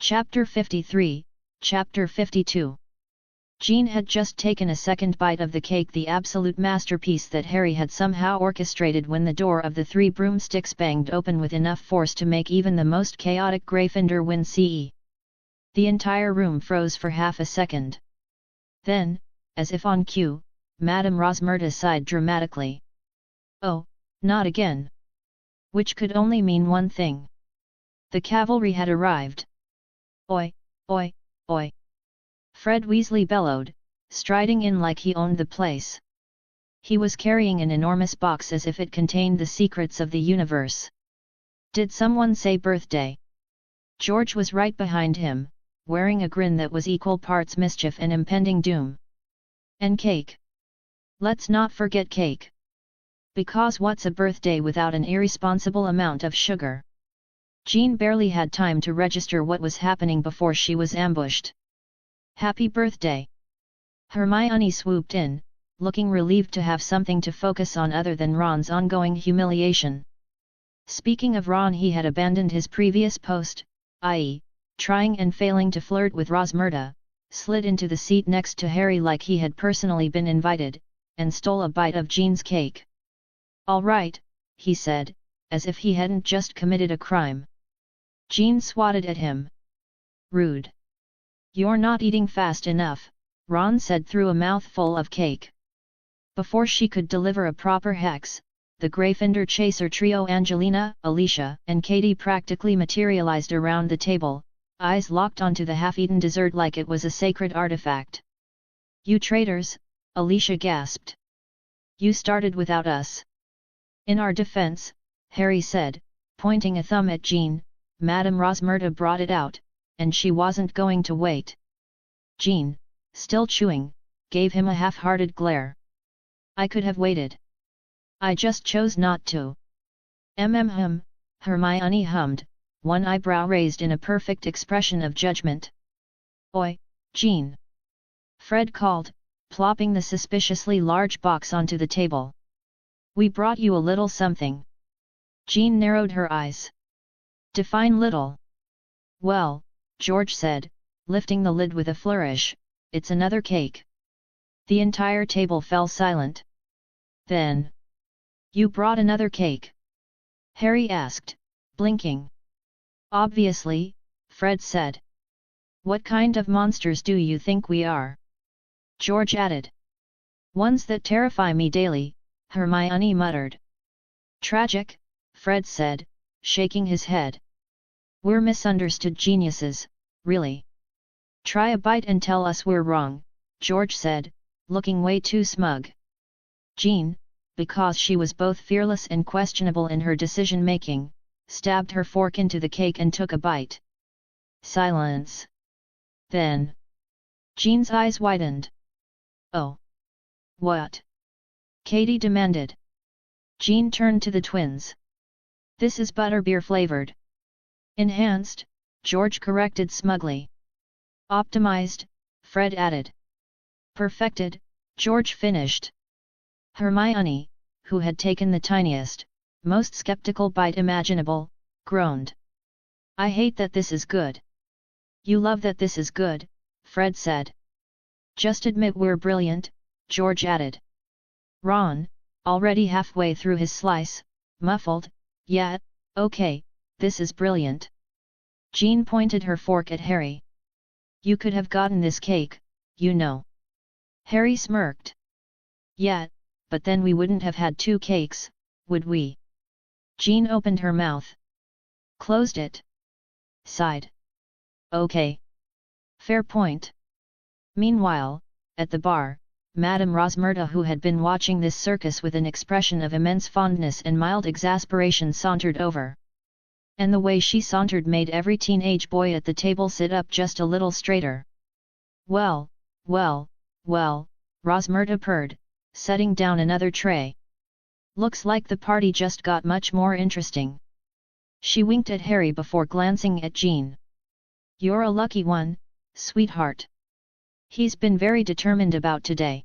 Chapter 53, Chapter 52. Jean had just taken a second bite of the cake, the absolute masterpiece that Harry had somehow orchestrated, when the door of the Three Broomsticks banged open with enough force to make even the most chaotic Gryffindor wince. The entire room froze for half a second. Then, as if on cue, Madame Rosmerta sighed dramatically. "Oh, not again." Which could only mean one thing. The cavalry had arrived. "Oi, oi, oi!" Fred Weasley bellowed, striding in like he owned the place. He was carrying an enormous box as if it contained the secrets of the universe. "Did someone say birthday?" George was right behind him, wearing a grin that was equal parts mischief and impending doom. "And cake. Let's not forget cake. Because what's a birthday without an irresponsible amount of sugar?" Jean barely had time to register what was happening before she was ambushed. "Happy birthday!" Hermione swooped in, looking relieved to have something to focus on other than Ron's ongoing humiliation. Speaking of Ron, he had abandoned his previous post, i.e., trying and failing to flirt with Rosmerta, slid into the seat next to Harry like he had personally been invited, and stole a bite of Jean's cake. "All right," he said, as if he hadn't just committed a crime. Jean swatted at him. "Rude. You're not eating fast enough," Ron said through a mouthful of cake. Before she could deliver a proper hex, the Gryffindor chaser trio Angelina, Alicia, and Katie practically materialized around the table, eyes locked onto the half-eaten dessert like it was a sacred artifact. "You traitors," Alicia gasped. "You started without us." "In our defense," Harry said, pointing a thumb at Jean, "Madame Rosmerta brought it out, and she wasn't going to wait." Jean, still chewing, gave him a half-hearted glare. "I could have waited. I just chose not to." Hermione hummed, one eyebrow raised in a perfect expression of judgment. "Oi, Jean!" Fred called, plopping the suspiciously large box onto the table. "We brought you a little something." Jean narrowed her eyes. "Define little." "Well," George said, lifting the lid with a flourish, "it's another cake." The entire table fell silent. "Then, you brought another cake?" Harry asked, blinking. "Obviously," Fred said. "What kind of monsters do you think we are?" George added. "Ones that terrify me daily," Hermione muttered. "Tragic," Fred said, shaking his head. "We're misunderstood geniuses, really." "Try a bite and tell us we're wrong," George said, looking way too smug. Jean, because she was both fearless and questionable in her decision-making, stabbed her fork into the cake and took a bite. Silence. Then, Jean's eyes widened. "Oh. What?" Katie demanded. Jean turned to the twins. "This is butterbeer flavored." "Enhanced," George corrected smugly. "Optimized," Fred added. "Perfected," George finished. Hermione, who had taken the tiniest, most skeptical bite imaginable, groaned. "I hate that this is good." "You love that this is good," Fred said. "Just admit we're brilliant," George added. Ron, already halfway through his slice, muffled, "Yeah, okay, this is brilliant." Jean pointed her fork at Harry. "You could have gotten this cake, you know." Harry smirked. "Yeah, but then we wouldn't have had two cakes, would we?" Jean opened her mouth. Closed it. Sighed. "Okay. Fair point." Meanwhile, at the bar, Madame Rosmerta, who had been watching this circus with an expression of immense fondness and mild exasperation, sauntered over. And the way she sauntered made every teenage boy at the table sit up just a little straighter. Well, Rosmerta purred, setting down another tray. "Looks like the party just got much more interesting." She winked at Harry before glancing at Jean. "You're a lucky one, sweetheart. He's been very determined about today."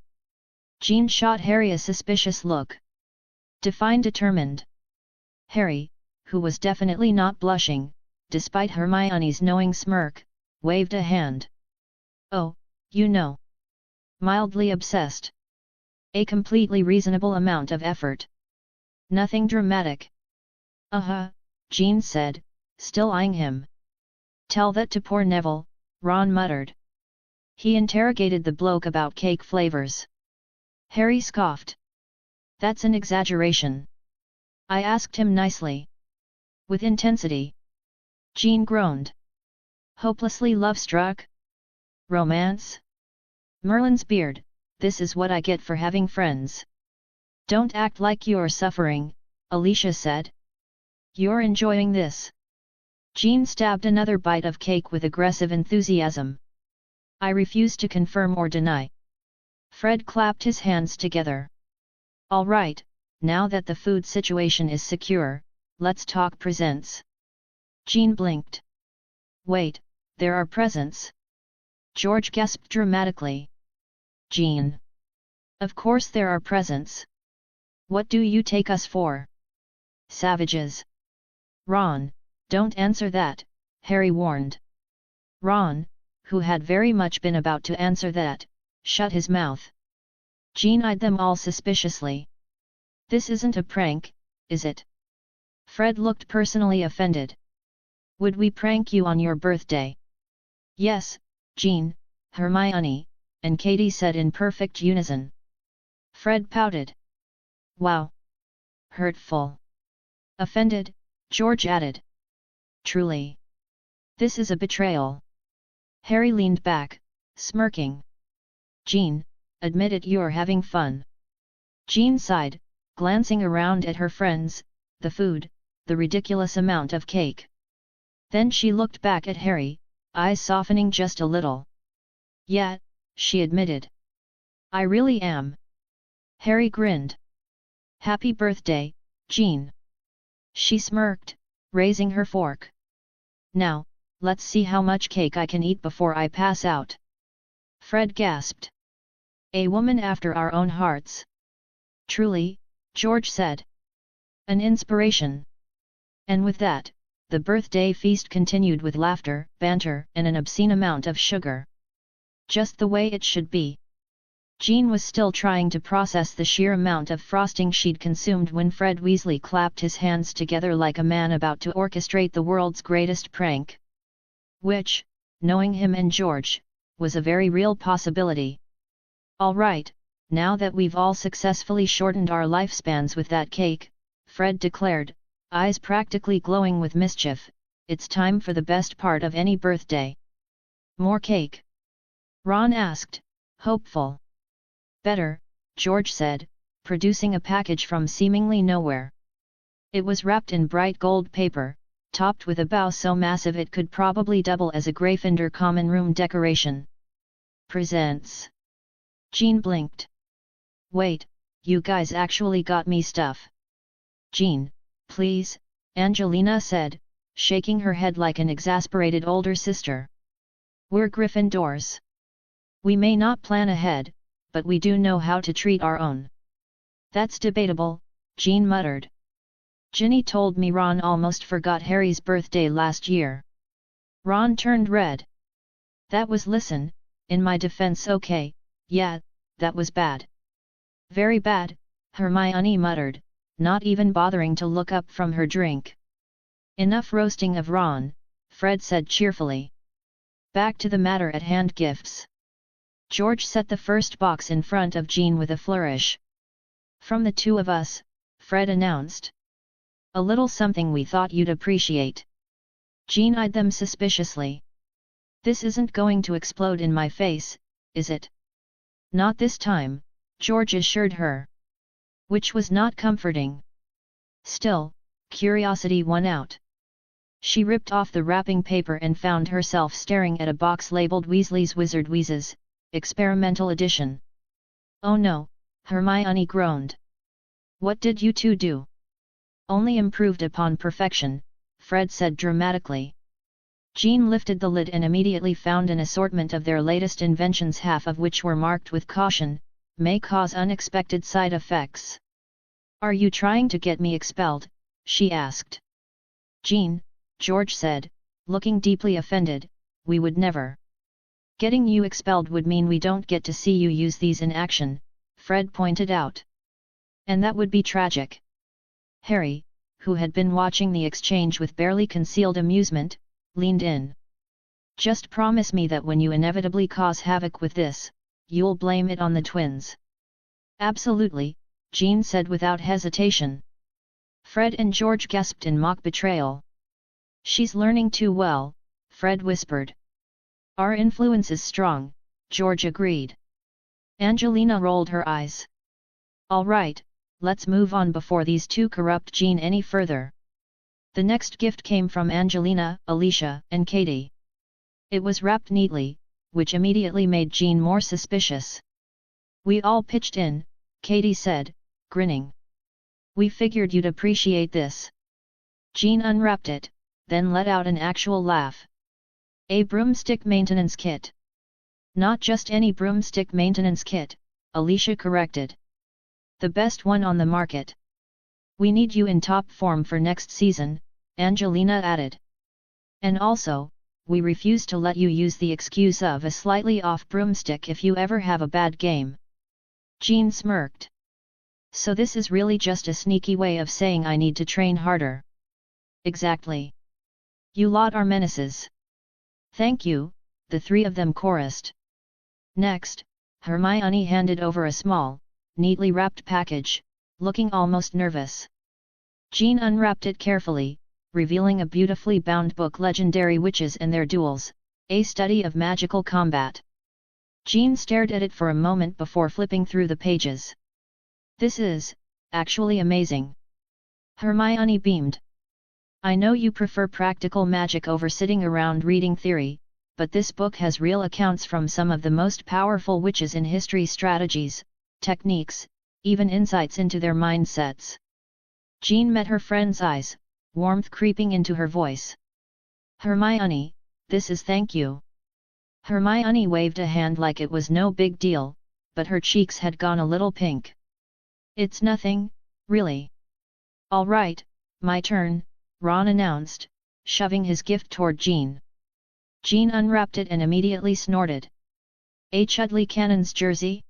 Jean shot Harry a suspicious look. "Define determined." Harry, who was definitely not blushing, despite Hermione's knowing smirk, waved a hand. "Oh, you know. Mildly obsessed. A completely reasonable amount of effort. Nothing dramatic." "Uh-huh," Jean said, still eyeing him. "Tell that to poor Neville," Ron muttered. "He interrogated the bloke about cake flavors." Harry scoffed. "That's an exaggeration. I asked him nicely. With intensity." Jean groaned. "Hopelessly love-struck? Romance? Merlin's beard, this is what I get for having friends." "Don't act like you're suffering," Alicia said. "You're enjoying this." Jean stabbed another bite of cake with aggressive enthusiasm. "I refuse to confirm or deny." Fred clapped his hands together. "All right, now that the food situation is secure, let's talk presents." Jean blinked. "Wait, there are presents?" George gasped dramatically. "Jean. Of course there are presents. What do you take us for? Savages?" "Ron, don't answer that," Harry warned. Ron, who had very much been about to answer that, shut his mouth. Jean eyed them all suspiciously. "This isn't a prank, is it?" Fred looked personally offended. "Would we prank you on your birthday?" "Yes," Jean, Hermione, and Katie said in perfect unison. Fred pouted. "Wow! Hurtful." "Offended," George added. "Truly. This is a betrayal." Harry leaned back, smirking. "Jean, admit it, you're having fun." Jean sighed, glancing around at her friends, the food, the ridiculous amount of cake. Then she looked back at Harry, eyes softening just a little. "Yeah," she admitted. "I really am." Harry grinned. "Happy birthday, Jean." She smirked, raising her fork. "Now, let's see how much cake I can eat before I pass out." Fred gasped. "A woman after our own hearts." "Truly," George said. "An inspiration." And with that, the birthday feast continued with laughter, banter, and an obscene amount of sugar. Just the way it should be. Jean was still trying to process the sheer amount of frosting she'd consumed when Fred Weasley clapped his hands together like a man about to orchestrate the world's greatest prank. Which, knowing him and George, was a very real possibility. "All right, now that we've all successfully shortened our lifespans with that cake," Fred declared, eyes practically glowing with mischief, "it's time for the best part of any birthday." "More cake?" Ron asked, hopeful. "Better," George said, producing a package from seemingly nowhere. It was wrapped in bright gold paper, topped with a bow so massive it could probably double as a Gryffindor common room decoration. "Presents." Jean blinked. "Wait, you guys actually got me stuff." "Jean, please," Angelina said, shaking her head like an exasperated older sister. "We're Gryffindors. We may not plan ahead, but we do know how to treat our own." "That's debatable," Jean muttered. "Ginny told me Ron almost forgot Harry's birthday last year." Ron turned red. "That was, listen, in my defense, okay, yeah, that was bad." "Very bad," Hermione muttered, not even bothering to look up from her drink. "Enough roasting of Ron," Fred said cheerfully. "Back to the matter at hand, gifts." George set the first box in front of Jean with a flourish. "From the two of us," Fred announced. "A little something we thought you'd appreciate." Jean eyed them suspiciously. "This isn't going to explode in my face, is it?" "Not this time," George assured her. Which was not comforting. Still, curiosity won out. She ripped off the wrapping paper and found herself staring at a box labeled Weasley's Wizard Wheezes, Experimental Edition. "Oh no," Hermione groaned. "What did you two do?" "Only improved upon perfection," Fred said dramatically. Jean lifted the lid and immediately found an assortment of their latest inventions, half of which were marked with caution, "May cause unexpected side effects." "Are you trying to get me expelled?" she asked. "Jean," George said, looking deeply offended. We would never. Getting you expelled would mean we don't get to see you use these in action, Fred pointed out. And that would be tragic. Harry, who had been watching the exchange with barely concealed amusement, leaned in. Just promise me that when you inevitably cause havoc with this, you'll blame it on the twins. Absolutely, Jean said without hesitation. Fred and George gasped in mock betrayal. She's learning too well, Fred whispered. Our influence is strong, George agreed. Angelina rolled her eyes. All right, let's move on before these two corrupt Jean any further. The next gift came from Angelina, Alicia, and Katie. It was wrapped neatly, which immediately made Jean more suspicious. We all pitched in, Katie said, grinning. We figured you'd appreciate this. Jean unwrapped it, then let out an actual laugh. A broomstick maintenance kit. Not just any broomstick maintenance kit, Alicia corrected. The best one on the market. We need you in top form for next season, Angelina added. And also, we refuse to let you use the excuse of a slightly off broomstick if you ever have a bad game. Jean smirked. So this is really just a sneaky way of saying I need to train harder. Exactly. You lot are menaces. Thank you, the three of them chorused. Next, Hermione handed over a small, neatly wrapped package, looking almost nervous. Jean unwrapped it carefully, revealing a beautifully bound book, Legendary Witches and Their Duels, a study of magical combat. Jean stared at it for a moment before flipping through the pages. This is, actually amazing. Hermione beamed. I know you prefer practical magic over sitting around reading theory, but this book has real accounts from some of the most powerful witches in history, strategies, techniques, even insights into their mindsets. Jean met her friend's eyes, warmth creeping into her voice. Hermione, this is thank you. Hermione waved a hand like it was no big deal, but her cheeks had gone a little pink. It's nothing, really. All right, my turn, Ron announced, shoving his gift toward Jean. Jean unwrapped it and immediately snorted. A Chudley Cannon's jersey?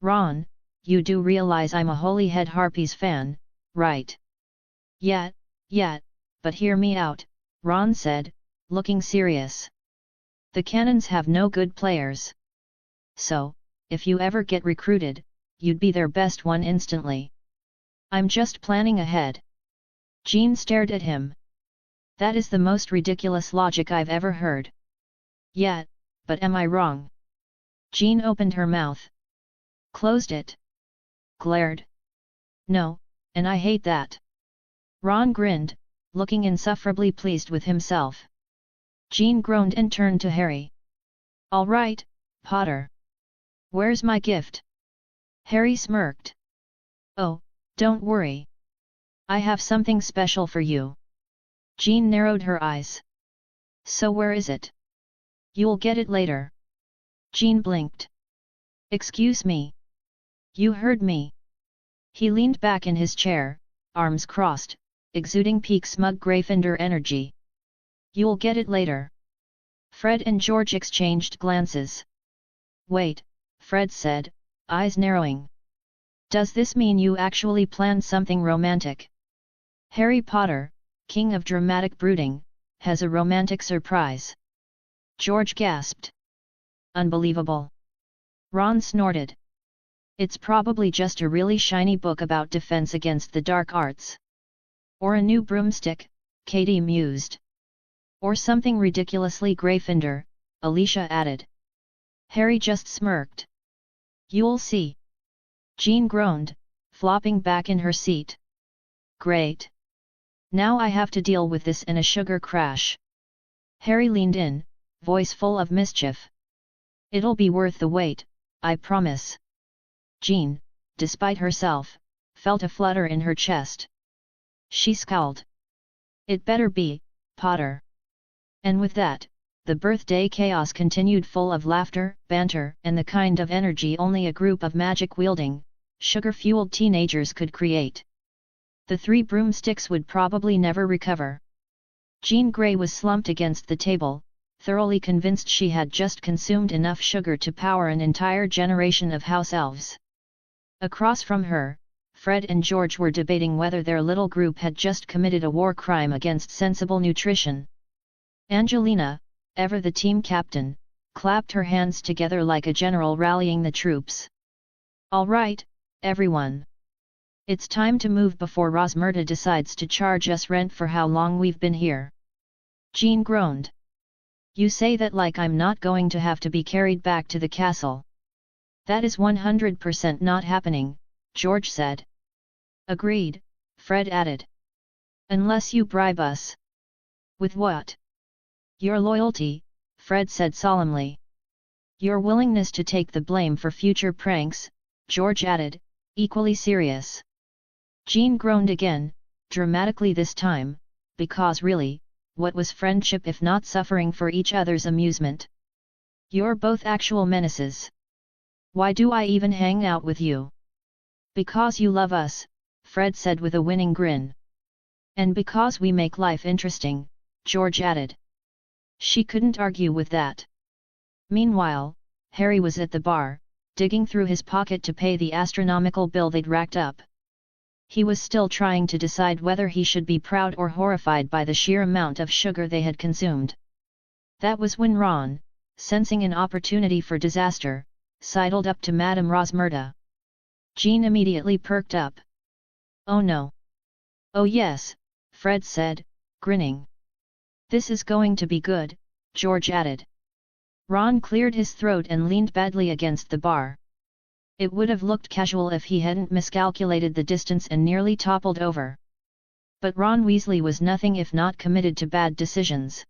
Ron, you do realize I'm a Holyhead Harpies fan, right? Yeah, but hear me out, Ron said, looking serious. The Cannons have no good players. So, if you ever get recruited, you'd be their best one instantly. I'm just planning ahead. Jean stared at him. That is the most ridiculous logic I've ever heard. Yeah, but am I wrong? Jean opened her mouth. Closed it. Glared. No, and I hate that. Ron grinned, looking insufferably pleased with himself. Jean groaned and turned to Harry. All right, Potter. Where's my gift? Harry smirked. Oh, don't worry. I have something special for you. Jean narrowed her eyes. So where is it? You'll get it later. Jean blinked. Excuse me. You heard me. He leaned back in his chair, arms crossed, exuding peak smug Gryffindor energy. You'll get it later. Fred and George exchanged glances. Wait, Fred said, eyes narrowing. Does this mean you actually planned something romantic? Harry Potter, king of dramatic brooding, has a romantic surprise. George gasped. Unbelievable. Ron snorted. It's probably just a really shiny book about defense against the dark arts. Or a new broomstick, Katie mused. Or something ridiculously Gryffindor, Alicia added. Harry just smirked. You'll see. Jean groaned, flopping back in her seat. Great. Now I have to deal with this and a sugar crash. Harry leaned in, voice full of mischief. It'll be worth the wait, I promise. Jean, despite herself, felt a flutter in her chest. She scowled. It better be, Potter. And with that, the birthday chaos continued, full of laughter, banter, and the kind of energy only a group of magic-wielding, sugar-fueled teenagers could create. The three broomsticks would probably never recover. Jean Grey was slumped against the table, thoroughly convinced she had just consumed enough sugar to power an entire generation of house elves. Across from her, Fred and George were debating whether their little group had just committed a war crime against sensible nutrition. Angelina, ever the team captain, clapped her hands together like a general rallying the troops. "All right, everyone. It's time to move before Rosmerta decides to charge us rent for how long we've been here." Jean groaned. "You say that like I'm not going to have to be carried back to the castle." "That is 100% not happening," George said. "Agreed," Fred added. "Unless you bribe us." "With what?" "Your loyalty," Fred said solemnly. "Your willingness to take the blame for future pranks," George added, equally serious. Jean groaned again, dramatically this time, because really, what was friendship if not suffering for each other's amusement? "You're both actual menaces. Why do I even hang out with you?" "Because you love us," Fred said with a winning grin. "And because we make life interesting," George added. She couldn't argue with that. Meanwhile, Harry was at the bar, digging through his pocket to pay the astronomical bill they'd racked up. He was still trying to decide whether he should be proud or horrified by the sheer amount of sugar they had consumed. That was when Ron, sensing an opportunity for disaster, sidled up to Madame Rosmerta. Jean immediately perked up. "Oh no." "Oh yes," Fred said, grinning. "This is going to be good," George added. Ron cleared his throat and leaned badly against the bar. It would have looked casual if he hadn't miscalculated the distance and nearly toppled over. But Ron Weasley was nothing if not committed to bad decisions.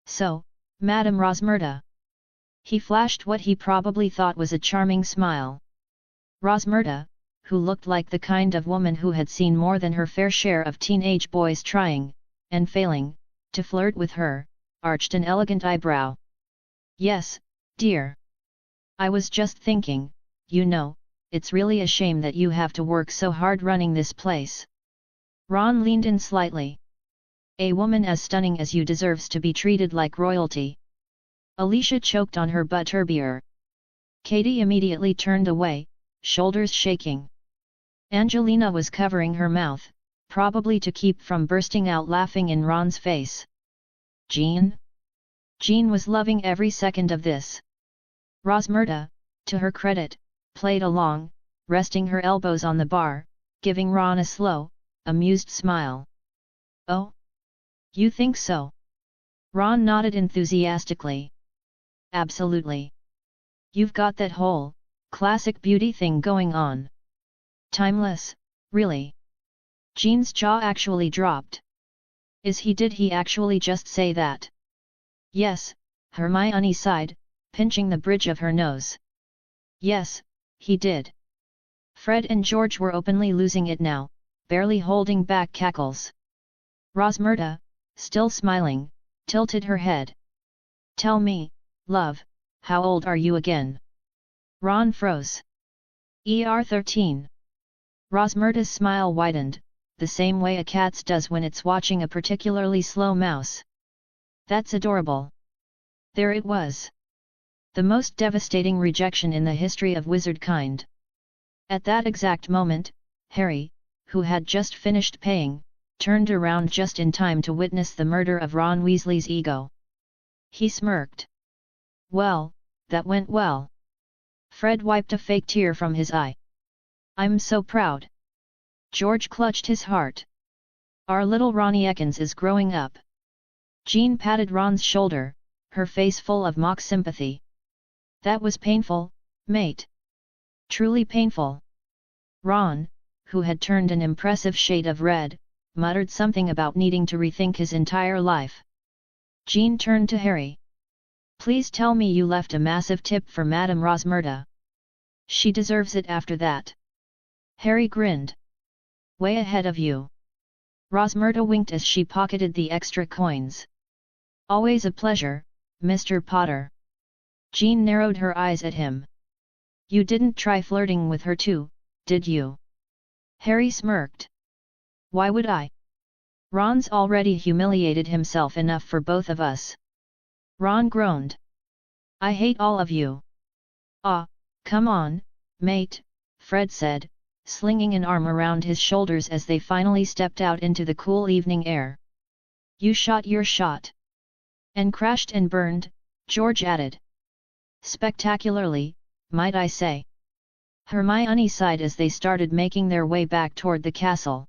"So, Madame Rosmerta." He flashed what he probably thought was a charming smile. Rosmerta, who looked like the kind of woman who had seen more than her fair share of teenage boys trying, and failing, to flirt with her, arched an elegant eyebrow. "Yes, dear. I was just thinking, you know, it's really a shame that you have to work so hard running this place." Ron leaned in slightly. "A woman as stunning as you deserves to be treated like royalty." Alicia choked on her butterbeer. Katie immediately turned away, shoulders shaking. Angelina was covering her mouth, probably to keep from bursting out laughing in Ron's face. "Jean?" Jean was loving every second of this. Rosmerta, to her credit, played along, resting her elbows on the bar, giving Ron a slow, amused smile. "Oh? You think so?" Ron nodded enthusiastically. "Absolutely. You've got that whole, classic beauty thing going on. Timeless, really." Jean's jaw actually dropped. Did he actually just say that?" "Yes," Hermione sighed, pinching the bridge of her nose. "Yes, he did." Fred and George were openly losing it now, barely holding back cackles. Rosmerta, still smiling, tilted her head. "Tell me, love, how old are you again?" Ron froze. "Er 13. Rosmerta's smile widened, the same way a cat's does when it's watching a particularly slow mouse. "That's adorable." There it was. The most devastating rejection in the history of wizard kind. At that exact moment, Harry, who had just finished paying, turned around just in time to witness the murder of Ron Weasley's ego. He smirked. "Well, that went well." Fred wiped a fake tear from his eye. "I'm so proud." George clutched his heart. "Our little Ronnie Ekins is growing up." Jean patted Ron's shoulder, her face full of mock sympathy. "That was painful, mate. Truly painful." Ron, who had turned an impressive shade of red, muttered something about needing to rethink his entire life. Jean turned to Harry. "Please tell me you left a massive tip for Madame Rosmerta. She deserves it after that." Harry grinned. "Way ahead of you." Rosmerta winked as she pocketed the extra coins. "Always a pleasure, Mr. Potter." Jean narrowed her eyes at him. "You didn't try flirting with her too, did you?" Harry smirked. "Why would I? Ron's already humiliated himself enough for both of us. Ron groaned. I hate all of you. Ah, come on, mate, Fred said, slinging an arm around his shoulders as they finally stepped out into the cool evening air. You shot your shot. And crashed and burned, George added. Spectacularly, might I say. Hermione sighed as they started making their way back toward the castle.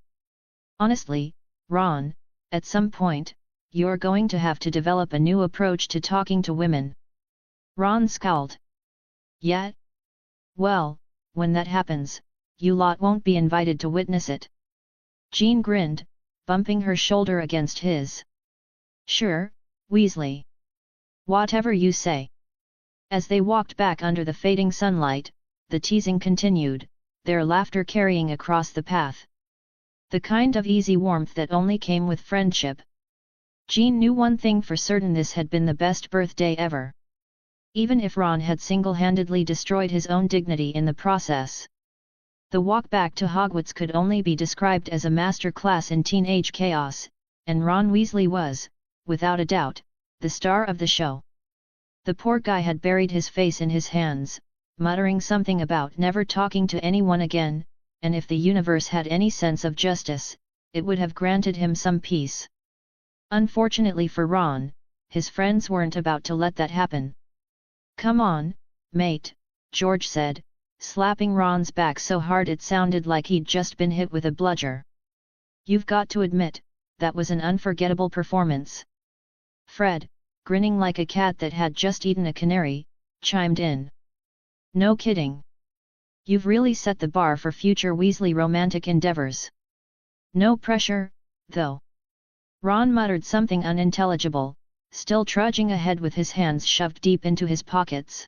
Honestly, Ron, at some point, you're going to have to develop a new approach to talking to women. Ron scowled. Yet? Well, when that happens, you lot won't be invited to witness it. Jean grinned, bumping her shoulder against his. Sure, Weasley. Whatever you say. As they walked back under the fading sunlight, the teasing continued, their laughter carrying across the path. The kind of easy warmth that only came with friendship. Jean knew one thing for certain: this had been the best birthday ever. Even if Ron had single-handedly destroyed his own dignity in the process. The walk back to Hogwarts could only be described as a master class in teenage chaos, and Ron Weasley was, without a doubt, the star of the show. The poor guy had buried his face in his hands, muttering something about never talking to anyone again, and if the universe had any sense of justice, it would have granted him some peace. Unfortunately for Ron, his friends weren't about to let that happen. Come on, mate, George said, slapping Ron's back so hard it sounded like he'd just been hit with a bludger. You've got to admit, that was an unforgettable performance. Fred, grinning like a cat that had just eaten a canary, chimed in. No kidding. You've really set the bar for future Weasley romantic endeavors. No pressure, though. Ron muttered something unintelligible, still trudging ahead with his hands shoved deep into his pockets.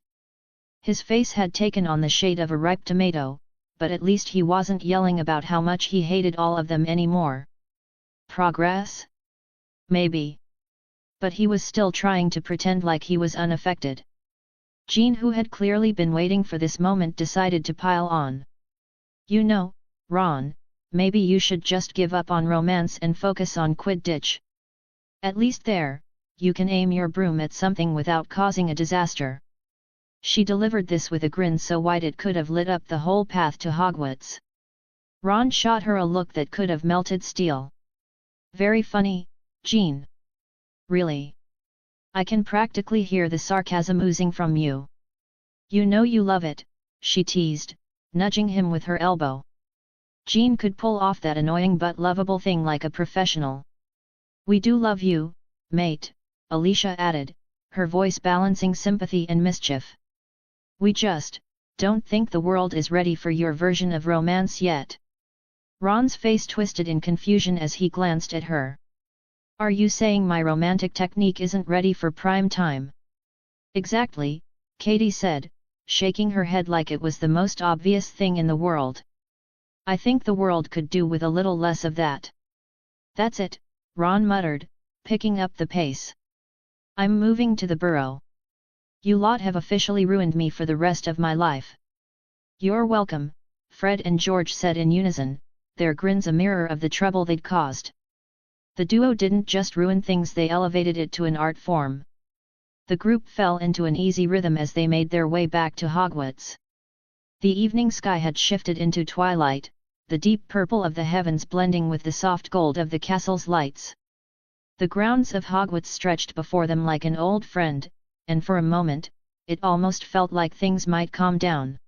His face had taken on the shade of a ripe tomato, but at least he wasn't yelling about how much he hated all of them anymore. Progress? Maybe. But he was still trying to pretend like he was unaffected. Jean, who had clearly been waiting for this moment, decided to pile on. You know, Ron, maybe you should just give up on romance and focus on Quidditch. At least there, you can aim your broom at something without causing a disaster. She delivered this with a grin so wide it could have lit up the whole path to Hogwarts. Ron shot her a look that could have melted steel. Very funny, Jean. Really? I can practically hear the sarcasm oozing from you. You know you love it, she teased, nudging him with her elbow. Jean could pull off that annoying but lovable thing like a professional. We do love you, mate, Alicia added, her voice balancing sympathy and mischief. We just don't think the world is ready for your version of romance yet. Ron's face twisted in confusion as he glanced at her. Are you saying my romantic technique isn't ready for prime time? Exactly, Katie said, shaking her head like it was the most obvious thing in the world. I think the world could do with a little less of that. That's it, Ron muttered, picking up the pace. I'm moving to the Burrow. You lot have officially ruined me for the rest of my life. You're welcome, Fred and George said in unison, their grins a mirror of the trouble they'd caused. The duo didn't just ruin things, they elevated it to an art form. The group fell into an easy rhythm as they made their way back to Hogwarts. The evening sky had shifted into twilight, the deep purple of the heavens blending with the soft gold of the castle's lights. The grounds of Hogwarts stretched before them like an old friend, and for a moment, it almost felt like things might calm down.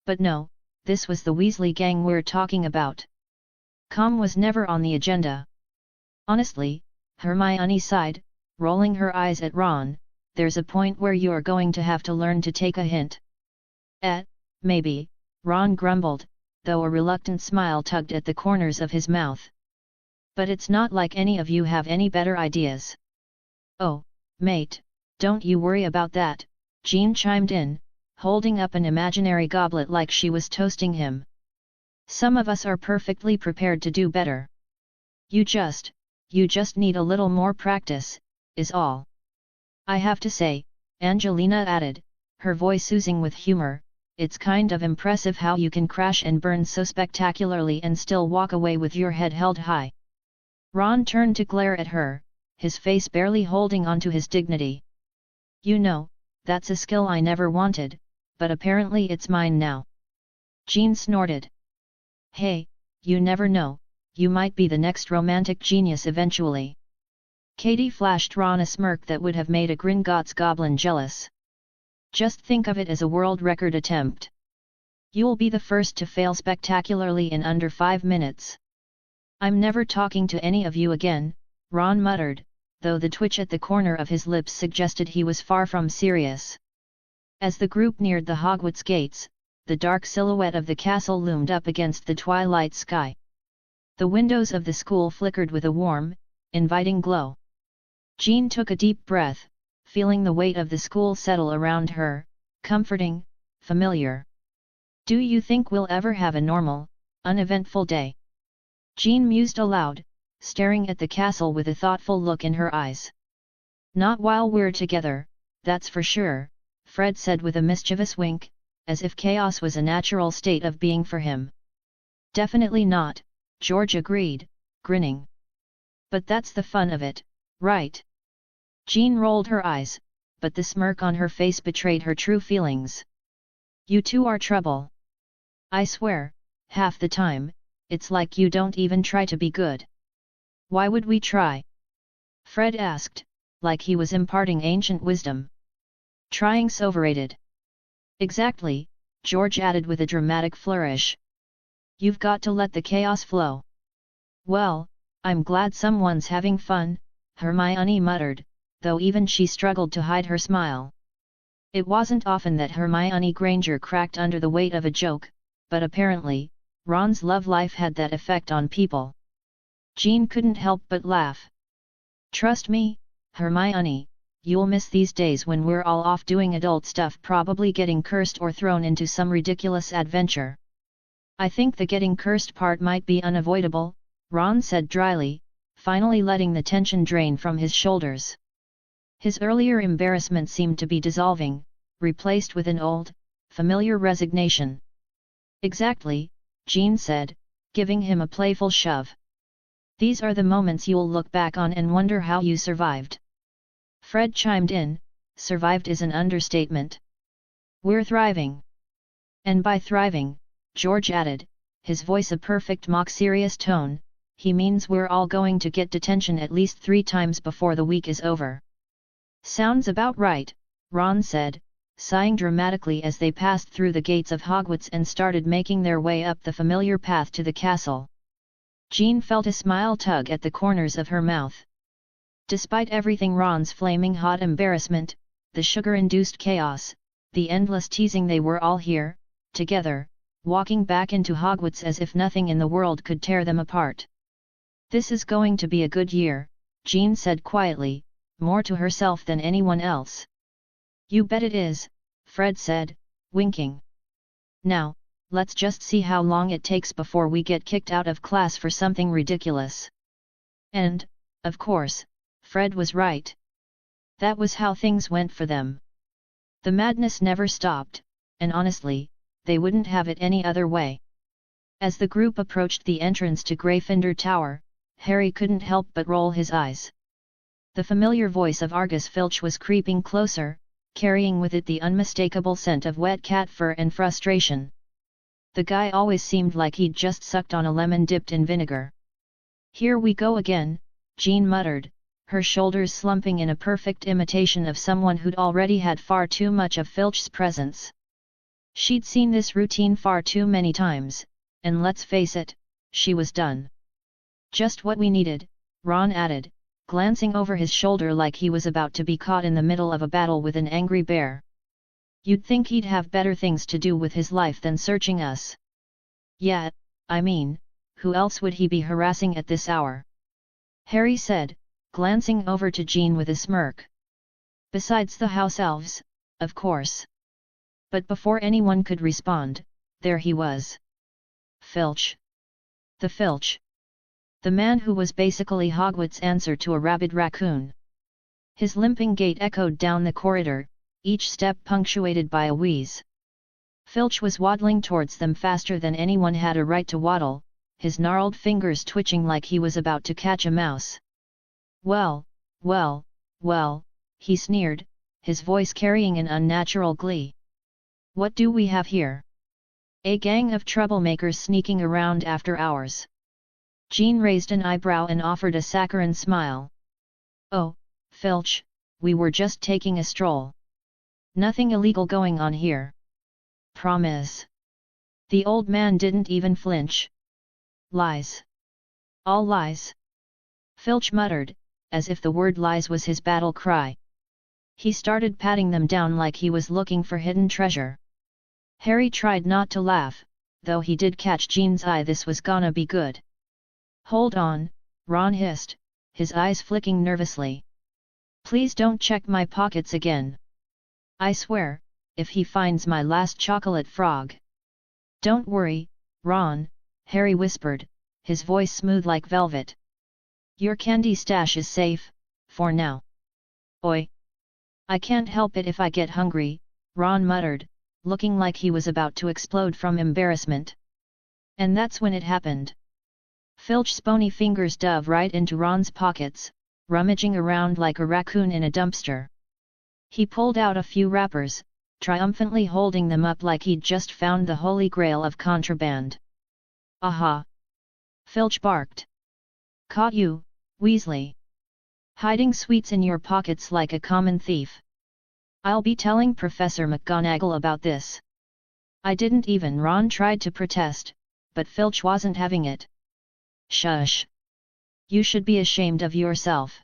But no, this was the Weasley gang we're talking about. Calm was never on the agenda. Honestly, Hermione sighed, rolling her eyes at Ron, there's a point where you're going to have to learn to take a hint. Maybe, Ron grumbled, though a reluctant smile tugged at the corners of his mouth. But it's not like any of you have any better ideas. Oh, mate, don't you worry about that, Jean chimed in, holding up an imaginary goblet like she was toasting him. Some of us are perfectly prepared to do better. You just need a little more practice, is all. I have to say, Angelina added, her voice oozing with humor, it's kind of impressive how you can crash and burn so spectacularly and still walk away with your head held high. Ron turned to glare at her, his face barely holding onto his dignity. You know, that's a skill I never wanted, but apparently it's mine now. Jean snorted. Hey, you never know, you might be the next romantic genius eventually. Katie flashed Ron a smirk that would have made a Gringotts goblin jealous. Just think of it as a world record attempt. You'll be the first to fail spectacularly in under 5 minutes. I'm never talking to any of you again, Ron muttered, though the twitch at the corner of his lips suggested he was far from serious. As the group neared the Hogwarts gates, the dark silhouette of the castle loomed up against the twilight sky. The windows of the school flickered with a warm, inviting glow. Jean took a deep breath, feeling the weight of the school settle around her, comforting, familiar. Do you think we'll ever have a normal, uneventful day? Jean mused aloud, staring at the castle with a thoughtful look in her eyes. Not while we're together, that's for sure, Fred said with a mischievous wink, as if chaos was a natural state of being for him. Definitely not, George agreed, grinning. But that's the fun of it, right? Jean rolled her eyes, but the smirk on her face betrayed her true feelings. You two are trouble. I swear, half the time, it's like you don't even try to be good. Why would we try? Fred asked, like he was imparting ancient wisdom. Trying's overrated. Exactly, George added with a dramatic flourish. You've got to let the chaos flow. Well, I'm glad someone's having fun, Hermione muttered, though even she struggled to hide her smile. It wasn't often that Hermione Granger cracked under the weight of a joke, but apparently, Ron's love life had that effect on people. Jean couldn't help but laugh. Trust me, Hermione, you'll miss these days when we're all off doing adult stuff, probably getting cursed or thrown into some ridiculous adventure. I think the getting cursed part might be unavoidable, Ron said dryly, finally letting the tension drain from his shoulders. His earlier embarrassment seemed to be dissolving, replaced with an old, familiar resignation. Exactly, Jean said, giving him a playful shove. These are the moments you'll look back on and wonder how you survived. Fred chimed in, survived is an understatement. We're thriving. And by thriving, George added, his voice a perfect mock-serious tone, he means we're all going to get detention at least 3 times before the week is over. Sounds about right, Ron said, sighing dramatically as they passed through the gates of Hogwarts and started making their way up the familiar path to the castle. Jean felt a smile tug at the corners of her mouth. Despite everything, Ron's flaming hot embarrassment, the sugar-induced chaos, the endless teasing, they were all here, together, walking back into Hogwarts as if nothing in the world could tear them apart. This is going to be a good year, Jean said quietly, more to herself than anyone else. You bet it is, Fred said, winking. Now, let's just see how long it takes before we get kicked out of class for something ridiculous. And, of course, Fred was right. That was how things went for them. The madness never stopped, and honestly, they wouldn't have it any other way. As the group approached the entrance to Gryffindor Tower, Harry couldn't help but roll his eyes. The familiar voice of Argus Filch was creeping closer, carrying with it the unmistakable scent of wet cat fur and frustration. The guy always seemed like he'd just sucked on a lemon dipped in vinegar. Here we go again, Jean muttered, her shoulders slumping in a perfect imitation of someone who'd already had far too much of Filch's presence. She'd seen this routine far too many times, and let's face it, she was done. Just what we needed, Ron added, glancing over his shoulder like he was about to be caught in the middle of a battle with an angry bear. You'd think he'd have better things to do with his life than searching us. Yeah, I mean, who else would he be harassing at this hour? Harry said, glancing over to Jean with a smirk. Besides the house elves, of course. But before anyone could respond, there he was. Filch. The Filch. The man who was basically Hogwarts' answer to a rabid raccoon. His limping gait echoed down the corridor, each step punctuated by a wheeze. Filch was waddling towards them faster than anyone had a right to waddle, his gnarled fingers twitching like he was about to catch a mouse. Well, well, well, he sneered, his voice carrying an unnatural glee. What do we have here? A gang of troublemakers sneaking around after hours. Jean raised an eyebrow and offered a saccharine smile. Oh, Filch, we were just taking a stroll. Nothing illegal going on here. Promise. The old man didn't even flinch. Lies. All lies. Filch muttered, as if the word lies was his battle cry. He started patting them down like he was looking for hidden treasure. Harry tried not to laugh, though he did catch Jean's eye. This was gonna be good. Hold on, Ron hissed, his eyes flicking nervously. Please don't check my pockets again. I swear, if he finds my last chocolate frog. Don't worry, Ron, Harry whispered, his voice smooth like velvet. Your candy stash is safe, for now. Oi! I can't help it if I get hungry, Ron muttered, looking like he was about to explode from embarrassment. And that's when it happened. Filch's bony fingers dove right into Ron's pockets, rummaging around like a raccoon in a dumpster. He pulled out a few wrappers, triumphantly holding them up like he'd just found the holy grail of contraband. Aha! Filch barked. Caught you, Weasley. Hiding sweets in your pockets like a common thief. I'll be telling Professor McGonagall about this. I didn't even. Ron tried to protest, but Filch wasn't having it. Shush! You should be ashamed of yourself.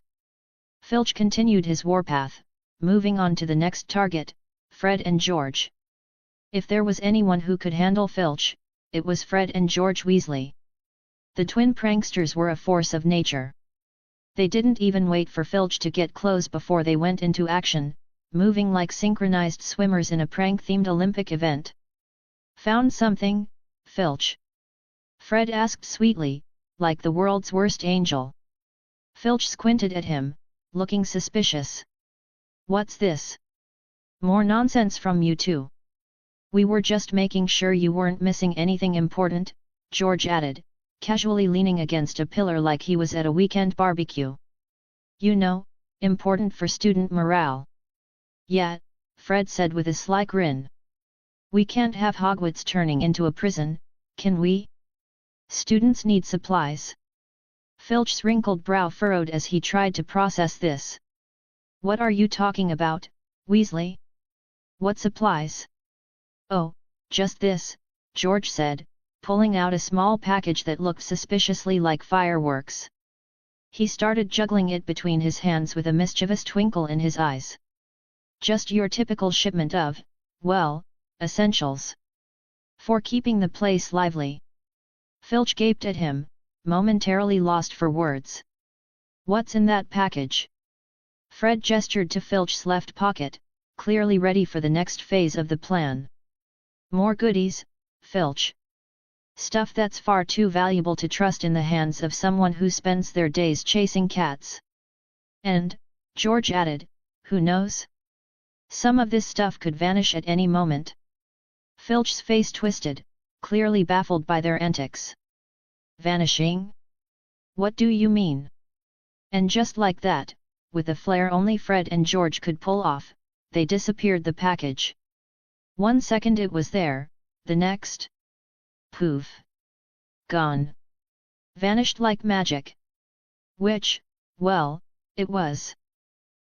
Filch continued his warpath, moving on to the next target, Fred and George. If there was anyone who could handle Filch, it was Fred and George Weasley. The twin pranksters were a force of nature. They didn't even wait for Filch to get close before they went into action, moving like synchronized swimmers in a prank-themed Olympic event. Found something, Filch? Fred asked sweetly, like the world's worst angel. Filch squinted at him, looking suspicious. What's this? More nonsense from you two. We were just making sure you weren't missing anything important, George added, casually leaning against a pillar like he was at a weekend barbecue. You know, important for student morale. Yeah, Fred said with a sly grin. We can't have Hogwarts turning into a prison, can we? Students need supplies. Filch's wrinkled brow furrowed as he tried to process this. What are you talking about, Weasley? What supplies? Oh, just this, George said, pulling out a small package that looked suspiciously like fireworks. He started juggling it between his hands with a mischievous twinkle in his eyes. Just your typical shipment of, well, essentials. For keeping the place lively. Filch gaped at him, momentarily lost for words. What's in that package? Fred gestured to Filch's left pocket, clearly ready for the next phase of the plan. More goodies, Filch. Stuff that's far too valuable to trust in the hands of someone who spends their days chasing cats. And, George added, who knows? Some of this stuff could vanish at any moment. Filch's face twisted, clearly baffled by their antics. Vanishing? What do you mean? And just like that, with a flare only Fred and George could pull off, they disappeared the package. 1 second it was there, the next? Poof! Gone. Vanished like magic. Which, well, it was.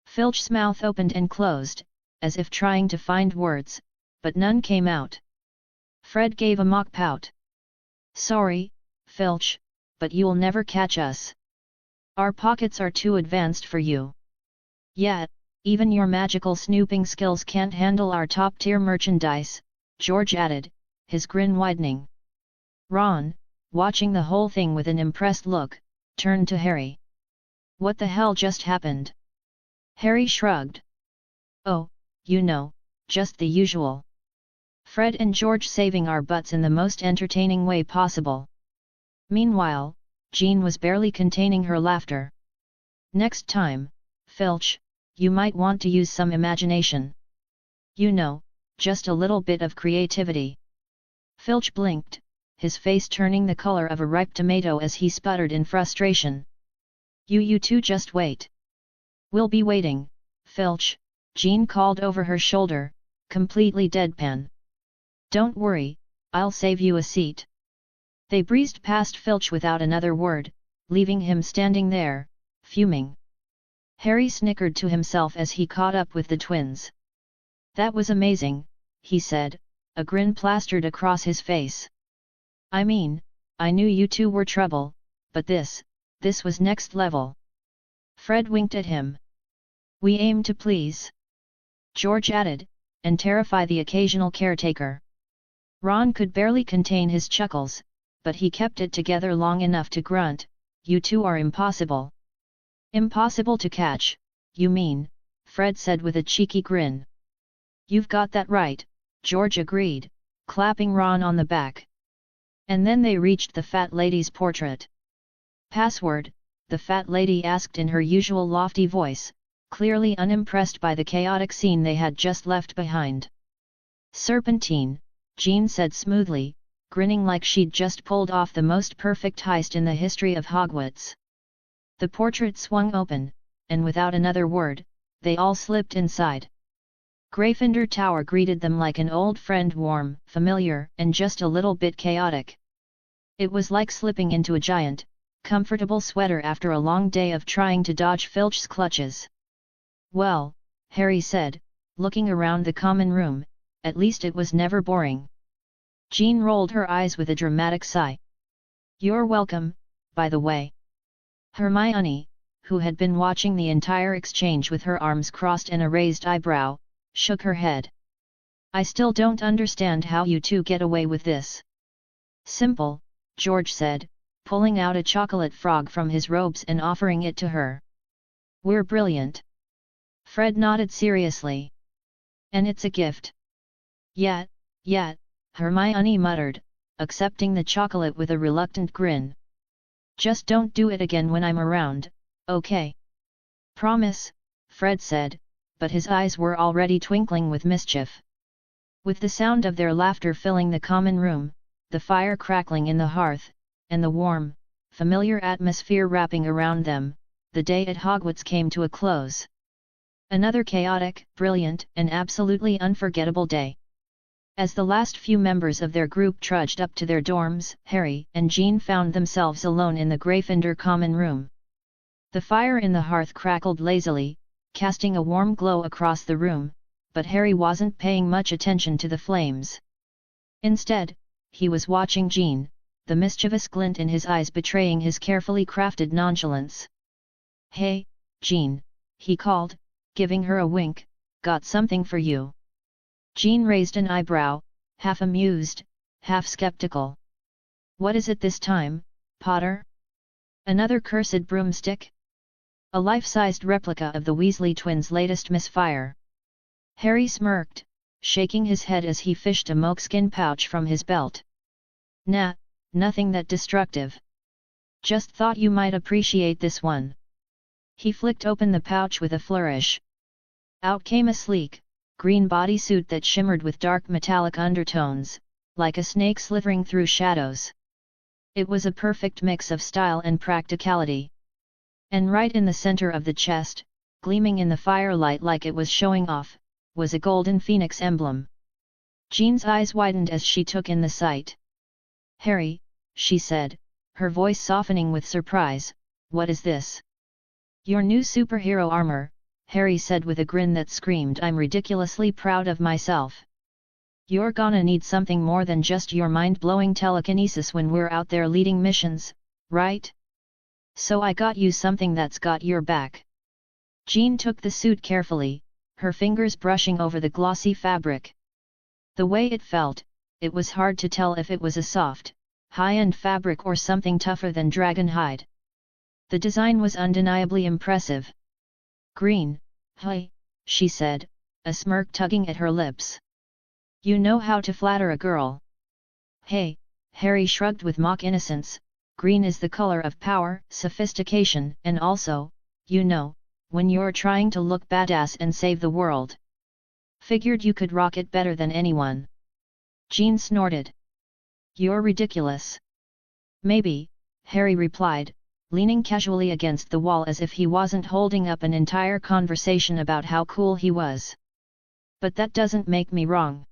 Filch's mouth opened and closed, as if trying to find words, but none came out. Fred gave a mock pout. Sorry, Filch, but you'll never catch us. Our pockets are too advanced for you. Yet, even your magical snooping skills can't handle our top-tier merchandise, George added, his grin widening. Ron, watching the whole thing with an impressed look, turned to Harry. What the hell just happened? Harry shrugged. Oh, you know, just the usual. Fred and George saving our butts in the most entertaining way possible. Meanwhile, Jean was barely containing her laughter. Next time, Filch, you might want to use some imagination. You know, just a little bit of creativity. Filch blinked, his face turning the color of a ripe tomato as he sputtered in frustration. You two just wait. We'll be waiting, Filch, Jean called over her shoulder, completely deadpan. Don't worry, I'll save you a seat. They breezed past Filch without another word, leaving him standing there, fuming. Harry snickered to himself as he caught up with the twins. That was amazing, he said, a grin plastered across his face. I mean, I knew you two were trouble, but this was next level. Fred winked at him. We aim to please, George added, and terrify the occasional caretaker. Ron could barely contain his chuckles, but he kept it together long enough to grunt, you two are impossible. Impossible to catch, you mean, Fred said with a cheeky grin. You've got that right, George agreed, clapping Ron on the back. And then they reached the fat lady's portrait. Password, the fat lady asked in her usual lofty voice, clearly unimpressed by the chaotic scene they had just left behind. Serpentine, Jean said smoothly, grinning like she'd just pulled off the most perfect heist in the history of Hogwarts. The portrait swung open, and without another word, they all slipped inside. Gryffindor Tower greeted them like an old friend, warm, familiar, and just a little bit chaotic. It was like slipping into a giant, comfortable sweater after a long day of trying to dodge Filch's clutches. Well, Harry said, looking around the common room, at least it was never boring. Jean rolled her eyes with a dramatic sigh. You're welcome, by the way. Hermione, who had been watching the entire exchange with her arms crossed and a raised eyebrow, shook her head. I still don't understand how you two get away with this. Simple, George said, pulling out a chocolate frog from his robes and offering it to her. We're brilliant. Fred nodded seriously. And it's a gift. Yet, Hermione muttered, accepting the chocolate with a reluctant grin. Just don't do it again when I'm around, okay? Promise, Fred said, but his eyes were already twinkling with mischief. With the sound of their laughter filling the common room, the fire crackling in the hearth, and the warm, familiar atmosphere wrapping around them, the day at Hogwarts came to a close. Another chaotic, brilliant, and absolutely unforgettable day. As the last few members of their group trudged up to their dorms, Harry and Jean found themselves alone in the Gryffindor common room. The fire in the hearth crackled lazily, casting a warm glow across the room, but Harry wasn't paying much attention to the flames. Instead, he was watching Jean, the mischievous glint in his eyes betraying his carefully crafted nonchalance. Hey, Jean, he called, giving her a wink, got something for you. Jean raised an eyebrow, half amused, half skeptical. What is it this time, Potter? Another cursed broomstick? A life-sized replica of the Weasley twins' latest misfire. Harry smirked, shaking his head as he fished a moleskin pouch from his belt. Nah, nothing that destructive. Just thought you might appreciate this one. He flicked open the pouch with a flourish. Out came a sleek, green bodysuit that shimmered with dark metallic undertones, like a snake slithering through shadows. It was a perfect mix of style and practicality. And right in the center of the chest, gleaming in the firelight like it was showing off, was a golden phoenix emblem. Jean's eyes widened as she took in the sight. Harry, she said, her voice softening with surprise, what is this? Your new superhero armor, Harry said with a grin that screamed I'm ridiculously proud of myself. You're gonna need something more than just your mind-blowing telekinesis when we're out there leading missions, right? So I got you something that's got your back. Jean took the suit carefully, her fingers brushing over the glossy fabric. The way it felt, it was hard to tell if it was a soft, high-end fabric or something tougher than dragon hide. The design was undeniably impressive. Green, hi, she said, a smirk tugging at her lips. You know how to flatter a girl. Hey, Harry shrugged with mock innocence, green is the color of power, sophistication, and also, you know, when you're trying to look badass and save the world. Figured you could rock it better than anyone. Jean snorted. You're ridiculous. Maybe, Harry replied, leaning casually against the wall as if he wasn't holding up an entire conversation about how cool he was. But that doesn't make me wrong.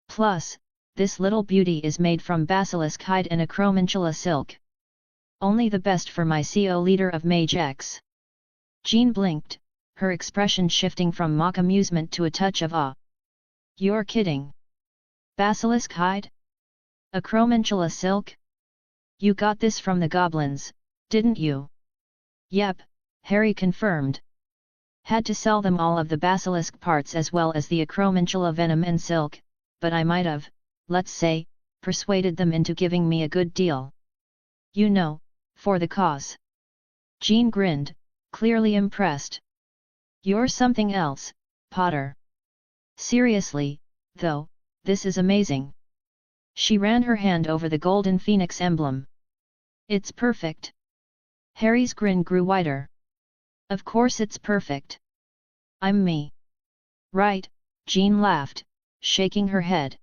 Plus, this little beauty is made from basilisk hide and acromantula silk. Only the best for my CO leader of MageX. Jean blinked, her expression shifting from mock amusement to a touch of awe. You're kidding. Basilisk hide? Acromantula silk? You got this from the goblins, didn't you? Yep, Harry confirmed. Had to sell them all of the basilisk parts as well as the acromantula venom and silk, but I might have, let's say, persuaded them into giving me a good deal. You know, for the cause. Jean grinned, clearly impressed. You're something else, Potter. Seriously, though, this is amazing. She ran her hand over the golden phoenix emblem. It's perfect. Harry's grin grew wider. Of course it's perfect. I'm me. Right, Jean laughed, shaking her head.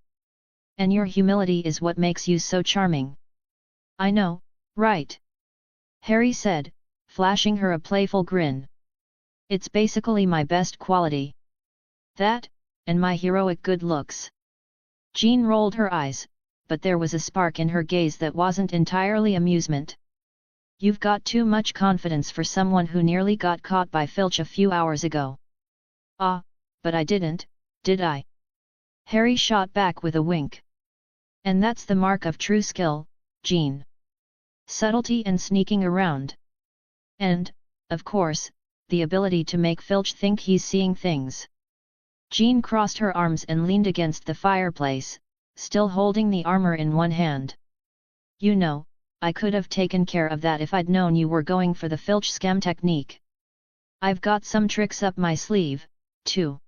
And your humility is what makes you so charming. I know, right? Harry said, flashing her a playful grin. It's basically my best quality. That, and my heroic good looks. Jean rolled her eyes, but there was a spark in her gaze that wasn't entirely amusement. You've got too much confidence for someone who nearly got caught by Filch a few hours ago. Ah, but I didn't, did I? Harry shot back with a wink. And that's the mark of true skill, Jean. Subtlety and sneaking around. And, of course, the ability to make Filch think he's seeing things. Jean crossed her arms and leaned against the fireplace, still holding the armor in one hand. You know, I could have taken care of that if I'd known you were going for the Filch scam technique. I've got some tricks up my sleeve, too.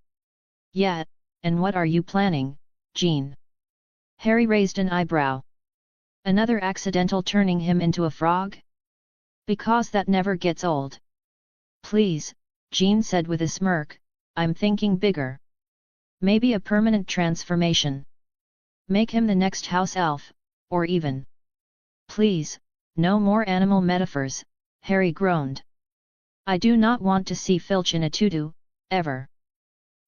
Yeah, and what are you planning, Jean? Harry raised an eyebrow. Another accidental turning him into a frog? Because that never gets old. Please, Jean said with a smirk, I'm thinking bigger. Maybe a permanent transformation. Make him the next house elf, or even. Please, no more animal metaphors, Harry groaned. I do not want to see Filch in a tutu, ever.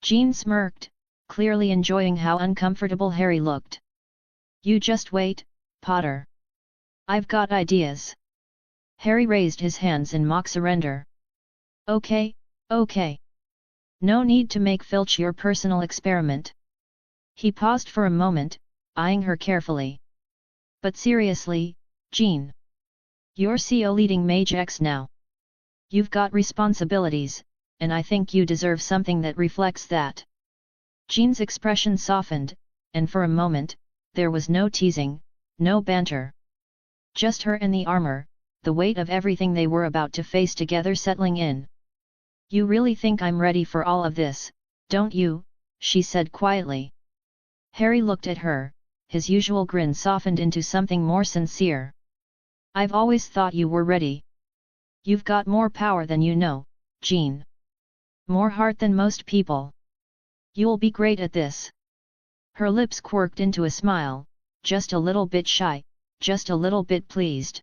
Jean smirked, clearly enjoying how uncomfortable Harry looked. You just wait, Potter. I've got ideas. Harry raised his hands in mock surrender. Okay, okay. No need to make Filch your personal experiment. He paused for a moment, eyeing her carefully. But seriously, Jean. You're CO leading MageX now. You've got responsibilities, and I think you deserve something that reflects that. Jean's expression softened, and for a moment, there was no teasing, no banter. Just her and the armor, the weight of everything they were about to face together settling in. You really think I'm ready for all of this, don't you? She said quietly. Harry looked at her, his usual grin softened into something more sincere. I've always thought you were ready. You've got more power than you know, Jean. More heart than most people. You'll be great at this. Her lips quirked into a smile, just a little bit shy, just a little bit pleased.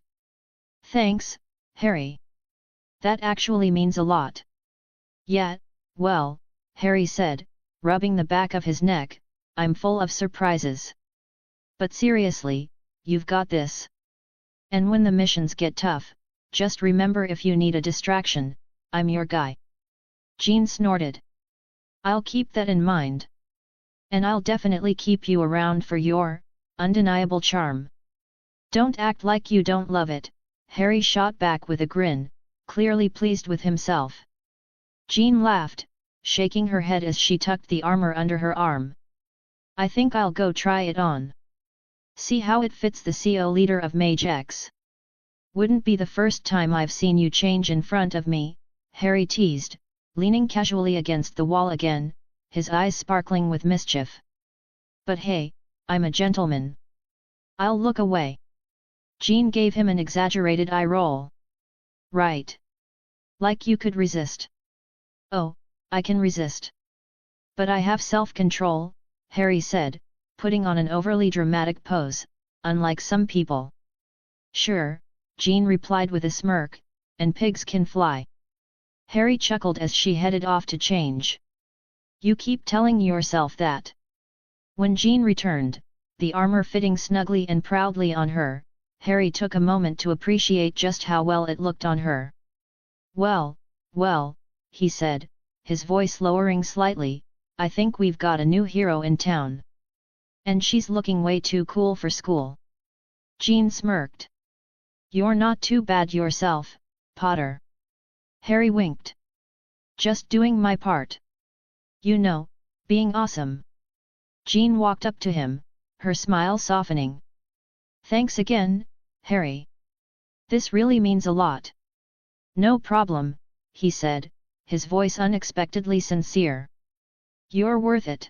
Thanks, Harry. That actually means a lot. Yeah, well, Harry said, rubbing the back of his neck, I'm full of surprises. But seriously, you've got this. And when the missions get tough, just remember if you need a distraction, I'm your guy. Jean snorted. I'll keep that in mind. And I'll definitely keep you around for your undeniable charm. Don't act like you don't love it, Harry shot back with a grin, clearly pleased with himself. Jean laughed, shaking her head as she tucked the armor under her arm. I think I'll go try it on. See how it fits the CO leader of MageX. Wouldn't be the first time I've seen you change in front of me, Harry teased, leaning casually against the wall again, his eyes sparkling with mischief. But hey, I'm a gentleman. I'll look away. Jean gave him an exaggerated eye roll. Right. Like you could resist. Oh, I can resist. But I have self-control, Harry said, putting on an overly dramatic pose, unlike some people. Sure, Jean replied with a smirk, and pigs can fly. Harry chuckled as she headed off to change. You keep telling yourself that. When Jean returned, the armor fitting snugly and proudly on her, Harry took a moment to appreciate just how well it looked on her. Well, he said, his voice lowering slightly, I think we've got a new hero in town. And she's looking way too cool for school. Jean smirked. You're not too bad yourself, Potter. Harry winked. Just doing my part. You know, being awesome. Jean walked up to him, her smile softening. Thanks again, Harry. This really means a lot. No problem, he said, his voice unexpectedly sincere. You're worth it.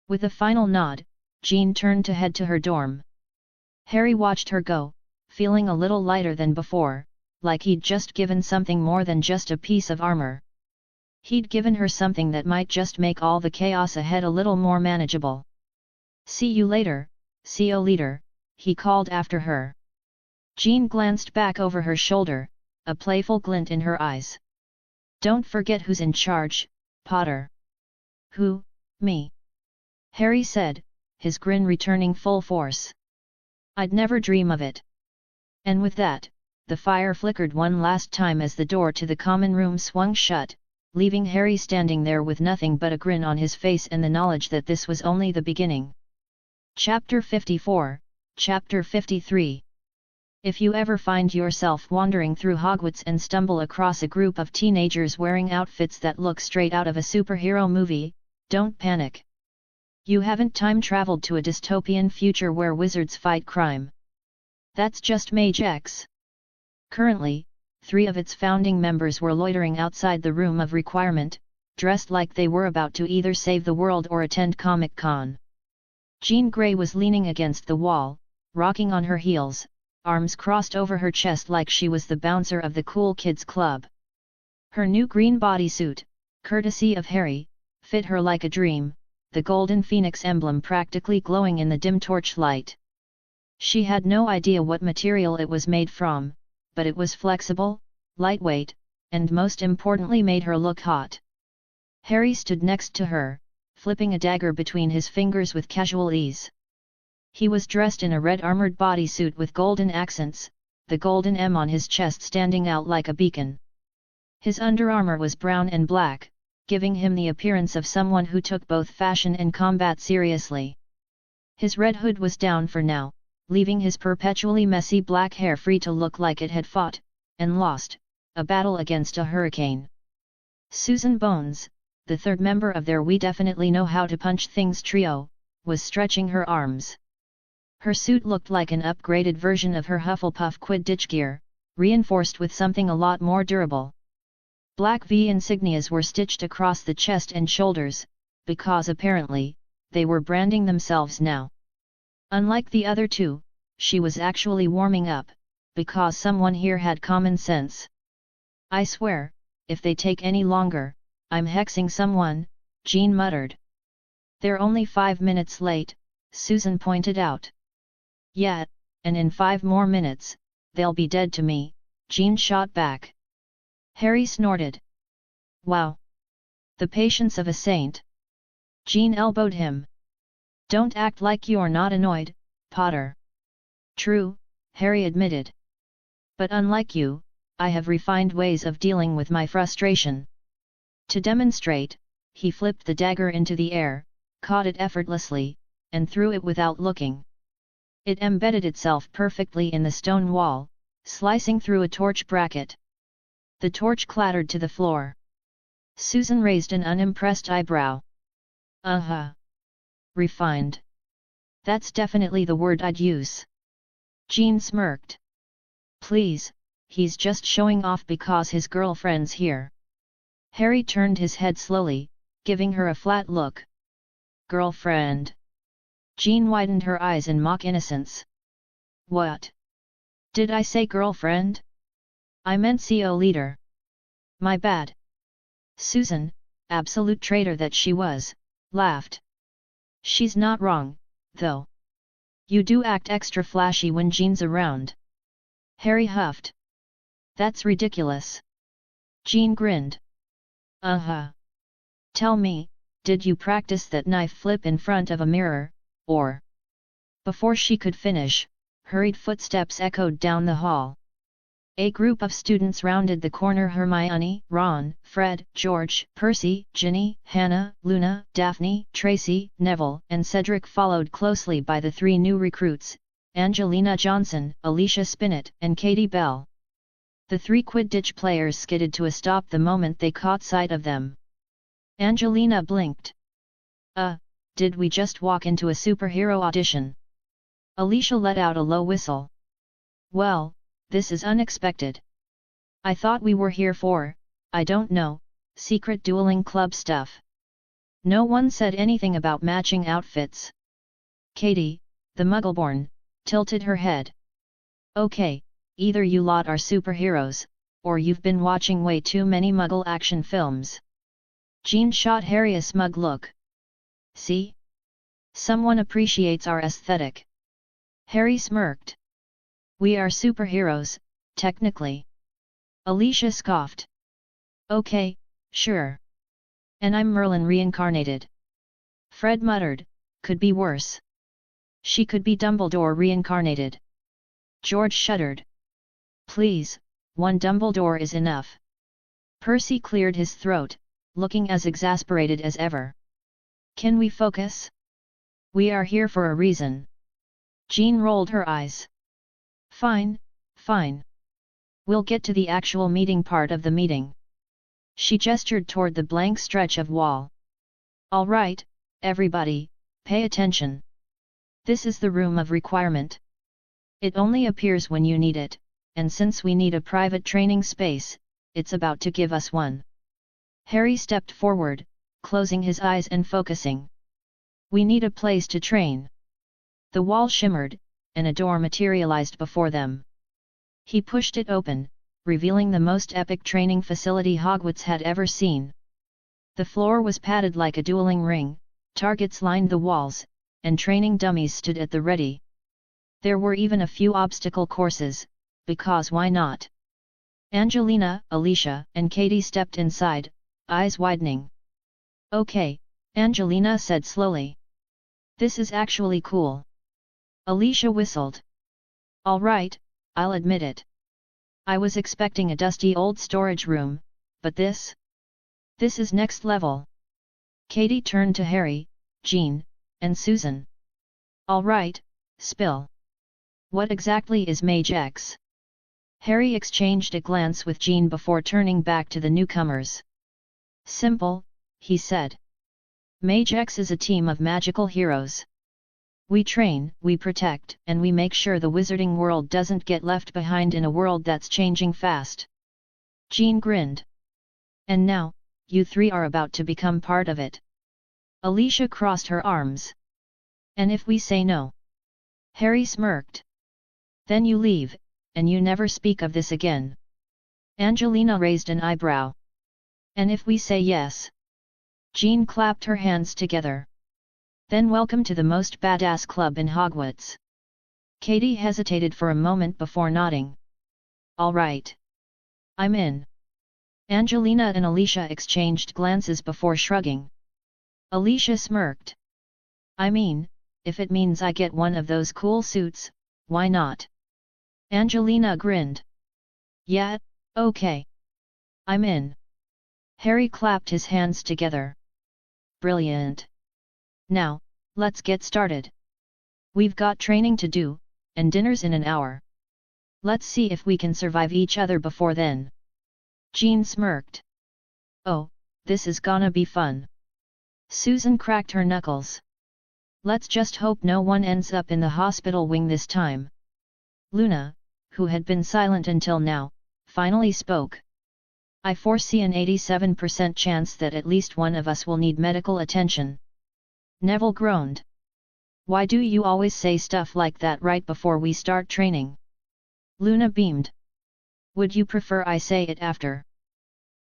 With a final nod, Jean turned to head to her dorm. Harry watched her go, feeling a little lighter than before, like he'd just given something more than just a piece of armor. He'd given her something that might just make all the chaos ahead a little more manageable. See you later, CO leader, he called after her. Jean glanced back over her shoulder, a playful glint in her eyes. Don't forget who's in charge, Potter. Who, me? Harry said, his grin returning full force. I'd never dream of it. And with that, the fire flickered one last time as the door to the common room swung shut, leaving Harry standing there with nothing but a grin on his face and the knowledge that this was only the beginning. Chapter 54, Chapter 53. If you ever find yourself wandering through Hogwarts and stumble across a group of teenagers wearing outfits that look straight out of a superhero movie, don't panic. You haven't time-traveled to a dystopian future where wizards fight crime. That's just MageX. Currently, 3 of its founding members were loitering outside the room of requirement, dressed like they were about to either save the world or attend Comic-Con. Jean Grey was leaning against the wall, rocking on her heels, arms crossed over her chest like she was the bouncer of the Cool Kids Club. Her new green bodysuit, courtesy of Harry, fit her like a dream, the golden phoenix emblem practically glowing in the dim torchlight. She had no idea what material it was made from, but it was flexible, lightweight, and most importantly made her look hot. Harry stood next to her, flipping a dagger between his fingers with casual ease. He was dressed in a red armored bodysuit with golden accents, the golden M on his chest standing out like a beacon. His underarmor was brown and black, giving him the appearance of someone who took both fashion and combat seriously. His red hood was down for now, leaving his perpetually messy black hair free to look like it had fought, and lost, a battle against a hurricane. Susan Bones, the third member of their We Definitely Know How to Punch Things trio, was stretching her arms. Her suit looked like an upgraded version of her Hufflepuff Quidditch gear, reinforced with something a lot more durable. Black V insignias were stitched across the chest and shoulders, because apparently, they were branding themselves now. Unlike the other 2, she was actually warming up, because someone here had common sense. I swear, if they take any longer, I'm hexing someone, Jean muttered. They're only 5 minutes late, Susan pointed out. Yeah, and in 5 more minutes, they'll be dead to me, Jean shot back. Harry snorted. Wow! The patience of a saint. Jean elbowed him. Don't act like you're not annoyed, Potter. True, Harry admitted. But unlike you, I have refined ways of dealing with my frustration. To demonstrate, he flipped the dagger into the air, caught it effortlessly, and threw it without looking. It embedded itself perfectly in the stone wall, slicing through a torch bracket. The torch clattered to the floor. Susan raised an unimpressed eyebrow. Refined. That's definitely the word I'd use. Jean smirked. Please, he's just showing off because his girlfriend's here. Harry turned his head slowly, giving her a flat look. Girlfriend. Jean widened her eyes in mock innocence. What? Did I say girlfriend? I meant CO leader. My bad. Susan, absolute traitor that she was, laughed. She's not wrong, though. You do act extra flashy when Jean's around. Harry huffed. That's ridiculous. Jean grinned. Uh-huh. Tell me, did you practice that knife flip in front of a mirror, or? Before she could finish, hurried footsteps echoed down the hall. A group of students rounded the corner. Hermione, Ron, Fred, George, Percy, Ginny, Hannah, Luna, Daphne, Tracy, Neville, and Cedric followed closely by the three new recruits, Angelina Johnson, Alicia Spinnet, and Katie Bell. The three Quidditch players skidded to a stop the moment they caught sight of them. Angelina blinked. Did we just walk into a superhero audition? Alicia let out a low whistle. Well, this is unexpected. I thought we were here for, I don't know, secret dueling club stuff. No one said anything about matching outfits. Katie, the Muggleborn, tilted her head. Okay, either you lot are superheroes, or you've been watching way too many Muggle action films. Jean shot Harry a smug look. See? Someone appreciates our aesthetic. Harry smirked. We are superheroes, technically. Alicia scoffed. Okay, sure. And I'm Merlin reincarnated. Fred muttered, could be worse. She could be Dumbledore reincarnated. George shuddered. Please, one Dumbledore is enough. Percy cleared his throat, looking as exasperated as ever. Can we focus? We are here for a reason. Jean rolled her eyes. Fine, fine. We'll get to the actual meeting part of the meeting. She gestured toward the blank stretch of wall. All right, everybody, pay attention. This is the room of requirement. It only appears when you need it, and since we need a private training space, it's about to give us one. Harry stepped forward, closing his eyes and focusing. We need a place to train. The wall shimmered, and a door materialized before them. He pushed it open, revealing the most epic training facility Hogwarts had ever seen. The floor was padded like a dueling ring, targets lined the walls, and training dummies stood at the ready. There were even a few obstacle courses, because why not? Angelina, Alicia, and Katie stepped inside, eyes widening. Okay, Angelina said slowly. This is actually cool. Alicia whistled. All right, I'll admit it. I was expecting a dusty old storage room, but this is next level. Katie turned to Harry, Jean, and Susan. All right, spill. What exactly is MageX? Harry exchanged a glance with Jean before turning back to the newcomers. Simple, he said. MageX is a team of magical heroes. We train, we protect, and we make sure the wizarding world doesn't get left behind in a world that's changing fast. Jean grinned. And now, you three are about to become part of it. Alicia crossed her arms. And if we say no? Harry smirked. Then you leave, and you never speak of this again. Angelina raised an eyebrow. And if we say yes? Jean clapped her hands together. Then welcome to the most badass club in Hogwarts. Katie hesitated for a moment before nodding. All right. I'm in. Angelina and Alicia exchanged glances before shrugging. Alicia smirked. I mean, if it means I get one of those cool suits, why not? Angelina grinned. Yeah, okay. I'm in. Harry clapped his hands together. Brilliant. Now, let's get started. We've got training to do, and dinner's in an hour. Let's see if we can survive each other before then. Jean smirked. Oh, this is gonna be fun. Susan cracked her knuckles. Let's just hope no one ends up in the hospital wing this time. Luna, who had been silent until now, finally spoke. I foresee an 87% chance that at least one of us will need medical attention. Neville groaned. Why do you always say stuff like that right before we start training? Luna beamed. Would you prefer I say it after?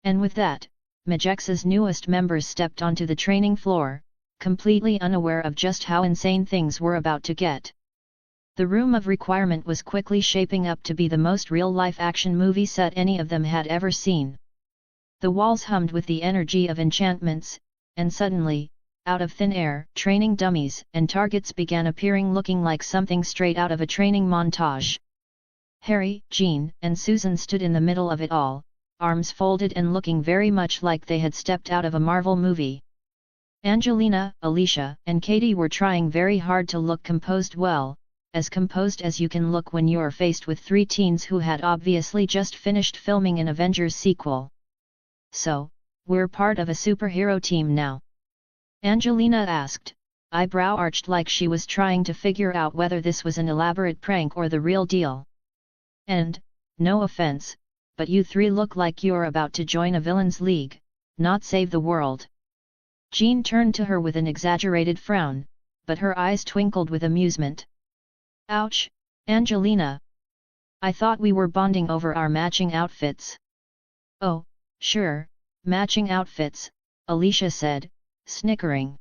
And with that, MageX's newest members stepped onto the training floor, completely unaware of just how insane things were about to get. The Room of Requirement was quickly shaping up to be the most real-life action movie set any of them had ever seen. The walls hummed with the energy of enchantments, and suddenly, out of thin air, training dummies and targets began appearing looking like something straight out of a training montage. Harry, Jean, and Susan stood in the middle of it all, arms folded and looking very much like they had stepped out of a Marvel movie. Angelina, Alicia, and Katie were trying very hard to look composed, well, as composed as you can look when you're faced with three teens who had obviously just finished filming an Avengers sequel. "So, we're part of a superhero team now?" Angelina asked, eyebrow arched like she was trying to figure out whether this was an elaborate prank or the real deal. "And, no offense, but you three look like you're about to join a villain's league, not save the world." Jean turned to her with an exaggerated frown, but her eyes twinkled with amusement. "Ouch, Angelina! I thought we were bonding over our matching outfits." "Oh, sure, matching outfits," Alicia said, snickering.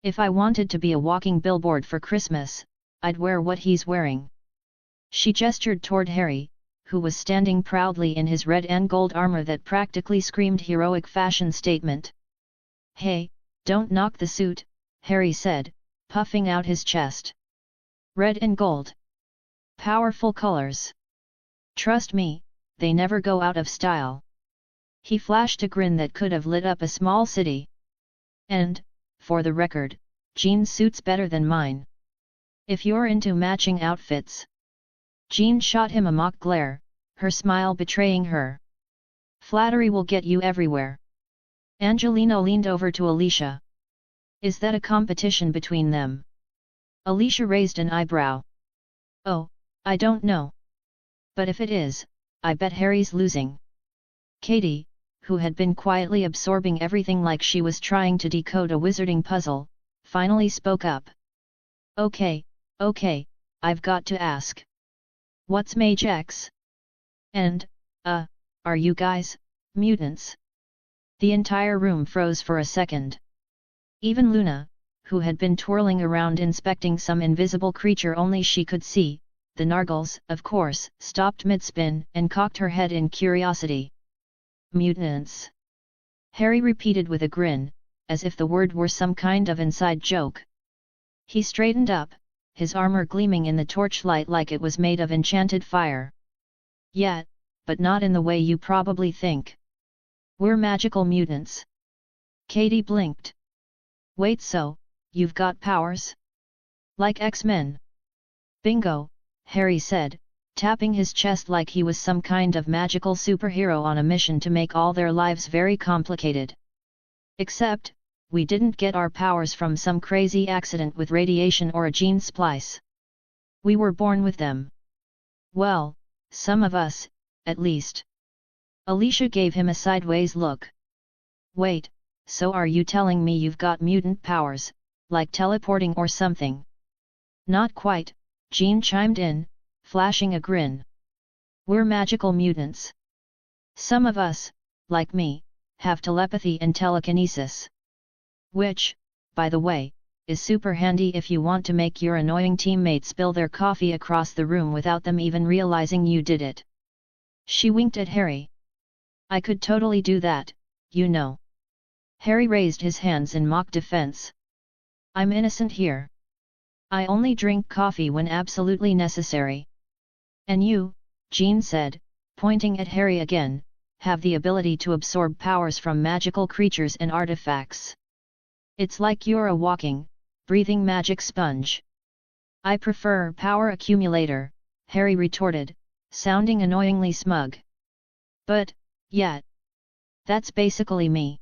"If I wanted to be a walking billboard for Christmas, I'd wear what he's wearing." She gestured toward Harry, who was standing proudly in his red and gold armor that practically screamed heroic fashion statement. "Hey, don't knock the suit," Harry said, puffing out his chest. "Red and gold. Powerful colors. Trust me, they never go out of style." He flashed a grin that could have lit up a small city. "And, for the record, Jean's suit's better than mine. If you're into matching outfits." Jean shot him a mock glare, her smile betraying her. "Flattery will get you everywhere." Angelina leaned over to Alicia. "Is that a competition between them?" Alicia raised an eyebrow. "Oh, I don't know. But if it is, I bet Harry's losing." Katie, who had been quietly absorbing everything like she was trying to decode a wizarding puzzle, finally spoke up. Okay, I've got to ask. What's MageX? And, are you guys, mutants?" The entire room froze for a second. Even Luna, who had been twirling around inspecting some invisible creature only she could see, the Nargles, of course, stopped mid-spin and cocked her head in curiosity. "Mutants?" Harry repeated with a grin, as if the word were some kind of inside joke. He straightened up, his armor gleaming in the torchlight like it was made of enchanted fire. "Yeah, but not in the way you probably think. We're magical mutants." Katie blinked. "Wait, so, you've got powers? Like X-Men?" "Bingo," Harry said, tapping his chest like he was some kind of magical superhero on a mission to make all their lives very complicated. "Except, we didn't get our powers from some crazy accident with radiation or a gene splice. We were born with them. Well, some of us, at least." Alicia gave him a sideways look. "Wait, so are you telling me you've got mutant powers, like teleporting or something?" "Not quite," Jean chimed in, flashing a grin. "We're magical mutants. Some of us, like me, have telepathy and telekinesis. Which, by the way, is super handy if you want to make your annoying teammates spill their coffee across the room without them even realizing you did it." She winked at Harry. "I could totally do that, you know." Harry raised his hands in mock defense. "I'm innocent here. I only drink coffee when absolutely necessary." "And you," Jean said, pointing at Harry again, "have the ability to absorb powers from magical creatures and artifacts. It's like you're a walking, breathing magic sponge." "I prefer power accumulator," Harry retorted, sounding annoyingly smug. "But, yeah. That's basically me.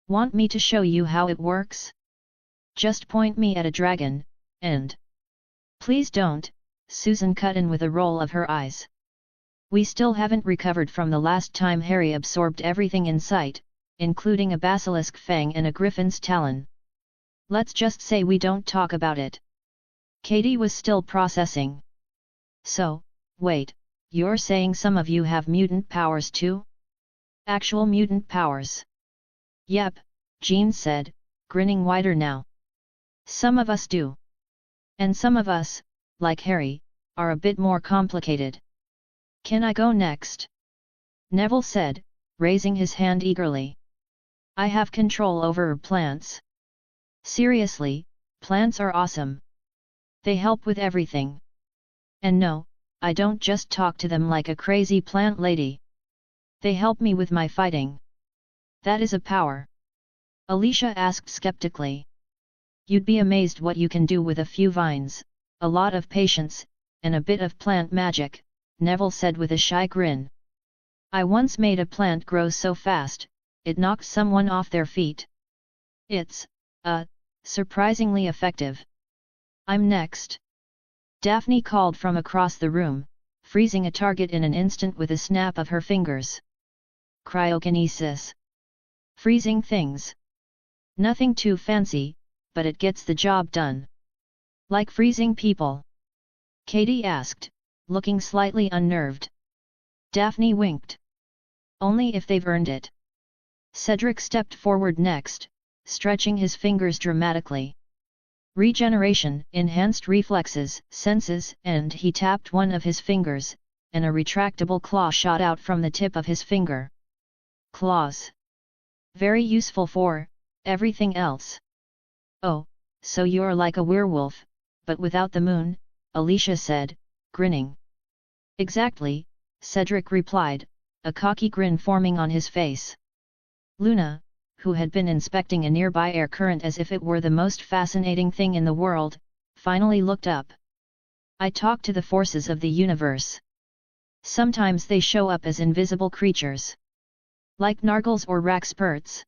Want me to show you how it works? Just point me at a dragon, and..." "Please don't," Susan cut in with a roll of her eyes. "We still haven't recovered from the last time Harry absorbed everything in sight, including a basilisk fang and a griffin's talon. Let's just say we don't talk about it." Katie was still processing. "So, wait, you're saying some of you have mutant powers too? Actual mutant powers?" "Yep," Jean said, grinning wider now. "Some of us do. And some of us, like Harry, are a bit more complicated. Can I go next? Neville said, raising his hand eagerly. I have control over plants. Seriously, plants are awesome. They help with everything. And no, I don't just talk to them like a crazy plant lady. They help me with my fighting. That is a power. Alicia asked skeptically. You'd be amazed what you can do with a few vines, a lot of patience, and a bit of plant magic, Neville said with a shy grin. I once made a plant grow so fast, it knocked someone off their feet. It's, surprisingly effective. I'm next. Daphne called from across the room, freezing a target in an instant with a snap of her fingers. Cryokinesis. Freezing things. Nothing too fancy, but it gets the job done. Like freezing people? Katie asked, looking slightly unnerved. Daphne winked. Only if they've earned it. Cedric stepped forward next, stretching his fingers dramatically. Regeneration, enhanced reflexes, senses, and he tapped one of his fingers, and a retractable claw shot out from the tip of his finger. Claws. Very useful for everything else. Oh, so you're like a werewolf, but without the moon, Alicia said, grinning. Exactly, Cedric replied, a cocky grin forming on his face. Luna, who had been inspecting a nearby air current as if it were the most fascinating thing in the world, finally looked up. I talk to the forces of the universe. Sometimes they show up as invisible creatures. Like Nargles or Raxperts.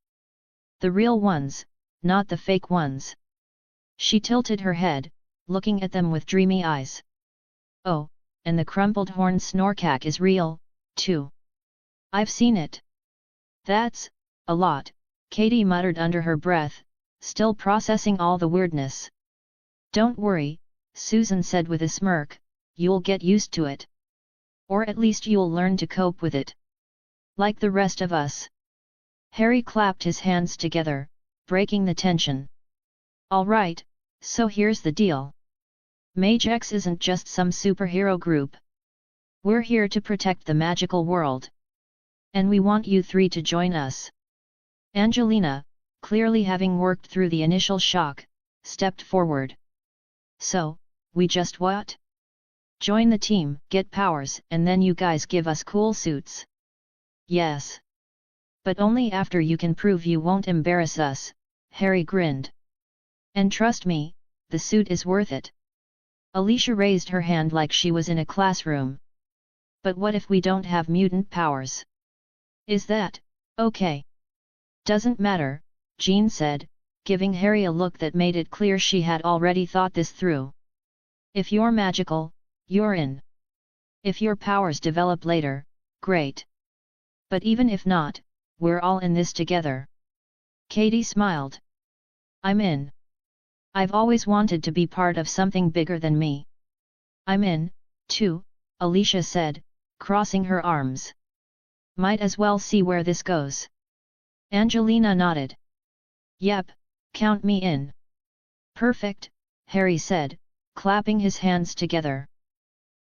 The real ones, not the fake ones. She tilted her head, looking at them with dreamy eyes. Oh, and the crumpled horned snorkack is real, too. I've seen it. That's a lot, Katie muttered under her breath, still processing all the weirdness. Don't worry, Susan said with a smirk, you'll get used to it. Or at least you'll learn to cope with it. Like the rest of us. Harry clapped his hands together, breaking the tension. All right, so here's the deal. MageX isn't just some superhero group. We're here to protect the magical world. And we want you three to join us. Angelina, clearly having worked through the initial shock, stepped forward. So, we just what? Join the team, get powers, and then you guys give us cool suits. Yes. But only after you can prove you won't embarrass us, Harry grinned. And trust me, the suit is worth it. Alicia raised her hand like she was in a classroom. But what if we don't have mutant powers? Is that okay? Doesn't matter, Jean said, giving Harry a look that made it clear she had already thought this through. If you're magical, you're in. If your powers develop later, great. But even if not, we're all in this together. Katie smiled. I'm in. I've always wanted to be part of something bigger than me. I'm in, too, Alicia said, crossing her arms. Might as well see where this goes. Angelina nodded. Yep, count me in. Perfect, Harry said, clapping his hands together.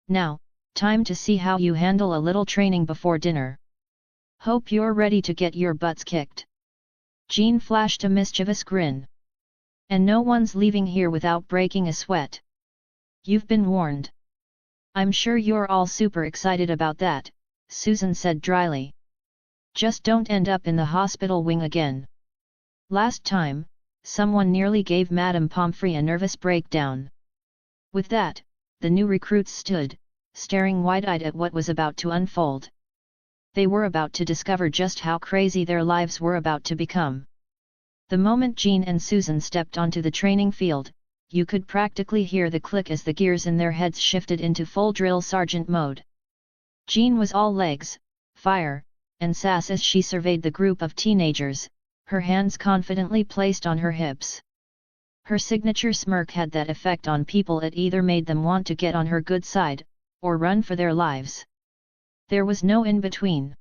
Now, time to see how you handle a little training before dinner. Hope you're ready to get your butts kicked. Jean flashed a mischievous grin. And no one's leaving here without breaking a sweat. You've been warned. I'm sure you're all super excited about that, Susan said dryly. Just don't end up in the hospital wing again. Last time, someone nearly gave Madame Pomfrey a nervous breakdown. With that, the new recruits stood, staring wide-eyed at what was about to unfold. They were about to discover just how crazy their lives were about to become. The moment Jean and Susan stepped onto the training field, you could practically hear the click as the gears in their heads shifted into full drill sergeant mode. Jean was all legs, fire, and sass as she surveyed the group of teenagers, her hands confidently placed on her hips. Her signature smirk had that effect on people it either made them want to get on her good side, or run for their lives. There was no in-between.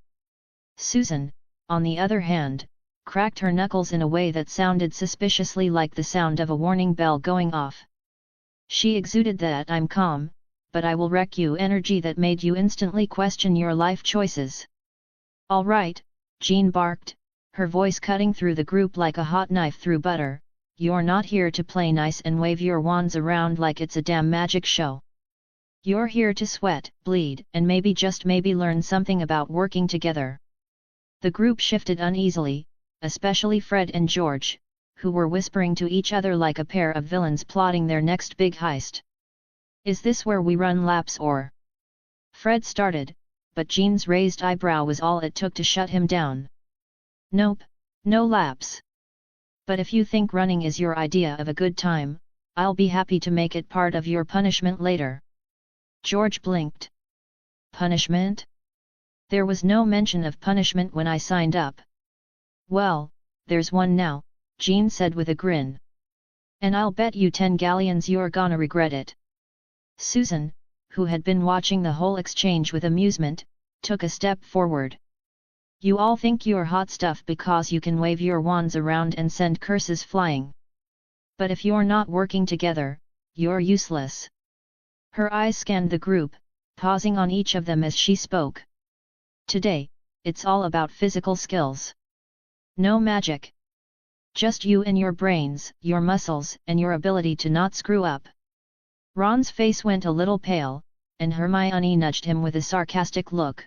Susan, on the other hand, cracked her knuckles in a way that sounded suspiciously like the sound of a warning bell going off. She exuded that I'm calm, but I will wreck you energy that made you instantly question your life choices. All right, Jean barked, her voice cutting through the group like a hot knife through butter. You're not here to play nice and wave your wands around like it's a damn magic show. You're here to sweat, bleed, and maybe just maybe learn something about working together. The group shifted uneasily, especially Fred and George, who were whispering to each other like a pair of villains plotting their next big heist. Is this where we run laps or? Fred started, but Jean's raised eyebrow was all it took to shut him down. Nope, no laps. But if you think running is your idea of a good time, I'll be happy to make it part of your punishment later. George blinked. Punishment? There was no mention of punishment when I signed up. Well, there's one now, Jean said with a grin. And I'll bet you 10 galleons you're gonna regret it. Susan, who had been watching the whole exchange with amusement, took a step forward. You all think you're hot stuff because you can wave your wands around and send curses flying. But if you're not working together, you're useless. Her eyes scanned the group, pausing on each of them as she spoke. Today, it's all about physical skills. No magic. Just you and your brains, your muscles, and your ability to not screw up. Ron's face went a little pale, and Hermione nudged him with a sarcastic look.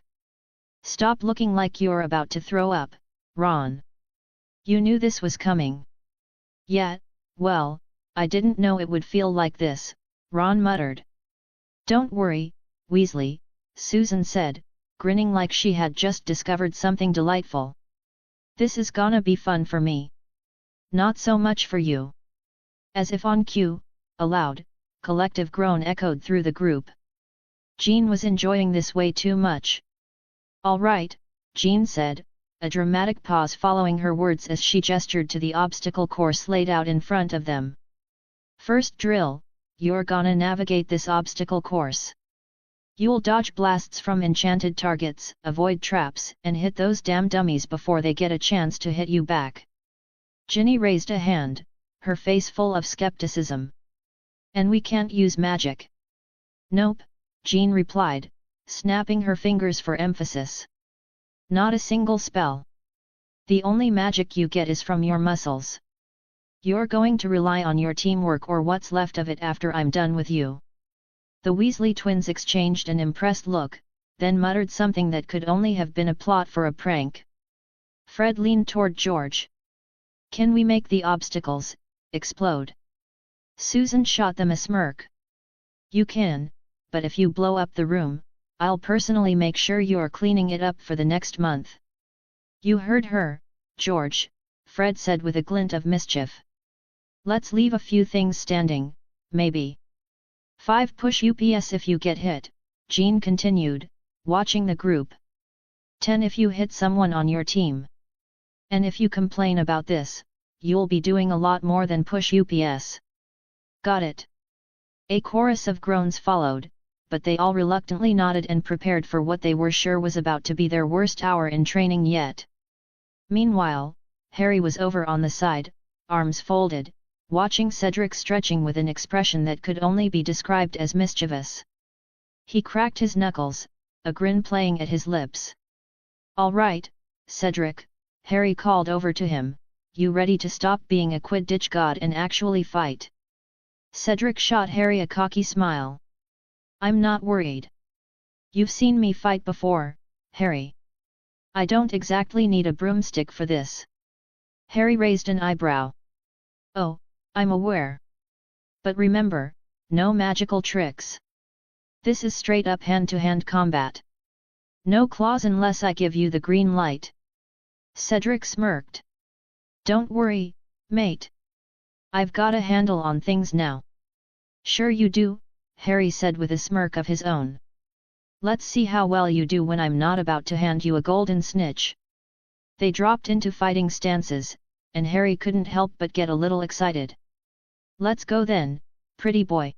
Stop looking like you're about to throw up, Ron. You knew this was coming. Yeah, well, I didn't know it would feel like this, Ron muttered. Don't worry, Weasley, Susan said, grinning like she had just discovered something delightful. This is gonna be fun for me. Not so much for you. As if on cue, a loud, collective groan echoed through the group. Jean was enjoying this way too much. All right, Jean said, a dramatic pause following her words as she gestured to the obstacle course laid out in front of them. First drill, you're gonna navigate this obstacle course. You'll dodge blasts from enchanted targets, avoid traps, and hit those damn dummies before they get a chance to hit you back. Ginny raised a hand, her face full of skepticism. And we can't use magic. Nope, Jean replied, snapping her fingers for emphasis. Not a single spell. The only magic you get is from your muscles. You're going to rely on your teamwork or what's left of it after I'm done with you. The Weasley twins exchanged an impressed look, then muttered something that could only have been a plot for a prank. Fred leaned toward George. Can we make the obstacles explode? Susan shot them a smirk. You can, but if you blow up the room, I'll personally make sure you're cleaning it up for the next month. You heard her, George, Fred said with a glint of mischief. Let's leave a few things standing, maybe. 5 push UPS if you get hit, Jean continued, watching the group. 10 if you hit someone on your team. And if you complain about this, you'll be doing a lot more than push UPS. Got it. A chorus of groans followed, but they all reluctantly nodded and prepared for what they were sure was about to be their worst hour in training yet. Meanwhile, Harry was over on the side, arms folded, watching Cedric stretching with an expression that could only be described as mischievous. He cracked his knuckles, a grin playing at his lips. All right, Cedric, Harry called over to him, you ready to stop being a Quidditch god and actually fight? Cedric shot Harry a cocky smile. I'm not worried. You've seen me fight before, Harry. I don't exactly need a broomstick for this. Harry raised an eyebrow. Oh, I'm aware. But remember, no magical tricks. This is straight up hand-to-hand combat. No claws unless I give you the green light. Cedric smirked. Don't worry, mate. I've got a handle on things now. Sure you do, Harry said with a smirk of his own. Let's see how well you do when I'm not about to hand you a golden snitch. They dropped into fighting stances, and Harry couldn't help but get a little excited. Let's go then, pretty boy.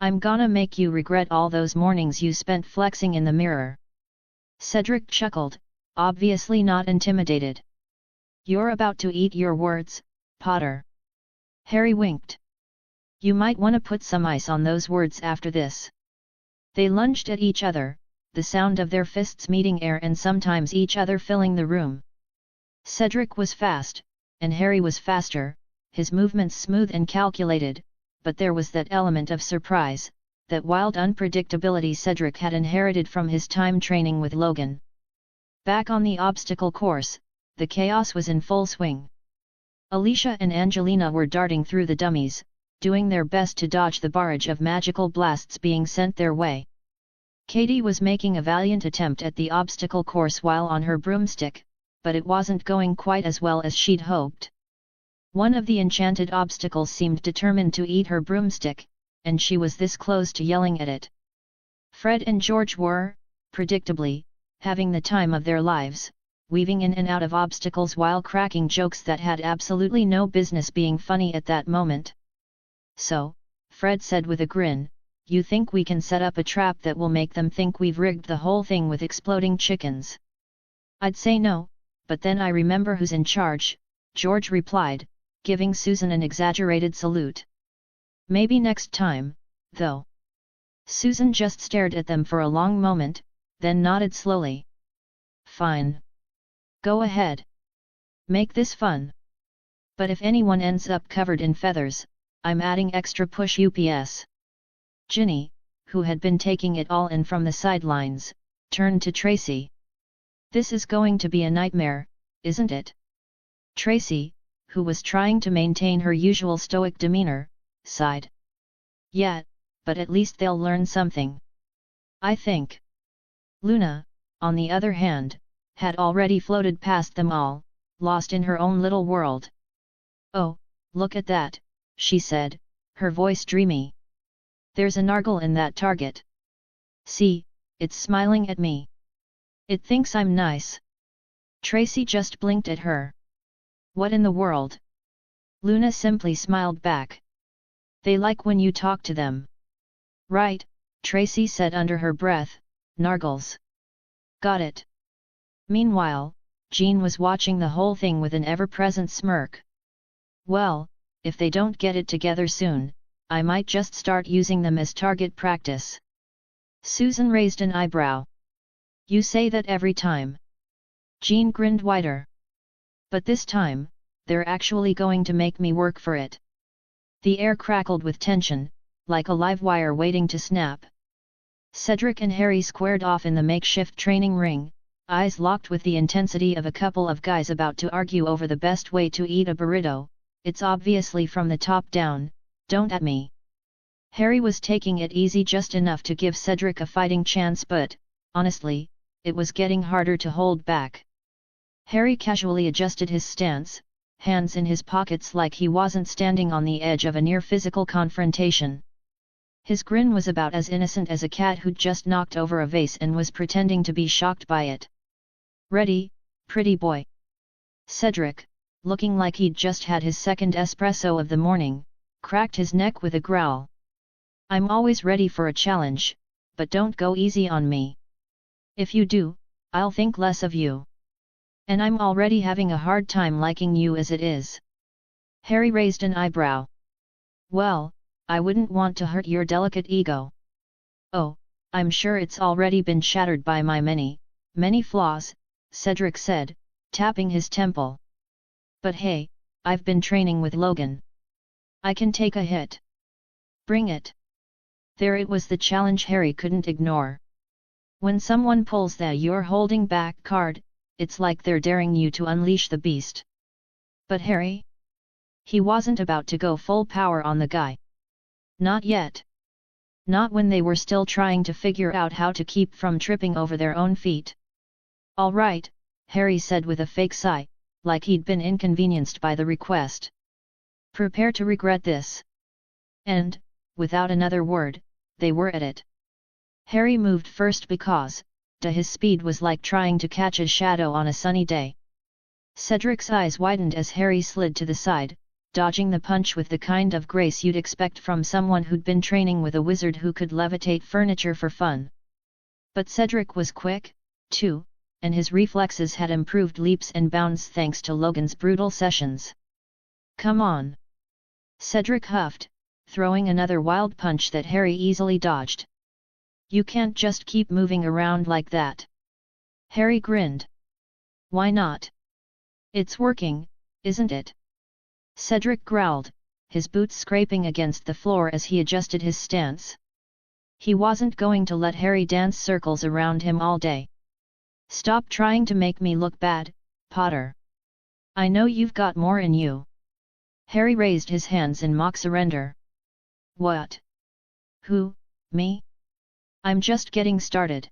I'm gonna make you regret all those mornings you spent flexing in the mirror. Cedric chuckled, obviously not intimidated. You're about to eat your words, Potter. Harry winked. You might wanna put some ice on those words after this. They lunged at each other, the sound of their fists meeting air and sometimes each other filling the room. Cedric was fast, and Harry was faster, his movements smooth and calculated, but there was that element of surprise, that wild unpredictability Cedric had inherited from his time training with Logan. Back on the obstacle course, the chaos was in full swing. Alicia and Angelina were darting through the dummies, doing their best to dodge the barrage of magical blasts being sent their way. Katie was making a valiant attempt at the obstacle course while on her broomstick, but it wasn't going quite as well as she'd hoped. One of the enchanted obstacles seemed determined to eat her broomstick, and she was this close to yelling at it. Fred and George were, predictably, having the time of their lives, weaving in and out of obstacles while cracking jokes that had absolutely no business being funny at that moment. So, Fred said with a grin, "You think we can set up a trap that will make them think we've rigged the whole thing with exploding chickens?" "I'd say no, but then I remember who's in charge," George replied, giving Susan an exaggerated salute. "Maybe next time, though." Susan just stared at them for a long moment, then nodded slowly. "Fine. Go ahead. Make this fun. But if anyone ends up covered in feathers, I'm adding extra push UPS." Ginny, who had been taking it all in from the sidelines, turned to Tracy. "This is going to be a nightmare, isn't it?" Tracy, who was trying to maintain her usual stoic demeanor, sighed. "Yeah, but at least they'll learn something, I think." Luna, on the other hand, had already floated past them all, lost in her own little world. "Oh, look at that," she said, her voice dreamy. "There's a nargle in that target. See, it's smiling at me. It thinks I'm nice." Tracy just blinked at her. "What in the world?" Luna simply smiled back. "They like when you talk to them." "Right," Tracy said under her breath, "nargles. Got it." Meanwhile, Jean was watching the whole thing with an ever-present smirk. "Well, if they don't get it together soon, I might just start using them as target practice." Susan raised an eyebrow. "You say that every time." Jean grinned wider. "But this time, they're actually going to make me work for it." The air crackled with tension, like a live wire waiting to snap. Cedric and Harry squared off in the makeshift training ring, eyes locked with the intensity of a couple of guys about to argue over the best way to eat a burrito. "It's obviously from the top down, don't at me." Harry was taking it easy just enough to give Cedric a fighting chance, but, honestly, it was getting harder to hold back. Harry casually adjusted his stance, hands in his pockets like he wasn't standing on the edge of a near-physical confrontation. His grin was about as innocent as a cat who'd just knocked over a vase and was pretending to be shocked by it. "Ready, pretty boy?" Cedric, looking like he'd just had his second espresso of the morning, cracked his neck with a growl. "I'm always ready for a challenge, but don't go easy on me. If you do, I'll think less of you. And I'm already having a hard time liking you as it is." Harry raised an eyebrow. "Well, I wouldn't want to hurt your delicate ego." "Oh, I'm sure it's already been shattered by my many flaws," Cedric said, tapping his temple. "But hey, I've been training with Logan. I can take a hit. Bring it." There it was, the challenge Harry couldn't ignore. When someone pulls the "you're holding back" card, it's like they're daring you to unleash the beast. But Harry? He wasn't about to go full power on the guy. Not yet. Not when they were still trying to figure out how to keep from tripping over their own feet. "All right," Harry said with a fake sigh, like he'd been inconvenienced by the request. "Prepare to regret this." And, without another word, they were at it. Harry moved first because, his speed was like trying to catch a shadow on a sunny day. Cedric's eyes widened as Harry slid to the side, dodging the punch with the kind of grace you'd expect from someone who'd been training with a wizard who could levitate furniture for fun. But Cedric was quick, too, and his reflexes had improved leaps and bounds thanks to Logan's brutal sessions. "Come on!" Cedric huffed, throwing another wild punch that Harry easily dodged. You can't just keep moving around like that. Harry grinned. Why not? It's working, isn't it? Cedric growled, his boots scraping against the floor as he adjusted his stance. He wasn't going to let Harry dance circles around him all day. Stop trying to make me look bad, Potter. I know you've got more in you. Harry raised his hands in mock surrender. What? Who, me? I'm just getting started.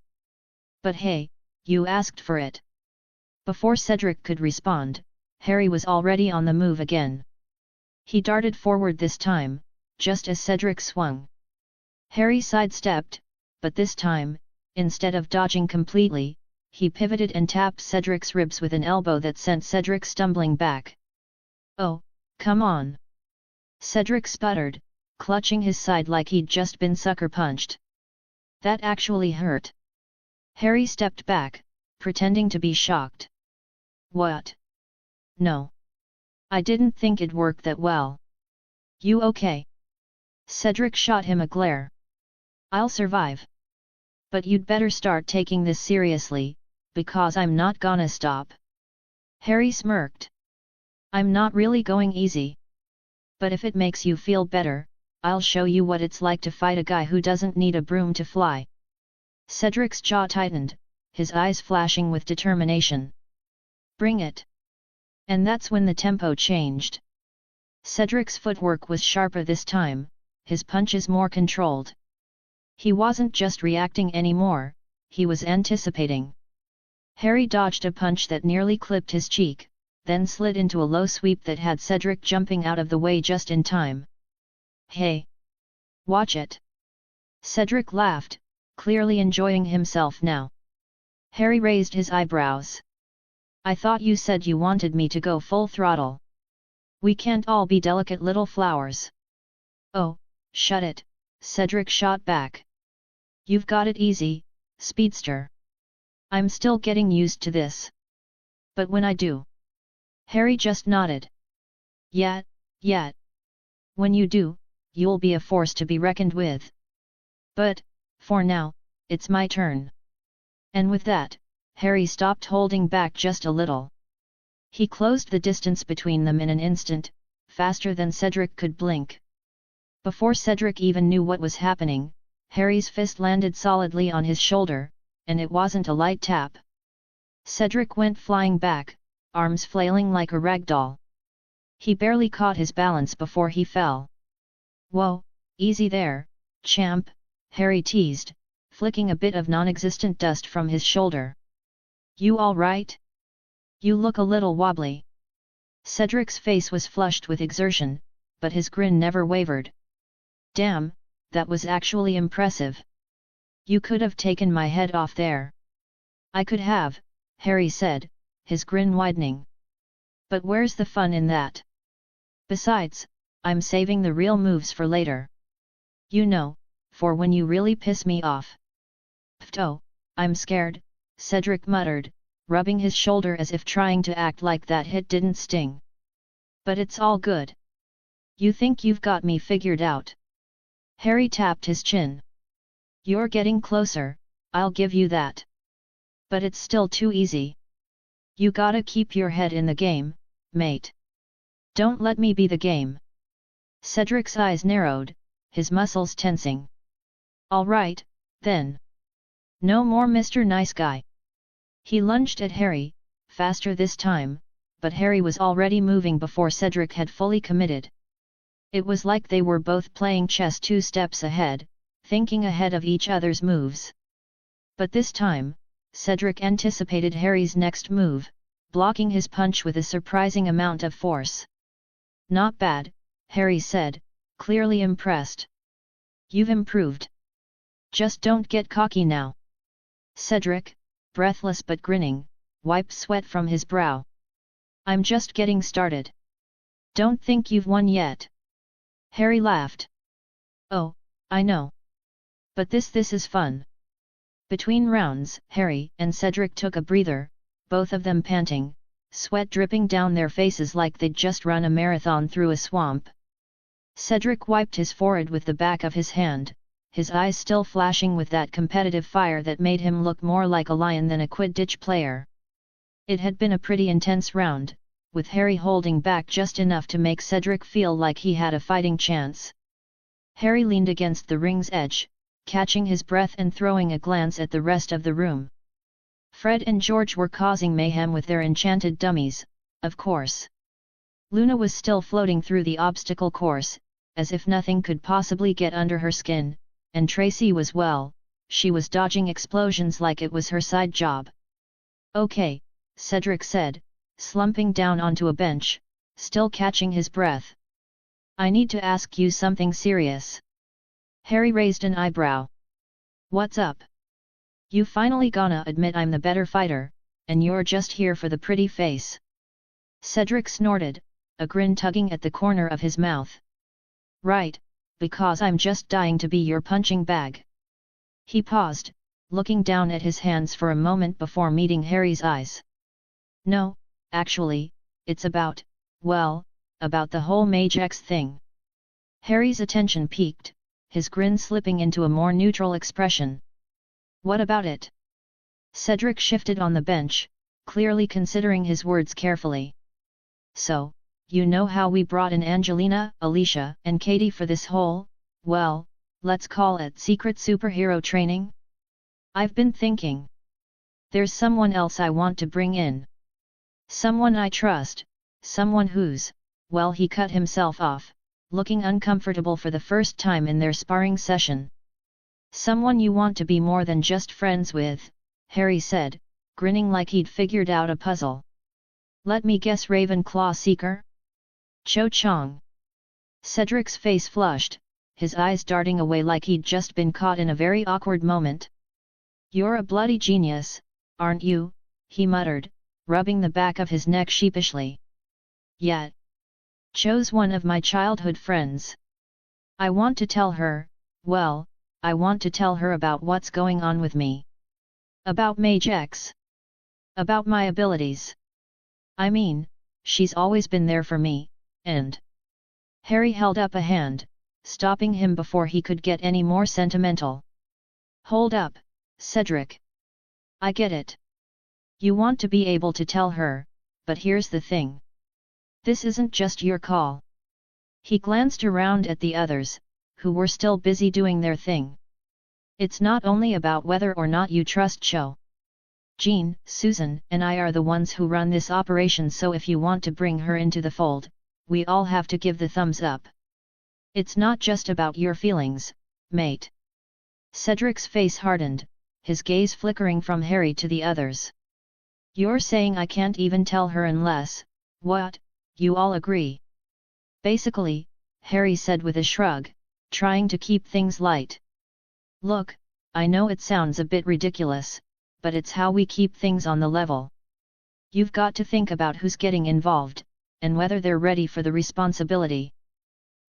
But hey, you asked for it. Before Cedric could respond, Harry was already on the move again. He darted forward this time, just as Cedric swung. Harry sidestepped, but this time, instead of dodging completely, he pivoted and tapped Cedric's ribs with an elbow that sent Cedric stumbling back. Oh, come on! Cedric sputtered, clutching his side like he'd just been sucker punched. That actually hurt. Harry stepped back, pretending to be shocked. What? No. I didn't think it'd work that well. You okay? Cedric shot him a glare. I'll survive. But you'd better start taking this seriously, because I'm not gonna stop. Harry smirked. I'm not really going easy. But if it makes you feel better, I'll show you what it's like to fight a guy who doesn't need a broom to fly. Cedric's jaw tightened, his eyes flashing with determination. Bring it. And that's when the tempo changed. Cedric's footwork was sharper this time, his punches more controlled. He wasn't just reacting anymore, he was anticipating. Harry dodged a punch that nearly clipped his cheek, then slid into a low sweep that had Cedric jumping out of the way just in time. Hey! Watch it! Cedric laughed, clearly enjoying himself now. Harry raised his eyebrows. I thought you said you wanted me to go full throttle. We can't all be delicate little flowers. Oh, shut it, Cedric shot back. You've got it easy, speedster. I'm still getting used to this. But when I do... Harry just nodded. Yeah. When you do, you'll be a force to be reckoned with. But, for now, it's my turn. And with that, Harry stopped holding back just a little. He closed the distance between them in an instant, faster than Cedric could blink. Before Cedric even knew what was happening, Harry's fist landed solidly on his shoulder, and it wasn't a light tap. Cedric went flying back, arms flailing like a rag doll. He barely caught his balance before he fell. Whoa, easy there, champ, Harry teased, flicking a bit of non-existent dust from his shoulder. You all right? You look a little wobbly. Cedric's face was flushed with exertion, but his grin never wavered. Damn, that was actually impressive. You could have taken my head off there. I could have, Harry said, his grin widening. But where's the fun in that? Besides, I'm saving the real moves for later. You know, for when you really piss me off. Pfft, I'm scared, Cedric muttered, rubbing his shoulder as if trying to act like that hit didn't sting. But it's all good. You think you've got me figured out? Harry tapped his chin. You're getting closer, I'll give you that. But it's still too easy. You gotta keep your head in the game, mate. Don't let me be the game. Cedric's eyes narrowed, his muscles tensing. All right, then. No more Mr. Nice Guy. He lunged at Harry, faster this time, but Harry was already moving before Cedric had fully committed. It was like they were both playing chess 2 steps ahead, thinking ahead of each other's moves. But this time, Cedric anticipated Harry's next move, blocking his punch with a surprising amount of force. Not bad, Harry said, clearly impressed. You've improved. Just don't get cocky now. Cedric, breathless but grinning, wiped sweat from his brow. I'm just getting started. Don't think you've won yet. Harry laughed. Oh, I know. But this is fun. Between rounds, Harry and Cedric took a breather, both of them panting, sweat dripping down their faces like they'd just run a marathon through a swamp. Cedric wiped his forehead with the back of his hand, his eyes still flashing with that competitive fire that made him look more like a lion than a Quidditch player. It had been a pretty intense round, with Harry holding back just enough to make Cedric feel like he had a fighting chance. Harry leaned against the ring's edge, catching his breath and throwing a glance at the rest of the room. Fred and George were causing mayhem with their enchanted dummies, of course. Luna was still floating through the obstacle course, as if nothing could possibly get under her skin, and Tracy was she was dodging explosions like it was her side job. "Okay," Cedric said, slumping down onto a bench, still catching his breath. "I need to ask you something serious." Harry raised an eyebrow. "What's up? You finally gonna admit I'm the better fighter, and you're just here for the pretty face?" Cedric snorted, a grin tugging at the corner of his mouth. "Right, because I'm just dying to be your punching bag." He paused, looking down at his hands for a moment before meeting Harry's eyes. "No, actually, it's about the whole MageX thing." Harry's attention peaked, his grin slipping into a more neutral expression. "What about it?" Cedric shifted on the bench, clearly considering his words carefully. "So, you know how we brought in Angelina, Alicia, and Katie for this whole, let's call it secret superhero training? I've been thinking. There's someone else I want to bring in. Someone I trust, someone who's," he cut himself off, looking uncomfortable for the first time in their sparring session. "Someone you want to be more than just friends with," Harry said, grinning like he'd figured out a puzzle. "Let me guess, Ravenclaw Seeker? Cho Chang." Cedric's face flushed, his eyes darting away like he'd just been caught in a very awkward moment. "You're a bloody genius, aren't you?" he muttered, rubbing the back of his neck sheepishly. "Yet. Cho's one of my childhood friends. I want to tell her, I want to tell her about what's going on with me. About MageX. About my abilities. I mean, she's always been there for me, and..." Harry held up a hand, stopping him before he could get any more sentimental. "Hold up, Cedric. I get it. You want to be able to tell her, but here's the thing. This isn't just your call." He glanced around at the others, who were still busy doing their thing. "It's not only about whether or not you trust Cho. Jean, Susan, and I are the ones who run this operation, so if you want to bring her into the fold, we all have to give the thumbs up. It's not just about your feelings, mate." Cedric's face hardened, his gaze flickering from Harry to the others. "You're saying I can't even tell her unless, you all agree?" "Basically," Harry said with a shrug, trying to keep things light. "Look, I know it sounds a bit ridiculous, but it's how we keep things on the level. You've got to think about who's getting involved, and whether they're ready for the responsibility.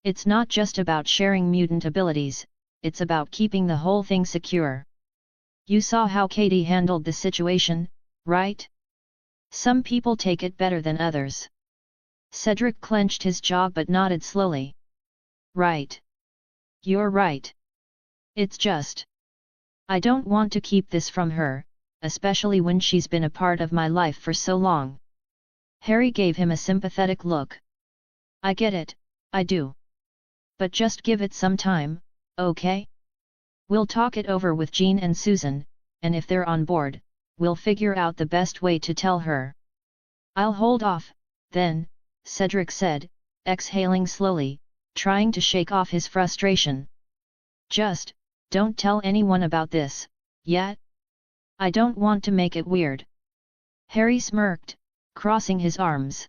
It's not just about sharing mutant abilities, it's about keeping the whole thing secure. You saw how Katie handled the situation, right? Some people take it better than others." Cedric clenched his jaw but nodded slowly. "Right. You're right. It's just, I don't want to keep this from her, especially when she's been a part of my life for so long." Harry gave him a sympathetic look. "I get it, I do. But just give it some time, okay? We'll talk it over with Jean and Susan, and if they're on board, we'll figure out the best way to tell her." "I'll hold off, then," Cedric said, exhaling slowly, trying to shake off his frustration. "Just, don't tell anyone about this, yet? I don't want to make it weird." Harry smirked, crossing his arms.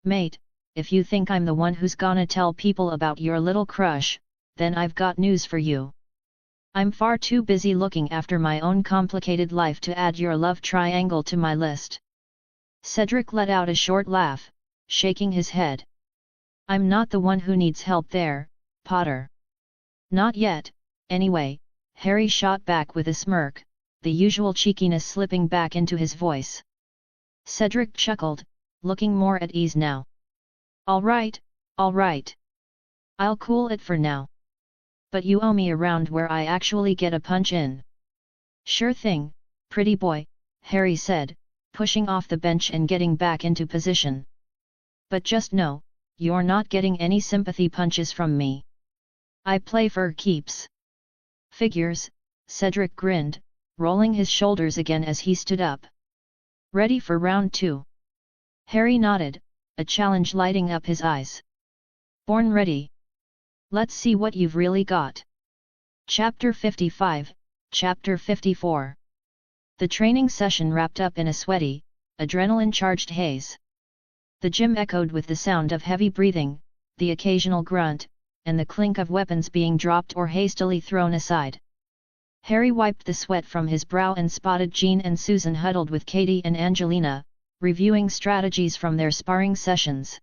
"Mate, if you think I'm the one who's gonna tell people about your little crush, then I've got news for you. I'm far too busy looking after my own complicated life to add your love triangle to my list." Cedric let out a short laugh, shaking his head. "I'm not the one who needs help there, Potter." "Not yet, anyway," Harry shot back with a smirk, the usual cheekiness slipping back into his voice. Cedric chuckled, looking more at ease now. All right. I'll cool it for now. But you owe me a round where I actually get a punch in. Sure thing, pretty boy, Harry said, pushing off the bench and getting back into position. But just know, you're not getting any sympathy punches from me. I play for keeps. Figures, Cedric grinned, rolling his shoulders again as he stood up. Ready for round 2? Harry nodded, a challenge lighting up his eyes. Born ready. Let's see what you've really got. Chapter 55, Chapter 54. The training session wrapped up in a sweaty, adrenaline-charged haze. The gym echoed with the sound of heavy breathing, the occasional grunt, and the clink of weapons being dropped or hastily thrown aside. Harry wiped the sweat from his brow and spotted Jean and Susan huddled with Katie and Angelina, reviewing strategies from their sparring sessions.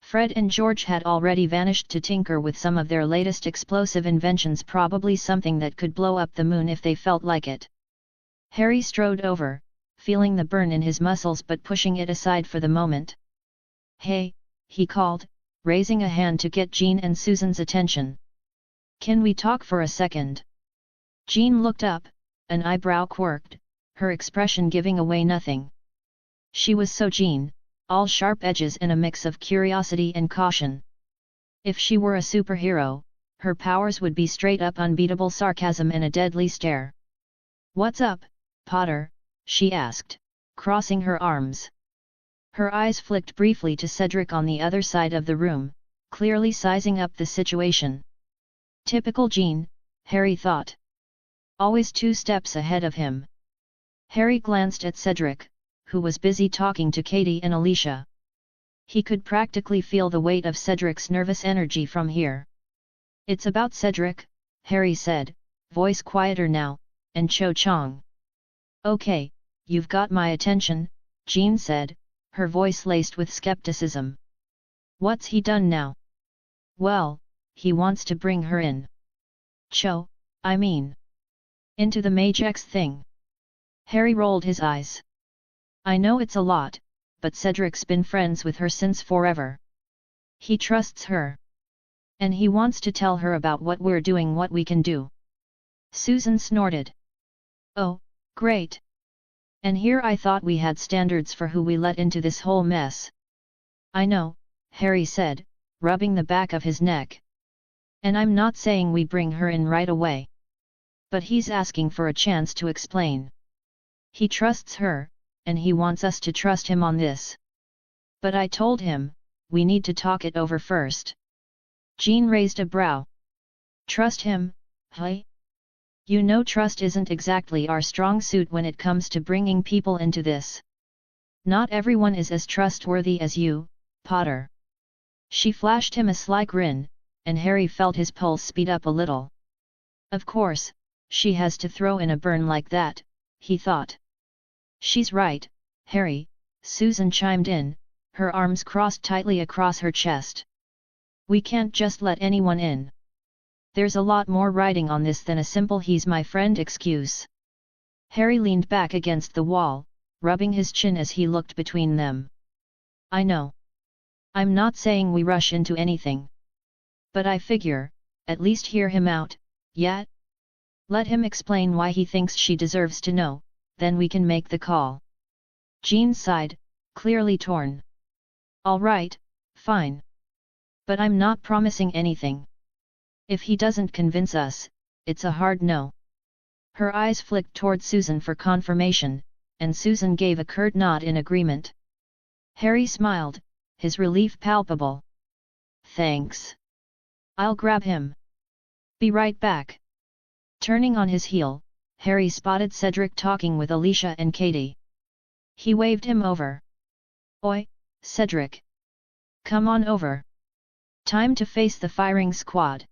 Fred and George had already vanished to tinker with some of their latest explosive inventions, probably something that could blow up the moon if they felt like it. Harry strode over, feeling the burn in his muscles but pushing it aside for the moment. Hey, he called, raising a hand to get Jean and Susan's attention. Can we talk for a second? Jean looked up, an eyebrow quirked, her expression giving away nothing. She was so Jean, all sharp edges and a mix of curiosity and caution. If she were a superhero, her powers would be straight-up unbeatable sarcasm and a deadly stare. What's up, Potter? She asked, crossing her arms. Her eyes flicked briefly to Cedric on the other side of the room, clearly sizing up the situation. Typical Jean, Harry thought. Always 2 steps ahead of him. Harry glanced at Cedric, who was busy talking to Katie and Alicia. He could practically feel the weight of Cedric's nervous energy from here. It's about Cedric, Harry said, voice quieter now, and Cho Chang. Okay, you've got my attention, Jean said, her voice laced with skepticism. What's he done now? Well, he wants to bring her in. Cho, I mean. Into the MageX thing. Harry rolled his eyes. I know it's a lot, but Cedric's been friends with her since forever. He trusts her. And he wants to tell her about what we're doing, what we can do. Susan snorted. Oh, great. And here I thought we had standards for who we let into this whole mess. I know, Harry said, rubbing the back of his neck. And I'm not saying we bring her in right away. But he's asking for a chance to explain. He trusts her, and he wants us to trust him on this. But I told him, we need to talk it over first. Jean raised a brow. Trust him, huh? You know trust isn't exactly our strong suit when it comes to bringing people into this. Not everyone is as trustworthy as you, Potter. She flashed him a sly grin, and Harry felt his pulse speed up a little. Of course, she has to throw in a burn like that, he thought. She's right, Harry, Susan chimed in, her arms crossed tightly across her chest. We can't just let anyone in. There's a lot more riding on this than a simple "he's my friend" excuse. Harry leaned back against the wall, rubbing his chin as he looked between them. I know. I'm not saying we rush into anything. But I figure, at least hear him out, yeah? Let him explain why he thinks she deserves to know, then we can make the call. Jean sighed, clearly torn. All right, fine. But I'm not promising anything. If he doesn't convince us, it's a hard no. Her eyes flicked toward Susan for confirmation, and Susan gave a curt nod in agreement. Harry smiled, his relief palpable. Thanks. I'll grab him. Be right back. Turning on his heel, Harry spotted Cedric talking with Alicia and Katie. He waved him over. Oi, Cedric. Come on over. Time to face the firing squad.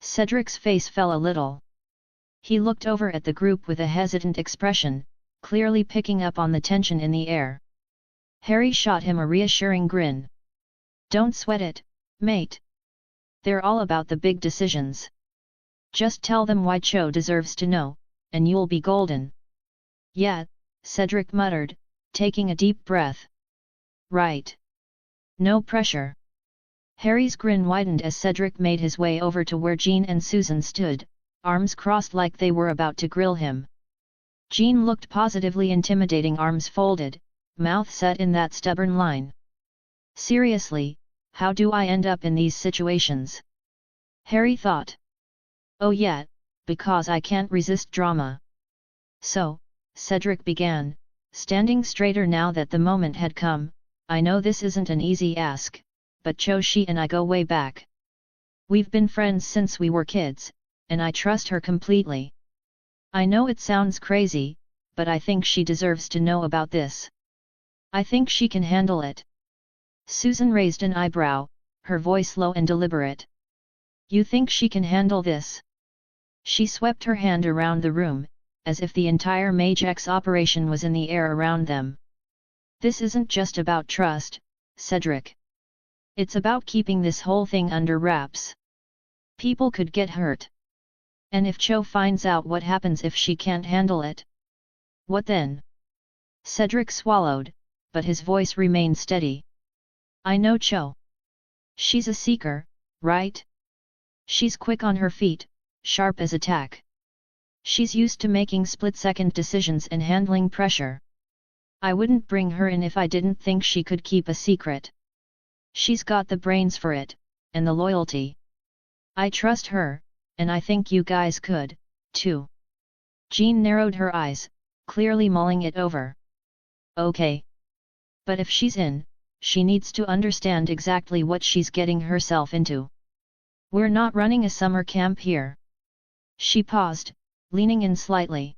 Cedric's face fell a little. He looked over at the group with a hesitant expression, clearly picking up on the tension in the air. Harry shot him a reassuring grin. Don't sweat it, mate. They're all about the big decisions. Just tell them why Cho deserves to know, and you'll be golden. Yeah, Cedric muttered, taking a deep breath. Right. No pressure. Harry's grin widened as Cedric made his way over to where Jean and Susan stood, arms crossed like they were about to grill him. Jean looked positively intimidating, arms folded, mouth set in that stubborn line. Seriously, how do I end up in these situations? Harry thought. Oh yeah, because I can't resist drama. So, Cedric began, standing straighter now that the moment had come, I know this isn't an easy ask, but she and I go way back. We've been friends since we were kids, and I trust her completely. I know it sounds crazy, but I think she deserves to know about this. I think she can handle it. Susan raised an eyebrow, her voice low and deliberate. You think she can handle this? She swept her hand around the room, as if the entire MageX operation was in the air around them. This isn't just about trust, Cedric. It's about keeping this whole thing under wraps. People could get hurt. And if Cho finds out, what happens if she can't handle it? What then? Cedric swallowed, but his voice remained steady. I know Cho. She's a seeker, right? She's quick on her feet, sharp as a tack. She's used to making split-second decisions and handling pressure. I wouldn't bring her in if I didn't think she could keep a secret. She's got the brains for it, and the loyalty. I trust her, and I think you guys could, too. Jean narrowed her eyes, clearly mulling it over. Okay. But if she's in, she needs to understand exactly what she's getting herself into. We're not running a summer camp here. She paused, leaning in slightly.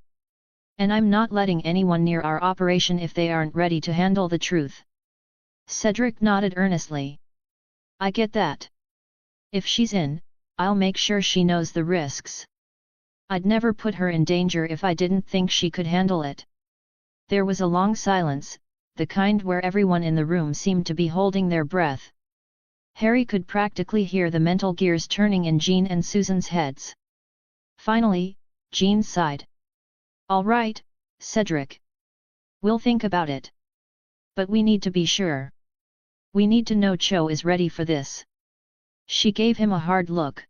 And I'm not letting anyone near our operation if they aren't ready to handle the truth. Cedric nodded earnestly. I get that. If she's in, I'll make sure she knows the risks. I'd never put her in danger if I didn't think she could handle it. There was a long silence, the kind where everyone in the room seemed to be holding their breath. Harry could practically hear the mental gears turning in Jean and Susan's heads. Finally, Jean sighed. All right, Cedric. We'll think about it. But we need to be sure. We need to know Cho is ready for this. She gave him a hard look.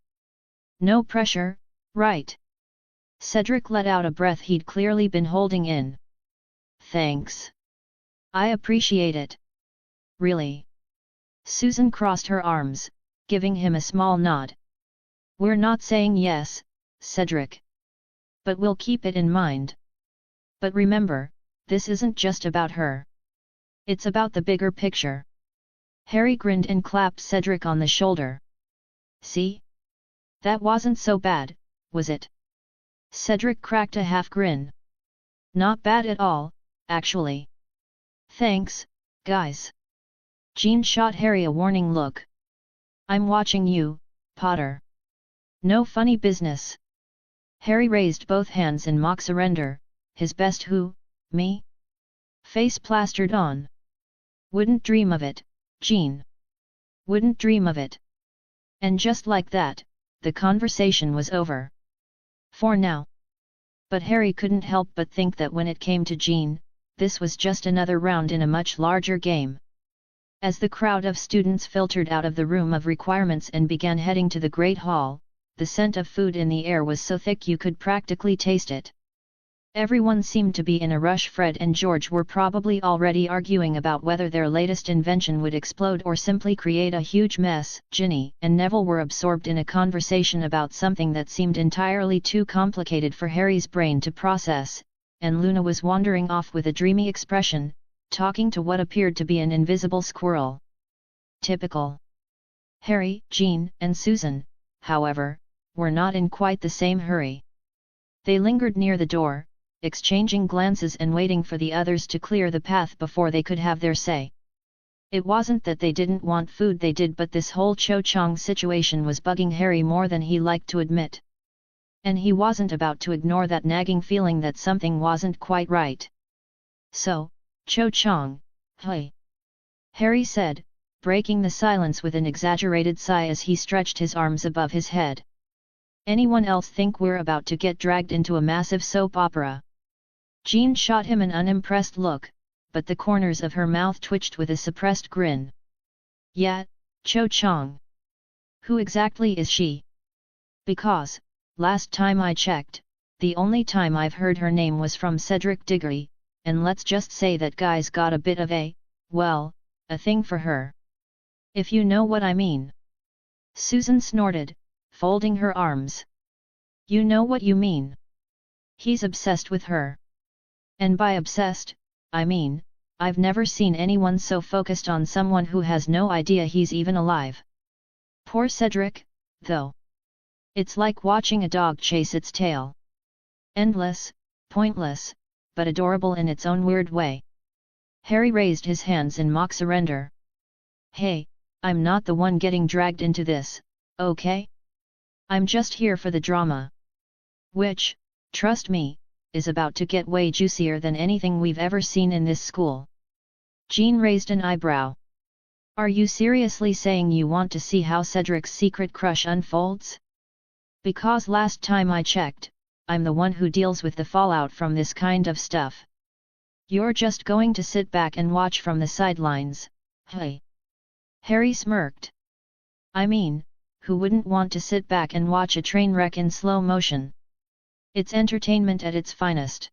No pressure, right? Cedric let out a breath he'd clearly been holding in. Thanks. I appreciate it. Really? Susan crossed her arms, giving him a small nod. We're not saying yes, Cedric. But we'll keep it in mind. But remember, this isn't just about her. It's about the bigger picture. Harry grinned and clapped Cedric on the shoulder. See? That wasn't so bad, was it? Cedric cracked a half grin. Not bad at all, actually. Thanks, guys. Jean shot Harry a warning look. I'm watching you, Potter. No funny business. Harry raised both hands in mock surrender, his best who, me? Face plastered on. Wouldn't dream of it, Jean. Wouldn't dream of it. And just like that, the conversation was over. For now. But Harry couldn't help but think that when it came to Jean, this was just another round in a much larger game. As the crowd of students filtered out of the room of requirements and began heading to the Great Hall, the scent of food in the air was so thick you could practically taste it. Everyone seemed to be in a rush. Fred and George were probably already arguing about whether their latest invention would explode or simply create a huge mess. Ginny and Neville were absorbed in a conversation about something that seemed entirely too complicated for Harry's brain to process, and Luna was wandering off with a dreamy expression, talking to what appeared to be an invisible squirrel. Typical. Harry, Jean, and Susan, however, were not in quite the same hurry. They lingered near the door, exchanging glances and waiting for the others to clear the path before they could have their say. It wasn't that they didn't want food, they did, but this whole Cho Chang situation was bugging Harry more than he liked to admit. And he wasn't about to ignore that nagging feeling that something wasn't quite right. So, Cho Chang, hey. Harry said, breaking the silence with an exaggerated sigh as he stretched his arms above his head. Anyone else think we're about to get dragged into a massive soap opera? Jean shot him an unimpressed look, but the corners of her mouth twitched with a suppressed grin. Yeah, Cho Chang. Who exactly is she? Because, last time I checked, the only time I've heard her name was from Cedric Diggory, and let's just say that guy's got a bit of a thing for her. If you know what I mean. Susan snorted, folding her arms. You know what you mean. He's obsessed with her. And by obsessed, I mean, I've never seen anyone so focused on someone who has no idea he's even alive. Poor Cedric, though. It's like watching a dog chase its tail. Endless, pointless, but adorable in its own weird way. Harry raised his hands in mock surrender. Hey, I'm not the one getting dragged into this, okay? I'm just here for the drama. Which, trust me, is about to get way juicier than anything we've ever seen in this school. Jean raised an eyebrow. Are you seriously saying you want to see how Cedric's secret crush unfolds? Because last time I checked, I'm the one who deals with the fallout from this kind of stuff. You're just going to sit back and watch from the sidelines, hey? Harry smirked. I mean, who wouldn't want to sit back and watch a train wreck in slow motion? It's entertainment at its finest.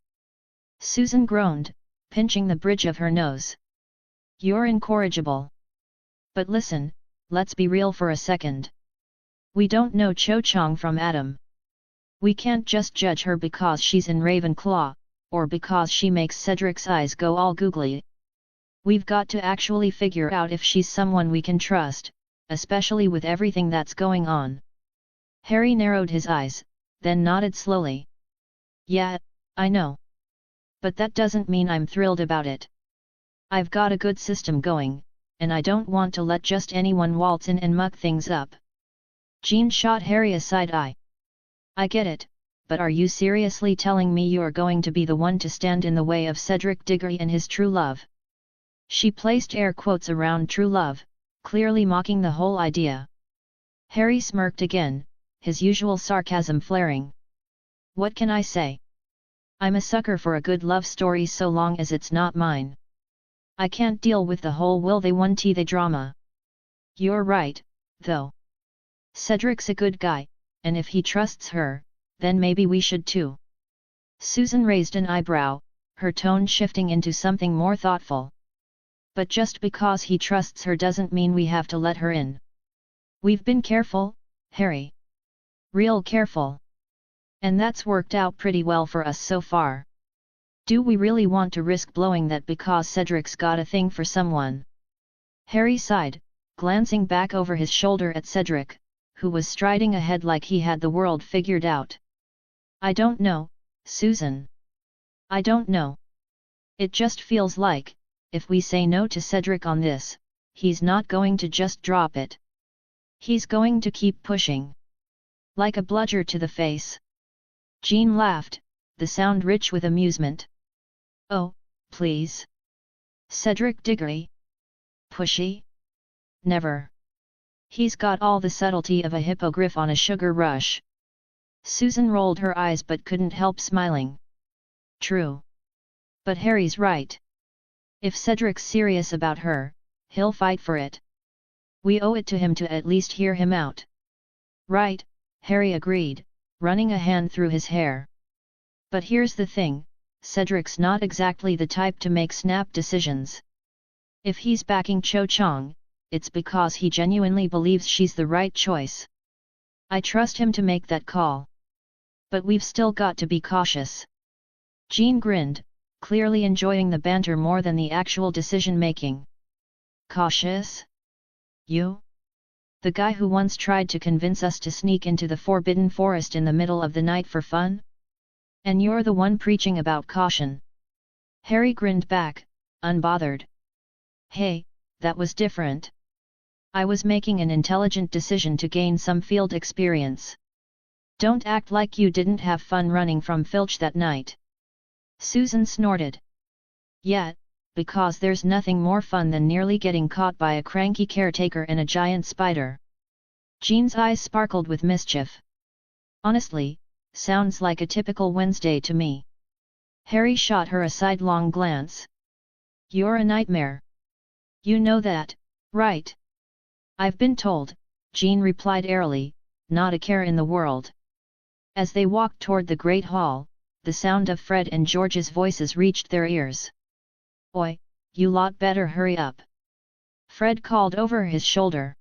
Susan groaned, pinching the bridge of her nose. You're incorrigible. But listen, let's be real for a second. We don't know Cho Chang from Adam. We can't just judge her because she's in Ravenclaw, or because she makes Cedric's eyes go all googly. We've got to actually figure out if she's someone we can trust, especially with everything that's going on. Harry narrowed his eyes, then nodded slowly. Yeah, I know. But that doesn't mean I'm thrilled about it. I've got a good system going, and I don't want to let just anyone waltz in and muck things up. Jean shot Harry a side eye. I get it, but are you seriously telling me you're going to be the one to stand in the way of Cedric Diggory and his true love? She placed air quotes around true love, clearly mocking the whole idea. Harry smirked again, his usual sarcasm flaring. What can I say? I'm a sucker for a good love story so long as it's not mine. I can't deal with the whole will they won't they drama. You're right, though. Cedric's a good guy, and if he trusts her, then maybe we should too. Susan raised an eyebrow, her tone shifting into something more thoughtful. But just because he trusts her doesn't mean we have to let her in. We've been careful, Harry. Real careful. And that's worked out pretty well for us so far. Do we really want to risk blowing that because Cedric's got a thing for someone? Harry sighed, glancing back over his shoulder at Cedric, who was striding ahead like he had the world figured out. I don't know, Susan. I don't know. It just feels like, if we say no to Cedric on this, he's not going to just drop it. He's going to keep pushing. Like a bludger to the face. Jean laughed, the sound rich with amusement. Oh, please. Cedric Diggory? Pushy? Never. He's got all the subtlety of a hippogriff on a sugar rush. Susan rolled her eyes but couldn't help smiling. True. But Harry's right. If Cedric's serious about her, he'll fight for it. We owe it to him to at least hear him out. Right, Harry agreed, running a hand through his hair. But here's the thing, Cedric's not exactly the type to make snap decisions. If he's backing Cho Chang, it's because he genuinely believes she's the right choice. I trust him to make that call. But we've still got to be cautious. Jean grinned, clearly enjoying the banter more than the actual decision-making. Cautious? You? The guy who once tried to convince us to sneak into the Forbidden Forest in the middle of the night for fun? And you're the one preaching about caution. Harry grinned back, unbothered. Hey, that was different. I was making an intelligent decision to gain some field experience. Don't act like you didn't have fun running from Filch that night. Susan snorted. Yeah, because there's nothing more fun than nearly getting caught by a cranky caretaker and a giant spider. Jean's eyes sparkled with mischief. Honestly, sounds like a typical Wednesday to me. Harry shot her a sidelong glance. You're a nightmare. You know that, right? I've been told, Jean replied airily, not a care in the world. As they walked toward the great hall, the sound of Fred and George's voices reached their ears. "Oi, you lot better hurry up!" Fred called over his shoulder.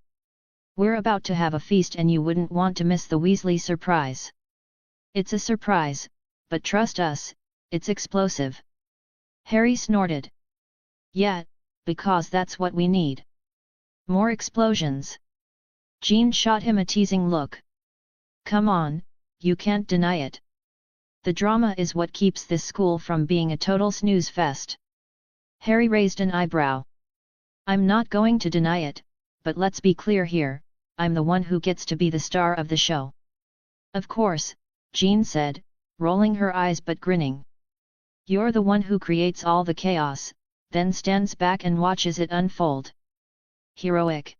"We're about to have a feast and you wouldn't want to miss the Weasley surprise." "It's a surprise, but trust us, it's explosive." Harry snorted. "Yeah, because that's what we need. More explosions." Jean shot him a teasing look. "Come on, you can't deny it. The drama is what keeps this school from being a total snooze fest." Harry raised an eyebrow. "I'm not going to deny it, but let's be clear here, I'm the one who gets to be the star of the show." "Of course," Jean said, rolling her eyes but grinning. "You're the one who creates all the chaos, then stands back and watches it unfold. Heroic.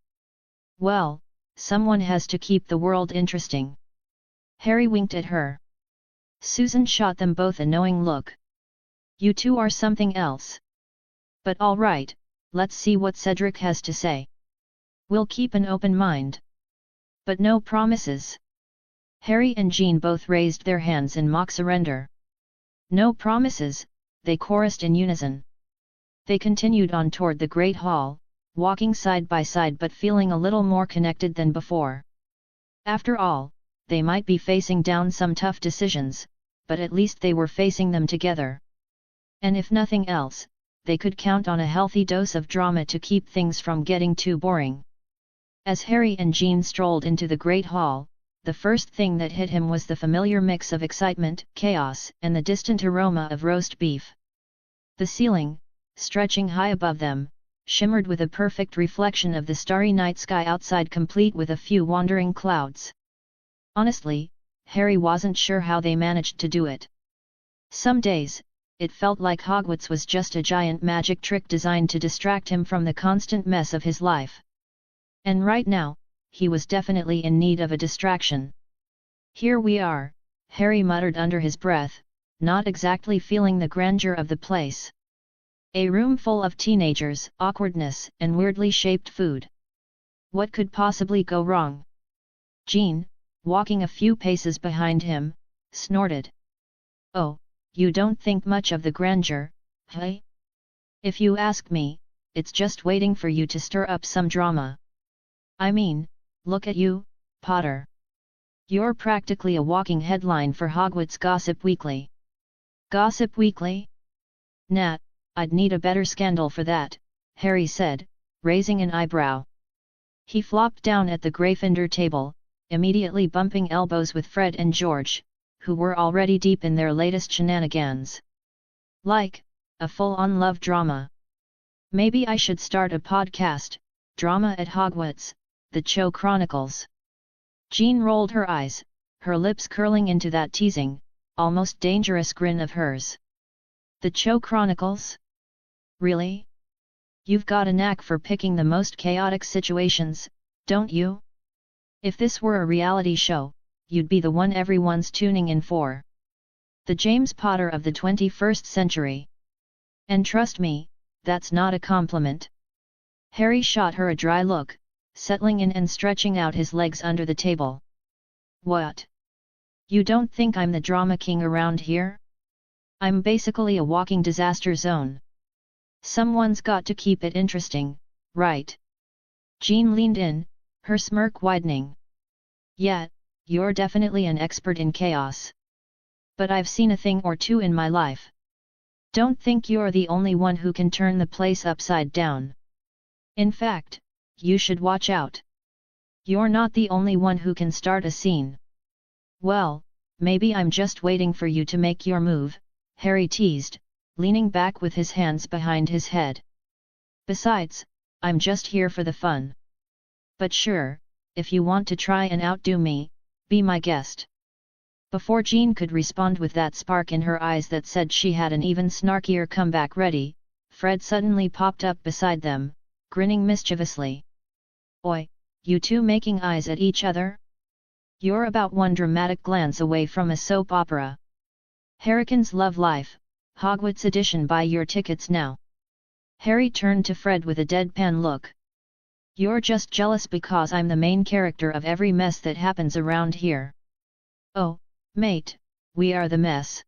Well, someone has to keep the world interesting." Harry winked at her. Susan shot them both a knowing look. "You two are something else. But all right, let's see what Cedric has to say. We'll keep an open mind. But no promises." Harry and Jean both raised their hands in mock surrender. "No promises," they chorused in unison. They continued on toward the Great Hall, walking side by side but feeling a little more connected than before. After all, they might be facing down some tough decisions, but at least they were facing them together. And if nothing else, they could count on a healthy dose of drama to keep things from getting too boring. As Harry and Jean strolled into the Great Hall, the first thing that hit him was the familiar mix of excitement, chaos, and the distant aroma of roast beef. The ceiling, stretching high above them, shimmered with a perfect reflection of the starry night sky outside, complete with a few wandering clouds. Honestly, Harry wasn't sure how they managed to do it. Some days, it felt like Hogwarts was just a giant magic trick designed to distract him from the constant mess of his life. And right now, he was definitely in need of a distraction. "Here we are," Harry muttered under his breath, not exactly feeling the grandeur of the place. A room full of teenagers, awkwardness, and weirdly shaped food. What could possibly go wrong? Jean, walking a few paces behind him, snorted. "Oh, you don't think much of the grandeur, hey? If you ask me, it's just waiting for you to stir up some drama. I mean, look at you, Potter. You're practically a walking headline for Hogwarts Gossip Weekly." "Gossip Weekly? Nah, I'd need a better scandal for that," Harry said, raising an eyebrow. He flopped down at the Gryffindor table, immediately bumping elbows with Fred and George, who were already deep in their latest shenanigans. "Like, a full-on love drama. Maybe I should start a podcast, Drama at Hogwarts, the Cho Chronicles." Jean rolled her eyes, her lips curling into that teasing, almost dangerous grin of hers. "The Cho Chronicles? Really? You've got a knack for picking the most chaotic situations, don't you? If this were a reality show, you'd be the one everyone's tuning in for. The James Potter of the 21st century. And trust me, that's not a compliment." Harry shot her a dry look, settling in and stretching out his legs under the table. "What? You don't think I'm the drama king around here? I'm basically a walking disaster zone. Someone's got to keep it interesting, right?" Jean leaned in, her smirk widening. "Yeah, you're definitely an expert in chaos. But I've seen a thing or two in my life. Don't think you're the only one who can turn the place upside down. In fact, you should watch out. You're not the only one who can start a scene." "Well, maybe I'm just waiting for you to make your move," Harry teased, leaning back with his hands behind his head. "Besides, I'm just here for the fun. But sure, if you want to try and outdo me, be my guest." Before Jean could respond with that spark in her eyes that said she had an even snarkier comeback ready, Fred suddenly popped up beside them, grinning mischievously. "Oi, you two making eyes at each other? You're about one dramatic glance away from a soap opera. Harrican's Love Life, Hogwarts edition. Buy your tickets now." Harry turned to Fred with a deadpan look. You're just jealous because I'm the main character of every mess that happens around here. Oh, mate, we are the mess.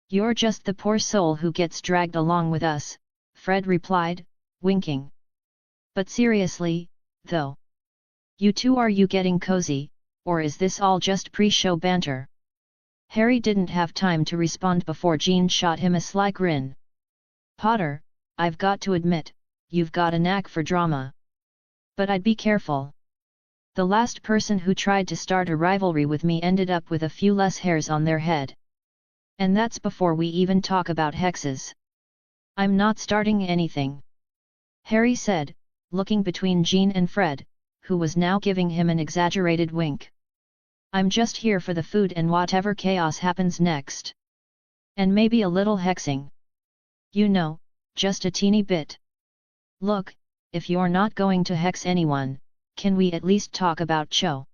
You're just the poor soul who gets dragged along with us, Fred replied, winking. But seriously, though. You two, are you getting cozy, or is this all just pre-show banter? Harry didn't have time to respond before Jean shot him a sly grin. Potter, I've got to admit, you've got a knack for drama. But I'd be careful. The last person who tried to start a rivalry with me ended up with a few less hairs on their head. And that's before we even talk about hexes. I'm not starting anything, Harry said, looking between Jean and Fred, who was now giving him an exaggerated wink. I'm just here for the food and whatever chaos happens next. And maybe a little hexing. You know, just a teeny bit. Look, if you're not going to hex anyone, can we at least talk about Cho?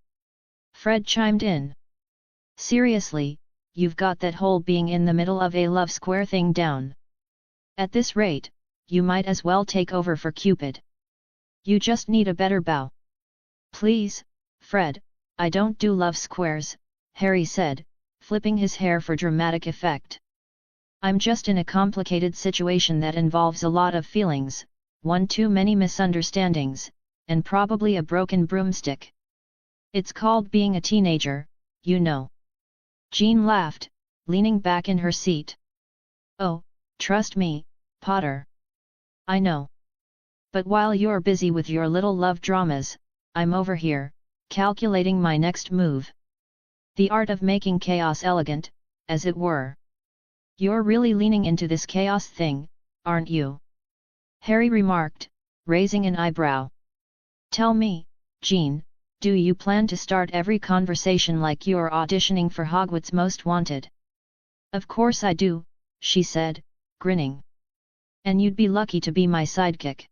Fred chimed in. Seriously, you've got that whole being in the middle of a love square thing down. At this rate, you might as well take over for Cupid. You just need a better bow. Please, Fred, I don't do love squares, Harry said, flipping his hair for dramatic effect. I'm just in a complicated situation that involves a lot of feelings, one too many misunderstandings, and probably a broken broomstick. It's called being a teenager, you know. Jean laughed, leaning back in her seat. Oh, trust me, Potter. I know. But while you're busy with your little love dramas, I'm over here, calculating my next move. The art of making chaos elegant, as it were. You're really leaning into this chaos thing, aren't you? Harry remarked, raising an eyebrow. Tell me, Jean, do you plan to start every conversation like you're auditioning for Hogwarts Most Wanted? Of course I do, she said, grinning. And you'd be lucky to be my sidekick.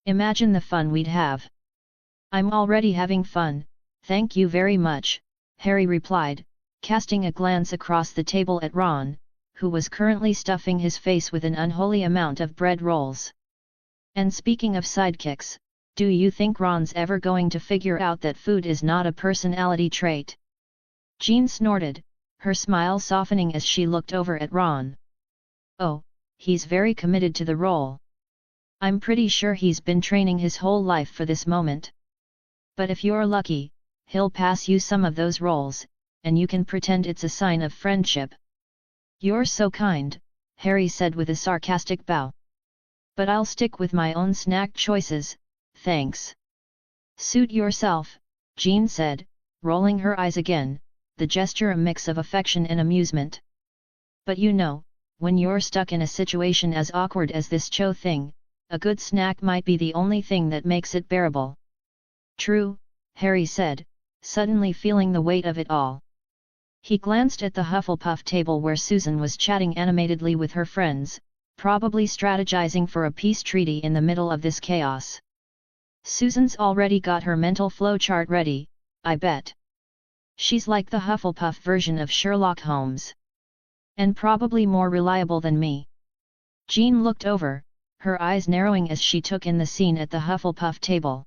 Imagine the fun we'd have. I'm already having fun, thank you very much, Harry replied, casting a glance across the table at Ron, who was currently stuffing his face with an unholy amount of bread rolls. And speaking of sidekicks, do you think Ron's ever going to figure out that food is not a personality trait? Jean snorted, her smile softening as she looked over at Ron. Oh, he's very committed to the role. I'm pretty sure he's been training his whole life for this moment. But if you're lucky, he'll pass you some of those rolls, and you can pretend it's a sign of friendship. You're so kind, Harry said with a sarcastic bow. But I'll stick with my own snack choices, thanks. Suit yourself, Jean said, rolling her eyes again, the gesture a mix of affection and amusement. But you know, when you're stuck in a situation as awkward as this Cho thing, a good snack might be the only thing that makes it bearable. True, Harry said, suddenly feeling the weight of it all. He glanced at the Hufflepuff table where Susan was chatting animatedly with her friends, probably strategizing for a peace treaty in the middle of this chaos. Susan's already got her mental flowchart ready, I bet. She's like the Hufflepuff version of Sherlock Holmes. And probably more reliable than me. Jean looked over, her eyes narrowing as she took in the scene at the Hufflepuff table.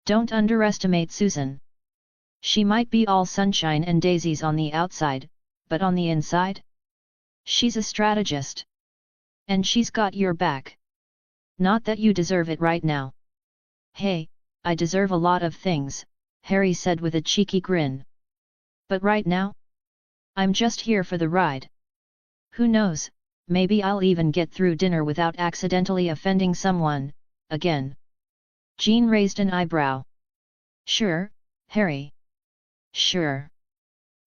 Don't underestimate Susan. She might be all sunshine and daisies on the outside, but on the inside? She's a strategist. And she's got your back. Not that you deserve it right now. Hey, I deserve a lot of things, Harry said with a cheeky grin. But right now? I'm just here for the ride. Who knows, maybe I'll even get through dinner without accidentally offending someone, again. Jean raised an eyebrow. Sure, Harry. Sure.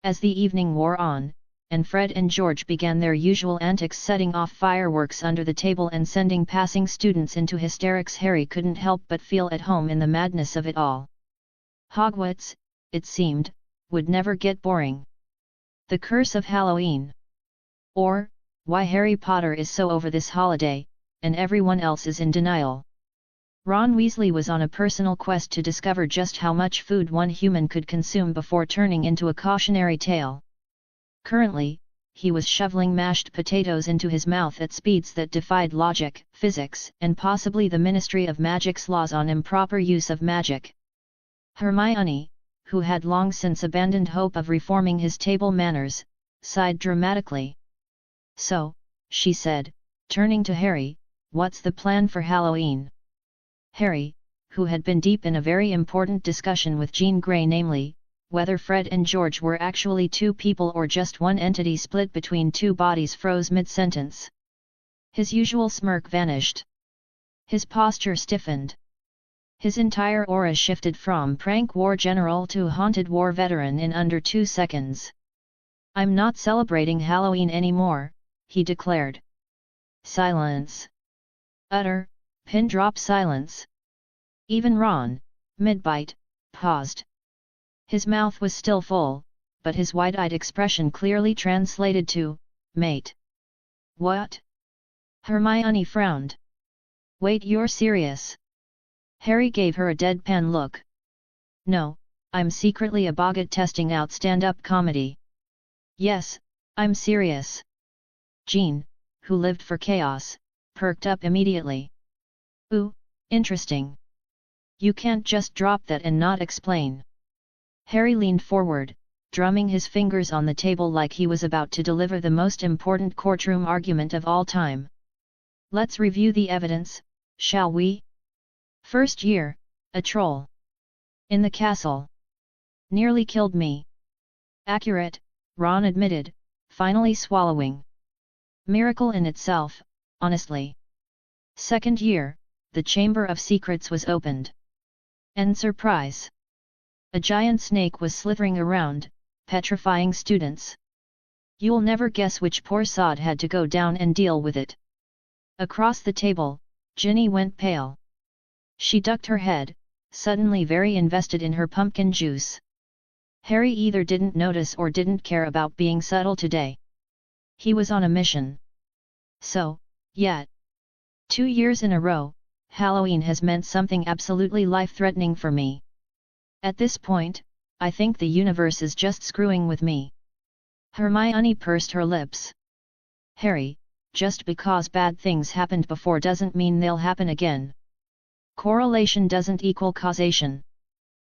As the evening wore on, and Fred and George began their usual antics setting off fireworks under the table and sending passing students into hysterics, Harry couldn't help but feel at home in the madness of it all. Hogwarts, it seemed, would never get boring. The curse of Halloween. Or, why Harry Potter is so over this holiday, and everyone else is in denial. Ron Weasley was on a personal quest to discover just how much food one human could consume before turning into a cautionary tale. Currently, he was shoveling mashed potatoes into his mouth at speeds that defied logic, physics, and possibly the Ministry of Magic's laws on improper use of magic. Hermione, who had long since abandoned hope of reforming his table manners, sighed dramatically. "So," she said, turning to Harry, "what's the plan for Halloween?" Harry, who had been deep in a very important discussion with Jean Grey, namely, whether Fred and George were actually two people or just one entity split between two bodies, froze mid-sentence. His usual smirk vanished. His posture stiffened. His entire aura shifted from prank war general to haunted war veteran in under 2 seconds. "I'm not celebrating Halloween anymore," he declared. Silence. Utter, pin-drop silence. Even Ron, mid-bite, paused. His mouth was still full, but his wide-eyed expression clearly translated to, "Mate." "What?" Hermione frowned. "Wait, you're serious?" Harry gave her a deadpan look. "No, I'm secretly a boggart testing out stand-up comedy." "Yes, I'm serious." Jean, who lived for chaos, perked up immediately. "Ooh, interesting. You can't just drop that and not explain." Harry leaned forward, drumming his fingers on the table like he was about to deliver the most important courtroom argument of all time. "Let's review the evidence, shall we? First year, a troll. In the castle. Nearly killed me." "Accurate," Ron admitted, finally swallowing. "Miracle in itself, honestly." Second year, the Chamber of Secrets was opened. And surprise! A giant snake was slithering around, petrifying students. You'll never guess which poor sod had to go down and deal with it. Across the table, Ginny went pale. She ducked her head, suddenly very invested in her pumpkin juice. Harry either didn't notice or didn't care about being subtle today. He was on a mission. So, yet, 2 years in a row, Halloween has meant something absolutely life-threatening for me. At this point, I think the universe is just screwing with me. Hermione pursed her lips. "Harry, just because bad things happened before doesn't mean they'll happen again. Correlation doesn't equal causation."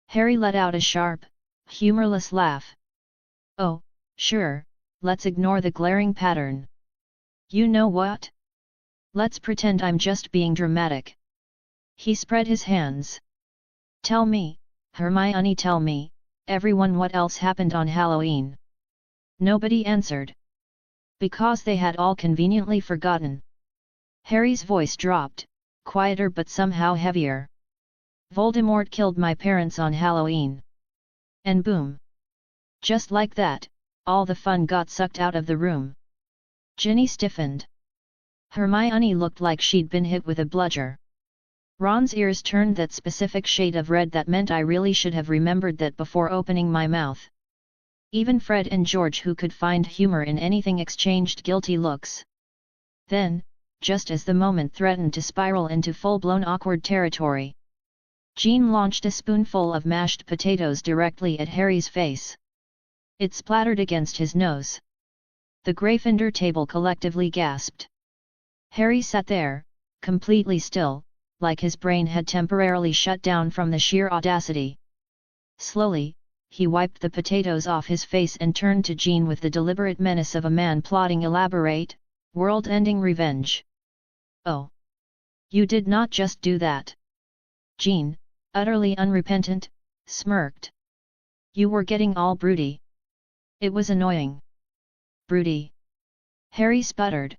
Harry let out a sharp, humorless laugh. "Oh, sure, let's ignore the glaring pattern. You know what? Let's pretend I'm just being dramatic." He spread his hands. "Tell me, Hermione, tell me, everyone, what else happened on Halloween?" Nobody answered. Because they had all conveniently forgotten. Harry's voice dropped, quieter but somehow heavier. "Voldemort killed my parents on Halloween." And boom! Just like that, all the fun got sucked out of the room. Ginny stiffened. Hermione looked like she'd been hit with a bludger. Ron's ears turned that specific shade of red that meant I really should have remembered that before opening my mouth. Even Fred and George, who could find humor in anything, exchanged guilty looks. Then, just as the moment threatened to spiral into full-blown awkward territory, Jean launched a spoonful of mashed potatoes directly at Harry's face. It splattered against his nose. The Gryffindor table collectively gasped. Harry sat there, completely still, like his brain had temporarily shut down from the sheer audacity. Slowly, he wiped the potatoes off his face and turned to Jean with the deliberate menace of a man plotting elaborate, world-ending revenge. "Oh! You did not just do that." Jean, utterly unrepentant, smirked. "You were getting all broody." It was annoying. "Broody?" Harry sputtered.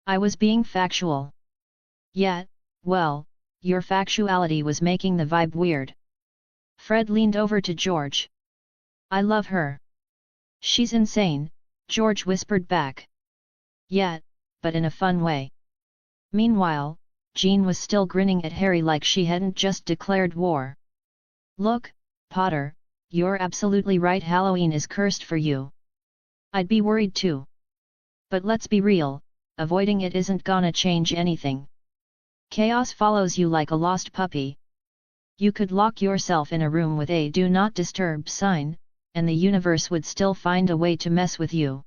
"I was being factual." "Yet, well, your factuality was making the vibe weird." Fred leaned over to George. "I love her." "She's insane," George whispered back. "Yet, but in a fun way." Meanwhile, Jean was still grinning at Harry like she hadn't just declared war. "Look, Potter, you're absolutely right, Halloween is cursed for you. I'd be worried too. But let's be real, avoiding it isn't gonna change anything. Chaos follows you like a lost puppy. You could lock yourself in a room with a do not disturb sign, and the universe would still find a way to mess with you."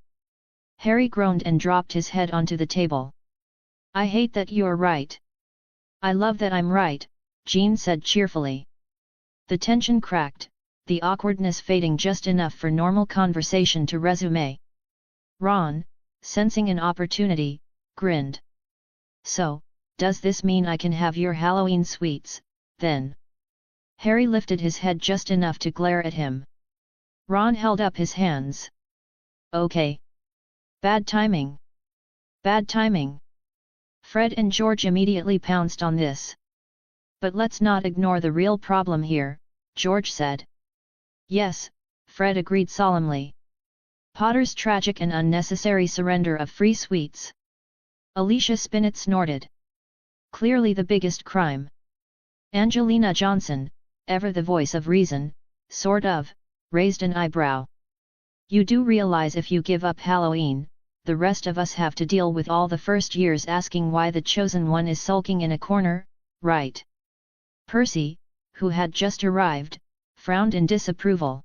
Harry groaned and dropped his head onto the table. I hate that you're right. I love that I'm right, Jean said cheerfully. The tension cracked, the awkwardness fading just enough for normal conversation to resume. Ron, sensing an opportunity, grinned. So, does this mean I can have your Halloween sweets, then? Harry lifted his head just enough to glare at him. Ron held up his hands. Okay. Bad timing. Bad timing. Fred and George immediately pounced on this. But let's not ignore the real problem here, George said. Yes, Fred agreed solemnly. Potter's tragic and unnecessary surrender of free sweets. Alicia Spinnet snorted. Clearly the biggest crime. Angelina Johnson, ever the voice of reason, sort of, raised an eyebrow. You do realize if you give up Halloween, the rest of us have to deal with all the first years asking why the chosen one is sulking in a corner, right? Percy, who had just arrived, frowned in disapproval.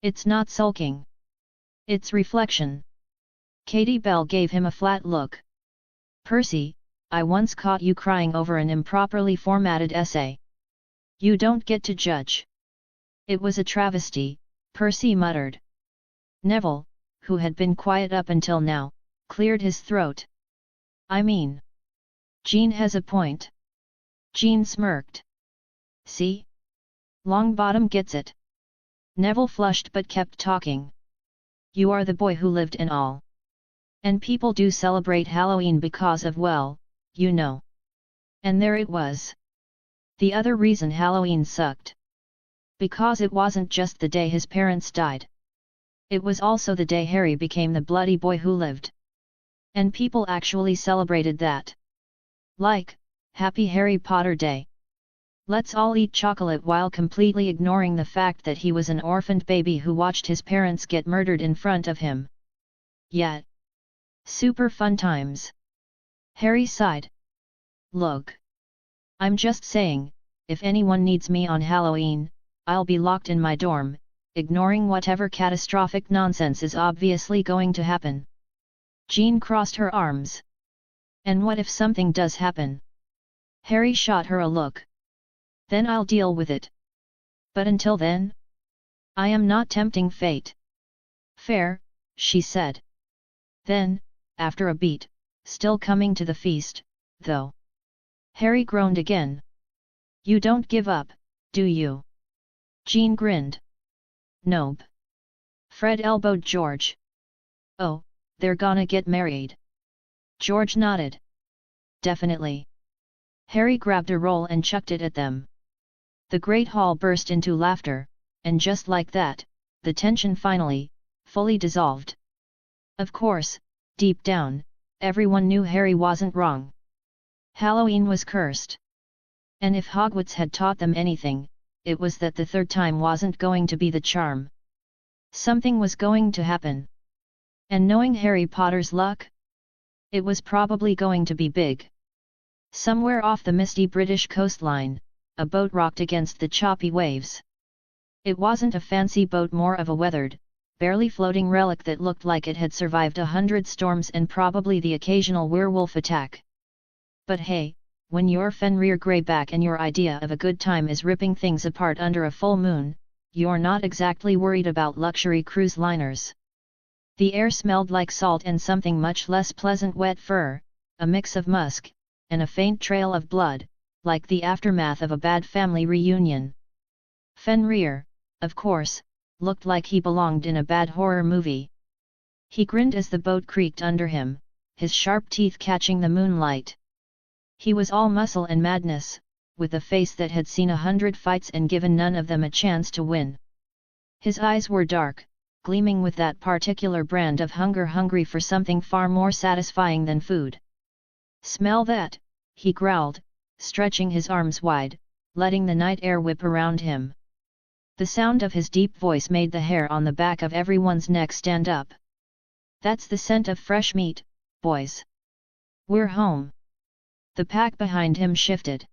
It's not sulking. It's reflection. Katie Bell gave him a flat look. Percy, I once caught you crying over an improperly formatted essay. You don't get to judge. It was a travesty, Percy muttered. Neville, who had been quiet up until now, cleared his throat. I mean, Jean has a point. Jean smirked. See? Longbottom gets it. Neville flushed but kept talking. You are the boy who lived and all. And people do celebrate Halloween because of, well, you know. And there it was. The other reason Halloween sucked. Because it wasn't just the day his parents died. It was also the day Harry became the bloody boy who lived. And people actually celebrated that. Like, Happy Harry Potter Day. Let's all eat chocolate while completely ignoring the fact that he was an orphaned baby who watched his parents get murdered in front of him. Yet. Super fun times. Harry sighed. Look. I'm just saying, if anyone needs me on Halloween, I'll be locked in my dorm, ignoring whatever catastrophic nonsense is obviously going to happen. Jean crossed her arms. And what if something does happen? Harry shot her a look. Then I'll deal with it. But until then? I am not tempting fate. Fair, she said. Then, after a beat, still coming to the feast, though. Harry groaned again. You don't give up, do you? Jean grinned. Nope. Fred elbowed George. Oh, they're gonna get married. George nodded. Definitely. Harry grabbed a roll and chucked it at them. The great hall burst into laughter, and just like that, the tension finally, fully dissolved. Of course, deep down, everyone knew Harry wasn't wrong. Halloween was cursed. And if Hogwarts had taught them anything, it was that the third time wasn't going to be the charm. Something was going to happen. And knowing Harry Potter's luck, it was probably going to be big. Somewhere off the misty British coastline, a boat rocked against the choppy waves. It wasn't a fancy boat, more of a weathered, barely floating relic that looked like it had survived 100 storms and probably the occasional werewolf attack. But hey, when you're Fenrir Greyback and your idea of a good time is ripping things apart under a full moon, you're not exactly worried about luxury cruise liners. The air smelled like salt and something much less pleasant, wet fur, a mix of musk, and a faint trail of blood, like the aftermath of a bad family reunion. Fenrir, of course, looked like he belonged in a bad horror movie. He grinned as the boat creaked under him, his sharp teeth catching the moonlight. He was all muscle and madness, with a face that had seen 100 fights and given none of them a chance to win. His eyes were dark, gleaming with that particular brand of hunger, hungry for something far more satisfying than food. Smell that, he growled, stretching his arms wide, letting the night air whip around him. The sound of his deep voice made the hair on the back of everyone's neck stand up. That's the scent of fresh meat, boys. We're home. The pack behind him shifted.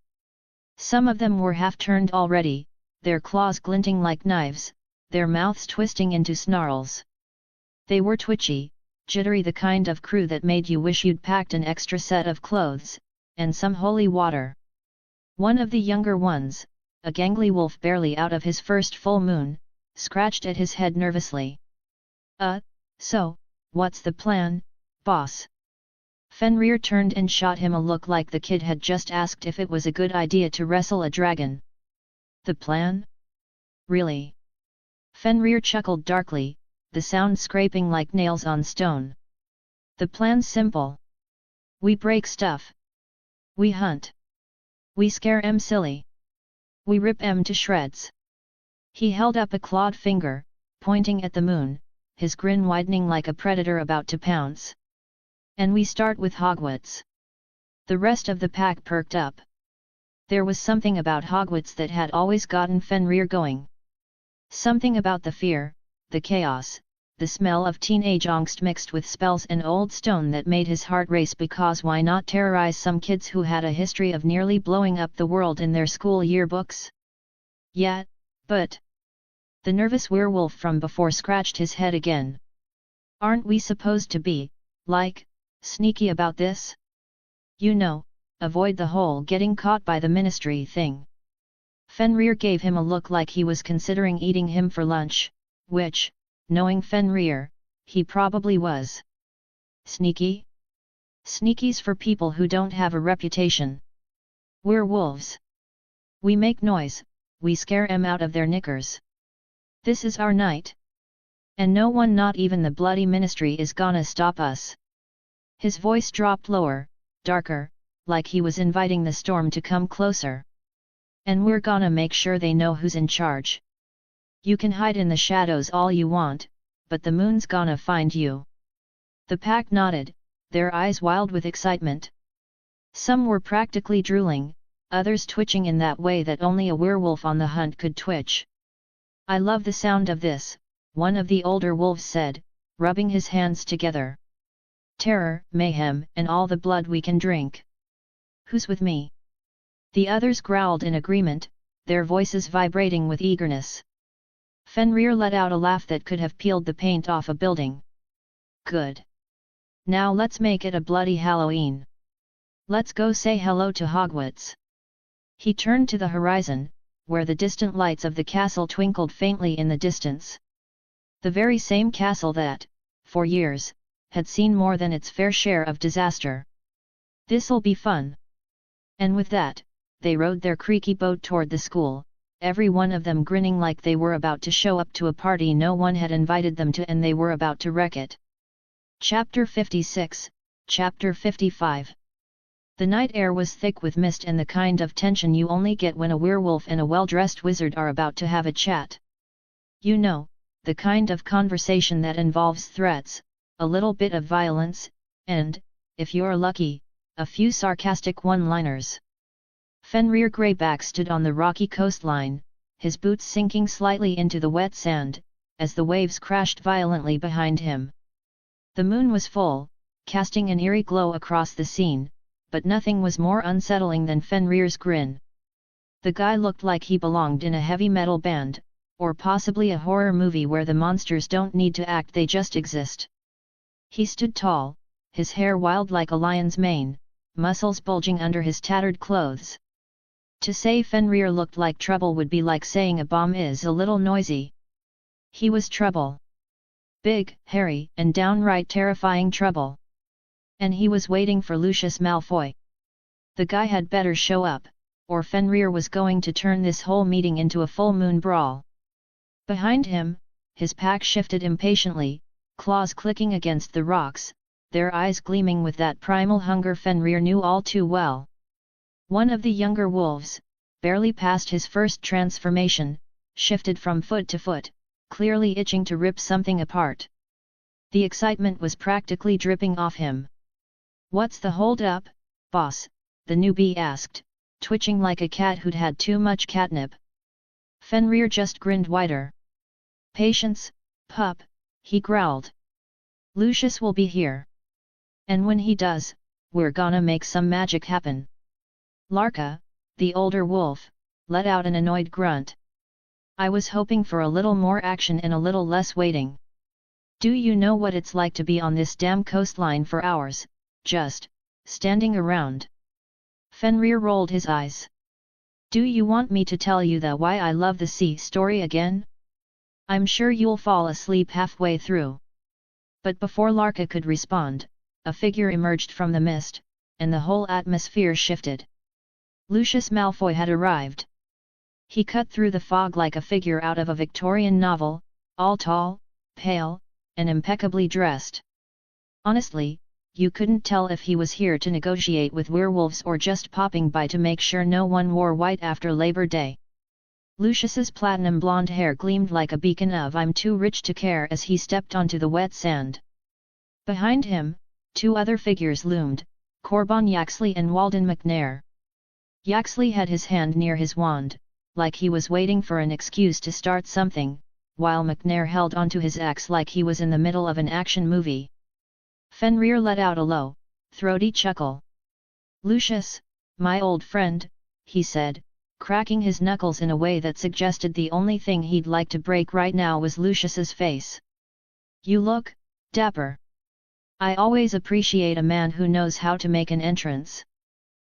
Some of them were half-turned already, their claws glinting like knives, their mouths twisting into snarls. They were twitchy, jittery, the kind of crew that made you wish you'd packed an extra set of clothes, and some holy water. One of the younger ones, a gangly wolf barely out of his first full moon, scratched at his head nervously. So, what's the plan, boss? Fenrir turned and shot him a look like the kid had just asked if it was a good idea to wrestle a dragon. The plan? Really? Fenrir chuckled darkly, the sound scraping like nails on stone. The plan's simple. We break stuff. We hunt. We scare 'em silly. We rip 'em to shreds. He held up a clawed finger, pointing at the moon, his grin widening like a predator about to pounce. And we start with Hogwarts. The rest of the pack perked up. There was something about Hogwarts that had always gotten Fenrir going. Something about the fear, the chaos, the smell of teenage angst mixed with spells and old stone that made his heart race, because why not terrorize some kids who had a history of nearly blowing up the world in their school yearbooks? Yeah, but... The nervous werewolf from before scratched his head again. Aren't we supposed to be, like, sneaky about this? You know, avoid the whole getting caught by the ministry thing. Fenrir gave him a look like he was considering eating him for lunch, which, knowing Fenrir, he probably was. Sneaky? Sneaky's for people who don't have a reputation. We're wolves. We make noise, we scare 'em out of their knickers. This is our night. And no one, not even the bloody ministry, is gonna stop us. His voice dropped lower, darker, like he was inviting the storm to come closer. And we're gonna make sure they know who's in charge. You can hide in the shadows all you want, but the moon's gonna find you. The pack nodded, their eyes wild with excitement. Some were practically drooling, others twitching in that way that only a werewolf on the hunt could twitch. I love the sound of this, one of the older wolves said, rubbing his hands together. Terror, mayhem, and all the blood we can drink. Who's with me? The others growled in agreement, their voices vibrating with eagerness. Fenrir let out a laugh that could have peeled the paint off a building. Good. Now let's make it a bloody Halloween. Let's go say hello to Hogwarts. He turned to the horizon, where the distant lights of the castle twinkled faintly in the distance. The very same castle that, for years, had seen more than its fair share of disaster. This'll be fun. And with that, they rowed their creaky boat toward the school, every one of them grinning like they were about to show up to a party no one had invited them to, and they were about to wreck it. Chapter 56, Chapter 55. The night air was thick with mist and the kind of tension you only get when a werewolf and a well-dressed wizard are about to have a chat. You know, the kind of conversation that involves threats, a little bit of violence, and, if you're lucky, a few sarcastic one-liners. Fenrir Greyback stood on the rocky coastline, his boots sinking slightly into the wet sand, as the waves crashed violently behind him. The moon was full, casting an eerie glow across the scene, but nothing was more unsettling than Fenrir's grin. The guy looked like he belonged in a heavy metal band, or possibly a horror movie where the monsters don't need to act, they just exist. He stood tall, his hair wild like a lion's mane, muscles bulging under his tattered clothes. To say Fenrir looked like trouble would be like saying a bomb is a little noisy. He was trouble. Big, hairy, and downright terrifying trouble. And he was waiting for Lucius Malfoy. The guy had better show up, or Fenrir was going to turn this whole meeting into a full moon brawl. Behind him, his pack shifted impatiently, claws clicking against the rocks, their eyes gleaming with that primal hunger Fenrir knew all too well. One of the younger wolves, barely past his first transformation, shifted from foot to foot, clearly itching to rip something apart. The excitement was practically dripping off him. "What's the hold-up, boss?" the newbie asked, twitching like a cat who'd had too much catnip. Fenrir just grinned wider. "Patience, pup," he growled. "Lucius will be here. And when he does, we're gonna make some magic happen." Larka, the older wolf, let out an annoyed grunt. "I was hoping for a little more action and a little less waiting." Do you know what it's like to be on this damn coastline for hours, just standing around? Fenrir rolled his eyes. Do you want me to tell you the why I love the sea story again? I'm sure you'll fall asleep halfway through. But before Larka could respond, a figure emerged from the mist, and the whole atmosphere shifted. Lucius Malfoy had arrived. He cut through the fog like a figure out of a Victorian novel, all tall, pale, and impeccably dressed. Honestly, you couldn't tell if he was here to negotiate with werewolves or just popping by to make sure no one wore white after Labor Day. Lucius's platinum blonde hair gleamed like a beacon of "I'm too rich to care" as he stepped onto the wet sand. Behind him, two other figures loomed, Corban Yaxley and Walden McNair. Yaxley had his hand near his wand, like he was waiting for an excuse to start something, while McNair held onto his axe like he was in the middle of an action movie. Fenrir let out a low, throaty chuckle. "Lucius, my old friend," he said, cracking his knuckles in a way that suggested the only thing he'd like to break right now was Lucius's face. "You look dapper. I always appreciate a man who knows how to make an entrance."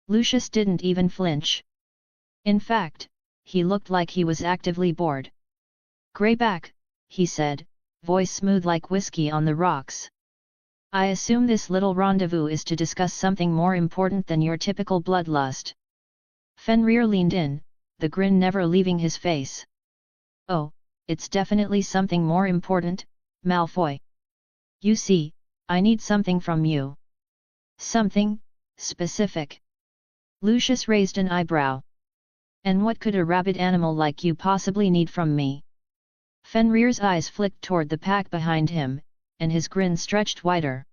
Lucius didn't even flinch. In fact, he looked like he was actively bored. "Greyback," he said, voice smooth like whiskey on the rocks. "I assume this little rendezvous is to discuss something more important than your typical bloodlust." Fenrir leaned in, the grin never leaving his face. "Oh, it's definitely something more important, Malfoy. You see, I need something from you." "Something specific?" Lucius raised an eyebrow. "And what could a rabid animal like you possibly need from me?" Fenrir's eyes flicked toward the pack behind him, and his grin stretched wider.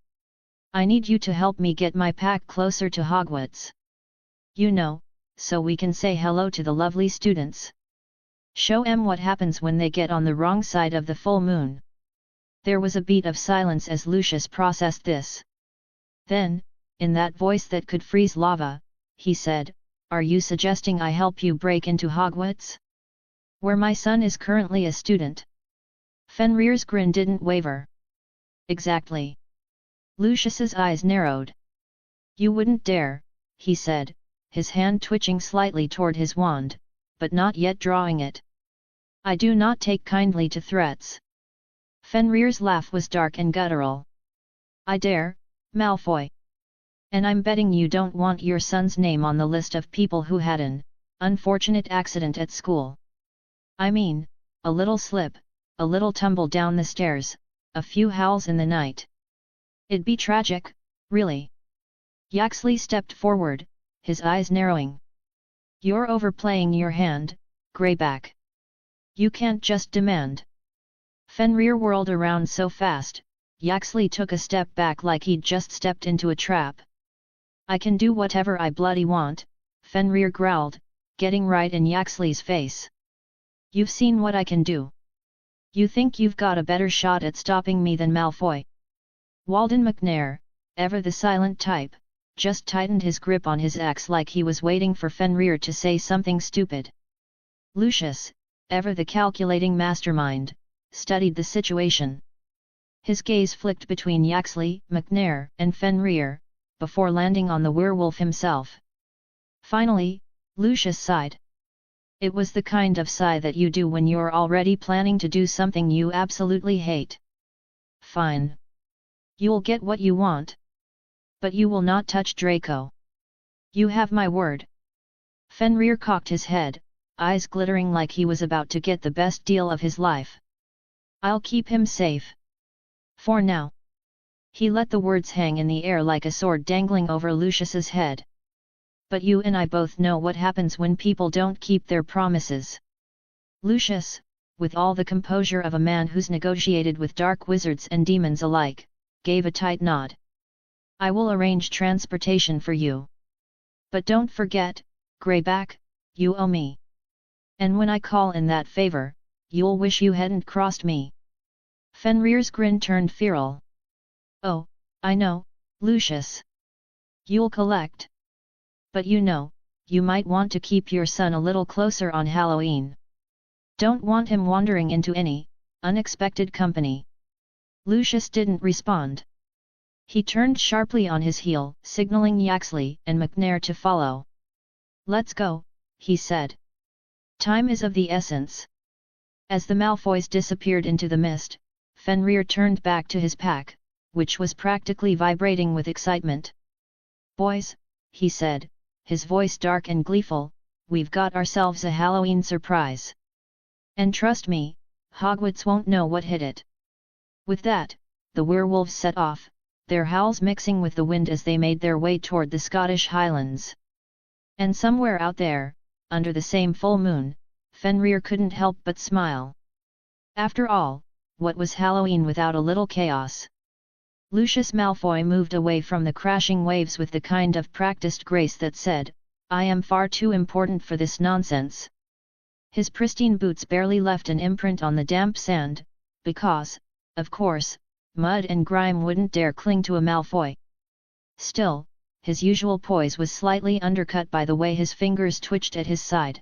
"I need you to help me get my pack closer to Hogwarts. You know, so we can say hello to the lovely students. Show 'em what happens when they get on the wrong side of the full moon." There was a beat of silence as Lucius processed this. Then, in that voice that could freeze lava, he said, "Are you suggesting I help you break into Hogwarts? Where my son is currently a student?" Fenrir's grin didn't waver. "Exactly." Lucius's eyes narrowed. "You wouldn't dare," he said, his hand twitching slightly toward his wand, but not yet drawing it. "I do not take kindly to threats." Fenrir's laugh was dark and guttural. "I dare, Malfoy. And I'm betting you don't want your son's name on the list of people who had an unfortunate accident at school. I mean, a little slip, a little tumble down the stairs, a few howls in the night. It'd be tragic, really." Yaxley stepped forward, his eyes narrowing. "You're overplaying your hand, Greyback. You can't just demand." Fenrir whirled around so fast, Yaxley took a step back like he'd just stepped into a trap. "I can do whatever I bloody want," Fenrir growled, getting right in Yaxley's face. "You've seen what I can do. You think you've got a better shot at stopping me than Malfoy?" Walden McNair, ever the silent type, just tightened his grip on his axe like he was waiting for Fenrir to say something stupid. Lucius, ever the calculating mastermind, studied the situation. His gaze flicked between Yaxley, McNair, and Fenrir, before landing on the werewolf himself. Finally, Lucius sighed. It was the kind of sigh that you do when you're already planning to do something you absolutely hate. "Fine. You'll get what you want. But you will not touch Draco. You have my word." Fenrir cocked his head, eyes glittering like he was about to get the best deal of his life. "I'll keep him safe. For now." He let the words hang in the air like a sword dangling over Lucius's head. "But you and I both know what happens when people don't keep their promises." Lucius, with all the composure of a man who's negotiated with dark wizards and demons alike, gave a tight nod. "I will arrange transportation for you. But don't forget, Greyback, you owe me. And when I call in that favor, you'll wish you hadn't crossed me." Fenrir's grin turned feral. "Oh, I know, Lucius. You'll collect. But you know, you might want to keep your son a little closer on Halloween. Don't want him wandering into any unexpected company." Lucius didn't respond. He turned sharply on his heel, signaling Yaxley and McNair to follow. "Let's go," he said. "Time is of the essence." As the Malfoys disappeared into the mist, Fenrir turned back to his pack, which was practically vibrating with excitement. "Boys," he said, his voice dark and gleeful, "we've got ourselves a Halloween surprise. And trust me, Hogwarts won't know what hit it." With that, the werewolves set off, their howls mixing with the wind as they made their way toward the Scottish Highlands. And somewhere out there, under the same full moon, Fenrir couldn't help but smile. After all, what was Halloween without a little chaos? Lucius Malfoy moved away from the crashing waves with the kind of practiced grace that said, "I am far too important for this nonsense." His pristine boots barely left an imprint on the damp sand, because, of course, mud and grime wouldn't dare cling to a Malfoy. Still, his usual poise was slightly undercut by the way his fingers twitched at his side.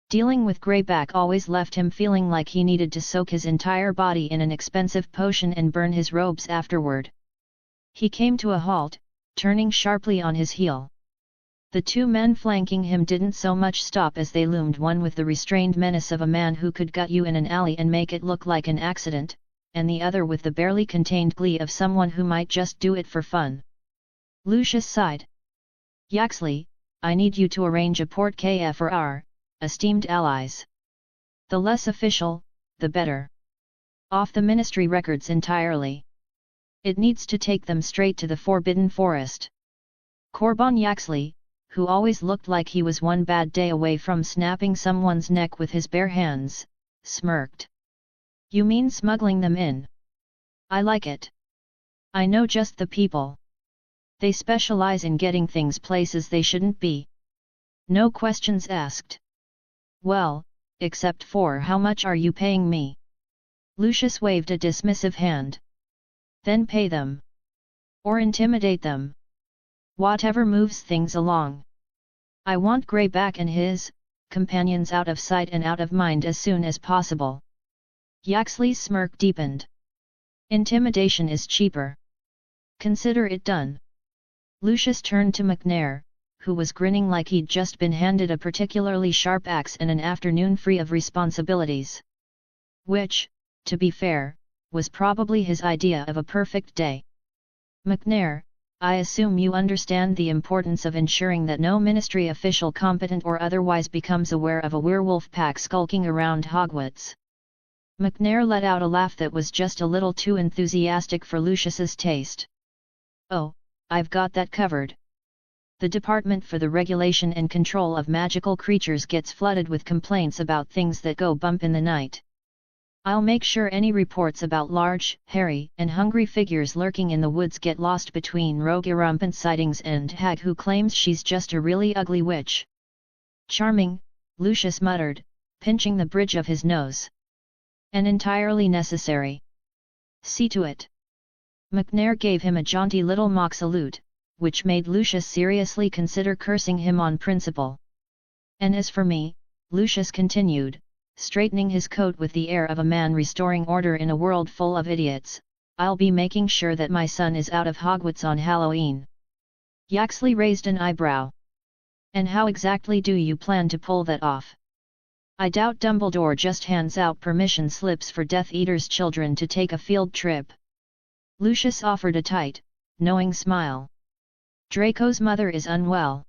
Dealing with Greyback always left him feeling like he needed to soak his entire body in an expensive potion and burn his robes afterward. He came to a halt, turning sharply on his heel. The two men flanking him didn't so much stop as they loomed, one with the restrained menace of a man who could gut you in an alley and make it look like an accident, and the other with the barely contained glee of someone who might just do it for fun. Lucius sighed. "Yaxley, I need you to arrange a porte-carte for our esteemed allies. The less official, the better. Off the ministry records entirely. It needs to take them straight to the Forbidden Forest." Corbon Yaxley, who always looked like he was one bad day away from snapping someone's neck with his bare hands, smirked. "You mean smuggling them in? I like it. I know just the people. They specialize in getting things places they shouldn't be. No questions asked." "Well, except for how much are you paying me?" Lucius waved a dismissive hand. "Then pay them. Or intimidate them. Whatever moves things along. I want Greyback and his companions out of sight and out of mind as soon as possible." Yaxley's smirk deepened. "Intimidation is cheaper. Consider it done." Lucius turned to McNair, who was grinning like he'd just been handed a particularly sharp axe and an afternoon free of responsibilities. Which, to be fair, was probably his idea of a perfect day. "McNair, I assume you understand the importance of ensuring that no ministry official, competent or otherwise, becomes aware of a werewolf pack skulking around Hogwarts." McNair let out a laugh that was just a little too enthusiastic for Lucius's taste. "Oh, I've got that covered. The Department for the Regulation and Control of Magical Creatures gets flooded with complaints about things that go bump in the night. I'll make sure any reports about large, hairy, and hungry figures lurking in the woods get lost between rogue irrumpent sightings and hag who claims she's just a really ugly witch." "Charming," Lucius muttered, pinching the bridge of his nose. "And entirely necessary. See to it." McNair gave him a jaunty little mock salute, which made Lucius seriously consider cursing him on principle. "And as for me," Lucius continued, straightening his coat with the air of a man restoring order in a world full of idiots, "I'll be making sure that my son is out of Hogwarts on Halloween." Yaxley raised an eyebrow. "And how exactly do you plan to pull that off? I doubt Dumbledore just hands out permission slips for Death Eater's children to take a field trip." Lucius offered a tight, knowing smile. "Draco's mother is unwell.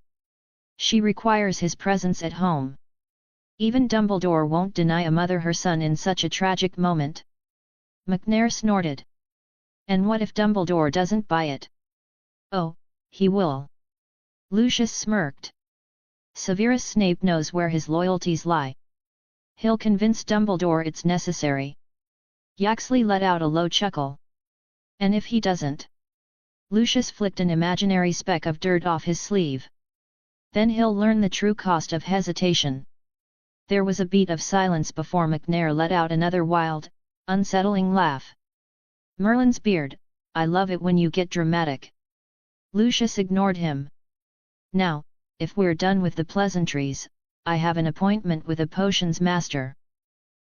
She requires his presence at home. Even Dumbledore won't deny a mother her son in such a tragic moment." McNair snorted. "And what if Dumbledore doesn't buy it?" "Oh, he will." Lucius smirked. "Severus Snape knows where his loyalties lie. He'll convince Dumbledore it's necessary." Yaxley let out a low chuckle. "And if he doesn't?" Lucius flicked an imaginary speck of dirt off his sleeve. "Then he'll learn the true cost of hesitation." There was a beat of silence before McNair let out another wild, unsettling laugh. "Merlin's beard, I love it when you get dramatic." Lucius ignored him. "Now, if we're done with the pleasantries, I have an appointment with a potions master."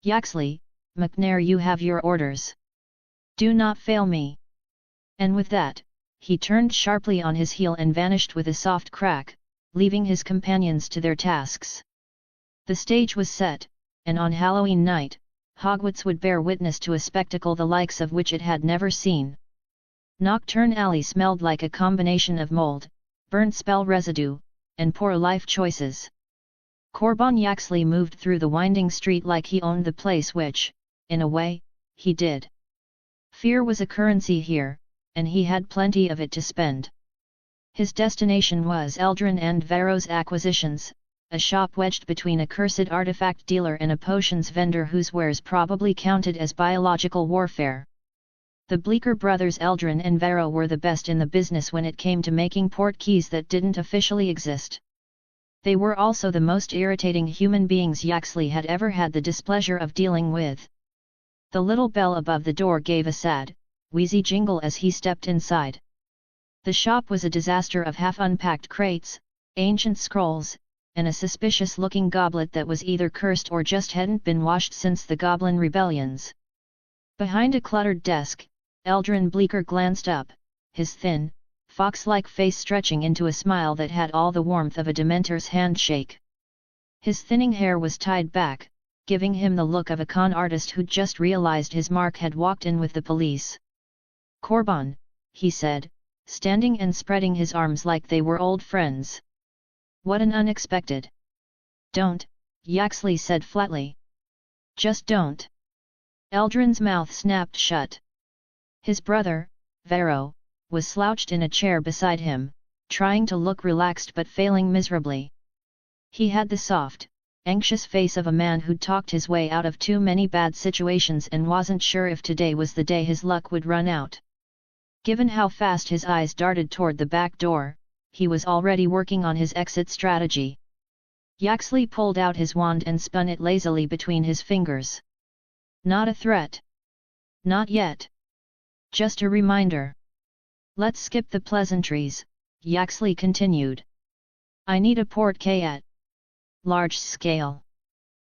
"Yaxley, McNair, you have your orders." Do not fail me. And with that, he turned sharply on his heel and vanished with a soft crack, leaving his companions to their tasks. The stage was set, and on Halloween night, Hogwarts would bear witness to a spectacle the likes of which it had never seen. Nocturne Alley smelled like a combination of mold, burnt spell residue, and poor life choices. Corbin Yaxley moved through the winding street like he owned the place, which, in a way, he did. Fear was a currency here, and he had plenty of it to spend. His destination was Eldrin and Varro's Acquisitions, a shop wedged between a cursed artifact dealer and a potions vendor whose wares probably counted as biological warfare. The Bleecker brothers Eldrin and Varro were the best in the business when it came to making port keys that didn't officially exist. They were also the most irritating human beings Yaxley had ever had the displeasure of dealing with. The little bell above the door gave a sad, wheezy jingle as he stepped inside. The shop was a disaster of half-unpacked crates, ancient scrolls, and a suspicious-looking goblet that was either cursed or just hadn't been washed since the Goblin rebellions. Behind a cluttered desk, Eldrin Bleecker glanced up, his thin, fox-like face stretching into a smile that had all the warmth of a Dementor's handshake. His thinning hair was tied back, giving him the look of a con artist who'd just realized his mark had walked in with the police. "Corbin," he said, standing and spreading his arms like they were old friends. "What an unexpected." "Don't," Yaxley said flatly. "Just don't." Eldrin's mouth snapped shut. His brother, Varro, was slouched in a chair beside him, trying to look relaxed but failing miserably. He had the soft, anxious face of a man who'd talked his way out of too many bad situations and wasn't sure if today was the day his luck would run out. Given how fast his eyes darted toward the back door, he was already working on his exit strategy. Yaxley pulled out his wand and spun it lazily between his fingers. "Not a threat. Not yet. Just a reminder. Let's skip the pleasantries," Yaxley continued. "I need a portkey at large scale.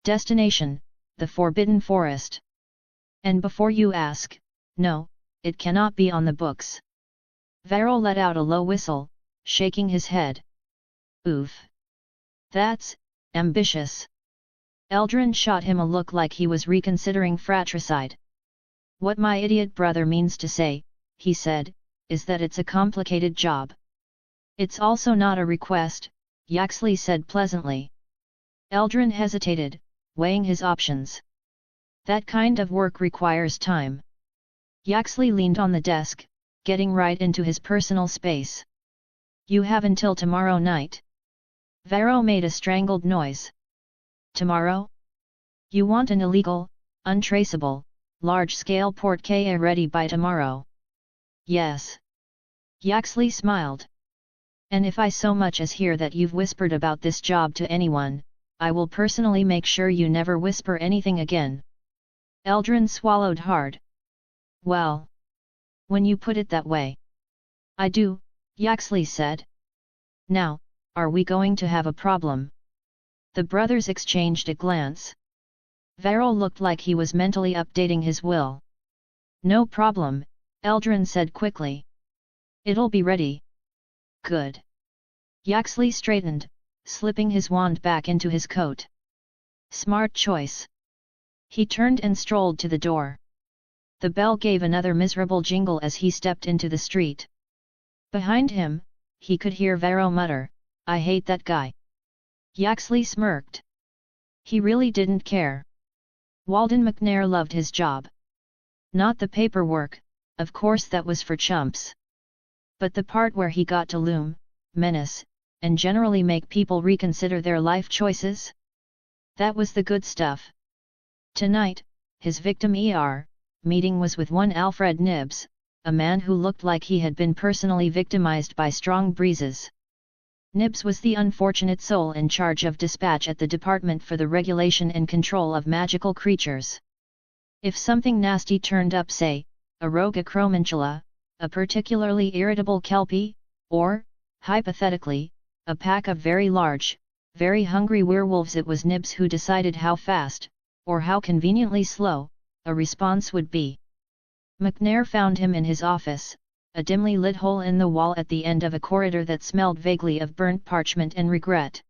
Destination, the Forbidden Forest. And before you ask, no, it cannot be on the books." Varro let out a low whistle, shaking his head. "Oof. That's ambitious." Eldrin shot him a look like he was reconsidering fratricide. "What my idiot brother means to say," he said, "is that it's a complicated job." "It's also not a request," Yaxley said pleasantly. Eldrin hesitated, weighing his options. "That kind of work requires time." Yaxley leaned on the desk, getting right into his personal space. "You have until tomorrow night." Varro made a strangled noise. "Tomorrow? You want an illegal, untraceable, large-scale portkey ready by tomorrow?" "Yes." Yaxley smiled. "And if I so much as hear that you've whispered about this job to anyone, I will personally make sure you never whisper anything again." Eldrin swallowed hard. "Well, when you put it that way, I do," Yaxley said. "Now, are we going to have a problem?" The brothers exchanged a glance. Varro looked like he was mentally updating his will. "No problem," Eldrin said quickly. "It'll be ready." "Good." Yaxley straightened, slipping his wand back into his coat. "Smart choice." He turned and strolled to the door. The bell gave another miserable jingle as he stepped into the street. Behind him, he could hear Varro mutter, "I hate that guy." Yaxley smirked. He really didn't care. Walden McNair loved his job. Not the paperwork, of course that was for chumps. But the part where he got to loom, menace, and generally make people reconsider their life choices? That was the good stuff. Tonight, his victim meeting was with one Alfred Nibbs, a man who looked like he had been personally victimized by strong breezes. Nibbs was the unfortunate soul in charge of dispatch at the Department for the Regulation and Control of Magical Creatures. If something nasty turned up, say, a rogue acromantula, a particularly irritable kelpie, or, hypothetically, a pack of very large, very hungry werewolves, it was Nibbs who decided how fast, or how conveniently slow, a response would be. McNair found him in his office, a dimly lit hole in the wall at the end of a corridor that smelled vaguely of burnt parchment and regret.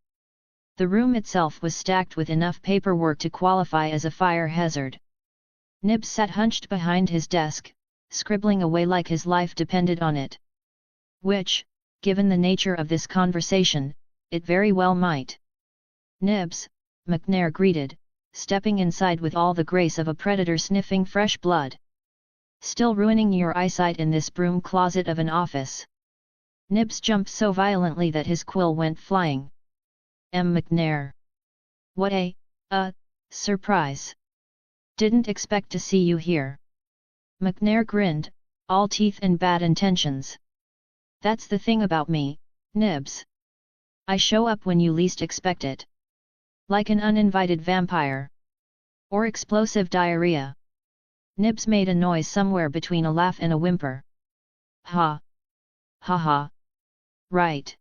The room itself was stacked with enough paperwork to qualify as a fire hazard. Nibs sat hunched behind his desk, scribbling away like his life depended on it. Which, given the nature of this conversation, it very well might. "Nibs," McNair greeted, stepping inside with all the grace of a predator sniffing fresh blood. "Still ruining your eyesight in this broom closet of an office." Nibs jumped so violently that his quill went flying. McNair. "What a surprise. Didn't expect to see you here." McNair grinned, all teeth and bad intentions. "That's the thing about me, Nibs. I show up when you least expect it. Like an uninvited vampire. Or explosive diarrhea." Nibs made a noise somewhere between a laugh and a whimper. "Ha! Ha ha! Right.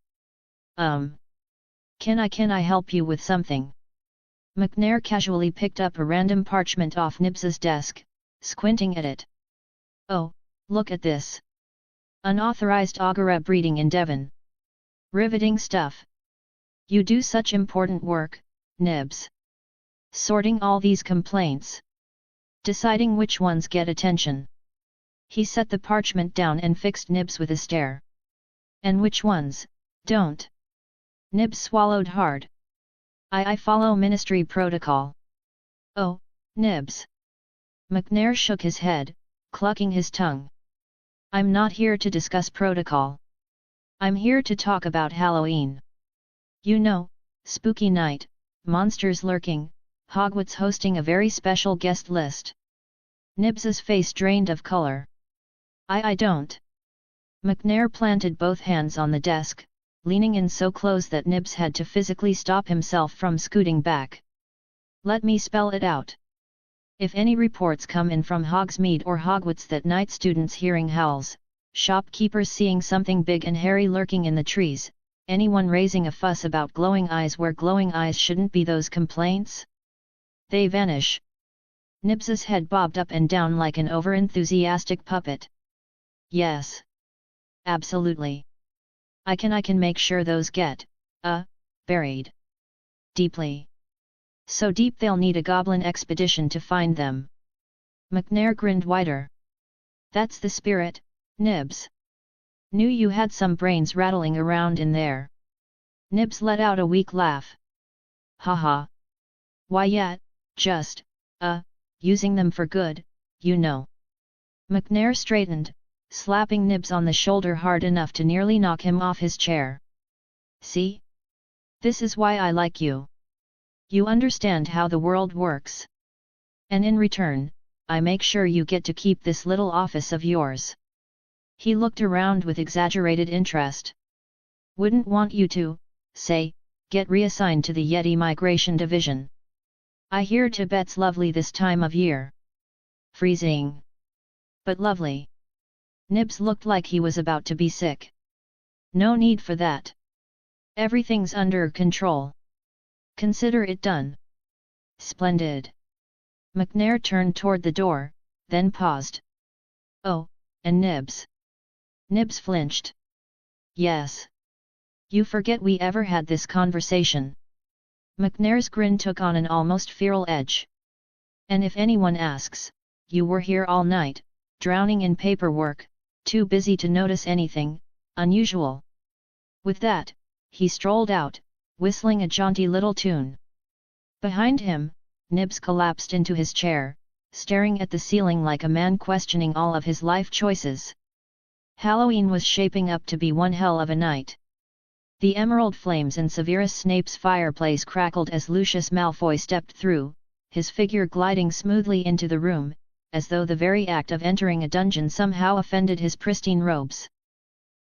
Can I help you with something?" McNair casually picked up a random parchment off Nibs's desk, squinting at it. "Oh, look at this. Unauthorized Agora breeding in Devon. Riveting stuff. You do such important work, Nibs. Sorting all these complaints. Deciding which ones get attention." He set the parchment down and fixed Nibs with a stare. "And which ones don't?" Nibs swallowed hard. I follow ministry protocol." "Oh, Nibs." McNair shook his head, clucking his tongue. "I'm not here to discuss protocol. I'm here to talk about Halloween. You know, spooky night, monsters lurking, Hogwarts hosting a very special guest list." Nibs's face drained of color. I don't." McNair planted both hands on the desk, leaning in so close that Nibs had to physically stop himself from scooting back. "Let me spell it out. If any reports come in from Hogsmeade or Hogwarts that night students hearing howls, shopkeepers seeing something big and hairy lurking in the trees, anyone raising a fuss about glowing eyes where glowing eyes shouldn't be, those complaints, they vanish." Nibs's head bobbed up and down like an overenthusiastic puppet. "Yes. Absolutely. I can make sure those get, buried. Deeply. So deep they'll need a goblin expedition to find them." McNair grinned wider. "That's the spirit, Nibs. Knew you had some brains rattling around in there." Nibs let out a weak laugh. "Ha ha. Why yeah, just, using them for good, you know." McNair straightened, slapping Nibs on the shoulder hard enough to nearly knock him off his chair. "See? This is why I like you. You understand how the world works. And in return, I make sure you get to keep this little office of yours." He looked around with exaggerated interest. "Wouldn't want you to, say, get reassigned to the Yeti Migration Division. I hear Tibet's lovely this time of year." "Freezing. But lovely." Nibs looked like he was about to be sick. "No need for that. Everything's under control. Consider it done." "Splendid." McNair turned toward the door, then paused. "Oh, and Nibs." Nibs flinched. "Yes. You forget we ever had this conversation." McNair's grin took on an almost feral edge. "And if anyone asks, you were here all night, drowning in paperwork, too busy to notice anything unusual." With that, he strolled out, whistling a jaunty little tune. Behind him, Nibs collapsed into his chair, staring at the ceiling like a man questioning all of his life choices. Halloween was shaping up to be one hell of a night. The emerald flames in Severus Snape's fireplace crackled as Lucius Malfoy stepped through, his figure gliding smoothly into the room, as though the very act of entering a dungeon somehow offended his pristine robes.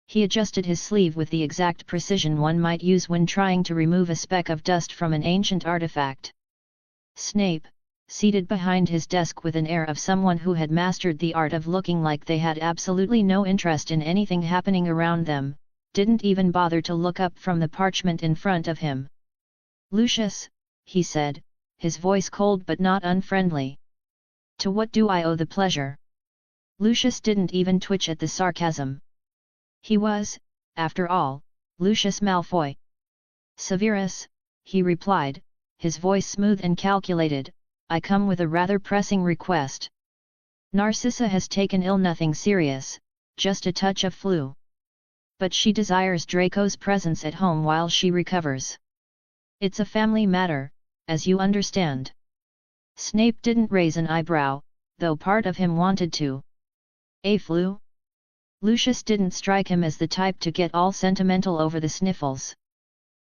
He adjusted his sleeve with the exact precision one might use when trying to remove a speck of dust from an ancient artifact. Snape, seated behind his desk with an air of someone who had mastered the art of looking like they had absolutely no interest in anything happening around them, didn't even bother to look up from the parchment in front of him. "Lucius," he said, his voice cold but not unfriendly. "To what do I owe the pleasure?" Lucius didn't even twitch at the sarcasm. He was, after all, Lucius Malfoy. Severus, he replied, his voice smooth and calculated, I come with a rather pressing request. Narcissa has taken ill, nothing serious, just a touch of flu. But she desires Draco's presence at home while she recovers. It's a family matter, as you understand. Snape didn't raise an eyebrow, though part of him wanted to. A flu? Lucius didn't strike him as the type to get all sentimental over the sniffles.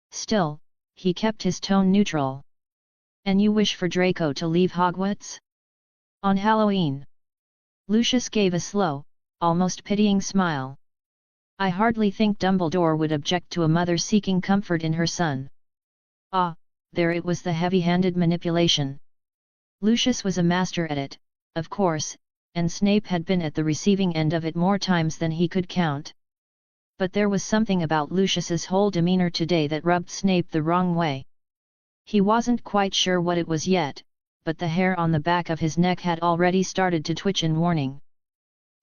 Still, he kept his tone neutral. And you wish for Draco to leave Hogwarts? On Halloween? Lucius gave a slow, almost pitying smile. I hardly think Dumbledore would object to a mother seeking comfort in her son. Ah, there it was, the heavy-handed manipulation. Lucius was a master at it, of course, and Snape had been at the receiving end of it more times than he could count. But there was something about Lucius's whole demeanor today that rubbed Snape the wrong way. He wasn't quite sure what it was yet, but the hair on the back of his neck had already started to twitch in warning.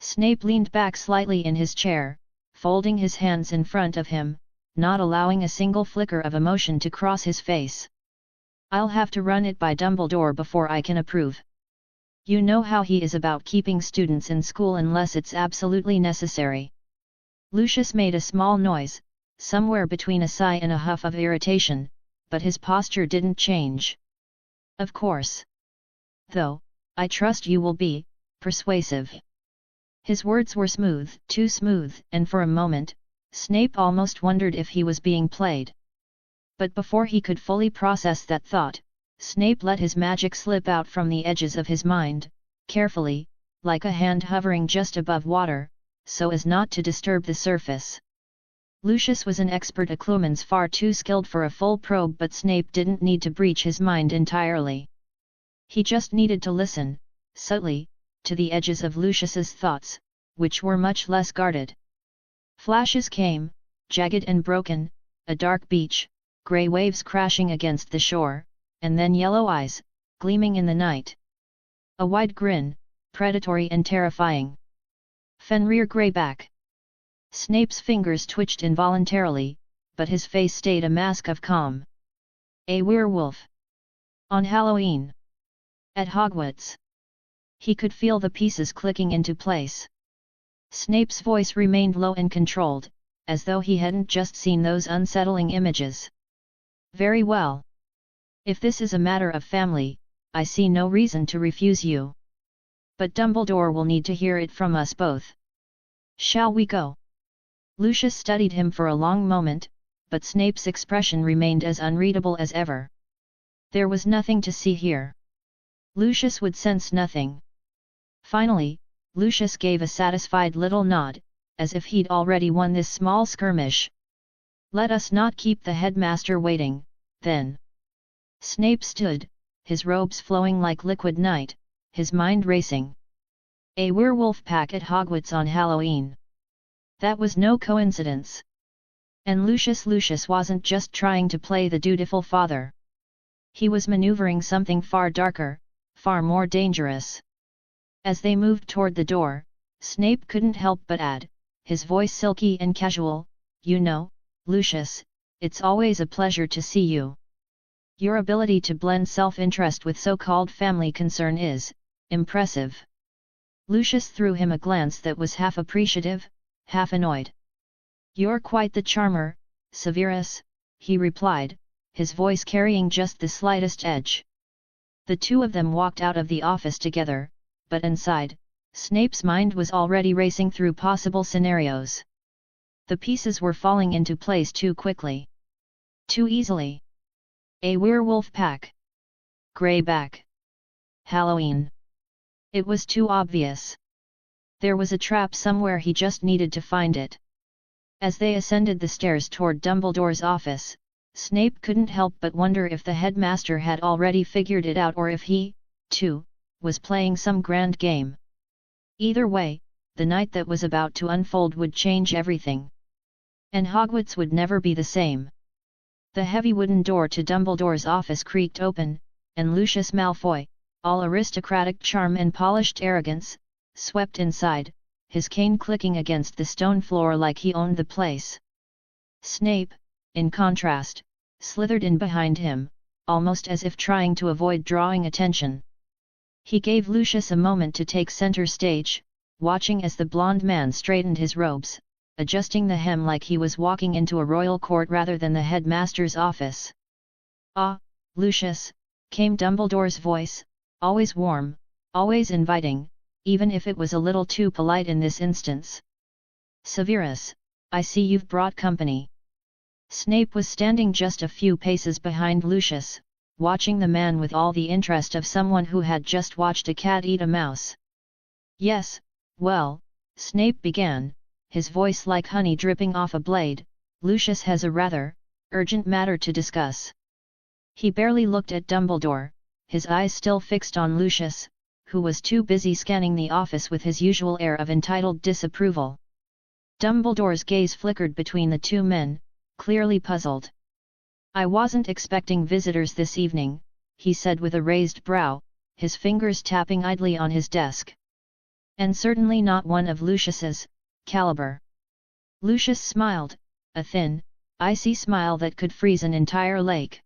Snape leaned back slightly in his chair, folding his hands in front of him, not allowing a single flicker of emotion to cross his face. I'll have to run it by Dumbledore before I can approve. You know how he is about keeping students in school unless it's absolutely necessary. Lucius made a small noise, somewhere between a sigh and a huff of irritation, but his posture didn't change. Of course. Though, I trust you will be persuasive. His words were smooth, too smooth, and for a moment, Snape almost wondered if he was being played. But before he could fully process that thought, Snape let his magic slip out from the edges of his mind, carefully, like a hand hovering just above water, so as not to disturb the surface. Lucius was an expert occlumens, far too skilled for a full probe, but Snape didn't need to breach his mind entirely. He just needed to listen, subtly, to the edges of Lucius's thoughts, which were much less guarded. Flashes came, jagged and broken, a dark beach, grey waves crashing against the shore, and then yellow eyes, gleaming in the night. A wide grin, predatory and terrifying. Fenrir Greyback. Snape's fingers twitched involuntarily, but his face stayed a mask of calm. A werewolf. On Halloween. At Hogwarts. He could feel the pieces clicking into place. Snape's voice remained low and controlled, as though he hadn't just seen those unsettling images. Very well. If this is a matter of family, I see no reason to refuse you. But Dumbledore will need to hear it from us both. Shall we go? Lucius studied him for a long moment, but Snape's expression remained as unreadable as ever. There was nothing to see here. Lucius would sense nothing. Finally, Lucius gave a satisfied little nod, as if he'd already won this small skirmish. Let us not keep the headmaster waiting, then. Snape stood, his robes flowing like liquid night, his mind racing. A werewolf pack at Hogwarts on Halloween. That was no coincidence. And Lucius wasn't just trying to play the dutiful father. He was maneuvering something far darker, far more dangerous. As they moved toward the door, Snape couldn't help but add, his voice silky and casual, you know, Lucius, it's always a pleasure to see you. Your ability to blend self-interest with so-called family concern is impressive. Lucius threw him a glance that was half appreciative, half annoyed. You're quite the charmer, Severus, he replied, his voice carrying just the slightest edge. The two of them walked out of the office together, but inside, Snape's mind was already racing through possible scenarios. The pieces were falling into place too quickly. Too easily. A werewolf pack. Greyback. Halloween. It was too obvious. There was a trap somewhere, he just needed to find it. As they ascended the stairs toward Dumbledore's office, Snape couldn't help but wonder if the headmaster had already figured it out or if he, too, was playing some grand game. Either way, the night that was about to unfold would change everything. And Hogwarts would never be the same. The heavy wooden door to Dumbledore's office creaked open, and Lucius Malfoy, all aristocratic charm and polished arrogance, swept inside, his cane clicking against the stone floor like he owned the place. Snape, in contrast, slithered in behind him, almost as if trying to avoid drawing attention. He gave Lucius a moment to take center stage, watching as the blond man straightened his robes, adjusting the hem like he was walking into a royal court rather than the headmaster's office. "Ah, Lucius," came Dumbledore's voice, always warm, always inviting, even if it was a little too polite in this instance. "Severus, I see you've brought company." Snape was standing just a few paces behind Lucius, watching the man with all the interest of someone who had just watched a cat eat a mouse. "Yes, well," Snape began, his voice like honey dripping off a blade, "Lucius has a rather urgent matter to discuss." He barely looked at Dumbledore, his eyes still fixed on Lucius, who was too busy scanning the office with his usual air of entitled disapproval. Dumbledore's gaze flickered between the two men, clearly puzzled. "I wasn't expecting visitors this evening," he said with a raised brow, his fingers tapping idly on his desk. "And certainly not one of Lucius's caliber." Lucius smiled, a thin, icy smile that could freeze an entire lake.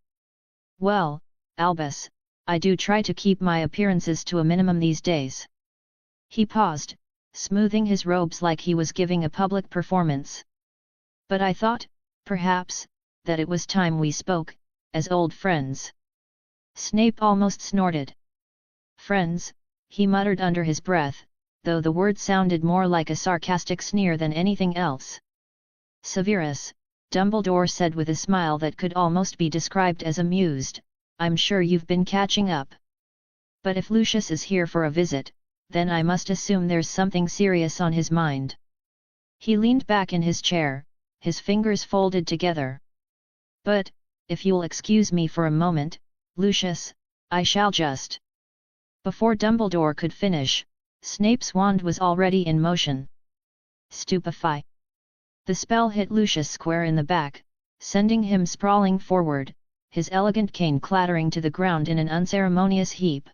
"Well, Albus, I do try to keep my appearances to a minimum these days." He paused, smoothing his robes like he was giving a public performance. "But I thought, perhaps, that it was time we spoke, as old friends." Snape almost snorted. "Friends," he muttered under his breath, though the word sounded more like a sarcastic sneer than anything else. "Severus," Dumbledore said with a smile that could almost be described as amused, "I'm sure you've been catching up. But if Lucius is here for a visit, then I must assume there's something serious on his mind." He leaned back in his chair, his fingers folded together. "But, if you'll excuse me for a moment, Lucius, I shall just..." Before Dumbledore could finish, Snape's wand was already in motion. "Stupefy!" The spell hit Lucius square in the back, sending him sprawling forward, his elegant cane clattering to the ground in an unceremonious heap.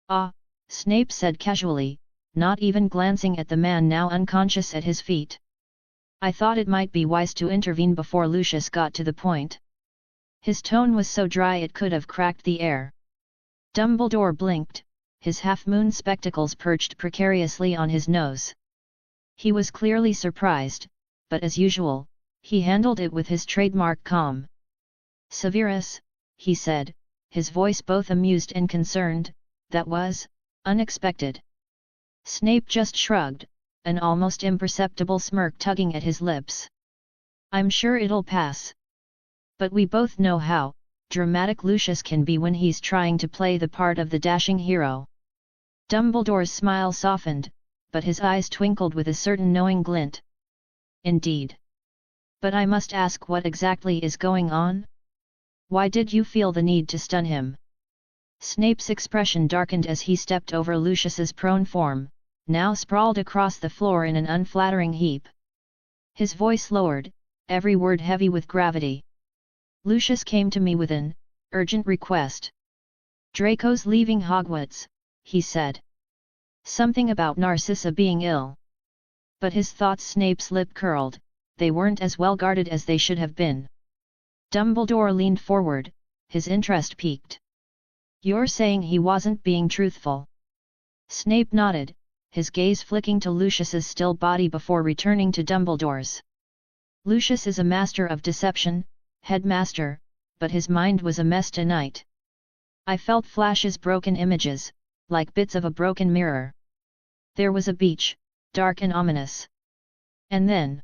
"Ah," Snape said casually, not even glancing at the man now unconscious at his feet. "I thought it might be wise to intervene before Lucius got to the point." His tone was so dry it could have cracked the air. Dumbledore blinked, his half-moon spectacles perched precariously on his nose. He was clearly surprised, but as usual, he handled it with his trademark calm. "Severus," he said, his voice both amused and concerned, "that was unexpected." Snape just shrugged, an almost imperceptible smirk tugging at his lips. "I'm sure it'll pass. But we both know how dramatic Lucius can be when he's trying to play the part of the dashing hero." Dumbledore's smile softened, but his eyes twinkled with a certain knowing glint. "Indeed. But I must ask, what exactly is going on? Why did you feel the need to stun him?" Snape's expression darkened as he stepped over Lucius's prone form, now sprawled across the floor in an unflattering heap. His voice lowered, every word heavy with gravity. "Lucius came to me with an urgent request. Draco's leaving Hogwarts," he said. "Something about Narcissa being ill." But his thoughts, Snape's lip curled, they weren't as well guarded as they should have been. Dumbledore leaned forward, his interest piqued. "You're saying he wasn't being truthful?" Snape nodded, his gaze flicking to Lucius's still body before returning to Dumbledore's. "Lucius is a master of deception, headmaster, but his mind was a mess tonight. I felt flashes, broken images, like bits of a broken mirror. There was a beach, dark and ominous. And then..."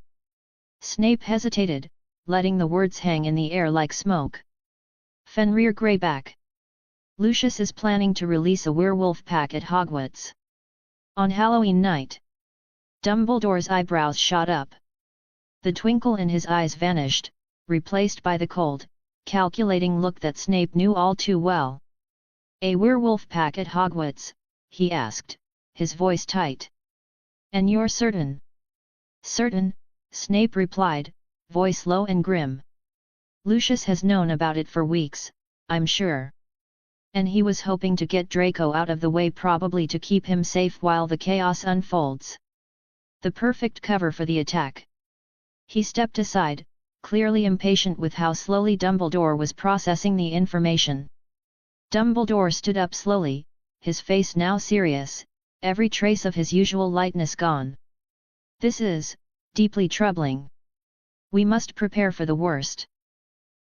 Snape hesitated, letting the words hang in the air like smoke. "Fenrir Greyback. Lucius is planning to release a werewolf pack at Hogwarts. On Halloween night." Dumbledore's eyebrows shot up. The twinkle in his eyes vanished, replaced by the cold, calculating look that Snape knew all too well. "A werewolf pack at Hogwarts?" he asked, his voice tight. "And you're certain?" "Certain," Snape replied, voice low and grim. "Lucius has known about it for weeks, I'm sure." And he was hoping to get Draco out of the way, probably to keep him safe while the chaos unfolds. The perfect cover for the attack. He stepped aside, clearly impatient with how slowly Dumbledore was processing the information. Dumbledore stood up slowly, his face now serious, every trace of his usual lightness gone. "This is deeply troubling. We must prepare for the worst.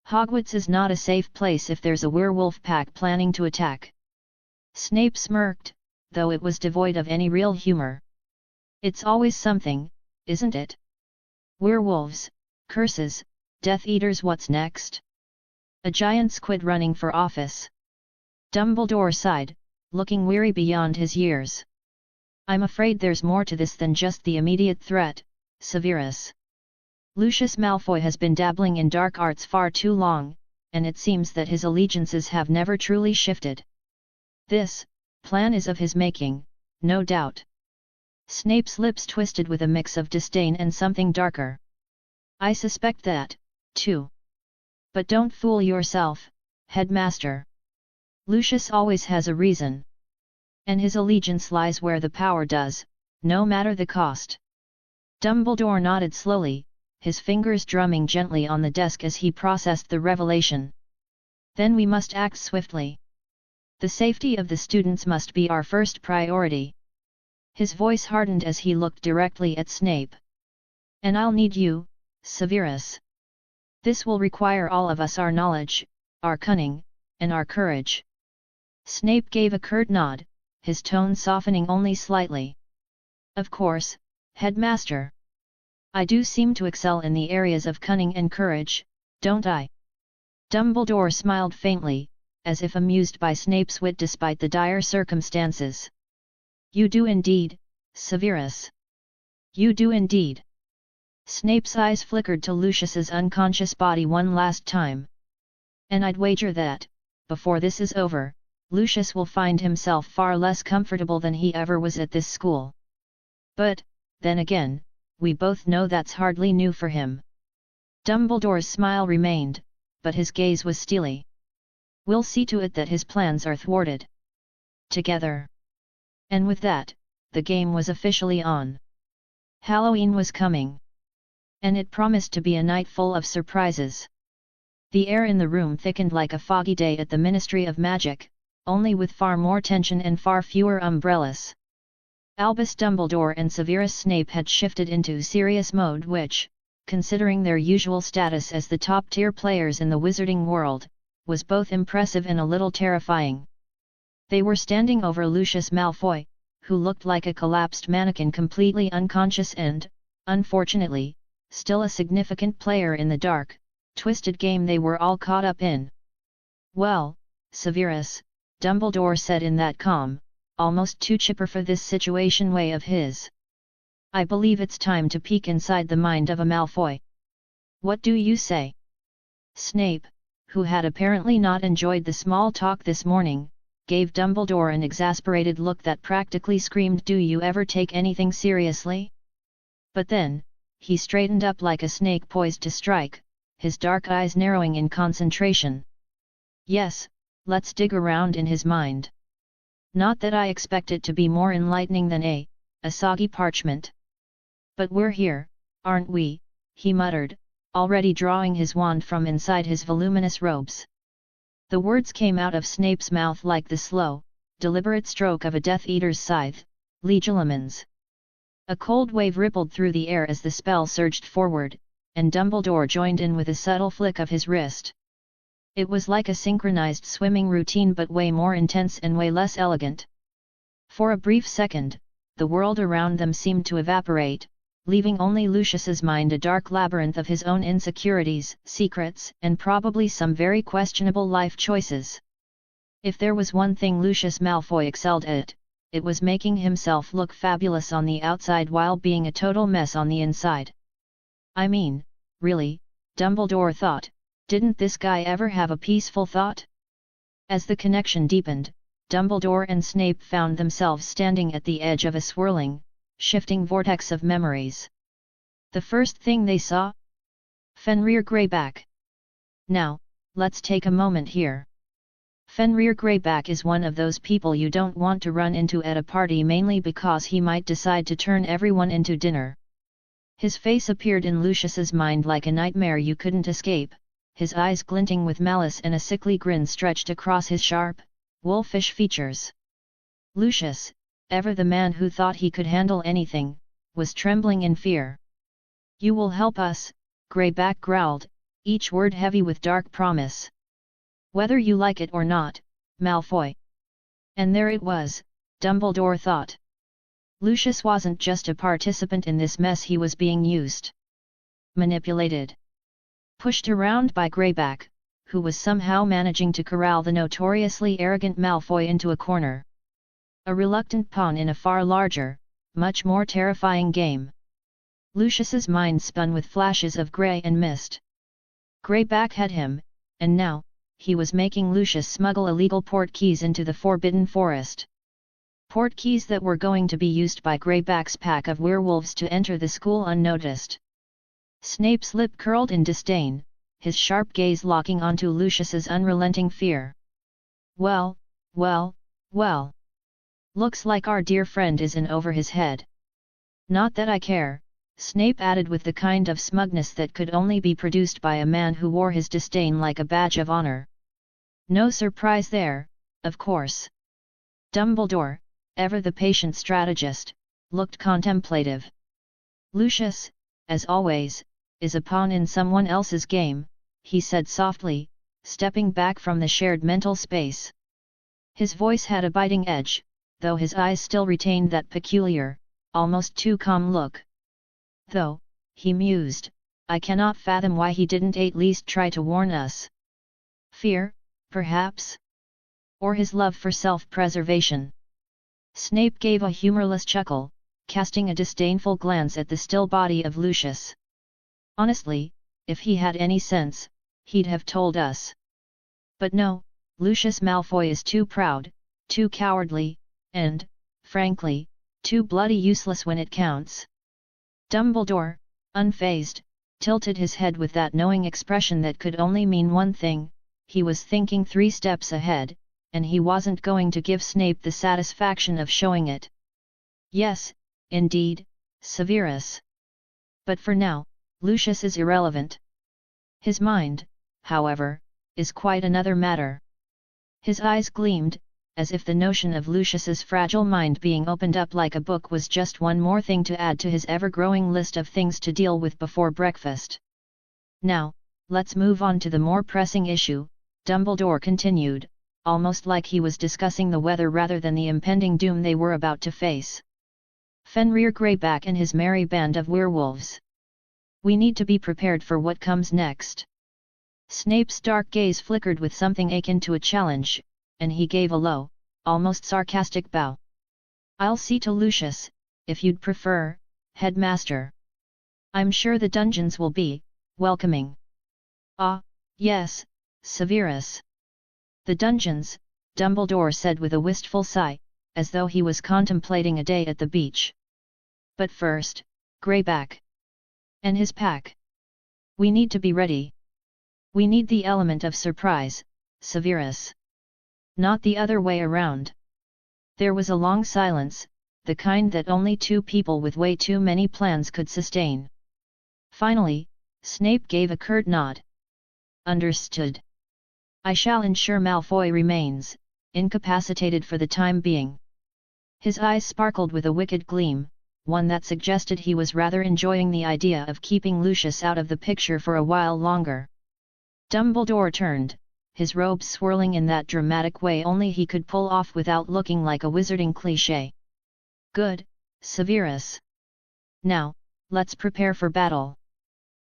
Hogwarts is not a safe place if there's a werewolf pack planning to attack." Snape smirked, though it was devoid of any real humor. "It's always something, isn't it? Werewolves, curses, Death Eaters, what's next? A giant squid running for office." Dumbledore sighed, looking weary beyond his years. "I'm afraid there's more to this than just the immediate threat, Severus. Lucius Malfoy has been dabbling in dark arts far too long, and it seems that his allegiances have never truly shifted. This plan is of his making, no doubt." Snape's lips twisted with a mix of disdain and something darker. "I suspect that, too. But don't fool yourself, Headmaster. Lucius always has a reason. And his allegiance lies where the power does, no matter the cost." Dumbledore nodded slowly, his fingers drumming gently on the desk as he processed the revelation. "Then we must act swiftly. The safety of the students must be our first priority." His voice hardened as he looked directly at Snape. "And I'll need you, Severus. This will require all of us, our knowledge, our cunning, and our courage." Snape gave a curt nod, his tone softening only slightly. "Of course, Headmaster. I do seem to excel in the areas of cunning and courage, don't I?" Dumbledore smiled faintly, as if amused by Snape's wit despite the dire circumstances. "You do indeed, Severus. You do indeed." Snape's eyes flickered to Lucius's unconscious body one last time. "And I'd wager that, before this is over, Lucius will find himself far less comfortable than he ever was at this school. But, then again, we both know that's hardly new for him." Dumbledore's smile remained, but his gaze was steely. "We'll see to it that his plans are thwarted. Together." And with that, the game was officially on. Halloween was coming. And it promised to be a night full of surprises. The air in the room thickened like a foggy day at the Ministry of Magic, only with far more tension and far fewer umbrellas. Albus Dumbledore and Severus Snape had shifted into serious mode, which, considering their usual status as the top-tier players in the wizarding world, was both impressive and a little terrifying. They were standing over Lucius Malfoy, who looked like a collapsed mannequin, completely unconscious and, unfortunately, still a significant player in the dark, twisted game they were all caught up in. "Well, Severus," Dumbledore said in that calm, almost too chipper for this situation way of his. "I believe it's time to peek inside the mind of a Malfoy. What do you say?" Snape, who had apparently not enjoyed the small talk this morning, gave Dumbledore an exasperated look that practically screamed, "Do you ever take anything seriously?" But then, he straightened up like a snake poised to strike, his dark eyes narrowing in concentration. "Yes, let's dig around in his mind. Not that I expect it to be more enlightening than a soggy parchment. But we're here, aren't we?" he muttered, already drawing his wand from inside his voluminous robes. The words came out of Snape's mouth like the slow, deliberate stroke of a Death Eater's scythe, Legilimens. A cold wave rippled through the air as the spell surged forward, and Dumbledore joined in with a subtle flick of his wrist. It was like a synchronized swimming routine, but way more intense and way less elegant. For a brief second, the world around them seemed to evaporate, leaving only Lucius's mind a dark labyrinth of his own insecurities, secrets, and probably some very questionable life choices. If there was one thing Lucius Malfoy excelled at, it was making himself look fabulous on the outside while being a total mess on the inside. I mean, really, Dumbledore thought, didn't this guy ever have a peaceful thought? As the connection deepened, Dumbledore and Snape found themselves standing at the edge of a swirling, shifting vortex of memories. The first thing they saw? Fenrir Greyback. Now, let's take a moment here. Fenrir Greyback is one of those people you don't want to run into at a party, mainly because he might decide to turn everyone into dinner. His face appeared in Lucius's mind like a nightmare you couldn't escape, his eyes glinting with malice and a sickly grin stretched across his sharp, wolfish features. Lucius, ever the man who thought he could handle anything, was trembling in fear. "You will help us," Greyback growled, each word heavy with dark promise. "Whether you like it or not, Malfoy." And there it was, Dumbledore thought. Lucius wasn't just a participant in this mess, he was being used. Manipulated. Pushed around by Greyback, who was somehow managing to corral the notoriously arrogant Malfoy into a corner. A reluctant pawn in a far larger, much more terrifying game. Lucius's mind spun with flashes of grey and mist. Greyback had him, and now, he was making Lucius smuggle illegal portkeys into the Forbidden Forest. Portkeys that were going to be used by Greyback's pack of werewolves to enter the school unnoticed. Snape's lip curled in disdain, his sharp gaze locking onto Lucius's unrelenting fear. Well, well, well. Looks like our dear friend is in over his head. Not that I care, Snape added with the kind of smugness that could only be produced by a man who wore his disdain like a badge of honor. No surprise there, of course. Dumbledore, ever the patient strategist, looked contemplative. Lucius, as always, is a pawn in someone else's game, he said softly, stepping back from the shared mental space. His voice had a biting edge, though his eyes still retained that peculiar, almost too calm look. Though, he mused, I cannot fathom why he didn't at least try to warn us. Fear, perhaps? Or his love for self-preservation? Snape gave a humorless chuckle, casting a disdainful glance at the still body of Lucius. Honestly, if he had any sense, he'd have told us. But no, Lucius Malfoy is too proud, too cowardly, and, frankly, too bloody useless when it counts. Dumbledore, unfazed, tilted his head with that knowing expression that could only mean one thing: he was thinking 3 steps ahead, and he wasn't going to give Snape the satisfaction of showing it. Yes, indeed, Severus. But for now, Lucius is irrelevant. His mind, however, is quite another matter. His eyes gleamed, as if the notion of Lucius's fragile mind being opened up like a book was just one more thing to add to his ever-growing list of things to deal with before breakfast. Now, let's move on to the more pressing issue, Dumbledore continued, almost like he was discussing the weather rather than the impending doom they were about to face. Fenrir Greyback and his merry band of werewolves. We need to be prepared for what comes next. Snape's dark gaze flickered with something akin to a challenge, and he gave a low, almost sarcastic bow. I'll see to Lucius, if you'd prefer, Headmaster. I'm sure the dungeons will be welcoming. Ah, yes, Severus. The dungeons, Dumbledore said with a wistful sigh, as though he was contemplating a day at the beach. But first, Greyback. And his pack. We need to be ready. We need the element of surprise, Severus. Not the other way around. There was a long silence, the kind that only 2 people with way too many plans could sustain. Finally, Snape gave a curt nod. Understood. I shall ensure Malfoy remains incapacitated for the time being. His eyes sparkled with a wicked gleam, one that suggested he was rather enjoying the idea of keeping Lucius out of the picture for a while longer. Dumbledore turned, his robes swirling in that dramatic way only he could pull off without looking like a wizarding cliché. Good, Severus. Now, let's prepare for battle.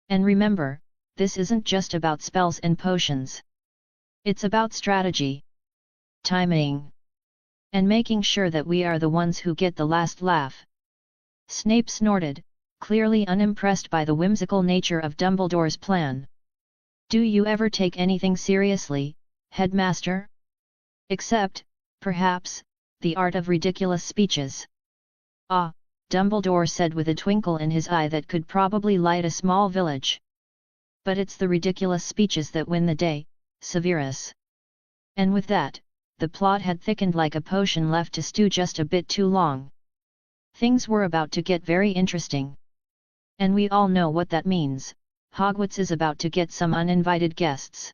And remember, this isn't just about spells and potions. It's about strategy, timing, and making sure that we are the ones who get the last laugh. Snape snorted, clearly unimpressed by the whimsical nature of Dumbledore's plan. Do you ever take anything seriously, Headmaster? Except, perhaps, the art of ridiculous speeches. Ah, Dumbledore said with a twinkle in his eye that could probably light a small village. But it's the ridiculous speeches that win the day, Severus. And with that, the plot had thickened like a potion left to stew just a bit too long. Things were about to get very interesting. And we all know what that means. Hogwarts is about to get some uninvited guests.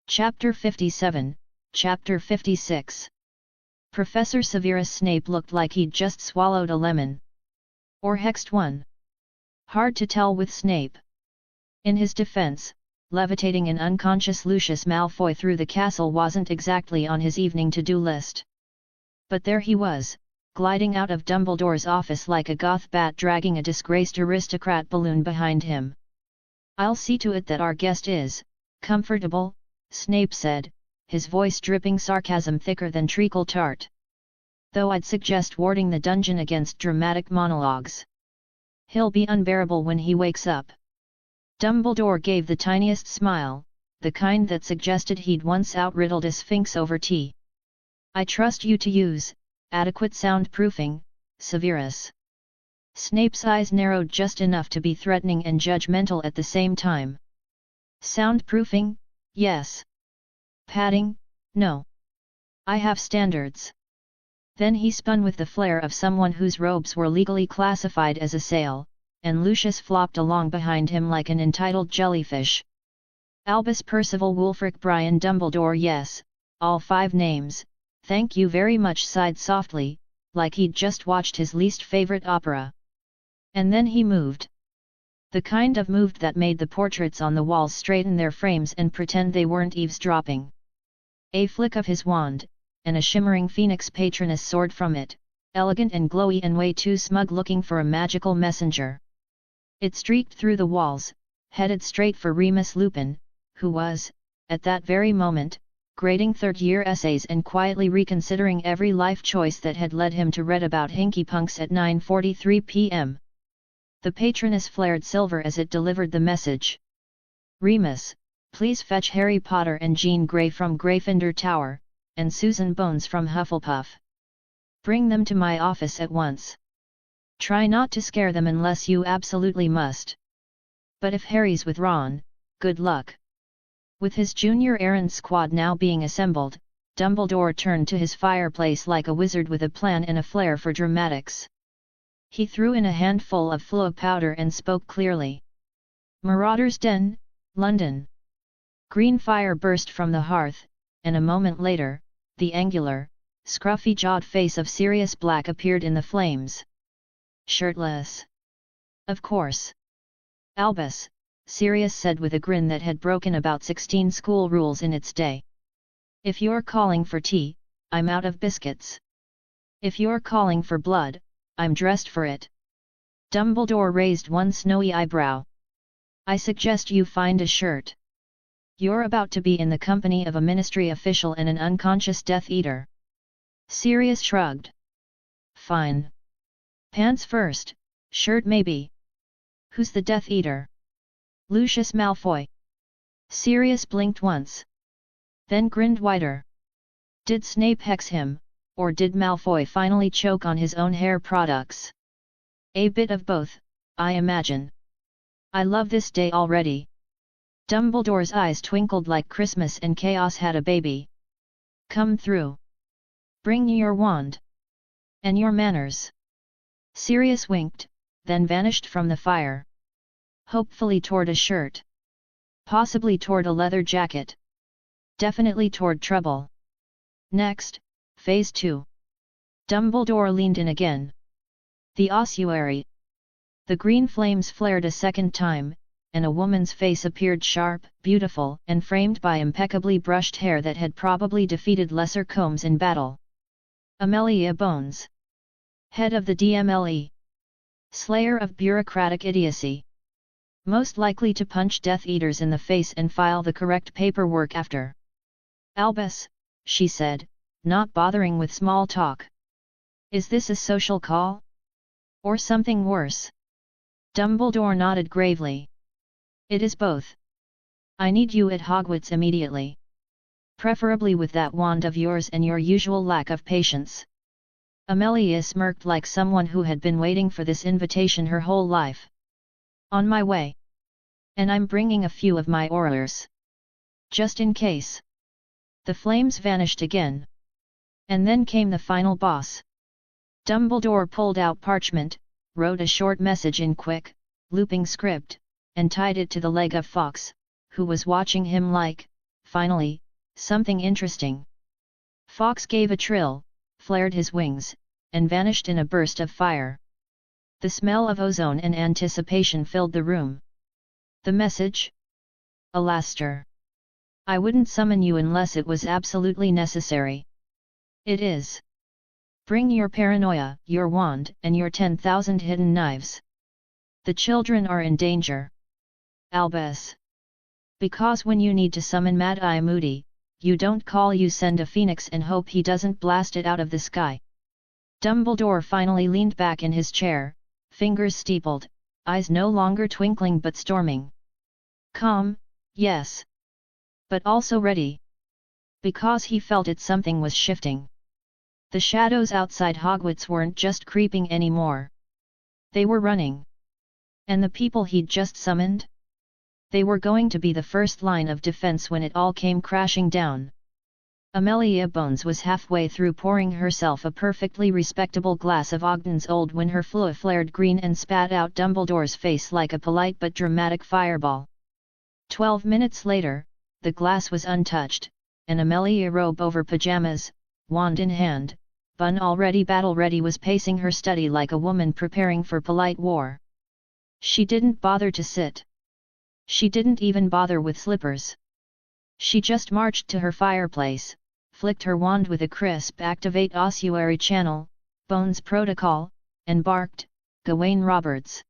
Chapter 57, Chapter 56. Professor Severus Snape looked like he'd just swallowed a lemon. Or hexed one. Hard to tell with Snape. In his defense, levitating an unconscious Lucius Malfoy through the castle wasn't exactly on his evening to-do list. But there he was, gliding out of Dumbledore's office like a goth bat dragging a disgraced aristocrat balloon behind him. "I'll see to it that our guest is comfortable," Snape said, his voice dripping sarcasm thicker than treacle tart. "Though I'd suggest warding the dungeon against dramatic monologues. He'll be unbearable when he wakes up." Dumbledore gave the tiniest smile, the kind that suggested he'd once outriddled a sphinx over tea. "I trust you to use adequate soundproofing, Severus." Snape's eyes narrowed just enough to be threatening and judgmental at the same time. "Soundproofing, yes. Padding, no. I have standards." Then he spun with the flair of someone whose robes were legally classified as a sale, and Lucius flopped along behind him like an entitled jellyfish. "Albus Percival Wulfric Brian Dumbledore, yes, all 5 names, thank you very much," sighed softly, like he'd just watched his least favorite opera. And then he moved. The kind of moved that made the portraits on the walls straighten their frames and pretend they weren't eavesdropping. A flick of his wand, and a shimmering phoenix patroness soared from it, elegant and glowy and way too smug-looking for a magical messenger. It streaked through the walls, headed straight for Remus Lupin, who was, at that very moment, grading third-year essays and quietly reconsidering every life choice that had led him to read about hinky-punks at 9:43 p.m. The patroness flared silver as it delivered the message. "Remus, please fetch Harry Potter and Jean Grey from Gryffindor Tower, and Susan Bones from Hufflepuff. Bring them to my office at once. Try not to scare them unless you absolutely must. But if Harry's with Ron, good luck." With his junior errand squad now being assembled, Dumbledore turned to his fireplace like a wizard with a plan and a flair for dramatics. He threw in a handful of fluo powder and spoke clearly. "Marauder's Den, London." Green fire burst from the hearth, and a moment later, the angular, scruffy-jawed face of Sirius Black appeared in the flames. "Shirtless?" "Of course." "Albus," Sirius said with a grin that had broken about 16 school rules in its day. "If you're calling for tea, I'm out of biscuits. If you're calling for blood, I'm dressed for it." Dumbledore raised one snowy eyebrow. "I suggest you find a shirt. You're about to be in the company of a ministry official and an unconscious Death Eater." Sirius shrugged. "Fine. Pants first, shirt maybe. Who's the Death Eater?" "Lucius Malfoy." Sirius blinked once. Then grinned wider. Did Snape hex him, or did Malfoy finally choke on his own hair products? A bit of both, I imagine. "I love this day already." Dumbledore's eyes twinkled like Christmas and chaos had a baby. "Come through. Bring your wand. And your manners." Sirius winked, then vanished from the fire. Hopefully toward a shirt. Possibly toward a leather jacket. Definitely toward trouble. Next, Phase 2. Dumbledore leaned in again. The ossuary. The green flames flared a second time, and a woman's face appeared sharp, beautiful, and framed by impeccably brushed hair that had probably defeated lesser combs in battle. Amelia Bones. Head of the DMLE. Slayer of bureaucratic idiocy. Most likely to punch Death Eaters in the face and file the correct paperwork after. "Albus," she said, not bothering with small talk. "Is this a social call? Or something worse?" Dumbledore nodded gravely. "It is both. I need you at Hogwarts immediately. Preferably with that wand of yours and your usual lack of patience." Amelia smirked like someone who had been waiting for this invitation her whole life. "On my way. And I'm bringing a few of my Aurors. Just in case." The flames vanished again. And then came the final boss. Dumbledore pulled out parchment, wrote a short message in quick, looping script, and tied it to the leg of Fawkes, who was watching him like, finally, something interesting. Fawkes gave a trill, flared his wings, and vanished in a burst of fire. The smell of ozone and anticipation filled the room. The message? Alastair. I wouldn't summon you unless it was absolutely necessary. It is. Bring your paranoia, your wand, and your 10,000 hidden knives. The children are in danger. Albus. Because when you need to summon Mad-Eye Moody, you don't call, you send a phoenix and hope he doesn't blast it out of the sky. Dumbledore finally leaned back in his chair, fingers steepled, eyes no longer twinkling but storming. Calm, yes. But also ready. Because he felt it, something was shifting. The shadows outside Hogwarts weren't just creeping anymore. They were running. And the people he'd just summoned? They were going to be the first line of defense when it all came crashing down. Amelia Bones was halfway through pouring herself a perfectly respectable glass of Ogden's Old when her flua flared green and spat out Dumbledore's face like a polite but dramatic fireball. 12 minutes later, the glass was untouched, and Amelia, robe over pajamas, wand in hand, bun already battle-ready, was pacing her study like a woman preparing for polite war. She didn't bother to sit. She didn't even bother with slippers. She just marched to her fireplace, flicked her wand with a crisp "Activate Ossuary Channel, Bones Protocol," and barked, "Gawain Roberts."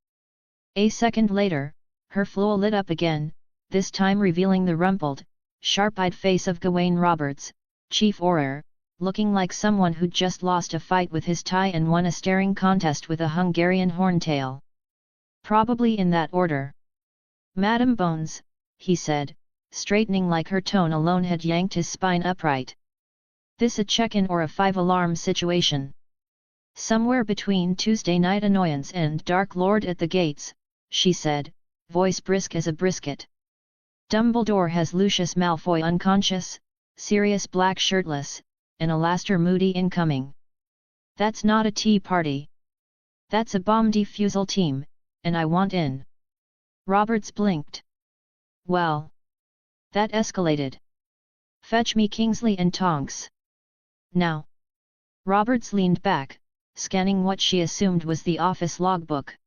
A second later, her flua lit up again, this time revealing the rumpled, sharp-eyed face of Gawain Roberts, Chief Auror, looking like someone who'd just lost a fight with his tie and won a staring contest with a Hungarian horntail. Probably in that order. "Madam Bones," he said, straightening like her tone alone had yanked his spine upright. "This a check-in or a 5-alarm situation?" "Somewhere between Tuesday night annoyance and Dark Lord at the gates," she said, voice brisk as a brisket. "Dumbledore has Lucius Malfoy unconscious, Sirius Black shirtless, and Alastair Moody incoming. That's not a tea party. That's a bomb defusal team, and I want in." Roberts blinked. "Well. That escalated. Fetch me Kingsley and Tonks. Now." Roberts leaned back, scanning what she assumed was the office logbook.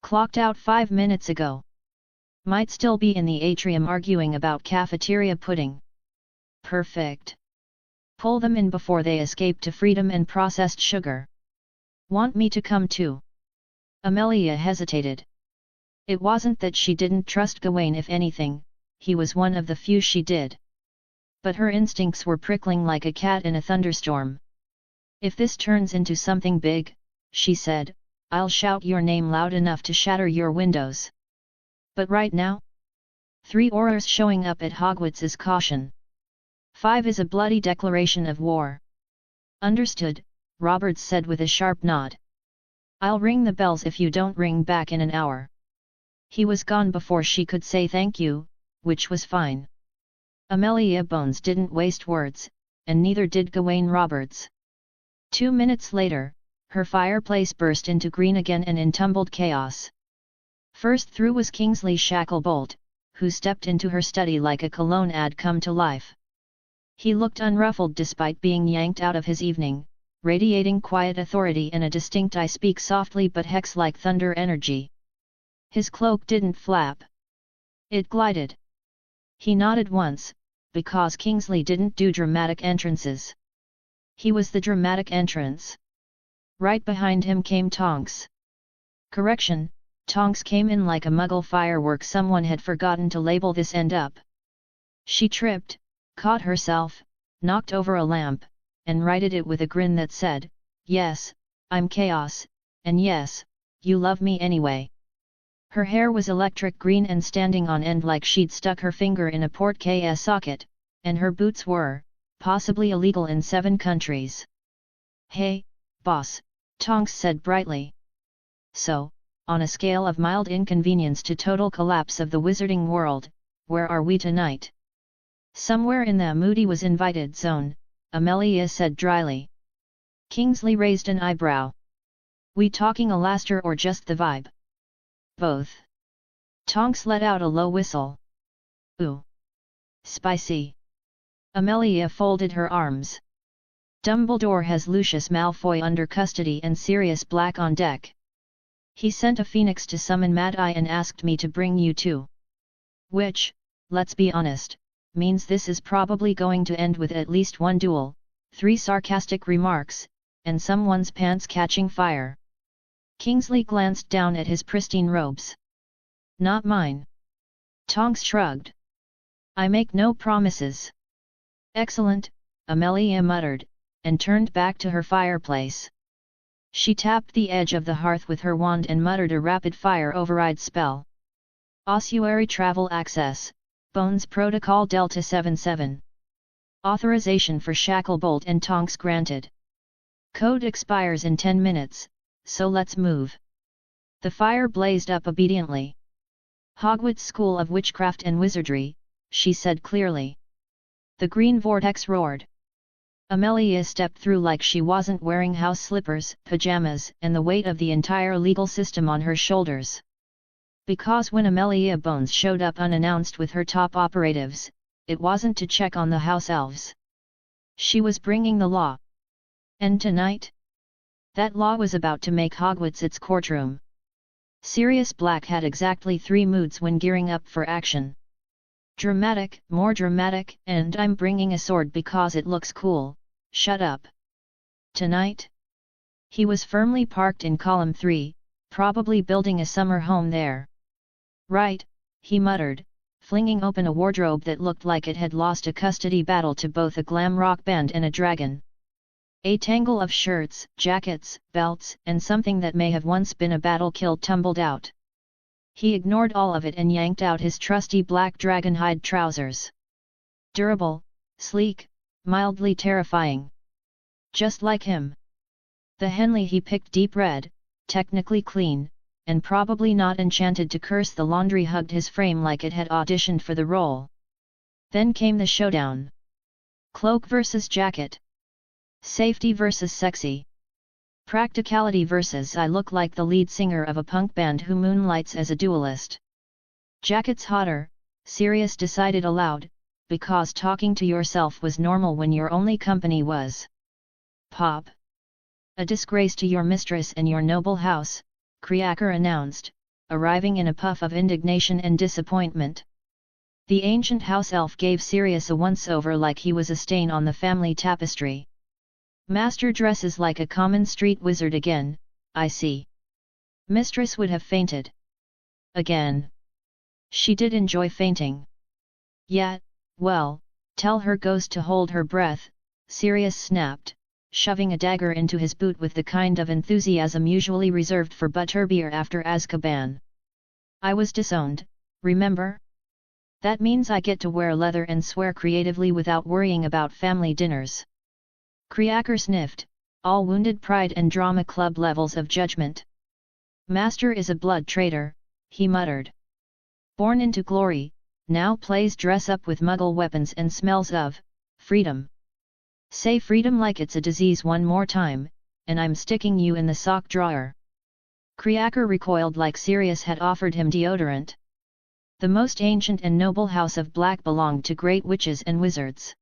"Clocked out 5 minutes ago. Might still be in the atrium arguing about cafeteria pudding." "Perfect. Pull them in before they escape to freedom and processed sugar." "Want me to come too?" Amelia hesitated. It wasn't that she didn't trust Gawain, if anything, he was one of the few she did. But her instincts were prickling like a cat in a thunderstorm. "If this turns into something big," she said, "I'll shout your name loud enough to shatter your windows. But right now? 3 Aurors showing up at Hogwarts is caution. 5 is a bloody declaration of war." "Understood," Roberts said with a sharp nod. "I'll ring the bells if you don't ring back in an hour." He was gone before she could say thank you, which was fine. Amelia Bones didn't waste words, and neither did Gawain Roberts. 2 minutes later, her fireplace burst into green again and in tumbled chaos. First through was Kingsley Shacklebolt, who stepped into her study like a cologne ad come to life. He looked unruffled despite being yanked out of his evening, radiating quiet authority and a distinct "I speak softly but hex-like thunder" energy. His cloak didn't flap. It glided. He nodded once, because Kingsley didn't do dramatic entrances. He was the dramatic entrance. Right behind him came Tonks. Correction, Tonks came in like a muggle firework someone had forgotten to label this end up. She tripped, caught herself, knocked over a lamp, and righted it with a grin that said, "Yes, I'm chaos, and yes, you love me anyway." Her hair was electric green and standing on end like she'd stuck her finger in a porte-clés socket, and her boots were, possibly illegal in 7 countries. "Hey, boss," Tonks said brightly. "So, on a scale of mild inconvenience to total collapse of the wizarding world, where are we tonight?" Somewhere in the Moody was invited zone, Amelia said dryly. Kingsley raised an eyebrow. We talking Alaster or just the vibe? Both. Tonks let out a low whistle. Ooh. Spicy. Amelia folded her arms. Dumbledore has Lucius Malfoy under custody and Sirius Black on deck. He sent a phoenix to summon Mad Eye and asked me to bring you too. Which, let's be honest, means this is probably going to end with at least one duel, 3 sarcastic remarks, and someone's pants catching fire. Kingsley glanced down at his pristine robes. Not mine. Tonks shrugged. I make no promises. Excellent, Amelia muttered, and turned back to her fireplace. She tapped the edge of the hearth with her wand and muttered a rapid-fire override spell. Ossuary Travel Access, Bones Protocol Delta 77. Authorization for Shacklebolt and Tonks granted. Code expires in 10 minutes, so let's move. The fire blazed up obediently. Hogwarts School of Witchcraft and Wizardry, she said clearly. The green vortex roared. Amelia stepped through like she wasn't wearing house slippers, pajamas, and the weight of the entire legal system on her shoulders. Because when Amelia Bones showed up unannounced with her top operatives, it wasn't to check on the house elves. She was bringing the law. And tonight? That law was about to make Hogwarts its courtroom. Sirius Black had exactly 3 moods when gearing up for action. Dramatic, more dramatic, and I'm bringing a sword because it looks cool, shut up. Tonight? He was firmly parked in column 3, probably building a summer home there. Right, he muttered, flinging open a wardrobe that looked like it had lost a custody battle to both a glam rock band and a dragon. A tangle of shirts, jackets, belts, and something that may have once been a battle kilt tumbled out. He ignored all of it and yanked out his trusty black dragonhide trousers. Durable, sleek, mildly terrifying. Just like him. The Henley he picked deep red, technically clean, and probably not enchanted to curse the laundry hugged his frame like it had auditioned for the role. Then came the showdown. Cloak versus jacket. Safety versus sexy. Practicality versus I look like the lead singer of a punk band who moonlights as a duelist. Jacket's hotter, Sirius decided aloud, because talking to yourself was normal when your only company was pop. A disgrace to your mistress and your noble house, Creaker announced, arriving in a puff of indignation and disappointment. The ancient house elf gave Sirius a once-over like he was a stain on the family tapestry. Master dresses like a common street wizard again, I see. Mistress would have fainted. Again. She did enjoy fainting. Yet, well, tell her ghost to hold her breath, Sirius snapped, shoving a dagger into his boot with the kind of enthusiasm usually reserved for butterbeer after Azkaban. I was disowned, remember? That means I get to wear leather and swear creatively without worrying about family dinners. Creaker sniffed, all wounded pride and drama club levels of judgment. Master is a blood traitor, he muttered. Born into glory, now plays dress-up with muggle weapons and smells of freedom. Say freedom like it's a disease one more time, and I'm sticking you in the sock drawer. Creaker recoiled like Sirius had offered him deodorant. The most ancient and noble house of Black belonged to great witches and wizards.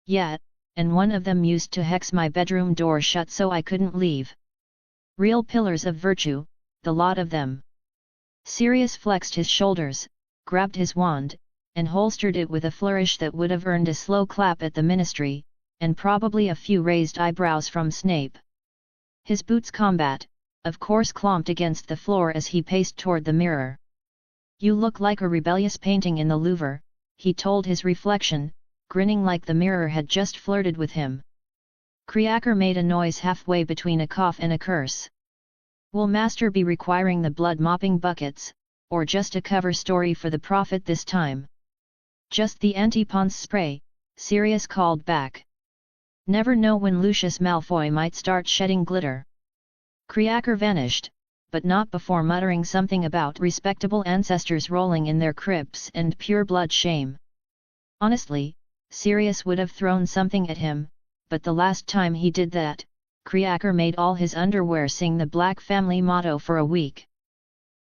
Yet, and one of them used to hex my bedroom door shut so I couldn't leave. Real pillars of virtue, the lot of them. Sirius flexed his shoulders, grabbed his wand, and holstered it with a flourish that would have earned a slow clap at the ministry, and probably a few raised eyebrows from Snape. His boots combat, of course, clomped against the floor as he paced toward the mirror. You look like a rebellious painting in the Louvre, he told his reflection, grinning like the mirror had just flirted with him. Creaker made a noise halfway between a cough and a curse. Will Master be requiring the blood-mopping buckets, or just a cover story for the Prophet this time? Just the anti-Ponce spray, Sirius called back. Never know when Lucius Malfoy might start shedding glitter. Creaker vanished, but not before muttering something about respectable ancestors rolling in their crypts and pure blood shame. Honestly, Sirius would have thrown something at him, but the last time he did that, Creaker made all his underwear sing the Black family motto for a week.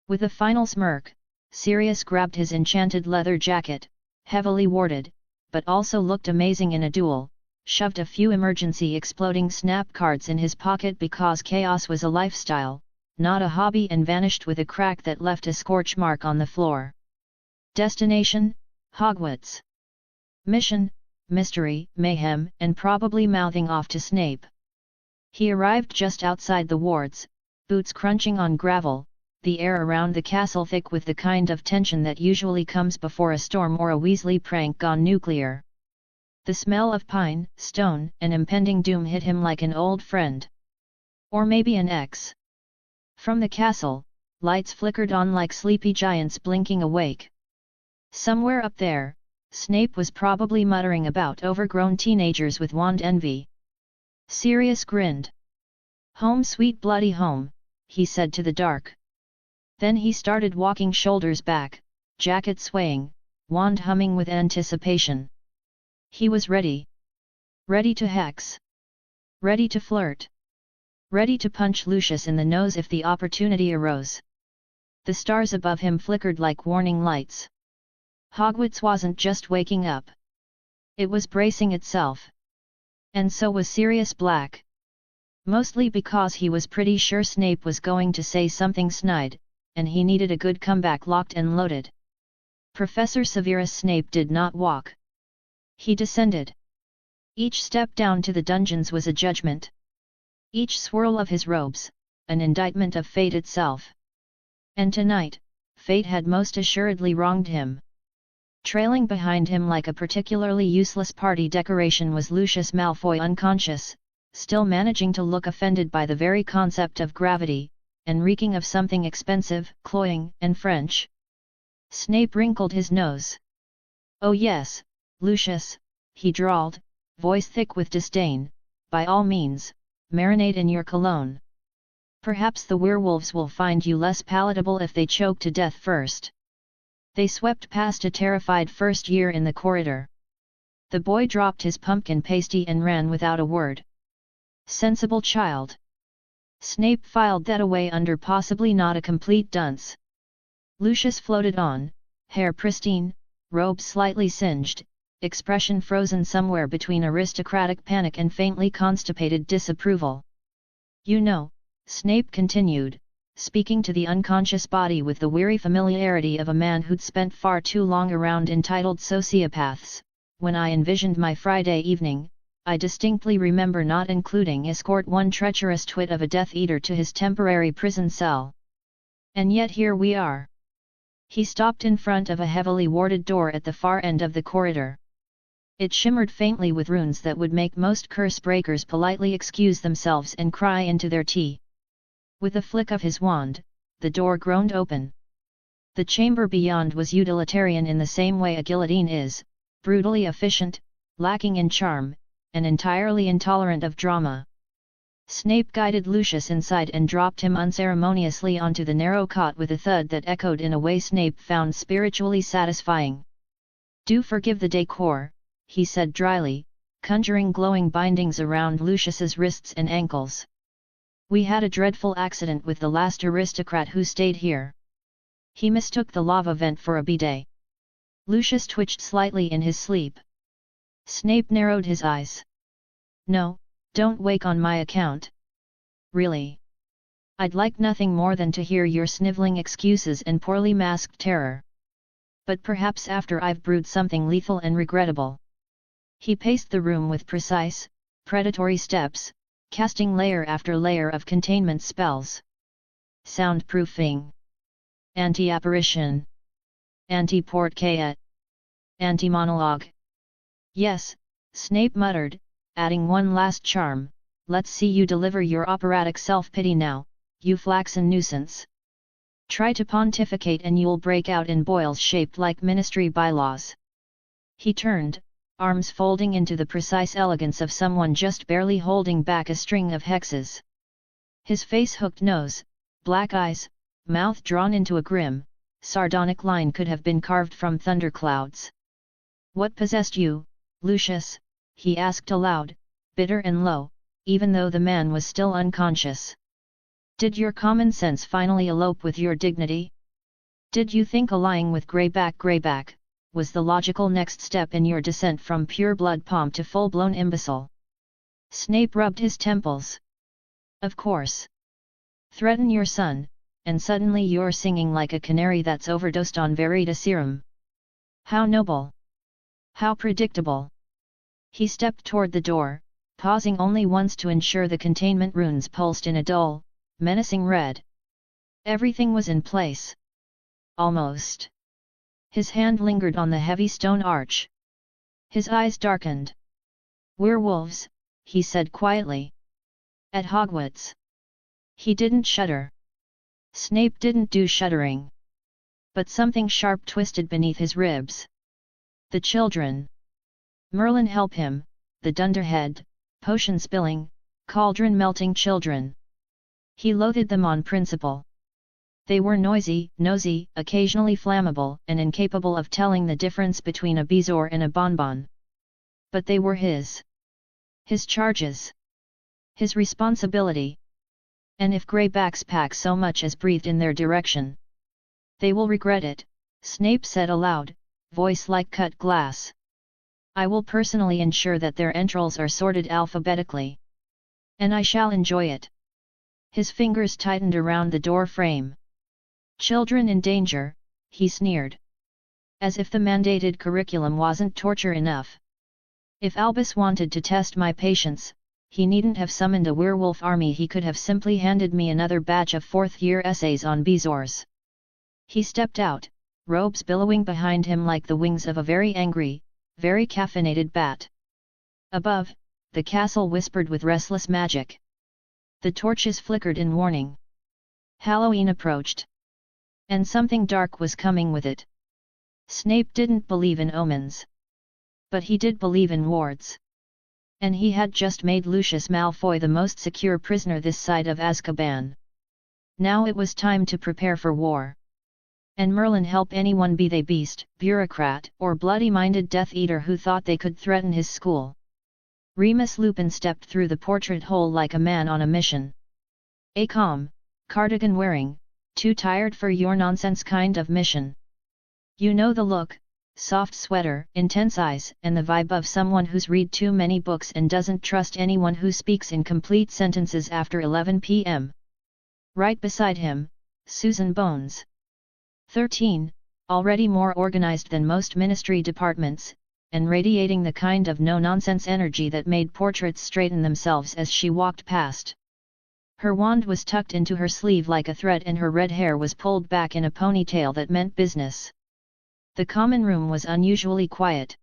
With a final smirk, Sirius grabbed his enchanted leather jacket, heavily warded, but also looked amazing in a duel, shoved a few emergency exploding snap cards in his pocket because chaos was a lifestyle, not a hobby, and vanished with a crack that left a scorch mark on the floor. Destination: Hogwarts. Mission: mystery, mayhem, and probably mouthing off to Snape. He arrived just outside the wards, boots crunching on gravel, the air around the castle thick with the kind of tension that usually comes before a storm or a Weasley prank gone nuclear. The smell of pine, stone, and impending doom hit him like an old friend. Or maybe an ex. From the castle, lights flickered on like sleepy giants blinking awake. Somewhere up there, Snape was probably muttering about overgrown teenagers with wand envy. Sirius grinned. "Home sweet bloody home," he said to the dark. Then he started walking shoulders back, jacket swaying, wand humming with anticipation. He was ready. Ready to hex. Ready to flirt. Ready to punch Lucius in the nose if the opportunity arose. The stars above him flickered like warning lights. Hogwarts wasn't just waking up. It was bracing itself. And so was Sirius Black. Mostly because he was pretty sure Snape was going to say something snide, and he needed a good comeback locked and loaded. Professor Severus Snape did not walk. He descended. Each step down to the dungeons was a judgment. Each swirl of his robes, an indictment of fate itself. And tonight, fate had most assuredly wronged him. Trailing behind him like a particularly useless party decoration was Lucius Malfoy, unconscious, still managing to look offended by the very concept of gravity, and reeking of something expensive, cloying, and French. Snape wrinkled his nose. "Oh yes, Lucius," he drawled, voice thick with disdain, "by all means, marinate in your cologne. Perhaps the werewolves will find you less palatable if they choke to death first." They swept past a terrified first year in the corridor. The boy dropped his pumpkin pasty and ran without a word. Sensible child. Snape filed that away under possibly not a complete dunce. Lucius floated on, hair pristine, robe slightly singed, expression frozen somewhere between aristocratic panic and faintly constipated disapproval. "You know," Snape continued, speaking to the unconscious body with the weary familiarity of a man who'd spent far too long around entitled sociopaths, "when I envisioned my Friday evening, I distinctly remember not including escort one treacherous twit of a Death Eater to his temporary prison cell. And yet here we are." He stopped in front of a heavily warded door at the far end of the corridor. It shimmered faintly with runes that would make most curse breakers politely excuse themselves and cry into their tea. With a flick of his wand, the door groaned open. The chamber beyond was utilitarian in the same way a guillotine is, brutally efficient, lacking in charm, and entirely intolerant of drama. Snape guided Lucius inside and dropped him unceremoniously onto the narrow cot with a thud that echoed in a way Snape found spiritually satisfying. "Do forgive the decor," he said dryly, conjuring glowing bindings around Lucius's wrists and ankles. "We had a dreadful accident with the last aristocrat who stayed here. He mistook the lava vent for a bidet." Lucius twitched slightly in his sleep. Snape narrowed his eyes. "No, don't wake on my account. Really. I'd like nothing more than to hear your sniveling excuses and poorly masked terror. But perhaps after I've brewed something lethal and regrettable." He paced the room with precise, predatory steps, casting layer after layer of containment spells. Soundproofing. Anti-apparition. Anti-portrait. Anti-monologue. "Yes," Snape muttered, adding one last charm, "let's see you deliver your operatic self-pity now, you flaxen nuisance. Try to pontificate and you'll break out in boils shaped like ministry bylaws." He turned, arms folding into the precise elegance of someone just barely holding back a string of hexes. His face hooked nose, black eyes, mouth drawn into a grim, sardonic line could have been carved from thunderclouds. What possessed you, Lucius? He asked aloud, bitter and low, even though the man was still unconscious. Did your common sense finally elope with your dignity? Did you think allying with Greyback was the logical next step in your descent from pure-blood pomp to full-blown imbecile? Snape rubbed his temples. Of course. Threaten your son, and suddenly you're singing like a canary that's overdosed on Verita serum. How noble! How predictable! He stepped toward the door, pausing only once to ensure the containment runes pulsed in a dull, menacing red. Everything was in place. Almost. His hand lingered on the heavy stone arch. His eyes darkened. Werewolves, he said quietly. At Hogwarts. He didn't shudder. Snape didn't do shuddering. But something sharp twisted beneath his ribs. The children. Merlin help him, the dunderhead, potion-spilling, cauldron-melting children. He loathed them on principle. They were noisy, nosy, occasionally flammable, and incapable of telling the difference between a bezoar and a bonbon. But they were his. His charges. His responsibility. And if Greybacks pack so much as breathed in their direction, they will regret it, Snape said aloud, voice like cut glass. I will personally ensure that their entrails are sorted alphabetically. And I shall enjoy it. His fingers tightened around the door frame. Children in danger, he sneered. As if the mandated curriculum wasn't torture enough. If Albus wanted to test my patience, he needn't have summoned a werewolf army, he could have simply handed me another batch of fourth-year essays on bezoars. He stepped out, robes billowing behind him like the wings of a very angry, very caffeinated bat. Above, the castle whispered with restless magic. The torches flickered in warning. Halloween approached. And something dark was coming with it. Snape didn't believe in omens. But he did believe in wards. And he had just made Lucius Malfoy the most secure prisoner this side of Azkaban. Now it was time to prepare for war. And Merlin help anyone, be they beast, bureaucrat, or bloody-minded Death Eater who thought they could threaten his school. Remus Lupin stepped through the portrait hole like a man on a mission. A calm, cardigan-wearing, too tired for your nonsense kind of mission. You know the look, soft sweater, intense eyes, and the vibe of someone who's read too many books and doesn't trust anyone who speaks in complete sentences after 11 p.m. Right beside him, Susan Bones. 13, already more organized than most ministry departments, and radiating the kind of no-nonsense energy that made portraits straighten themselves as she walked past. Her wand was tucked into her sleeve like a thread, and her red hair was pulled back in a ponytail that meant business. The common room was unusually quiet.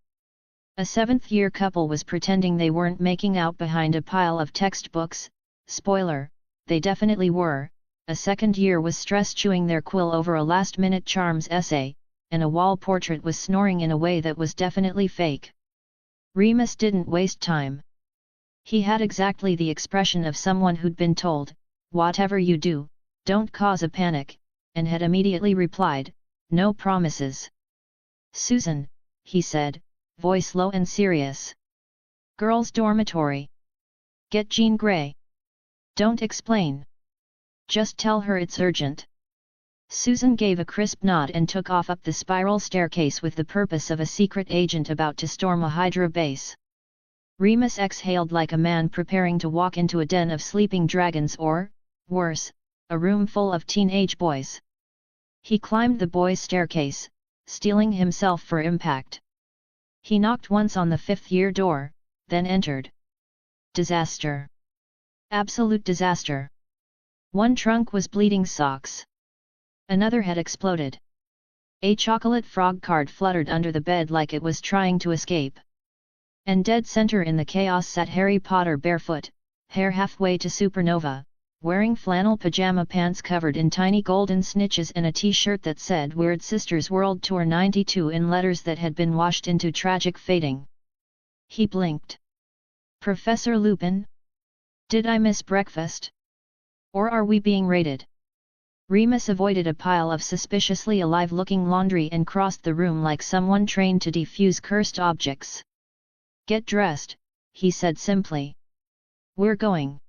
A seventh-year couple was pretending they weren't making out behind a pile of textbooks. Spoiler, they definitely were. A second year was stress-chewing their quill over a last-minute charms essay, and a wall portrait was snoring in a way that was definitely fake. Remus didn't waste time. He had exactly the expression of someone who'd been told, "Whatever you do, don't cause a panic," and had immediately replied, "No promises." "Susan," he said, voice low and serious. "Girls' dormitory. Get Jean Grey. Don't explain. Just tell her it's urgent." Susan gave a crisp nod and took off up the spiral staircase with the purpose of a secret agent about to storm a Hydra base. Remus exhaled like a man preparing to walk into a den of sleeping dragons or, worse, a room full of teenage boys. He climbed the boys' staircase, steeling himself for impact. He knocked once on the fifth-year door, then entered. Disaster. Absolute disaster. One trunk was bleeding socks. Another had exploded. A chocolate frog card fluttered under the bed like it was trying to escape. And dead center in the chaos sat Harry Potter barefoot, hair halfway to supernova, wearing flannel pajama pants covered in tiny golden snitches and a t-shirt that said Weird Sisters World Tour 92 in letters that had been washed into tragic fading. He blinked. "Professor Lupin? Did I miss breakfast? Or are we being raided?" Remus avoided a pile of suspiciously alive-looking laundry and crossed the room like someone trained to defuse cursed objects. "Get dressed," he said simply. "We're going."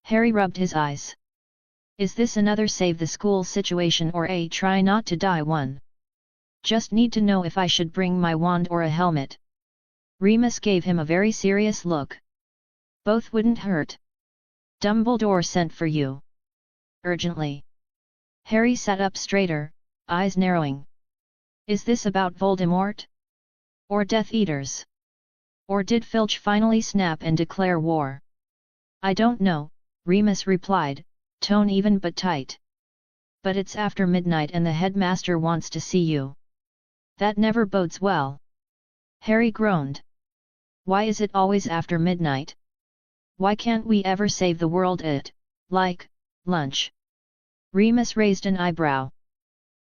Harry rubbed his eyes. Is this another save the school situation or a try not to die one? Just need to know if I should bring my wand or a helmet. Remus gave him a very serious look. Both wouldn't hurt. Dumbledore sent for you. Urgently. Harry sat up straighter, eyes narrowing. Is this about Voldemort? Or Death Eaters? Or did Filch finally snap and declare war? I don't know, Remus replied, tone even but tight. But it's after midnight and the headmaster wants to see you. That never bodes well. Harry groaned. Why is it always after midnight? Why can't we ever save the world at, like, lunch? Remus raised an eyebrow.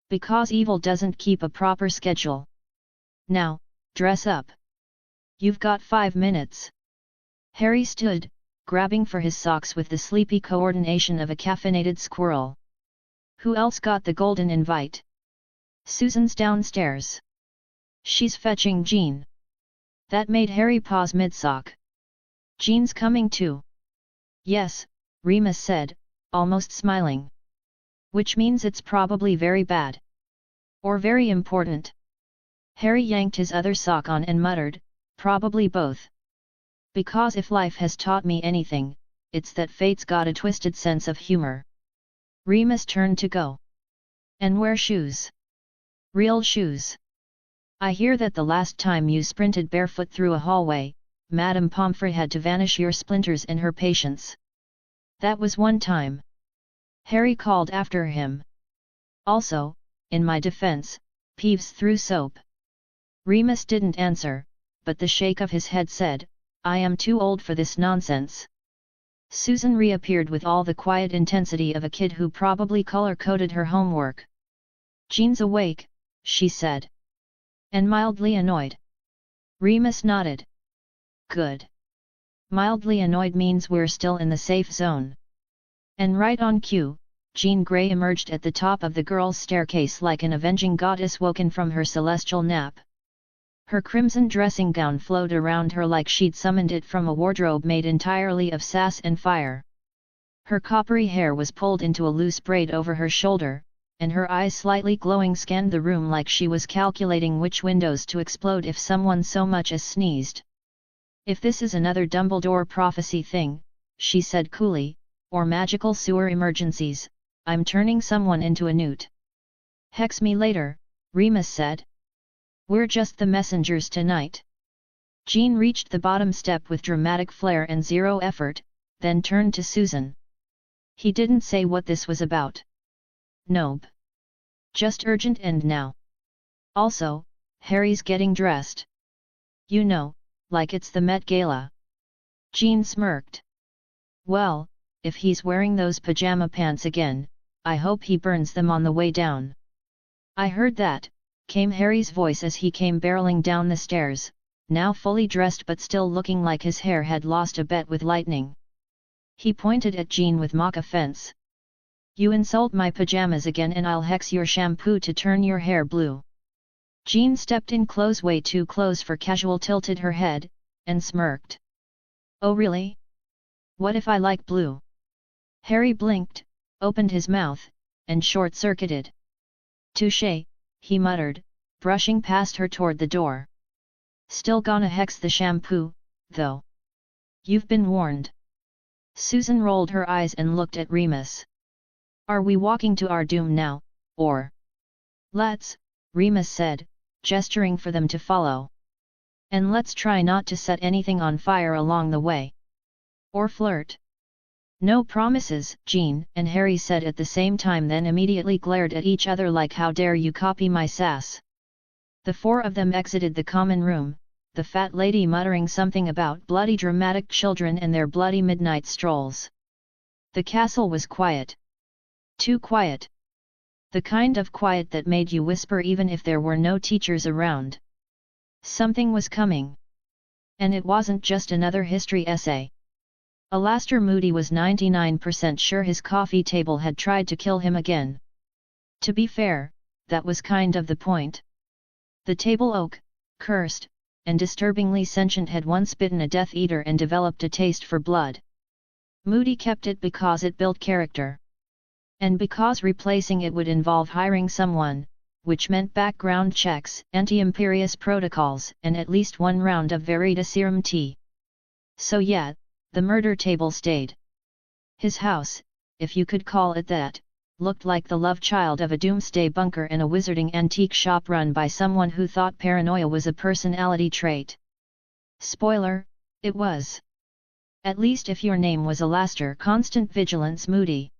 Because evil doesn't keep a proper schedule. Now, dress up. You've got 5 minutes. Harry stood, grabbing for his socks with the sleepy coordination of a caffeinated squirrel. Who else got the golden invite? Susan's downstairs. She's fetching Jean. That made Harry pause mid-sock. Jean's coming too. Yes, Remus said, almost smiling. Which means it's probably very bad. Or very important. Harry yanked his other sock on and muttered, probably both. Because if life has taught me anything, it's that fate's got a twisted sense of humor. Remus turned to go. And wear shoes. Real shoes. I hear that the last time you sprinted barefoot through a hallway, Madame Pomfrey had to vanish your splinters and her patience. That was one time. Harry called after him. Also, in my defense, Peeves threw soap. Remus didn't answer, but the shake of his head said, I am too old for this nonsense. Susan reappeared with all the quiet intensity of a kid who probably color-coded her homework. Jean's awake, she said. And mildly annoyed. Remus nodded. Good. Mildly annoyed means we're still in the safe zone. And right on cue, Jean Grey emerged at the top of the girls' staircase like an avenging goddess woken from her celestial nap. Her crimson dressing gown flowed around her like she'd summoned it from a wardrobe made entirely of sass and fire. Her coppery hair was pulled into a loose braid over her shoulder, and her eyes slightly glowing scanned the room like she was calculating which windows to explode if someone so much as sneezed. If this is another Dumbledore prophecy thing, she said coolly, or magical sewer emergencies, I'm turning someone into a newt. Hex me later, Remus said. We're just the messengers tonight. Jean reached the bottom step with dramatic flair and zero effort, then turned to Susan. He didn't say what this was about. Nope. Just urgent and now. Also, Harry's getting dressed. You know, like it's the Met Gala. Jean smirked. Well, if he's wearing those pajama pants again, I hope he burns them on the way down. I heard that, came Harry's voice as he came barreling down the stairs, now fully dressed but still looking like his hair had lost a bet with lightning. He pointed at Jean with mock offense. You insult my pajamas again and I'll hex your shampoo to turn your hair blue. Jean stepped in close, way too close for casual, tilted her head, and smirked. Oh really? What if I like blue? Harry blinked, opened his mouth, and short-circuited. Touché, he muttered, brushing past her toward the door. Still gonna hex the shampoo, though. You've been warned. Susan rolled her eyes and looked at Remus. Are we walking to our doom now, or? Let's, Remus said, gesturing for them to follow. And let's try not to set anything on fire along the way. Or flirt. No promises, Jean and Harry said at the same time, then immediately glared at each other like how dare you copy my sass. The four of them exited the common room, the fat lady muttering something about bloody dramatic children and their bloody midnight strolls. The castle was quiet. Too quiet. The kind of quiet that made you whisper even if there were no teachers around. Something was coming. And it wasn't just another history essay. Alastair Moody was 99% sure his coffee table had tried to kill him again. To be fair, that was kind of the point. The table oak, cursed, and disturbingly sentient, had once bitten a Death Eater and developed a taste for blood. Moody kept it because it built character. And because replacing it would involve hiring someone, which meant background checks, anti-imperious protocols, and at least one round of Veritaserum tea. So yeah, the murder table stayed. His house, if you could call it that, looked like the love child of a doomsday bunker in a wizarding antique shop run by someone who thought paranoia was a personality trait. Spoiler, it was. At least if your name was Alastair Constant Vigilance Moody.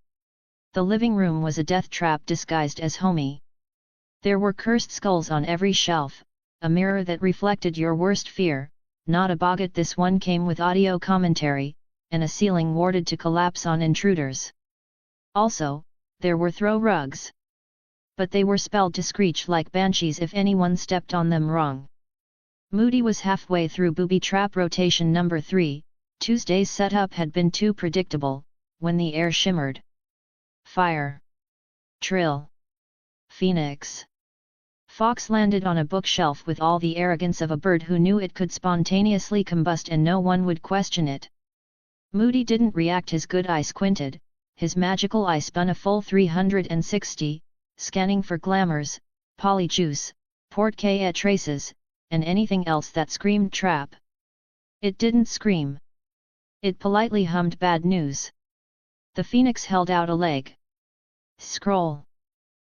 The living room was a death trap disguised as homey. There were cursed skulls on every shelf, a mirror that reflected your worst fear, not a boggart. This one came with audio commentary, and a ceiling warded to collapse on intruders. Also, there were throw rugs. But they were spelled to screech like banshees if anyone stepped on them wrong. Moody was halfway through booby trap rotation number 3, Tuesday's setup had been too predictable, when the air shimmered. Fire. Trill. Phoenix. Fox landed on a bookshelf with all the arrogance of a bird who knew it could spontaneously combust and no one would question it. Moody didn't react. His good eye squinted, his magical eye spun a full 360, scanning for glamours, polyjuice, porte-clés traces, and anything else that screamed trap. It didn't scream. It politely hummed bad news. The phoenix held out a leg. Scroll.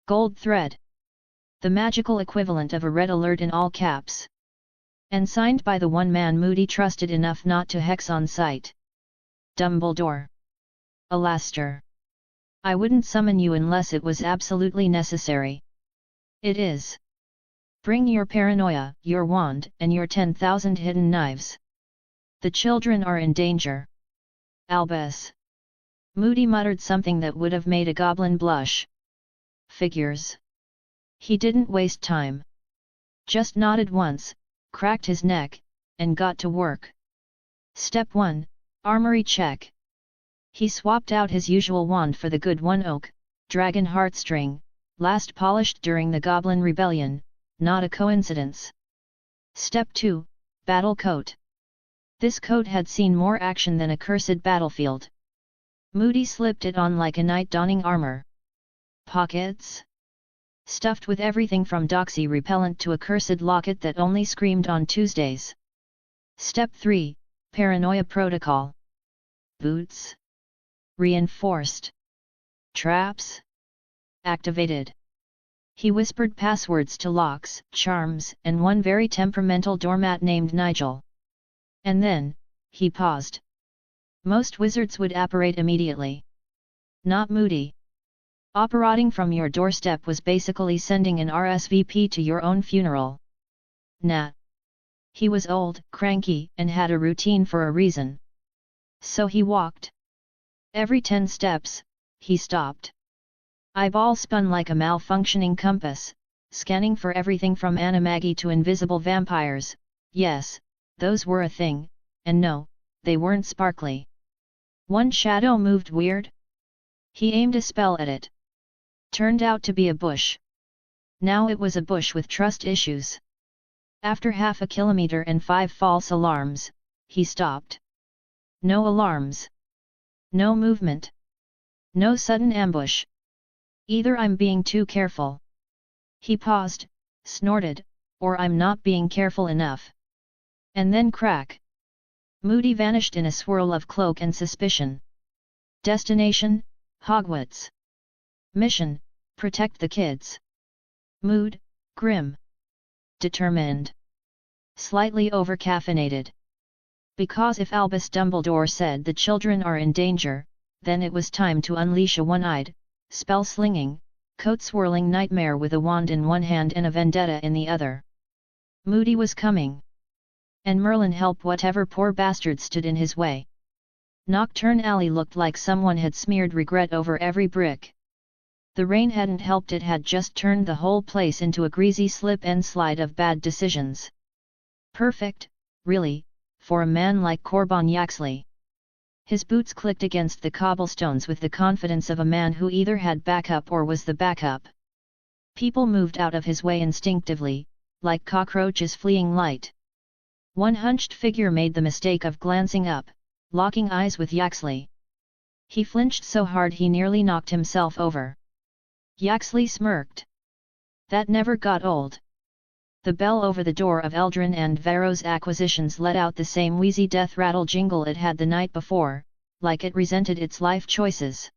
Gold thread. The magical equivalent of a red alert in all caps. And signed by the one man Moody trusted enough not to hex on sight. Dumbledore. Alastair. I wouldn't summon you unless it was absolutely necessary. It is. Bring your paranoia, your wand, and your 10,000 hidden knives. The children are in danger. Albus. Moody muttered something that would have made a goblin blush. Figures. He didn't waste time. Just nodded once, cracked his neck, and got to work. Step 1, Armory check. He swapped out his usual wand for the good one oak, dragon heartstring, last polished during the Goblin Rebellion, not a coincidence. Step 2, Battle coat. This coat had seen more action than a cursed battlefield. Moody slipped it on like a knight donning armor. Pockets? Stuffed with everything from doxy repellent to a cursed locket that only screamed on Tuesdays. Step 3, Paranoia Protocol. Boots? Reinforced. Traps? Activated. He whispered passwords to locks, charms, and one very temperamental doormat named Nigel. And then, he paused. Most wizards would apparate immediately. Not Moody. Operating from your doorstep was basically sending an RSVP to your own funeral. Nah. He was old, cranky, and had a routine for a reason. So he walked. Every 10 steps, he stopped. Eyeball spun like a malfunctioning compass, scanning for everything from animagi to invisible vampires. Yes, those were a thing, and no, they weren't sparkly. One shadow moved weird. He aimed a spell at it. Turned out to be a bush. Now it was a bush with trust issues. After half a kilometer and 5 false alarms, he stopped. No alarms. No movement. No sudden ambush. Either I'm being too careful. He paused, snorted, or I'm not being careful enough. And then crack. Moody vanished in a swirl of cloak and suspicion. Destination, Hogwarts. Mission, protect the kids. Mood, grim. Determined. Slightly over-caffeinated. Because if Albus Dumbledore said the children are in danger, then it was time to unleash a one-eyed, spell-slinging, coat-swirling nightmare with a wand in one hand and a vendetta in the other. Moody was coming. And Merlin help whatever poor bastard stood in his way. Nocturne Alley looked like someone had smeared regret over every brick. The rain hadn't helped, it had just turned the whole place into a greasy slip and slide of bad decisions. Perfect, really, for a man like Corbin Yaxley. His boots clicked against the cobblestones with the confidence of a man who either had backup or was the backup. People moved out of his way instinctively, like cockroaches fleeing light. One hunched figure made the mistake of glancing up, locking eyes with Yaxley. He flinched so hard he nearly knocked himself over. Yaxley smirked. That never got old. The bell over the door of Eldrin and Varro's acquisitions let out the same wheezy death rattle jingle it had the night before, like it resented its life choices.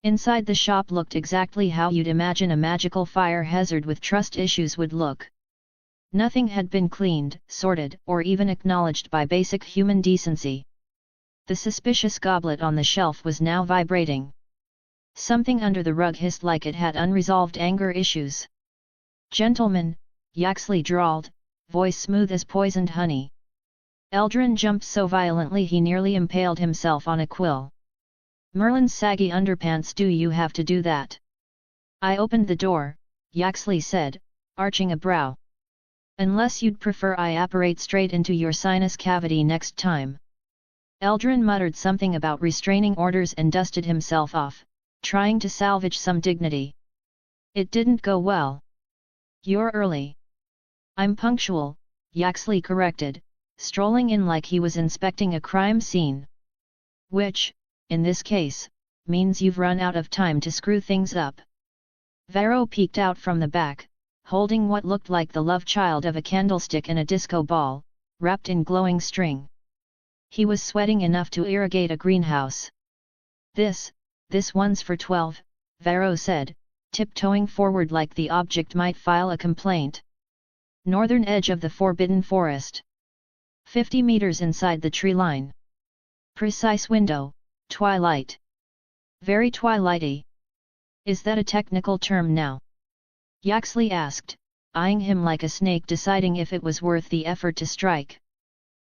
Inside the shop looked exactly how you'd imagine a magical fire hazard with trust issues would look. Nothing had been cleaned, sorted, or even acknowledged by basic human decency. The suspicious goblet on the shelf was now vibrating. Something under the rug hissed like it had unresolved anger issues. "Gentlemen," Yaxley drawled, voice smooth as poisoned honey. Eldrin jumped so violently he nearly impaled himself on a quill. "Merlin's saggy underpants, do you have to do that?" "I opened the door," Yaxley said, arching a brow. "Unless you'd prefer I apparate straight into your sinus cavity next time." Eldrin muttered something about restraining orders and dusted himself off, trying to salvage some dignity. It didn't go well. "You're early." "I'm punctual," Yaxley corrected, strolling in like he was inspecting a crime scene. "Which, in this case, means you've run out of time to screw things up." Varro peeked out from the back, holding what looked like the love child of a candlestick and a disco ball, wrapped in glowing string. He was sweating enough to irrigate a greenhouse. This one's for 12, Varro said, tiptoeing forward like the object might file a complaint. "Northern edge of the Forbidden Forest. 50 meters inside the tree line. Precise window, twilight. Very twilighty." "Is that a technical term now?" Yaxley asked, eyeing him like a snake deciding if it was worth the effort to strike.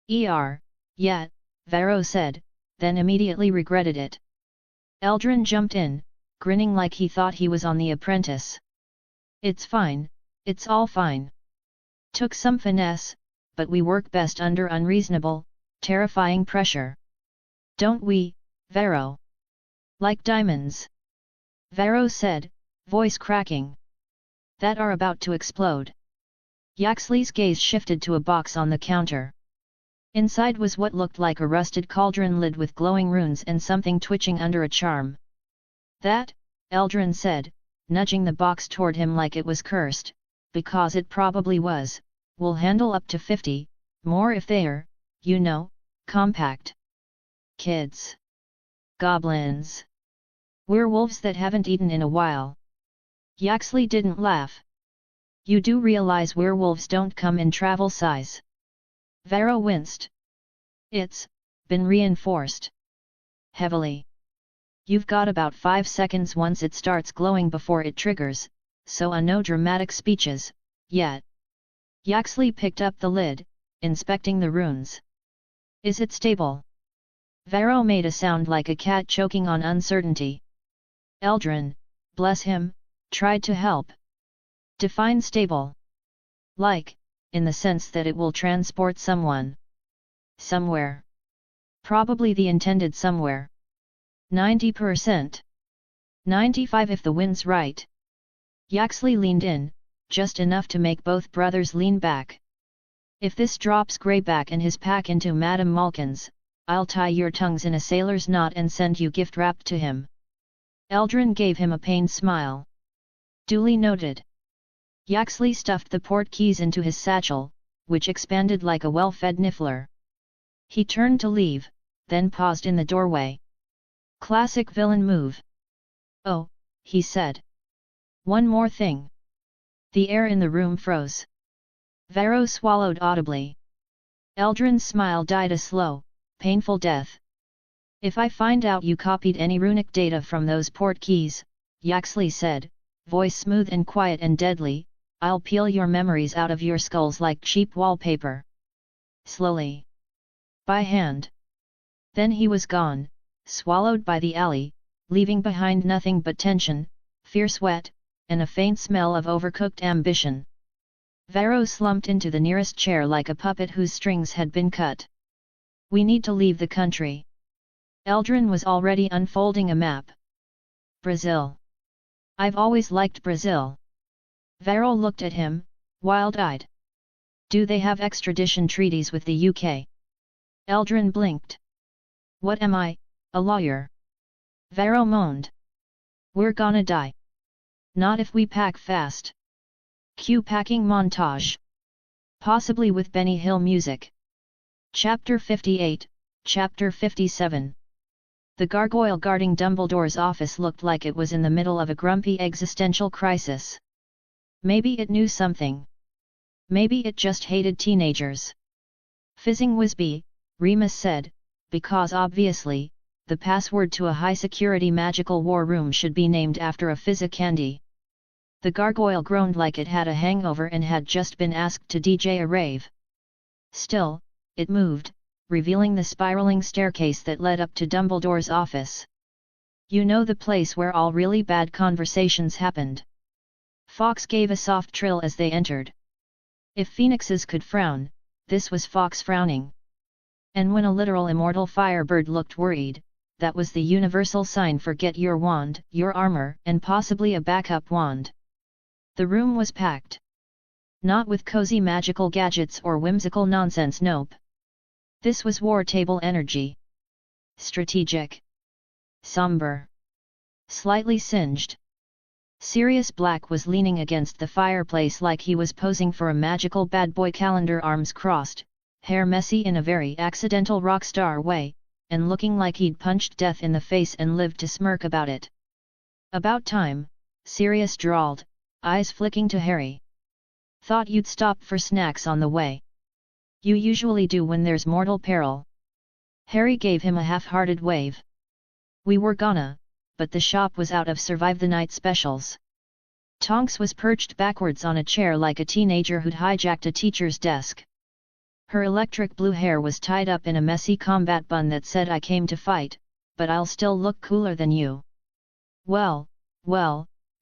Yeah," Varro said, then immediately regretted it. Eldrin jumped in, grinning like he thought he was on The Apprentice. "It's fine, it's all fine. Took some finesse, but we work best under unreasonable, terrifying pressure. Don't we, Varro?" "Like diamonds," Varro said, voice cracking. "That are about to explode." Yaxley's gaze shifted to a box on the counter. Inside was what looked like a rusted cauldron lid with glowing runes and something twitching under a charm. "That," Eldrin said, nudging the box toward him like it was cursed, "because it probably was, will handle up to 50, more if they're, compact. Kids. Goblins. Werewolves that haven't eaten in a while." Yaxley didn't laugh. "You do realize werewolves don't come in travel size?" Varro winced. "It's been reinforced heavily. You've got about 5 seconds once it starts glowing before it triggers, so no dramatic speeches, yet." Yaxley picked up the lid, inspecting the runes. "Is it stable?" Varro made a sound like a cat choking on uncertainty. Eldrin, bless him, tried to help. "Define stable." "Like, in the sense that it will transport someone. Somewhere. Probably the intended somewhere. 90%. 95 if the wind's right." Yaxley leaned in, just enough to make both brothers lean back. "If this drops Greyback and his pack into Madame Malkin's, I'll tie your tongues in a sailor's knot and send you gift wrapped to him." Eldrin gave him a pained smile. "Duly noted." Yaxley stuffed the port keys into his satchel, which expanded like a well-fed niffler. He turned to leave, then paused in the doorway. "Classic villain move." "Oh," he said. "One more thing." The air in the room froze. Varro swallowed audibly. Eldrin's smile died a slow, painful death. "If I find out you copied any runic data from those port keys," Yaxley said, voice smooth and quiet and deadly, "I'll peel your memories out of your skulls like cheap wallpaper. Slowly. By hand." Then he was gone, swallowed by the alley, leaving behind nothing but tension, fierce wet, and a faint smell of overcooked ambition. Varro slumped into the nearest chair like a puppet whose strings had been cut. "We need to leave the country." Eldrin was already unfolding a map. Brazil. I've always liked Brazil. Varro looked at him, wild-eyed. Do they have extradition treaties with the UK? Eldrin blinked. What am I, a lawyer? Varro moaned. We're gonna die. Not if we pack fast. Cue packing montage. Possibly with Benny Hill music. Chapter 58, Chapter 57. The gargoyle guarding Dumbledore's office looked like it was in the middle of a grumpy existential crisis. Maybe it knew something. Maybe it just hated teenagers. Fizzing Whizbee, Remus said, because obviously, the password to a high-security magical war room should be named after a fizz candy. The gargoyle groaned like it had a hangover and had just been asked to DJ a rave. Still, it moved, revealing the spiraling staircase that led up to Dumbledore's office. You know, the place where all really bad conversations happened. Fawkes gave a soft trill as they entered. If phoenixes could frown, this was Fawkes frowning. And when a literal immortal firebird looked worried, that was the universal sign for get your wand, your armor, and possibly a backup wand. The room was packed. Not with cozy magical gadgets or whimsical nonsense, nope. This was war table energy. Strategic. Somber. Slightly singed. Sirius Black was leaning against the fireplace like he was posing for a magical bad boy calendar, arms crossed, hair messy in a very accidental rock star way, and looking like he'd punched death in the face and lived to smirk about it. About time, Sirius drawled, eyes flicking to Harry. Thought you'd stop for snacks on the way. You usually do when there's mortal peril. Harry gave him a half-hearted wave. We were gonna, but the shop was out of survive the night specials. Tonks was perched backwards on a chair like a teenager who'd hijacked a teacher's desk. Her electric blue hair was tied up in a messy combat bun that said, I came to fight, but I'll still look cooler than you. Well,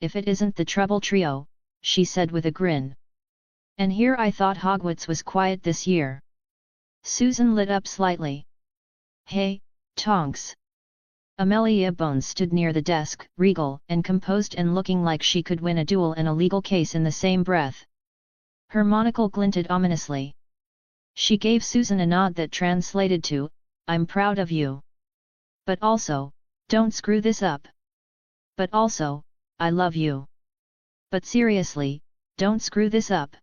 if it isn't the Trouble Trio, she said with a grin. And here I thought Hogwarts was quiet this year. Susan lit up slightly. Hey, Tonks. Amelia Bones stood near the desk, regal and composed and looking like she could win a duel and a legal case in the same breath. Her monocle glinted ominously. She gave Susan a nod that translated to, I'm proud of you. But also, don't screw this up. But also, I love you. But seriously, don't screw this up.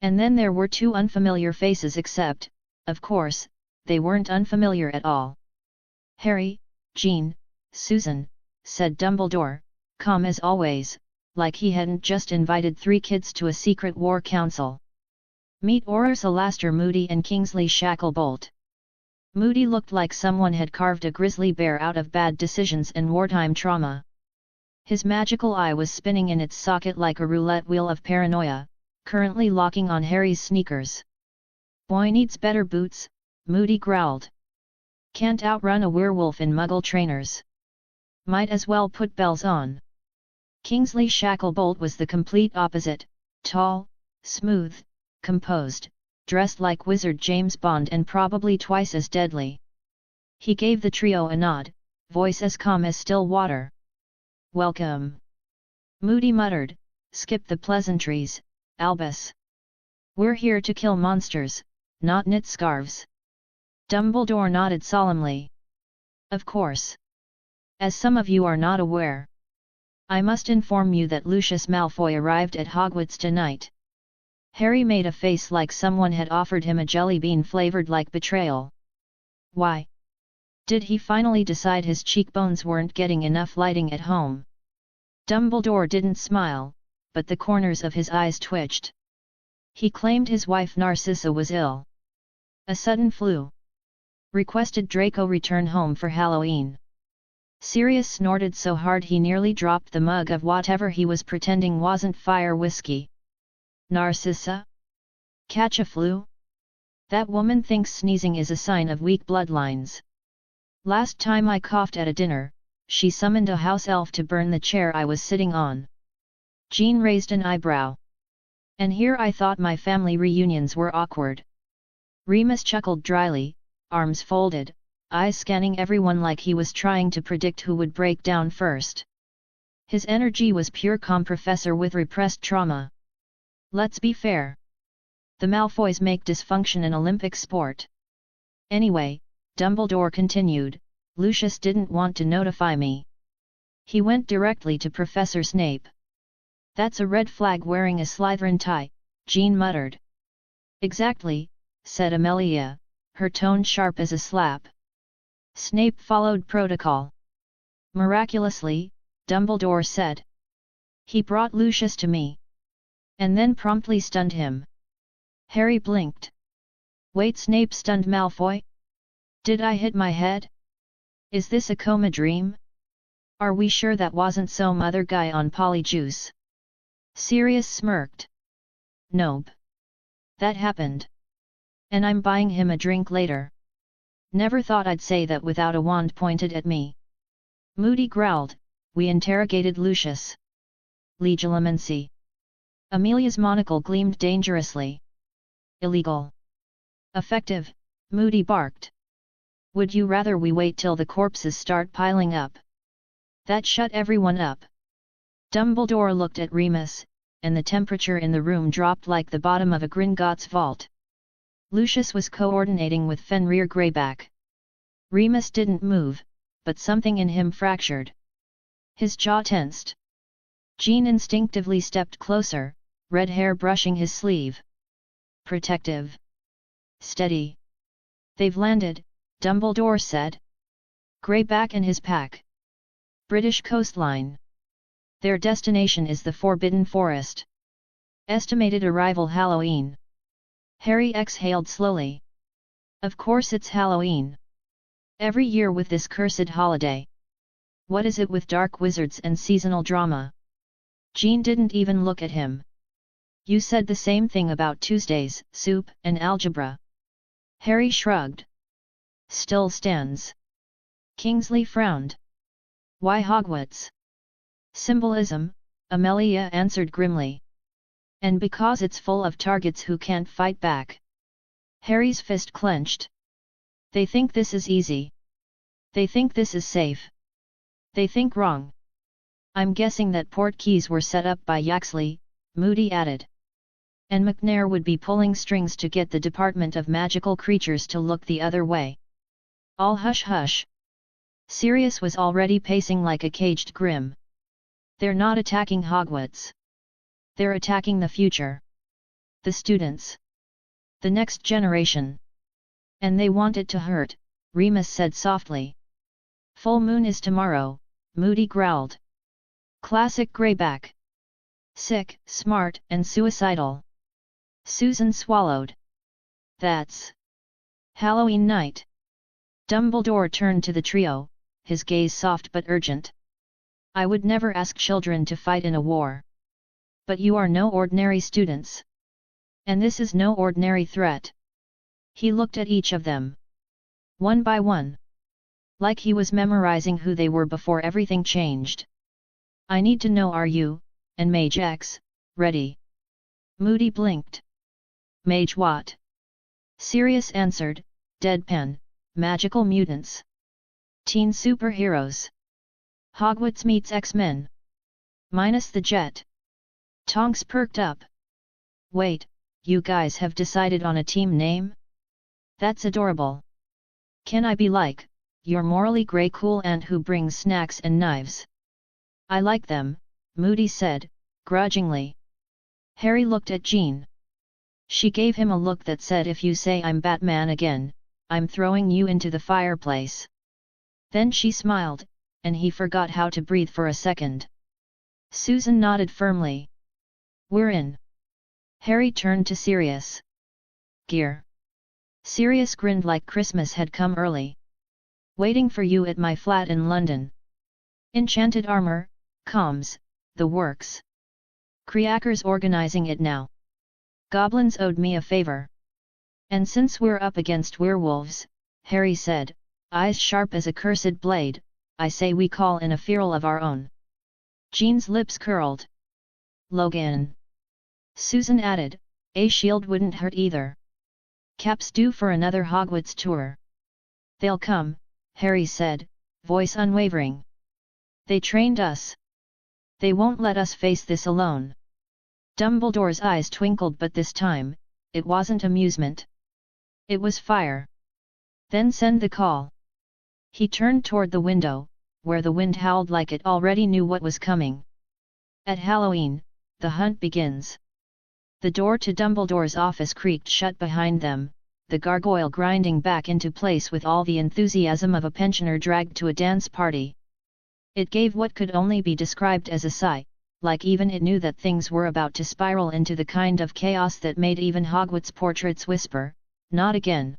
And then there were two unfamiliar faces, except, of course, they weren't unfamiliar at all. Harry, Jean, Susan, said Dumbledore, calm as always, like he hadn't just invited 3 kids to a secret war council. Meet Aurors Alastair Moody and Kingsley Shacklebolt. Moody looked like someone had carved a grizzly bear out of bad decisions and wartime trauma. His magical eye was spinning in its socket like a roulette wheel of paranoia, currently locking on Harry's sneakers. Boy needs better boots, Moody growled. Can't outrun a werewolf in Muggle trainers. Might as well put bells on. Kingsley Shacklebolt was the complete opposite, tall, smooth, composed, dressed like Wizard James Bond and probably twice as deadly. He gave the trio a nod, voice as calm as still water. Welcome. Moody muttered, skip the pleasantries, Albus. We're here to kill monsters, not knit scarves. Dumbledore nodded solemnly. Of course. As some of you are not aware, I must inform you that Lucius Malfoy arrived at Hogwarts tonight. Harry made a face like someone had offered him a jelly bean flavored like betrayal. Why? Did he finally decide his cheekbones weren't getting enough lighting at home? Dumbledore didn't smile, but the corners of his eyes twitched. He claimed his wife Narcissa was ill. A sudden flu. Requested Draco return home for Halloween. Sirius snorted so hard he nearly dropped the mug of whatever he was pretending wasn't fire whiskey. Narcissa? Catch a flu? That woman thinks sneezing is a sign of weak bloodlines. Last time I coughed at a dinner, she summoned a house elf to burn the chair I was sitting on. Jean raised an eyebrow. And here I thought my family reunions were awkward. Remus chuckled dryly, arms folded, eyes scanning everyone like he was trying to predict who would break down first. His energy was pure calm professor with repressed trauma. Let's be fair. The Malfoys make dysfunction an Olympic sport. Anyway, Dumbledore continued, Lucius didn't want to notify me. He went directly to Professor Snape. That's a red flag wearing a Slytherin tie, Jean muttered. Exactly, said Amelia, her tone sharp as a slap. Snape followed protocol. Miraculously, Dumbledore said. He brought Lucius to me. And then promptly stunned him. Harry blinked. Wait, Snape stunned Malfoy? Did I hit my head? Is this a coma dream? Are we sure that wasn't some other guy on Polyjuice? Sirius smirked. Nope. That happened. And I'm buying him a drink later. Never thought I'd say that without a wand pointed at me. Moody growled, we interrogated Lucius. Legilimency. Amelia's monocle gleamed dangerously. Illegal. Effective, Moody barked. Would you rather we wait till the corpses start piling up? That shut everyone up. Dumbledore looked at Remus, and the temperature in the room dropped like the bottom of a Gringotts vault. Lucius was coordinating with Fenrir Greyback. Remus didn't move, but something in him fractured. His jaw tensed. Jean instinctively stepped closer, red hair brushing his sleeve. Protective. Steady. They've landed, Dumbledore said. Greyback and his pack. British coastline. Their destination is the Forbidden Forest. Estimated arrival Halloween. Harry exhaled slowly. Of course it's Halloween. Every year with this cursed holiday. What is it with dark wizards and seasonal drama? Jean didn't even look at him. You said the same thing about Tuesdays, soup, and algebra. Harry shrugged. Still stands. Kingsley frowned. Why Hogwarts? Symbolism, Amelia answered grimly. And because it's full of targets who can't fight back. Harry's fist clenched. They think this is easy. They think this is safe. They think wrong. I'm guessing that portkeys were set up by Yaxley, Moody added. And McNair would be pulling strings to get the Department of Magical Creatures to look the other way. All hush hush. Sirius was already pacing like a caged Grim. They're not attacking Hogwarts. They're attacking the future. The students. The next generation. And they want it to hurt, Remus said softly. Full moon is tomorrow, Moody growled. Classic Greyback. Sick, smart, and suicidal. Susan swallowed. That's Halloween night. Dumbledore turned to the trio, his gaze soft but urgent. I would never ask children to fight in a war. But you are no ordinary students. And this is no ordinary threat. He looked at each of them. One by one. Like he was memorizing who they were before everything changed. I need to know, are you, and MageX, ready? Moody blinked. Mage what? Sirius answered, deadpan, magical mutants. Teen superheroes. Hogwarts meets X-Men. Minus the jet. Tonks perked up. Wait, you guys have decided on a team name? That's adorable. Can I be like, your morally grey cool aunt who brings snacks and knives? I like them, Moody said, grudgingly. Harry looked at Jean. She gave him a look that said, if you say I'm Batman again, I'm throwing you into the fireplace. Then she smiled, and he forgot how to breathe for a second. Susan nodded firmly. We're in. Harry turned to Sirius. Gear. Sirius grinned like Christmas had come early. Waiting for you at my flat in London. Enchanted armor, comms, the works. Creaker's organizing it now. Goblins owed me a favor. And since we're up against werewolves, Harry said, eyes sharp as a cursed blade, I say we call in a feral of our own. Jean's lips curled. Logan. Susan added, a shield wouldn't hurt either. Cap's due for another Hogwarts tour. They'll come, Harry said, voice unwavering. They trained us. They won't let us face this alone. Dumbledore's eyes twinkled, but this time, it wasn't amusement. It was fire. Then send the call. He turned toward the window, where the wind howled like it already knew what was coming. At Halloween, the hunt begins. The door to Dumbledore's office creaked shut behind them, the gargoyle grinding back into place with all the enthusiasm of a pensioner dragged to a dance party. It gave what could only be described as a sigh, like even it knew that things were about to spiral into the kind of chaos that made even Hogwarts portraits whisper, "Not again."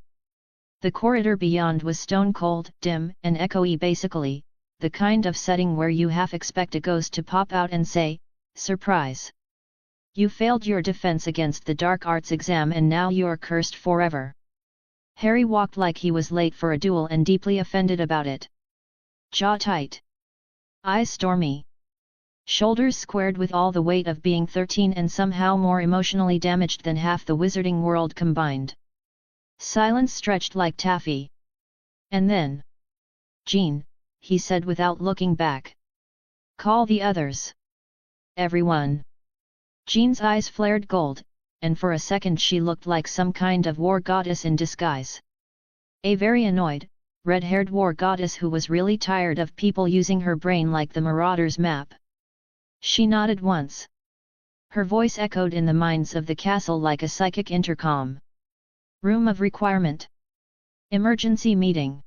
The corridor beyond was stone-cold, dim, and echoey, basically, the kind of setting where you half expect a ghost to pop out and say, "Surprise! You failed your defense against the dark arts exam and now you're cursed forever." Harry walked like he was late for a duel and deeply offended about it. Jaw tight. Eyes stormy. Shoulders squared with all the weight of being 13 and somehow more emotionally damaged than half the wizarding world combined. Silence stretched like taffy. And then, "Jean," he said without looking back. "Call the others." "Everyone." Jean's eyes flared gold, and for a second she looked like some kind of war goddess in disguise. A very annoyed, red-haired war goddess who was really tired of people using her brain like the Marauder's map. She nodded once. Her voice echoed in the minds of the castle like a psychic intercom. "Room of requirement. Emergency meeting.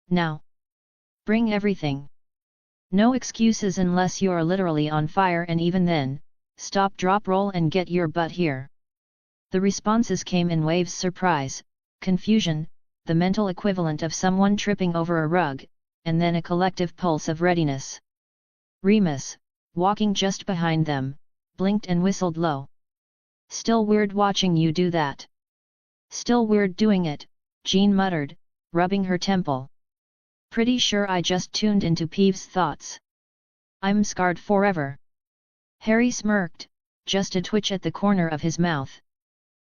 Now. Bring everything. No excuses unless you're literally on fire, and even then, stop, drop, roll and get your butt here." The responses came in waves: surprise, confusion, the mental equivalent of someone tripping over a rug, and then a collective pulse of readiness. Remus, walking just behind them, blinked and whistled low. "Still weird watching you do that." "Still weird doing it," Jean muttered, rubbing her temple. "Pretty sure I just tuned into Peeves' thoughts. I'm scarred forever." Harry smirked, just a twitch at the corner of his mouth.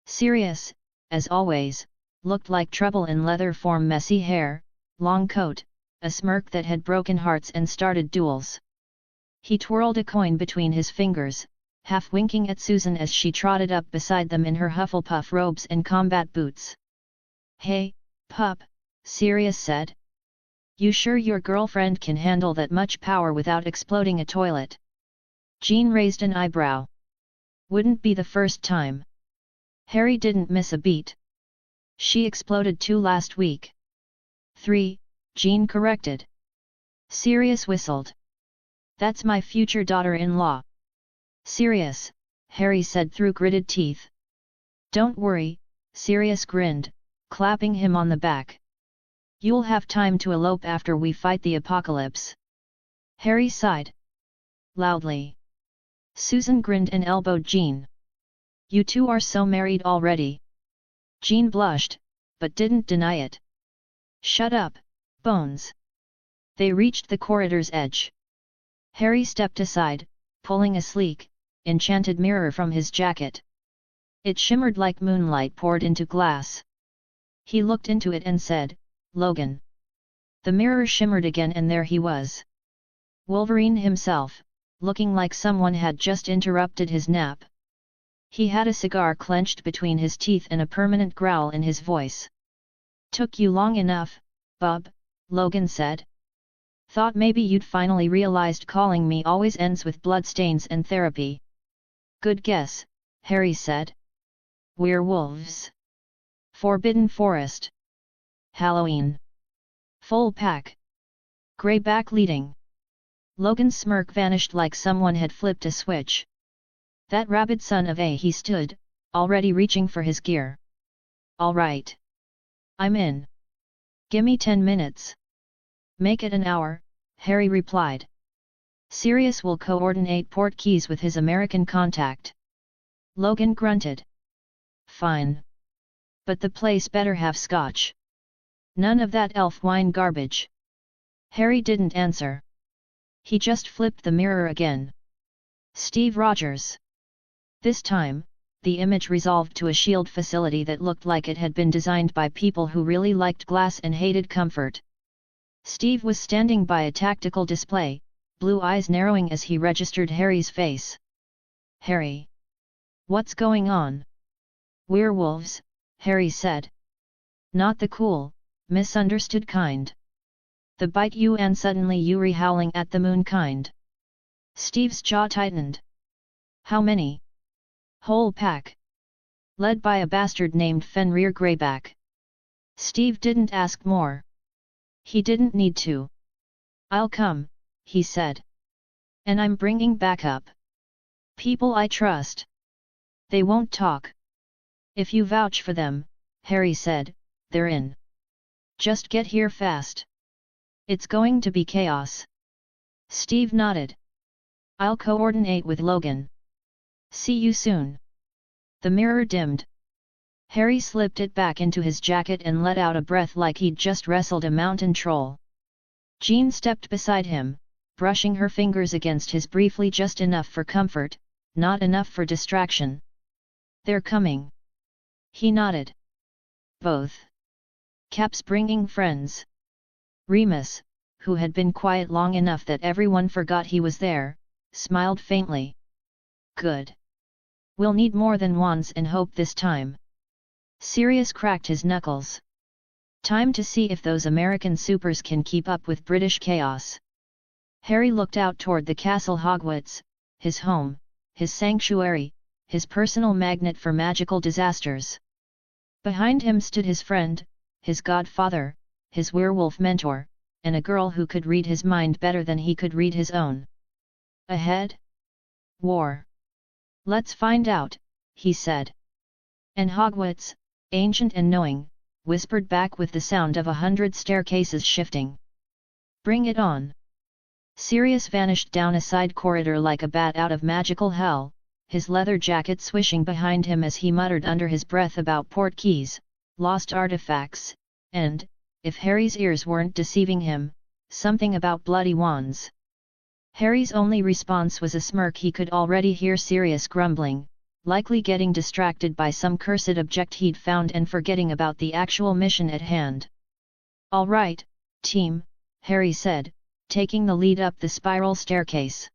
Sirius, as always, looked like trouble in leather form: messy hair, long coat, a smirk that had broken hearts and started duels. He twirled a coin between his fingers, half winking at Susan as she trotted up beside them in her Hufflepuff robes and combat boots. "Hey, pup," Sirius said. "You sure your girlfriend can handle that much power without exploding a toilet?" Jean raised an eyebrow. "Wouldn't be the first time." Harry didn't miss a beat. "She exploded 2 last week." 3, Jean corrected. Sirius whistled. "That's my future daughter-in-law." "Sirius," Harry said through gritted teeth. "Don't worry," Sirius grinned, clapping him on the back. "You'll have time to elope after we fight the apocalypse." Harry sighed loudly. Susan grinned and elbowed Jean. "You two are so married already." Jean blushed, but didn't deny it. "Shut up, Bones." They reached the corridor's edge. Harry stepped aside, pulling a sleek, enchanted mirror from his jacket. It shimmered like moonlight poured into glass. He looked into it and said, "Logan." The mirror shimmered again and there he was. Wolverine himself, looking like someone had just interrupted his nap. He had a cigar clenched between his teeth and a permanent growl in his voice. "Took you long enough, bub," Logan said. "Thought maybe you'd finally realized calling me always ends with bloodstains and therapy." "Good guess," Harry said. "Werewolves. Forbidden Forest. Halloween. Full pack. Greyback leading." Logan's smirk vanished like someone had flipped a switch. "That rabid son of a," he stood, already reaching for his gear. "All right. I'm in. Gimme 10 minutes. Make it an hour," Harry replied. "Sirius will coordinate port keys with his American contact." Logan grunted. "Fine. But the place better have scotch. None of that elf wine garbage." Harry didn't answer. He just flipped the mirror again. "Steve Rogers." This time, the image resolved to a shield facility that looked like it had been designed by people who really liked glass and hated comfort. Steve was standing by a tactical display, blue eyes narrowing as he registered Harry's face. "Harry. What's going on?" "Werewolves," Harry said. "Not the cool, misunderstood kind. The bite you and suddenly Yuri howling at the moon kind." Steve's jaw tightened. "How many?" "Whole pack. Led by a bastard named Fenrir Greyback." Steve didn't ask more. He didn't need to. "I'll come," he said. "And I'm bringing backup. People I trust. They won't talk. If you vouch for them," Harry said, "they're in. Just get here fast. It's going to be chaos." Steve nodded. "I'll coordinate with Logan. See you soon." The mirror dimmed. Harry slipped it back into his jacket and let out a breath like he'd just wrestled a mountain troll. Jean stepped beside him, brushing her fingers against his briefly, just enough for comfort, not enough for distraction. "They're coming." He nodded. "Both. Cap's bringing friends." Remus, who had been quiet long enough that everyone forgot he was there, smiled faintly. "Good. We'll need more than wands and hope this time." Sirius cracked his knuckles. "Time to see if those American supers can keep up with British chaos." Harry looked out toward the castle Hogwarts, his home, his sanctuary, his personal magnet for magical disasters. Behind him stood his friend, his godfather, his werewolf mentor, and a girl who could read his mind better than he could read his own. Ahead? War. "Let's find out," he said. And Hogwarts, ancient and knowing, whispered back with the sound of 100 staircases shifting. "Bring it on." Sirius vanished down a side corridor like a bat out of magical hell, his leather jacket swishing behind him as he muttered under his breath about port keys, lost artifacts, and, if Harry's ears weren't deceiving him, something about bloody wands. Harry's only response was a smirk. He could already hear Sirius grumbling, likely getting distracted by some cursed object he'd found and forgetting about the actual mission at hand. "All right, team," Harry said, taking the lead up the spiral staircase.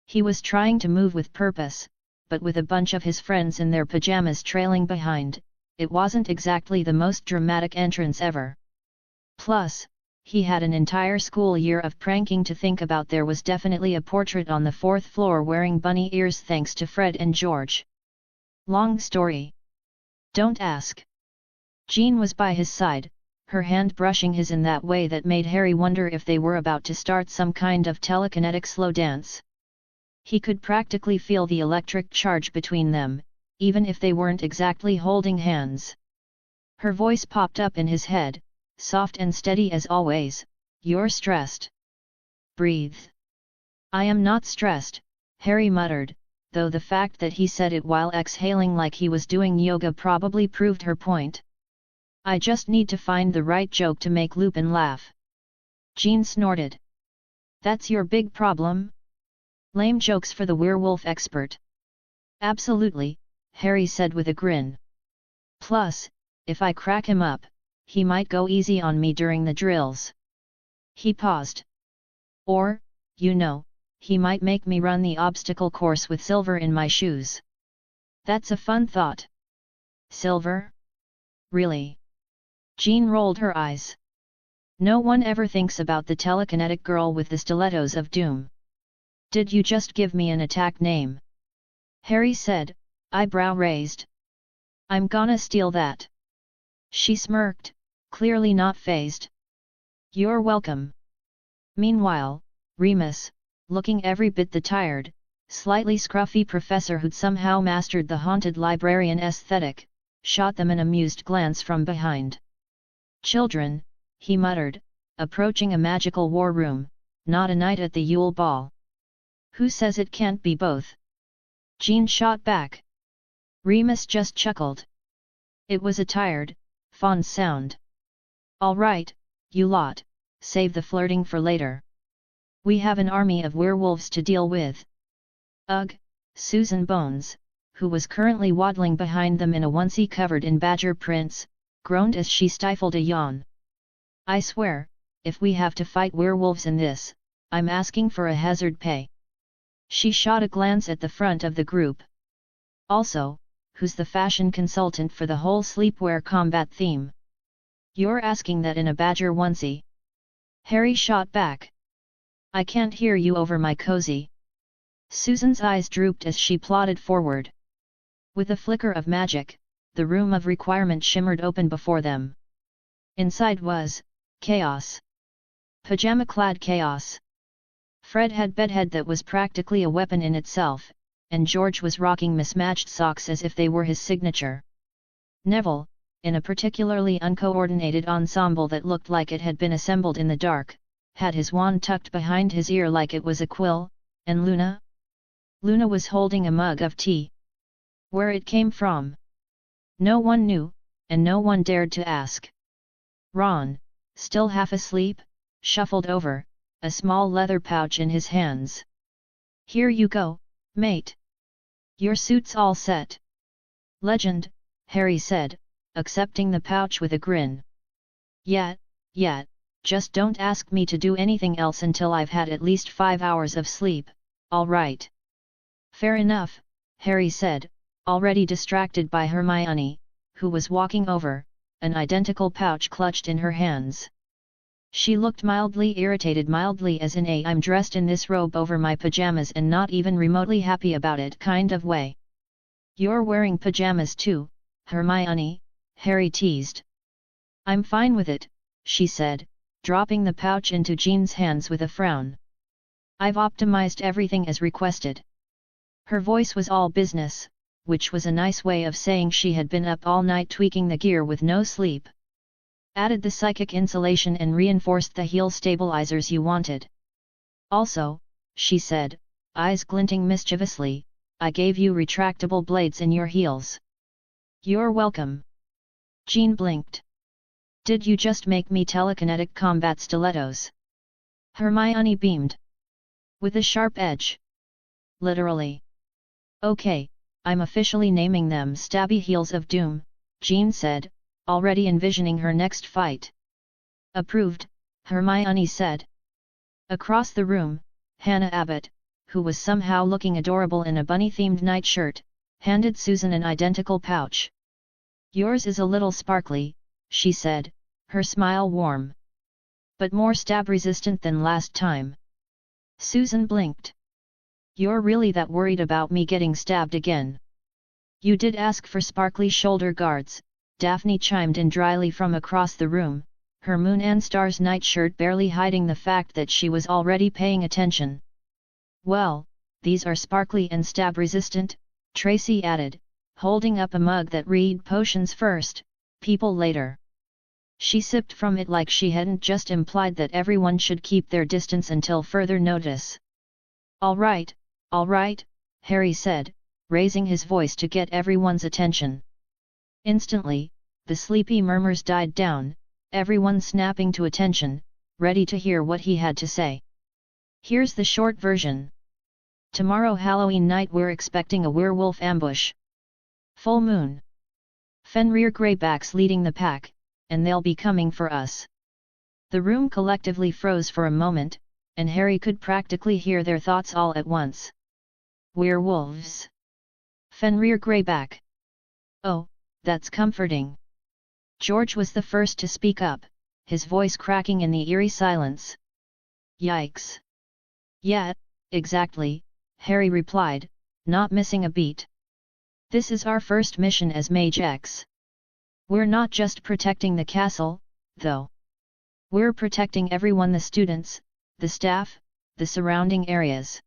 He was trying to move with purpose, but with a bunch of his friends in their pajamas trailing behind, it wasn't exactly the most dramatic entrance ever. Plus, he had an entire school year of pranking to think about. There was definitely a portrait on the 4th floor wearing bunny ears thanks to Fred and George. Long story. Don't ask. Jean was by his side, her hand brushing his in that way that made Harry wonder if they were about to start some kind of telekinetic slow dance. He could practically feel the electric charge between them, even if they weren't exactly holding hands. Her voice popped up in his head, soft and steady as always. "You're stressed. Breathe." "I am not stressed," Harry muttered, though the fact that he said it while exhaling like he was doing yoga probably proved her point. "I just need to find the right joke to make Lupin laugh." Jean snorted. "That's your big problem? Lame jokes for the werewolf expert." "Absolutely," Harry said with a grin. "Plus, if I crack him up, he might go easy on me during the drills." He paused. "Or, you know, he might make me run the obstacle course with silver in my shoes." "That's a fun thought." "Silver? Really?" Jean rolled her eyes. "No one ever thinks about the telekinetic girl with the stilettos of doom." "Did you just give me an attack name?" Harry said, eyebrow raised. "I'm gonna steal that." She smirked, clearly not fazed. "You're welcome." Meanwhile, Remus, looking every bit the tired, slightly scruffy professor who'd somehow mastered the haunted librarian aesthetic, shot them an amused glance from behind. "Children," he muttered, approaching a magical war room, "not a night at the Yule Ball." "Who says it can't be both?" Jean shot back. Remus just chuckled. It was a tired, fond sound. "All right, you lot, save the flirting for later. We have an army of werewolves to deal with." "Ugh," Susan Bones, who was currently waddling behind them in a onesie covered in badger prints, groaned as she stifled a yawn. "I swear, if we have to fight werewolves in this, I'm asking for a hazard pay." She shot a glance at the front of the group. "Also, who's the fashion consultant for the whole sleepwear combat theme? You're asking that in a badger onesie?" Harry shot back. "I can't hear you over my cozy." Susan's eyes drooped as she plodded forward. With a flicker of magic, the room of requirement shimmered open before them. Inside was chaos. Pajama-clad chaos. Fred had bedhead that was practically a weapon in itself, and George was rocking mismatched socks as if they were his signature. Neville, in a particularly uncoordinated ensemble that looked like it had been assembled in the dark, had his wand tucked behind his ear like it was a quill, and Luna? Luna was holding a mug of tea. Where it came from? No one knew, and no one dared to ask. Ron, still half asleep, shuffled over, a small leather pouch in his hands. "Here you go, mate. Your suit's all set." "Legend," Harry said, accepting the pouch with a grin. Yeah, just don't ask me to do anything else until I've had at least 5 hours of sleep, all right?" "Fair enough," Harry said, already distracted by Hermione, who was walking over, an identical pouch clutched in her hands. She looked mildly irritated, mildly as in a "I'm dressed in this robe over my pajamas and not even remotely happy about it" kind of way. "You're wearing pajamas too, Hermione," Harry teased. "I'm fine with it," she said, dropping the pouch into Jean's hands with a frown. "I've optimized everything as requested." Her voice was all business, which was a nice way of saying she had been up all night tweaking the gear with no sleep. "Added the psychic insulation and reinforced the heel stabilizers you wanted. Also," she said, eyes glinting mischievously, "I gave you retractable blades in your heels." "You're welcome." Jean blinked. "Did you just make me telekinetic combat stilettos?" Hermione beamed. "With a sharp edge." "Literally." "Okay, I'm officially naming them Stabby Heels of Doom," Jean said, already envisioning her next fight. "Approved," Hermione said. Across the room, Hannah Abbott, who was somehow looking adorable in a bunny-themed nightshirt, handed Susan an identical pouch. "Yours is a little sparkly," she said, her smile warm. "But more stab-resistant than last time." Susan blinked. "You're really that worried about me getting stabbed again?" "You did ask for sparkly shoulder guards," Daphne chimed in dryly from across the room, her Moon and Stars nightshirt barely hiding the fact that she was already paying attention. "Well, these are sparkly and stab-resistant," Tracy added, holding up a mug that read "Potions first, people later." She sipped from it like she hadn't just implied that everyone should keep their distance until further notice. All right," Harry said, raising his voice to get everyone's attention. Instantly, the sleepy murmurs died down, everyone snapping to attention, ready to hear what he had to say. Here's the short version. Tomorrow Halloween night we're expecting a werewolf ambush. Full moon. Fenrir Greybacks leading the pack, and they'll be coming for us. The room collectively froze for a moment, and Harry could practically hear their thoughts all at once. Werewolves. Fenrir Greyback. Oh, that's comforting. George was the first to speak up, his voice cracking in the eerie silence. Yikes. Yeah, exactly, Harry replied, not missing a beat. This is our first mission as MageX. We're not just protecting the castle, though. We're protecting everyone, the students, the staff, the surrounding areas.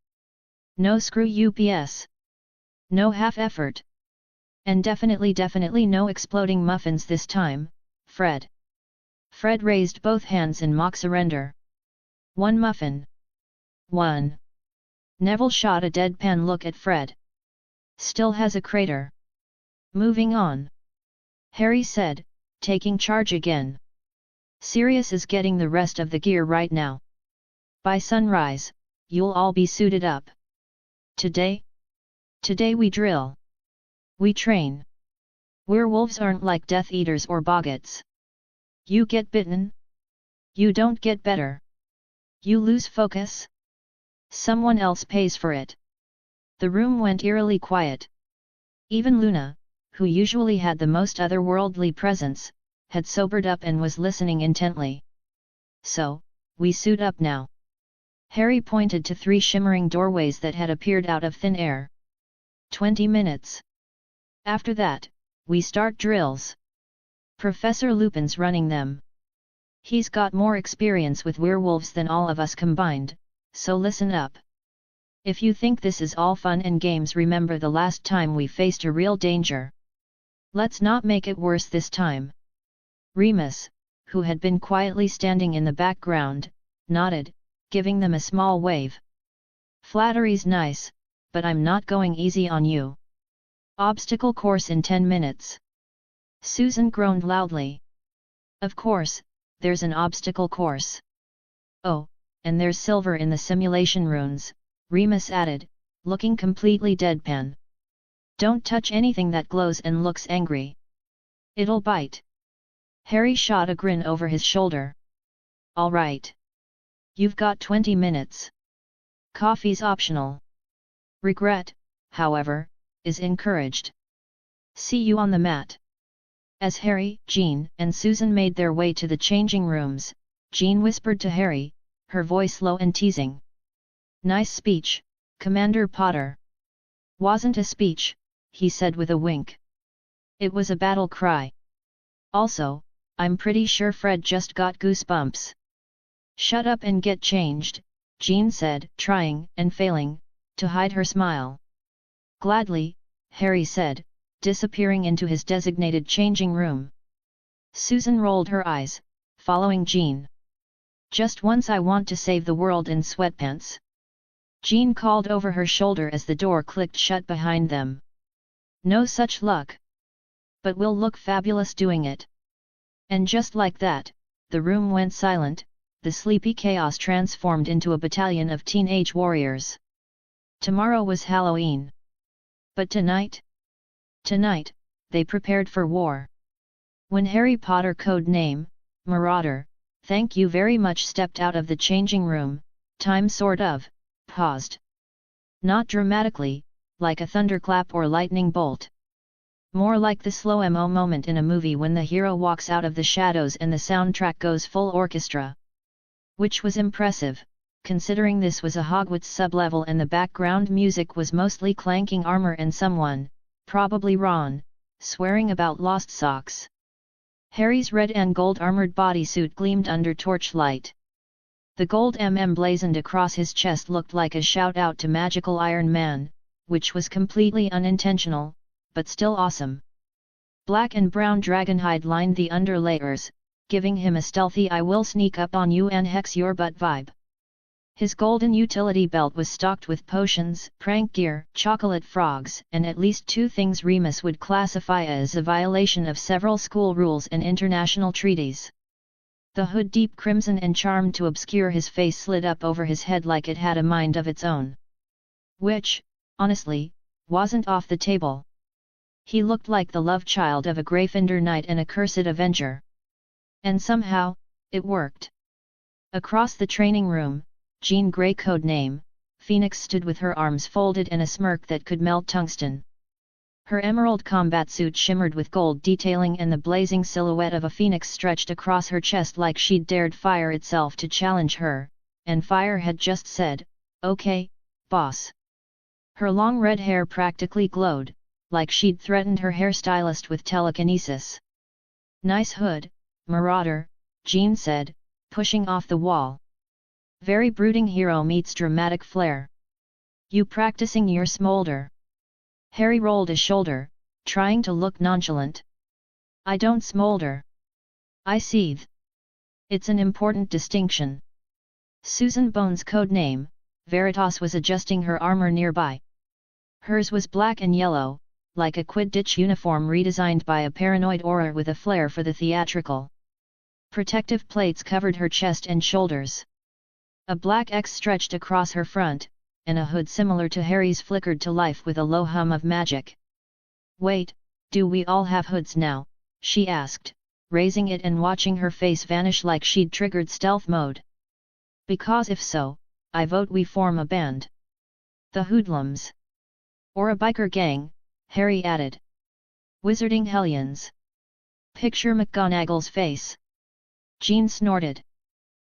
No screw UPS. No half-effort. And definitely no exploding muffins this time, Fred. Fred raised both hands in mock surrender. One muffin. One. Neville shot a deadpan look at Fred. Still has a crater. Moving on. Harry said, taking charge again. Sirius is getting the rest of the gear right now. By sunrise, you'll all be suited up. Today? Today we drill. We train. Werewolves aren't like Death Eaters or boggots. You get bitten. You don't get better. You lose focus. Someone else pays for it. The room went eerily quiet. Even Luna, who usually had the most otherworldly presence, had sobered up and was listening intently. So, we suit up now. Harry pointed to 3 shimmering doorways that had appeared out of thin air. 20 minutes. After that, we start drills. Professor Lupin's running them. He's got more experience with werewolves than all of us combined, so listen up. If you think this is all fun and games, remember the last time we faced a real danger. Let's not make it worse this time. Remus, who had been quietly standing in the background, nodded, giving them a small wave. Flattery's nice, but I'm not going easy on you. Obstacle course in 10 minutes. Susan groaned loudly. Of course, there's an obstacle course. Oh, and there's silver in the simulation runes, Remus added, looking completely deadpan. Don't touch anything that glows and looks angry. It'll bite. Harry shot a grin over his shoulder. All right. You've got 20 minutes. Coffee's optional. Regret, however, is encouraged. See you on the mat. As Harry, Jean, and Susan made their way to the changing rooms, Jean whispered to Harry, her voice low and teasing. Nice speech, Commander Potter. Wasn't a speech, he said with a wink. It was a battle cry. Also, I'm pretty sure Fred just got goosebumps. Shut up and get changed, Jean said, trying, and failing, to hide her smile. Gladly, Harry said, disappearing into his designated changing room. Susan rolled her eyes, following Jean. Just once I want to save the world in sweatpants. Jean called over her shoulder as the door clicked shut behind them. No such luck. But we'll look fabulous doing it. And just like that, the room went silent, the sleepy chaos transformed into a battalion of teenage warriors. Tomorrow was Halloween. But tonight? Tonight, they prepared for war. When Harry Potter, code name, Marauder, thank you very much, stepped out of the changing room, time sort of paused. Not dramatically, like a thunderclap or lightning bolt. More like the slow-mo moment in a movie when the hero walks out of the shadows and the soundtrack goes full orchestra. Which was impressive, considering this was a Hogwarts sub-level and the background music was mostly clanking armor and someone, probably Ron, swearing about lost socks. Harry's red and gold armored bodysuit gleamed under torchlight. The gold emblazoned across his chest looked like a shout-out to Magical Iron Man, which was completely unintentional, but still awesome. Black and brown dragonhide lined the underlayers, giving him a stealthy "I will sneak up on you and hex your butt" vibe. His golden utility belt was stocked with potions, prank gear, chocolate frogs, and at least 2 things Remus would classify as a violation of several school rules and international treaties. The hood, deep crimson and charmed to obscure his face, slid up over his head like it had a mind of its own. Which, honestly, wasn't off the table. He looked like the love child of a Gryffindor knight and a cursed avenger. And somehow, it worked. Across the training room, Jean Grey, code name, Phoenix, stood with her arms folded and a smirk that could melt tungsten. Her emerald combat suit shimmered with gold detailing and the blazing silhouette of a phoenix stretched across her chest like she'd dared fire itself to challenge her, and fire had just said, "Okay, boss." Her long red hair practically glowed, like she'd threatened her hairstylist with telekinesis. Nice hood, Marauder, Jean said, pushing off the wall. Very brooding hero meets dramatic flair. You practicing your smolder? Harry rolled a shoulder, trying to look nonchalant. I don't smolder. I seethe. It's an important distinction. Susan Bones, code name, Veritas, was adjusting her armor nearby. Hers was black and yellow, like a Quidditch uniform redesigned by a paranoid aura with a flair for the theatrical. Protective plates covered her chest and shoulders. A black X stretched across her front, and a hood similar to Harry's flickered to life with a low hum of magic. Wait, do we all have hoods now? She asked, raising it and watching her face vanish like she'd triggered stealth mode. Because if so, I vote we form a band. The Hoodlums. Or a biker gang, Harry added. Wizarding Hellions. Picture McGonagall's face. Jean snorted.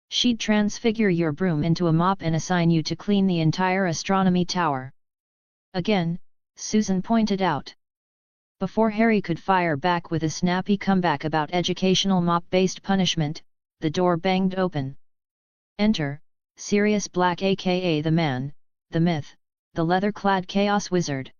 She'd transfigure your broom into a mop and assign you to clean the entire astronomy tower. Again, Susan pointed out. Before Harry could fire back with a snappy comeback about educational mop-based punishment, the door banged open. Enter, Sirius Black aka the Man, the Myth, the leather-clad Chaos Wizard.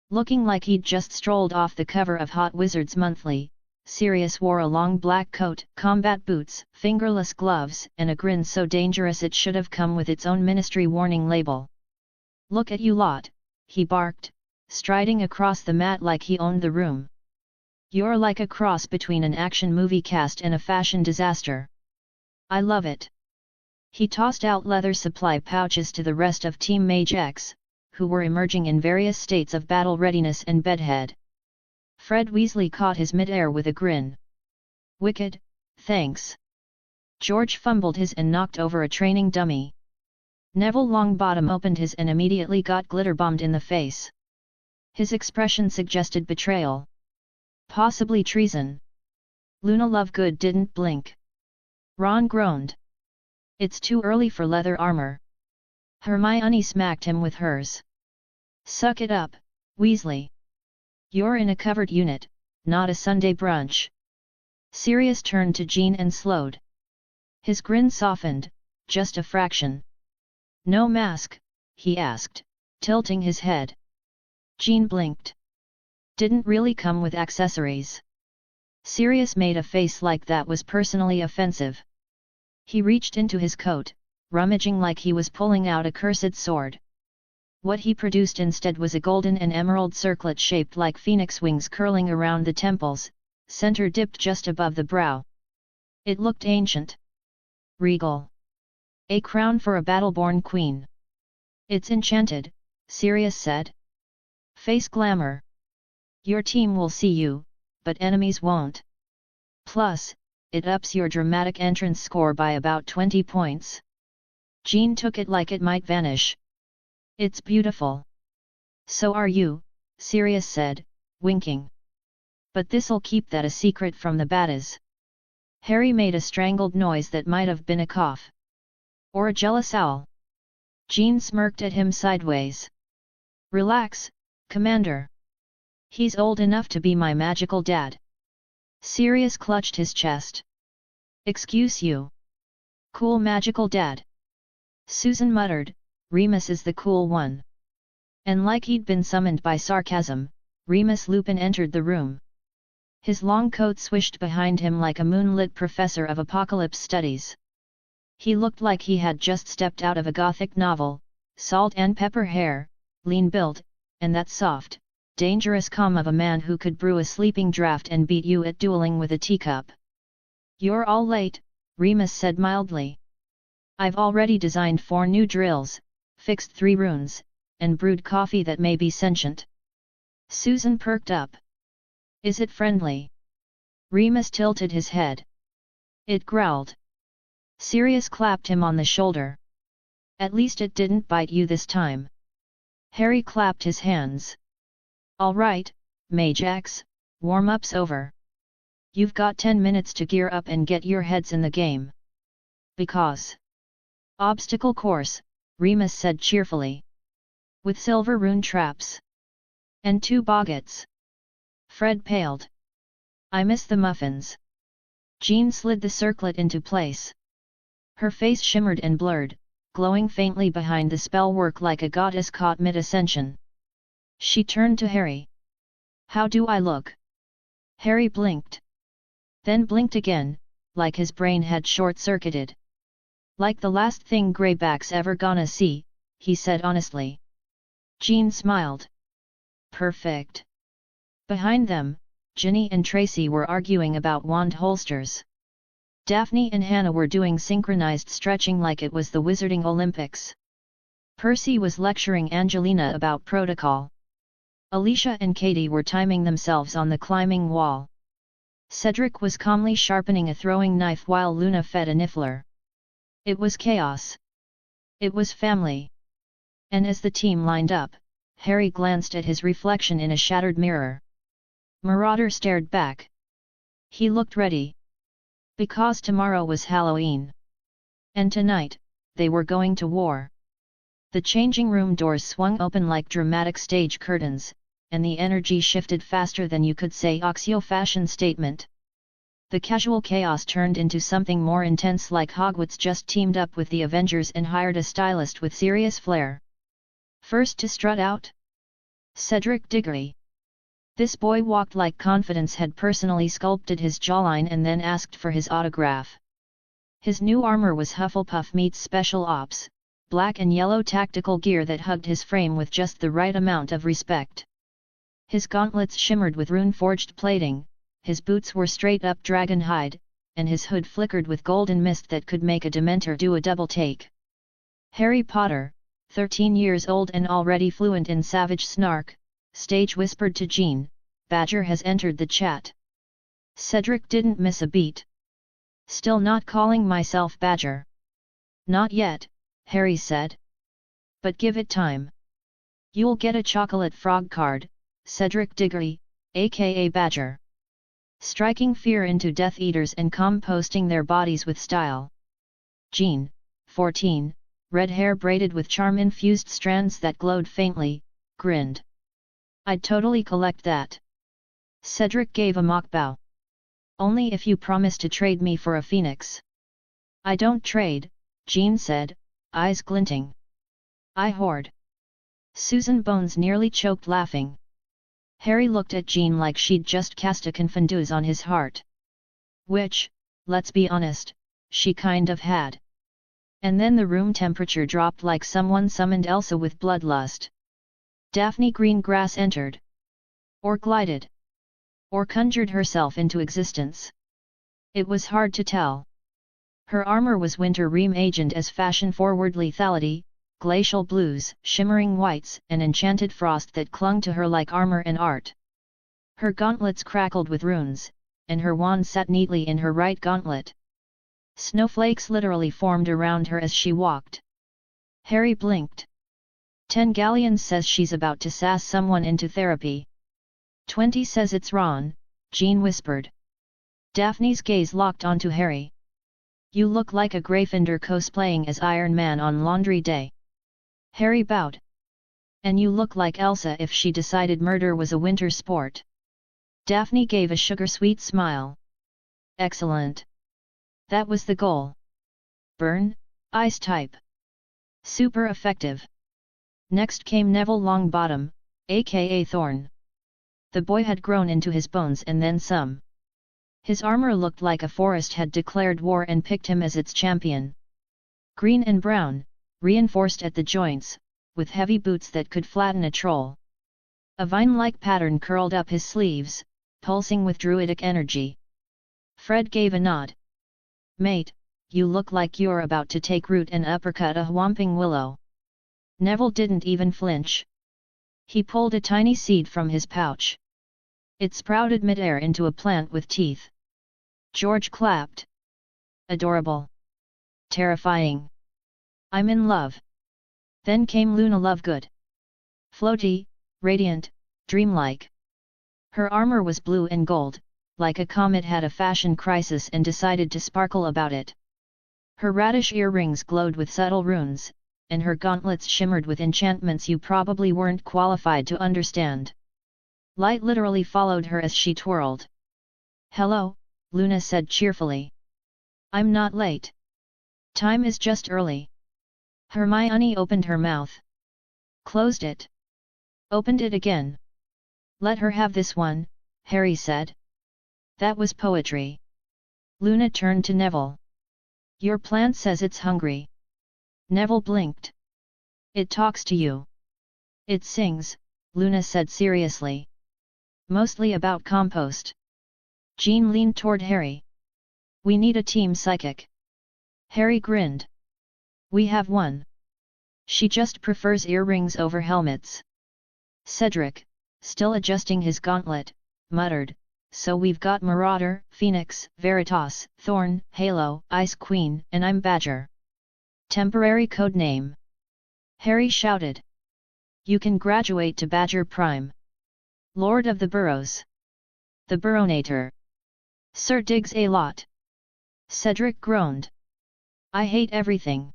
Looking like he'd just strolled off the cover of Hot Wizards Monthly, Sirius wore a long black coat, combat boots, fingerless gloves, and a grin so dangerous it should have come with its own ministry warning label. Look at you lot, he barked, striding across the mat like he owned the room. You're like a cross between an action movie cast and a fashion disaster. I love it. He tossed out leather supply pouches to the rest of Team MageX, who were emerging in various states of battle readiness and bedhead. Fred Weasley caught his mid-air with a grin. Wicked, thanks. George fumbled his and knocked over a training dummy. Neville Longbottom opened his and immediately got glitter-bombed in the face. His expression suggested betrayal. Possibly treason. Luna Lovegood didn't blink. Ron groaned. It's too early for leather armor. Hermione smacked him with hers. Suck it up, Weasley. You're in a covered unit, not a Sunday brunch. Sirius turned to Jean and slowed. His grin softened, just a fraction. No mask, he asked, tilting his head. Jean blinked. Didn't really come with accessories. Sirius made a face like that was personally offensive. He reached into his coat, rummaging like he was pulling out a cursed sword. What he produced instead was a golden and emerald circlet shaped like phoenix wings curling around the temples, center dipped just above the brow. It looked ancient. Regal. A crown for a battle-born queen. It's enchanted, Sirius said. Face glamour. Your team will see you, but enemies won't. Plus, it ups your dramatic entrance score by about 20 points. Jean took it like it might vanish. It's beautiful. So are you, Sirius said, winking. But this'll keep that a secret from the baddies. Harry made a strangled noise that might have been a cough. Or a jealous owl. Jean smirked at him sideways. Relax, Commander. He's old enough to be my magical dad. Sirius clutched his chest. Excuse you. Cool magical dad. Susan muttered, Remus is the cool one. And like he'd been summoned by sarcasm, Remus Lupin entered the room. His long coat swished behind him like a moonlit professor of apocalypse studies. He looked like he had just stepped out of a gothic novel, salt and pepper hair, lean built, and that soft, dangerous calm of a man who could brew a sleeping draught and beat you at dueling with a teacup. You're all late, Remus said mildly. I've already designed 4 new drills, fixed 3 runes, and brewed coffee that may be sentient. Susan perked up. Is it friendly? Remus tilted his head. It growled. Sirius clapped him on the shoulder. At least it didn't bite you this time. Harry clapped his hands. All right, MageX, warm-up's over. You've got 10 minutes to gear up and get your heads in the game. Because. Obstacle course, Remus said cheerfully. With silver rune traps. And 2 boggets. Fred paled. I miss the muffins. Jean slid the circlet into place. Her face shimmered and blurred, glowing faintly behind the spellwork like a goddess caught mid-ascension. She turned to Harry. How do I look? Harry blinked. Then blinked again, like his brain had short-circuited. Like the last thing Greyback's ever gonna see, he said honestly. Jean smiled. Perfect. Behind them, Ginny and Tracy were arguing about wand holsters. Daphne and Hannah were doing synchronized stretching like it was the Wizarding Olympics. Percy was lecturing Angelina about protocol. Alicia and Katie were timing themselves on the climbing wall. Cedric was calmly sharpening a throwing knife while Luna fed a niffler. It was chaos. It was family. And as the team lined up, Harry glanced at his reflection in a shattered mirror. Marauder stared back. He looked ready. Because tomorrow was Halloween. And tonight, they were going to war. The changing room doors swung open like dramatic stage curtains, and the energy shifted faster than you could say oxyo-fashion statement. The casual chaos turned into something more intense, like Hogwarts just teamed up with the Avengers and hired a stylist with serious flair. First to strut out? Cedric Diggory. This boy walked like confidence had personally sculpted his jawline and then asked for his autograph. His new armor was Hufflepuff meets Special Ops, black and yellow tactical gear that hugged his frame with just the right amount of respect. His gauntlets shimmered with rune-forged plating, his boots were straight-up dragon hide, and his hood flickered with golden mist that could make a Dementor do a double take. Harry Potter, 13 years old and already fluent in savage snark, stage whispered to Jean, "Badger has entered the chat." Cedric didn't miss a beat. "Still not calling myself Badger." "Not yet," Harry said. "But give it time. You'll get a chocolate frog card, Cedric Diggory, aka Badger." Striking fear into Death Eaters and composting their bodies with style. Jean, 14, red hair braided with charm-infused strands that glowed faintly, grinned. "I'd totally collect that." Cedric gave a mock bow. "Only if you promise to trade me for a phoenix." "I don't trade," Jean said, eyes glinting. "I hoard." Susan Bones nearly choked laughing. Harry looked at Jean like she'd just cast a confidence on his heart. Which, let's be honest, she kind of had. And then the room temperature dropped like someone summoned Elsa with bloodlust. Daphne Greengrass entered. Or glided. Or conjured herself into existence. It was hard to tell. Her armor was winter reimagined as fashion-forward lethality, glacial blues, shimmering whites, and enchanted frost that clung to her like armor and art. Her gauntlets crackled with runes, and her wand sat neatly in her right gauntlet. Snowflakes literally formed around her as she walked. Harry blinked. 10 galleons says she's about to sass someone into therapy. 20 says it's Ron, Jean whispered. Daphne's gaze locked onto Harry. "You look like a Gryffindor cosplaying as Iron Man on laundry day." Harry bowed. "And you look like Elsa if she decided murder was a winter sport." Daphne gave a sugar-sweet smile. "Excellent. That was the goal. Burn, ice type. Super effective." Next came Neville Longbottom, aka Thorn. The boy had grown into his bones and then some. His armor looked like a forest had declared war and picked him as its champion. Green and brown, reinforced at the joints, with heavy boots that could flatten a troll. A vine-like pattern curled up his sleeves, pulsing with druidic energy. Fred gave a nod. "Mate, you look like you're about to take root and uppercut a whomping willow." Neville didn't even flinch. He pulled a tiny seed from his pouch. It sprouted mid-air into a plant with teeth. George clapped. "Adorable. Terrifying. I'm in love." Then came Luna Lovegood. Floaty, radiant, dreamlike. Her armor was blue and gold, like a comet had a fashion crisis and decided to sparkle about it. Her radish earrings glowed with subtle runes, and her gauntlets shimmered with enchantments you probably weren't qualified to understand. Light literally followed her as she twirled. "Hello," Luna said cheerfully. "I'm not late. Time is just early." Hermione opened her mouth. Closed it. Opened it again. "Let her have this one," Harry said. "That was poetry." Luna turned to Neville. "Your plant says it's hungry." Neville blinked. "It talks to you." "It sings," Luna said seriously. "Mostly about compost." Jean leaned toward Harry. "We need a team psychic." Harry grinned. "We have one. She just prefers earrings over helmets." "Cedric, still adjusting his gauntlet, muttered, "So we've got Marauder, Phoenix, Veritas, Thorn, Halo, Ice Queen, and I'm Badger. Temporary code name." Harry shouted. "You can graduate to Badger Prime. Lord of the Burrows. The Burronator. Sir digs a lot." Cedric groaned. "I hate everything."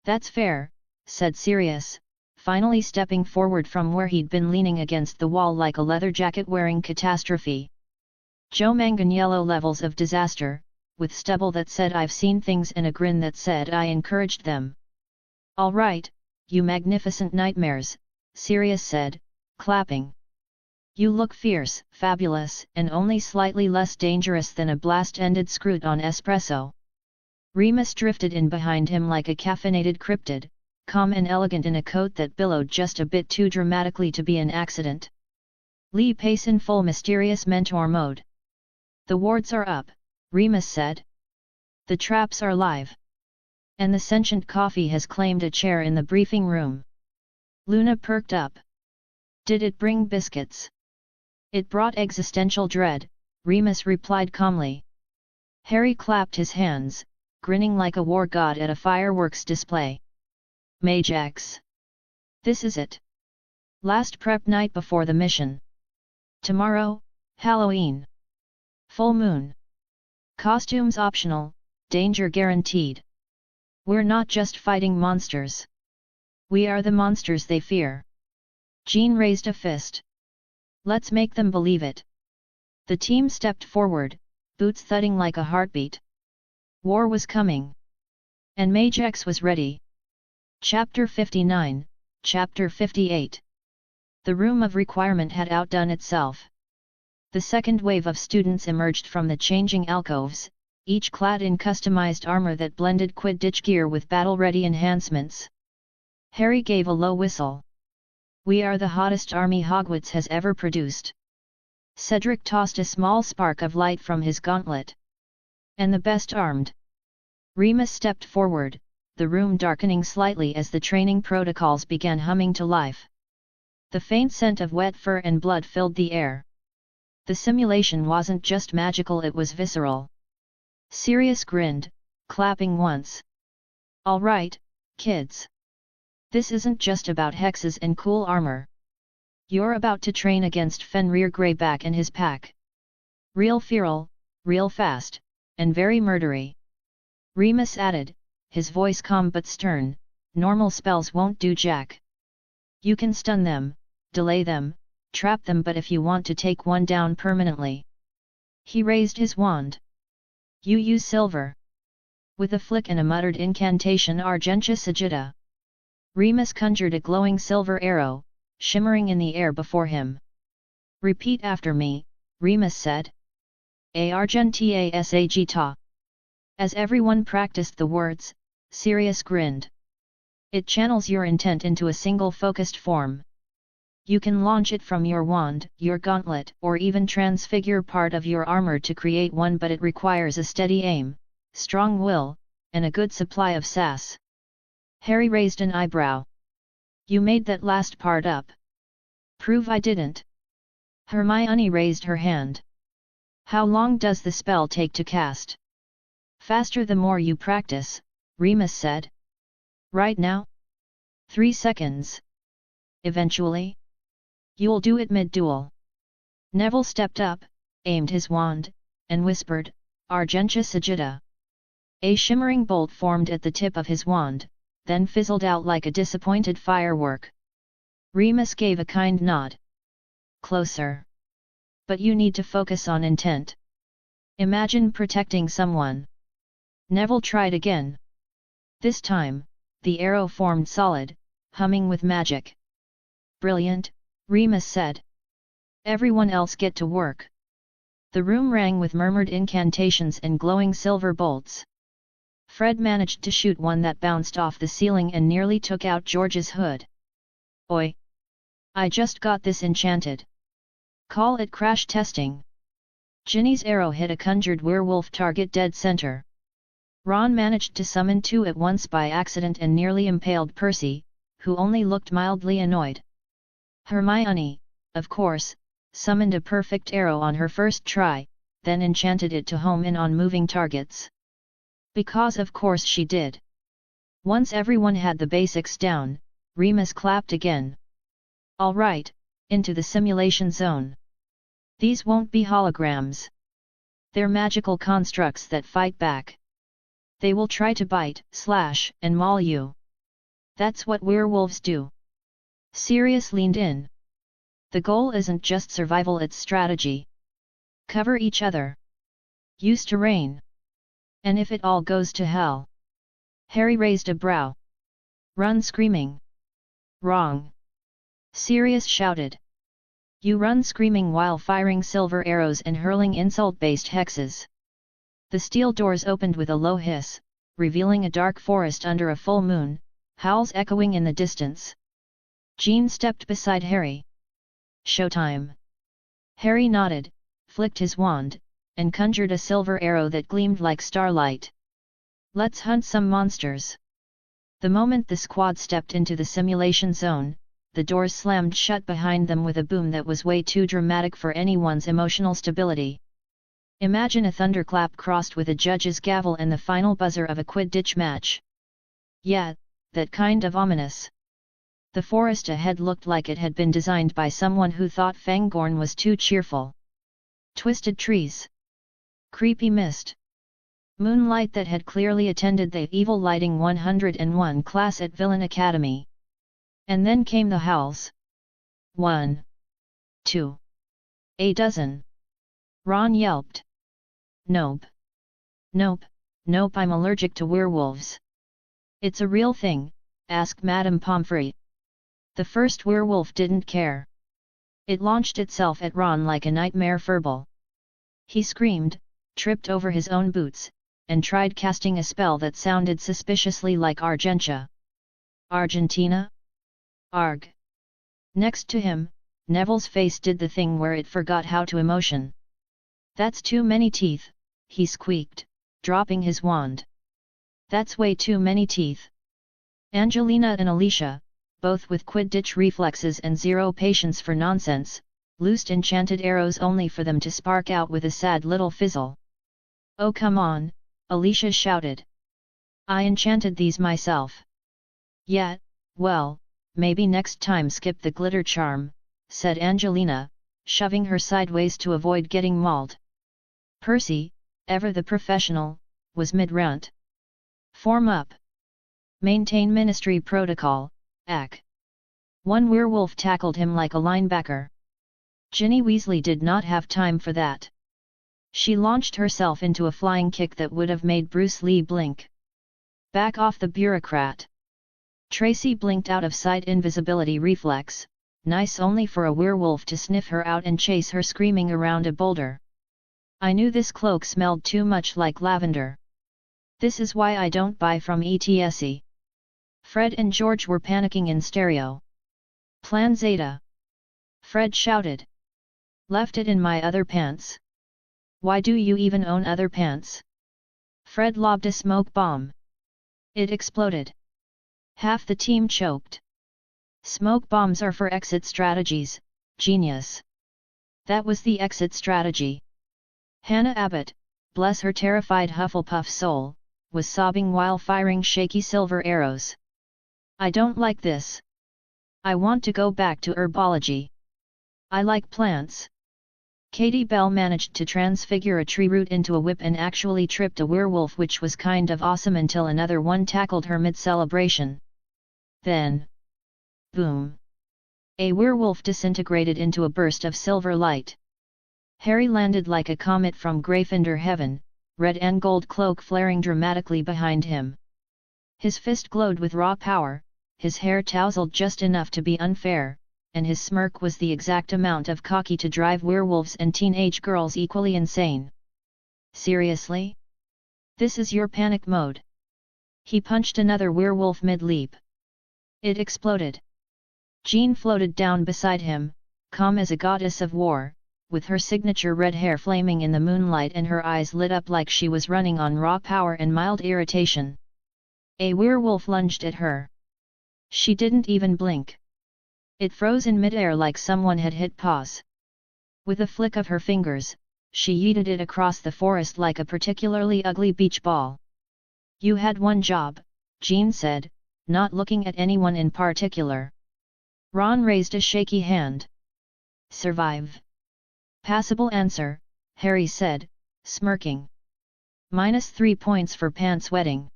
"That's fair," said Sirius, finally stepping forward from where he'd been leaning against the wall like a leather jacket-wearing catastrophe. Joe Manganiello levels of disaster, with stubble that said "I've seen things" and a grin that said "I encouraged them." "All right, you magnificent nightmares," Sirius said, clapping. "You look fierce, fabulous, and only slightly less dangerous than a blast-ended scroot on espresso." Remus drifted in behind him like a caffeinated cryptid, calm and elegant in a coat that billowed just a bit too dramatically to be an accident. Lee Pace in full mysterious mentor mode. "The wards are up," Remus said. "The traps are live. And the sentient coffee has claimed a chair in the briefing room." Luna perked up. "Did it bring biscuits?" "It brought existential dread," Remus replied calmly. Harry clapped his hands, grinning like a war god at a fireworks display. "MageX. This is it. Last prep night before the mission. Tomorrow, Halloween. Full moon. Costumes optional, danger guaranteed. We're not just fighting monsters. We are the monsters they fear." Jean raised a fist. "Let's make them believe it." The team stepped forward, boots thudding like a heartbeat. War was coming. And MageX was ready. Chapter 59, Chapter 58. The room of requirement had outdone itself. The second wave of students emerged from the changing alcoves, each clad in customized armor that blended Quidditch gear with battle-ready enhancements. Harry gave a low whistle. "We are the hottest army Hogwarts has ever produced." Cedric tossed a small spark of light from his gauntlet. "And the best armed." Remus stepped forward, the room darkening slightly as the training protocols began humming to life. The faint scent of wet fur and blood filled the air. The simulation wasn't just magical, it was visceral. Sirius grinned, clapping once. "All right, kids. This isn't just about hexes and cool armor. You're about to train against Fenrir Greyback and his pack. Real feral, real fast, and very murdery." Remus added, his voice calm but stern, "Normal spells won't do jack. You can stun them, delay them, trap them, but if you want to take one down permanently..." He raised his wand. "You use silver." With a flick and a muttered incantation, Argentia Sagitta. Remus conjured a glowing silver arrow, shimmering in the air before him. "Repeat after me," Remus said. Argentia Sagitta. As everyone practiced the words, Sirius grinned. "It channels your intent into a single focused form. You can launch it from your wand, your gauntlet, or even transfigure part of your armor to create one, but it requires a steady aim, strong will, and a good supply of sass." Harry raised an eyebrow. "You made that last part up." "Prove I didn't." Hermione raised her hand. "How long does the spell take to cast?" "Faster the more you practice," Remus said. "Right now? 3 seconds. Eventually? You'll do it mid-duel." Neville stepped up, aimed his wand, and whispered, "Argentia Sagitta." A shimmering bolt formed at the tip of his wand, then fizzled out like a disappointed firework. Remus gave a kind nod. "Closer. But you need to focus on intent. Imagine protecting someone." Neville tried again. This time, the arrow formed solid, humming with magic. "Brilliant," Remus said. "Everyone else get to work." The room rang with murmured incantations and glowing silver bolts. Fred managed to shoot one that bounced off the ceiling and nearly took out George's hood. "Oi! I just got this enchanted. Call it crash testing." Ginny's arrow hit a conjured werewolf target dead center. Ron managed to summon 2 at once by accident and nearly impaled Percy, who only looked mildly annoyed. "Hermione, of course, summoned a perfect arrow on her first try, then enchanted it to home in on moving targets. Because of course she did. Once everyone had the basics down, Remus clapped again. All right, into the simulation zone. These won't be holograms. They're magical constructs that fight back. They will try to bite, slash, and maul you. That's what werewolves do. Sirius leaned in. The goal isn't just survival, it's strategy. Cover each other. Use terrain. And if it all goes to hell? Harry raised a brow. Run screaming. Wrong. Sirius shouted. You run screaming while firing silver arrows and hurling insult-based hexes. The steel doors opened with a low hiss, revealing a dark forest under a full moon, howls echoing in the distance. Jean stepped beside Harry. Showtime. Harry nodded, flicked his wand, and conjured a silver arrow that gleamed like starlight. Let's hunt some monsters. The moment the squad stepped into the simulation zone, the doors slammed shut behind them with a boom that was way too dramatic for anyone's emotional stability. Imagine a thunderclap crossed with a judge's gavel and the final buzzer of a Quidditch match. Yeah, that kind of ominous. The forest ahead looked like it had been designed by someone who thought Fangorn was too cheerful. Twisted trees. Creepy mist. Moonlight that had clearly attended the Evil Lighting 101 class at Villain Academy. And then came the howls. 1. 2. A dozen. Ron yelped. Nope. Nope, nope, I'm allergic to werewolves. It's a real thing, asked Madame Pomfrey. The first werewolf didn't care. It launched itself at Ron like a nightmare furball. He screamed, tripped over his own boots, and tried casting a spell that sounded suspiciously like Argentia. Argentina? Arg. Next to him, Neville's face did the thing where it forgot how to emotion. That's too many teeth, he squeaked, dropping his wand. That's way too many teeth. Angelina and Alicia, both with Quidditch reflexes and zero patience for nonsense, loosed enchanted arrows only for them to spark out with a sad little fizzle. Oh come on, Alicia shouted. I enchanted these myself. Yeah, well, maybe next time skip the glitter charm, said Angelina, shoving her sideways to avoid getting mauled. Percy, ever the professional, was mid-rant. Form up. Maintain ministry protocol, AC. One werewolf tackled him like a linebacker. Ginny Weasley did not have time for that. She launched herself into a flying kick that would have made Bruce Lee blink. Back off the bureaucrat. Tracy blinked out of sight invisibility reflex, nice only for a werewolf to sniff her out and chase her screaming around a boulder. I knew this cloak smelled too much like lavender. This is why I don't buy from ETSE. Fred and George were panicking in stereo. Plan Zeta. Fred shouted. Left it in my other pants. Why do you even own other pants? Fred lobbed a smoke bomb. It exploded. Half the team choked. Smoke bombs are for exit strategies, genius. That was the exit strategy. Hannah Abbott, bless her terrified Hufflepuff soul, was sobbing while firing shaky silver arrows. I don't like this. I want to go back to herbology. I like plants. Katie Bell managed to transfigure a tree root into a whip and actually tripped a werewolf, which was kind of awesome until another one tackled her mid-celebration. Then, boom! A werewolf disintegrated into a burst of silver light. Harry landed like a comet from Gryffindor heaven, red and gold cloak flaring dramatically behind him. His fist glowed with raw power, his hair tousled just enough to be unfair, and his smirk was the exact amount of cocky to drive werewolves and teenage girls equally insane. Seriously? This is your panic mode? He punched another werewolf mid-leap. It exploded. Jean floated down beside him, calm as a goddess of war, with her signature red hair flaming in the moonlight and her eyes lit up like she was running on raw power and mild irritation. A werewolf lunged at her. She didn't even blink. It froze in midair like someone had hit pause. With a flick of her fingers, she yeeted it across the forest like a particularly ugly beach ball. You had one job, Jean said, not looking at anyone in particular. Ron raised a shaky hand. Survive. Passable answer, Harry said, smirking. -3 points for pants wetting.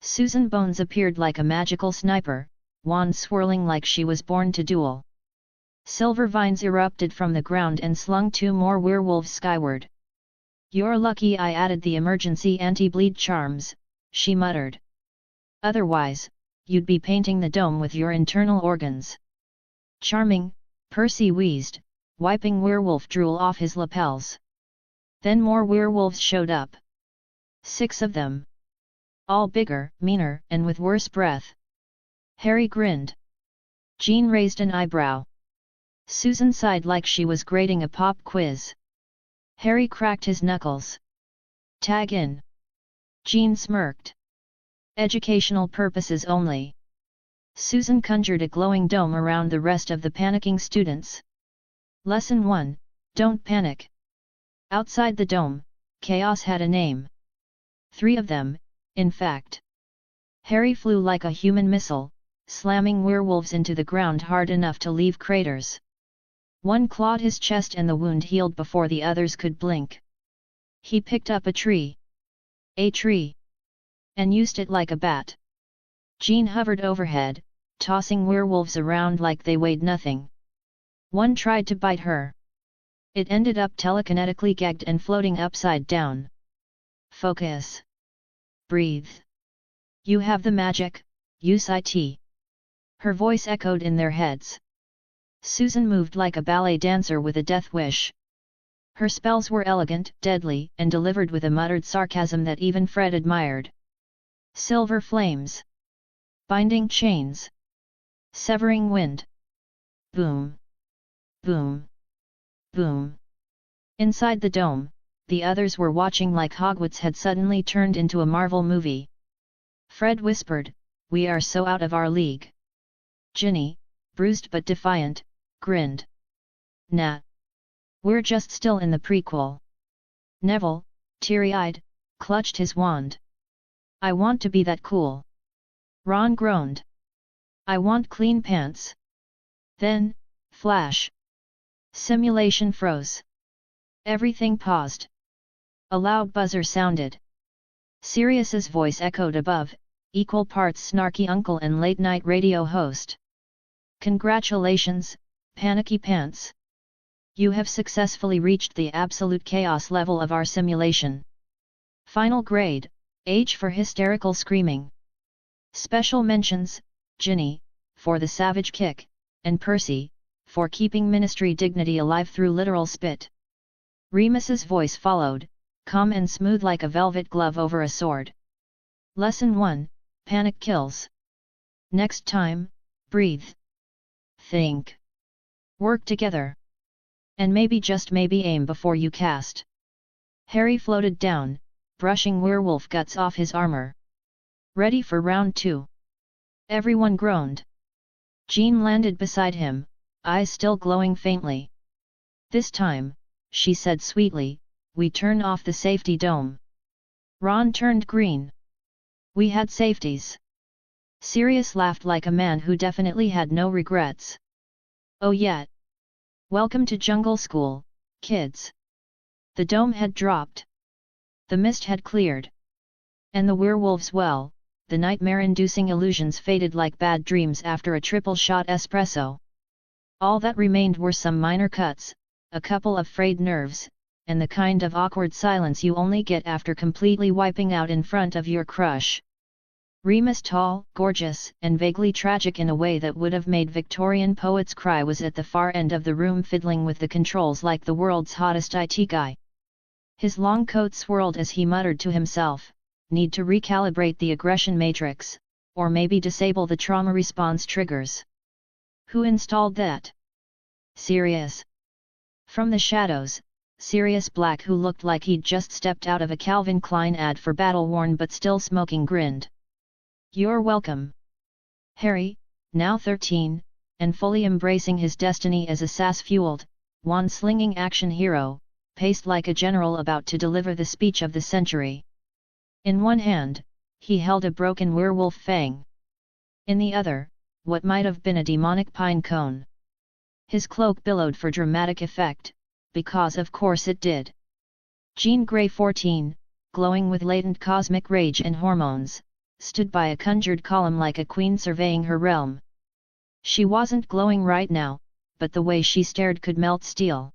Susan Bones appeared like a magical sniper, wand swirling like she was born to duel. Silver vines erupted from the ground and slung 2 more werewolves skyward. You're lucky I added the emergency anti-bleed charms, she muttered. Otherwise, you'd be painting the dome with your internal organs. Charming, Percy wheezed, wiping werewolf drool off his lapels. Then more werewolves showed up. 6 of them. All bigger, meaner, and with worse breath. Harry grinned. Jean raised an eyebrow. Susan sighed like she was grading a pop quiz. Harry cracked his knuckles. Tag in. Jean smirked. Educational purposes only. Susan conjured a glowing dome around the rest of the panicking students. Lesson 1, Don't panic. Outside the dome, chaos had a name. 3 of them, in fact. Harry flew like a human missile, slamming werewolves into the ground hard enough to leave craters. One clawed his chest and the wound healed before the others could blink. He picked up a tree. A tree. And used it like a bat. Jean hovered overhead, tossing werewolves around like they weighed nothing. One tried to bite her. It ended up telekinetically gagged and floating upside down. Focus. Breathe. You have the magic, use it. Her voice echoed in their heads. Susan moved like a ballet dancer with a death wish. Her spells were elegant, deadly, and delivered with a muttered sarcasm that even Fred admired. Silver flames. Binding chains. Severing wind. Boom. Boom. Boom. Inside the dome, the others were watching like Hogwarts had suddenly turned into a Marvel movie. Fred whispered, "We are so out of our league." Ginny, bruised but defiant, grinned. "Nah. We're just still in the prequel." Neville, teary-eyed, clutched his wand. "I want to be that cool." Ron groaned. "I want clean pants." Then, flash. Simulation froze. Everything paused. A loud buzzer sounded. Sirius's voice echoed above, equal parts snarky uncle and late-night radio host. "Congratulations, Panicky Pants. You have successfully reached the absolute chaos level of our simulation. Final grade, H for hysterical screaming. Special mentions, Ginny, for the savage kick, and Percy, for keeping ministry dignity alive through literal spit." Remus's voice followed, calm and smooth like a velvet glove over a sword. Lesson 1, Panic kills. Next time, breathe. Think. Work together. And maybe just maybe aim before you cast. Harry floated down, brushing werewolf guts off his armor. Ready for round 2. Everyone groaned. Jean landed beside him, eyes still glowing faintly. "This time," she said sweetly, "we turn off the safety dome." Ron turned green. "We had safeties." Sirius laughed like a man who definitely had no regrets. "Oh yeah. Welcome to jungle school, kids." The dome had dropped. The mist had cleared. And the werewolves, well, the nightmare-inducing illusions faded like bad dreams after a triple-shot espresso. All that remained were some minor cuts, a couple of frayed nerves, and the kind of awkward silence you only get after completely wiping out in front of your crush. Remus, tall, gorgeous, and vaguely tragic in a way that would have made Victorian poets cry, was at the far end of the room fiddling with the controls like the world's hottest IT guy. His long coat swirled as he muttered to himself, "Need to recalibrate the aggression matrix, or maybe disable the trauma response triggers." "Who installed that?" "Sirius." From the shadows, Sirius Black, who looked like he'd just stepped out of a Calvin Klein ad for battle-worn but still smoking, grinned. "You're welcome." Harry, now 13, and fully embracing his destiny as a sass-fueled, wand-slinging action hero, paced like a general about to deliver the speech of the century. In one hand, he held a broken werewolf fang. In the other, what might have been a demonic pine cone. His cloak billowed for dramatic effect, because of course it did. Jean Grey 14, glowing with latent cosmic rage and hormones, stood by a conjured column like a queen surveying her realm. She wasn't glowing right now, but the way she stared could melt steel.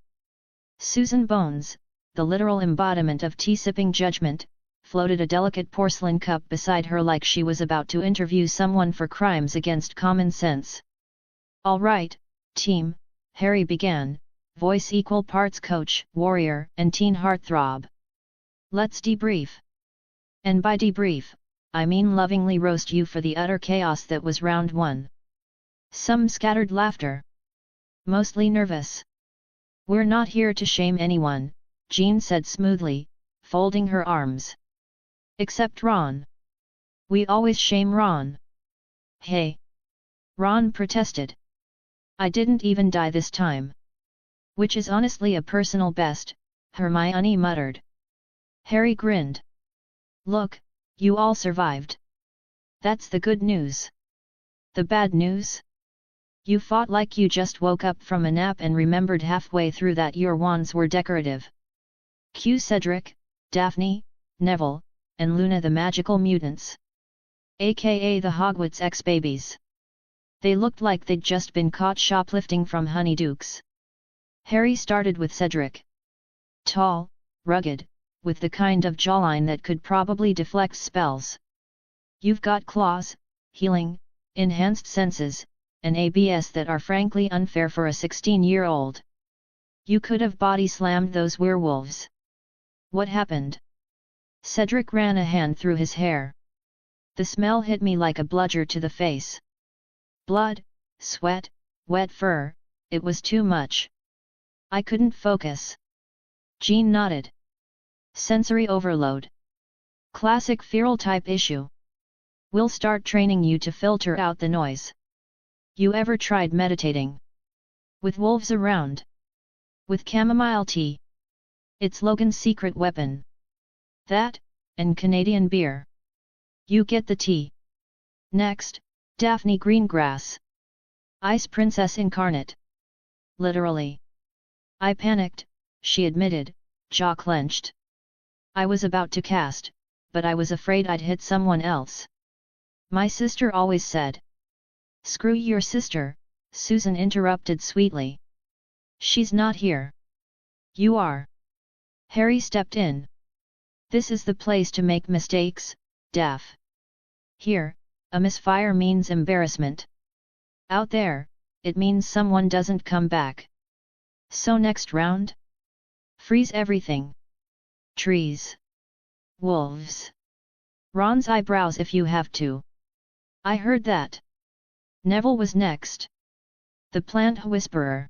Susan Bones, the literal embodiment of tea-sipping judgment, floated a delicate porcelain cup beside her like she was about to interview someone for crimes against common sense. "All right, team," Harry began, voice equal parts coach, warrior, and teen heartthrob. "Let's debrief. And by debrief, I mean lovingly roast you for the utter chaos that was round 1. Some scattered laughter. Mostly nervous. "We're not here to shame anyone," Jean said smoothly, folding her arms. "Except Ron. We always shame Ron." "Hey!" Ron protested. "I didn't even die this time." "Which is honestly a personal best," Hermione muttered. Harry grinned. "Look, you all survived. That's the good news. The bad news? You fought like you just woke up from a nap and remembered halfway through that your wands were decorative. Cue Cedric, Daphne, Neville, and Luna, the magical mutants. AKA the Hogwarts ex-babies. They looked like they'd just been caught shoplifting from Honeydukes." Harry started with Cedric. Tall, rugged, with the kind of jawline that could probably deflect spells. "You've got claws, healing, enhanced senses, and ABS that are frankly unfair for a 16-year-old. You could have body-slammed those werewolves." "What happened?" Cedric ran a hand through his hair. "The smell hit me like a bludger to the face. Blood, sweat, wet fur, it was too much. I couldn't focus." Jean nodded. "Sensory overload. Classic feral type issue. We'll start training you to filter out the noise. You ever tried meditating? With wolves around? With chamomile tea? It's Logan's secret weapon. That, and Canadian beer. You get the tea." Next, Daphne Greengrass. Ice Princess incarnate. "Literally. I panicked," she admitted, jaw clenched. "I was about to cast, but I was afraid I'd hit someone else. My sister always said." "Screw your sister," Susan interrupted sweetly. "She's not here. You are." Harry stepped in. "This is the place to make mistakes, Daph. Here, a misfire means embarrassment. Out there, it means someone doesn't come back. So next round? Freeze everything. Trees. Wolves. Ron's eyebrows if you have to." "I heard that." Neville was next. The plant whisperer.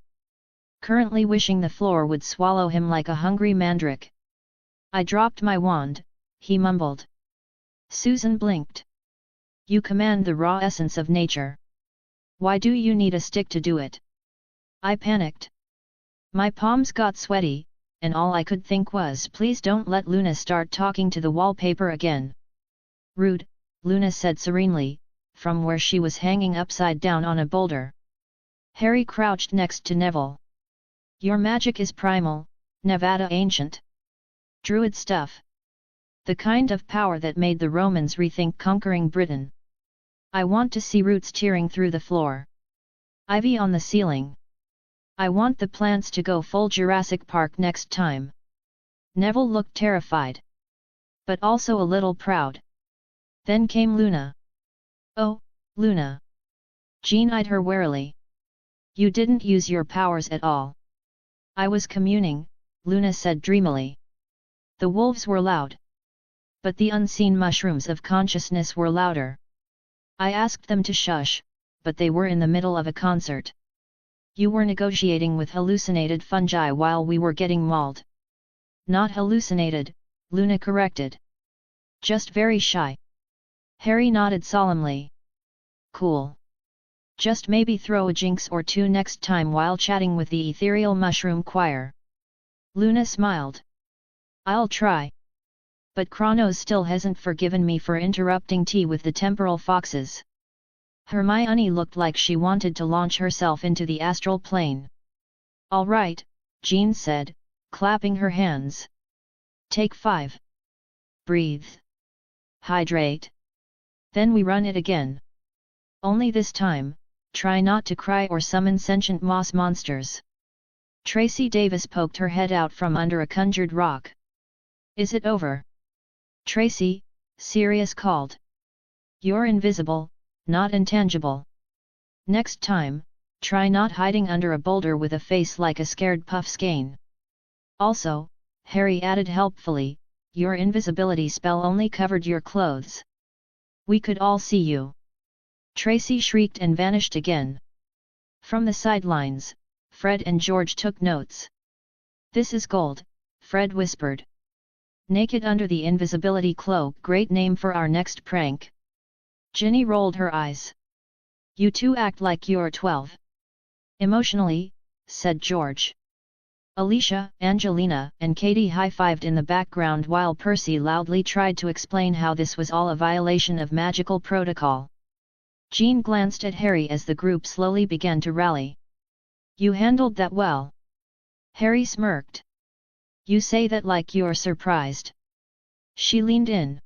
Currently wishing the floor would swallow him like a hungry mandrake. "I dropped my wand," he mumbled. Susan blinked. "You command the raw essence of nature. Why do you need a stick to do it?" I panicked. My palms got sweaty, and all I could think was, "Please don't let Luna start talking to the wallpaper again." "Rude," Luna said serenely, from where she was hanging upside down on a boulder. Harry crouched next to Neville. "Your magic is primal, Nevada ancient. Druid stuff. The kind of power that made the Romans rethink conquering Britain. I want to see roots tearing through the floor. Ivy on the ceiling. I want the plants to go full Jurassic Park next time." Neville looked terrified. But also a little proud. Then came Luna. "Oh, Luna." Jean eyed her warily. "You didn't use your powers at all." "I was communing," Luna said dreamily. "The wolves were loud. But the unseen mushrooms of consciousness were louder. I asked them to shush, but they were in the middle of a concert." "You were negotiating with hallucinated fungi while we were getting mauled." "Not hallucinated," Luna corrected. "Just very shy." Harry nodded solemnly. "Cool. Just maybe throw a jinx or two next time while chatting with the ethereal mushroom choir. Luna smiled. I'll try. But Kronos still hasn't forgiven me for interrupting tea with the temporal foxes. Hermione looked like she wanted to launch herself into the astral plane. All right, Jean said, clapping her hands. Take 5. Breathe. Hydrate. Then we run it again. Only this time, try not to cry or summon sentient moss monsters. Tracy Davis poked her head out from under a conjured rock. Is it over? Tracy, Sirius called. You're invisible, not intangible. Next time, try not hiding under a boulder with a face like a scared puffskein. Also, Harry added helpfully, your invisibility spell only covered your clothes. We could all see you. Tracy shrieked and vanished again. From the sidelines, Fred and George took notes. This is gold, Fred whispered. Naked under the invisibility cloak, great name for our next prank. Ginny rolled her eyes. You two act like you're 12. Emotionally, said George. Alicia, Angelina, and Katie high-fived in the background while Percy loudly tried to explain how this was all a violation of magical protocol. Jean glanced at Harry as the group slowly began to rally. You handled that well. Harry smirked. You say that like you're surprised. She leaned in.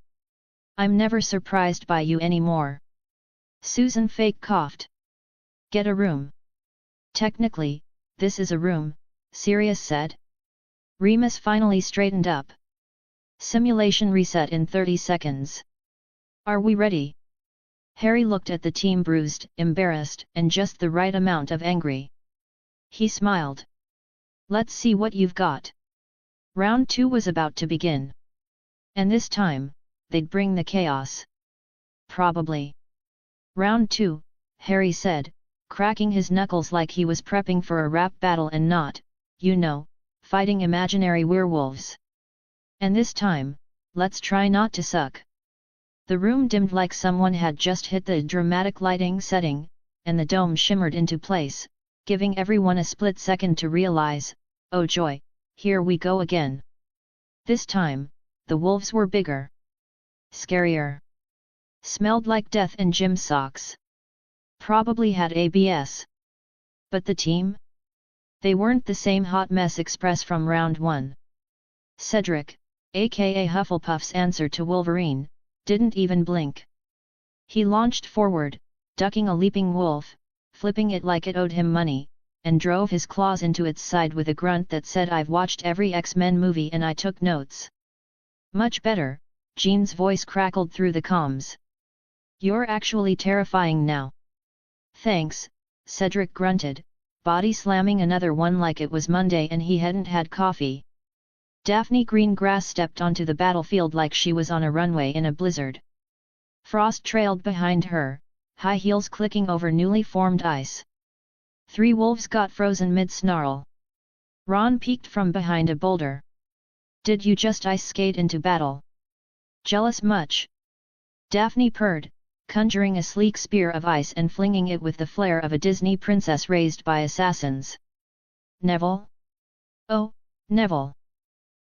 I'm never surprised by you anymore. Susan fake coughed. Get a room. Technically, this is a room, Sirius said. Remus finally straightened up. Simulation reset in 30 seconds. Are we ready? Harry looked at the team, bruised, embarrassed, and just the right amount of angry. He smiled. Let's see what you've got. Round 2 was about to begin. And this time, they'd bring the chaos. Probably. Round 2, Harry said, cracking his knuckles like he was prepping for a rap battle and not, you know, fighting imaginary werewolves. And this time, let's try not to suck. The room dimmed like someone had just hit the dramatic lighting setting, and the dome shimmered into place, giving everyone a split second to realize, oh joy, here we go again. This time, the wolves were bigger. Scarier. Smelled like death and gym socks. Probably had ABS. But the team? They weren't the same hot mess express from round 1. Cedric, aka Hufflepuff's answer to Wolverine, didn't even blink. He launched forward, ducking a leaping wolf, flipping it like it owed him money, and drove his claws into its side with a grunt that said, I've watched every X-Men movie and I took notes. Much better, Jean's voice crackled through the comms. You're actually terrifying now. Thanks, Cedric grunted, body slamming another one like it was Monday and he hadn't had coffee. Daphne Greengrass stepped onto the battlefield like she was on a runway in a blizzard. Frost trailed behind her, high heels clicking over newly formed ice. 3 wolves got frozen mid-snarl. Ron peeked from behind a boulder. Did you just ice skate into battle? Jealous much? Daphne purred, conjuring a sleek spear of ice and flinging it with the flair of a Disney princess raised by assassins. Neville? Oh, Neville!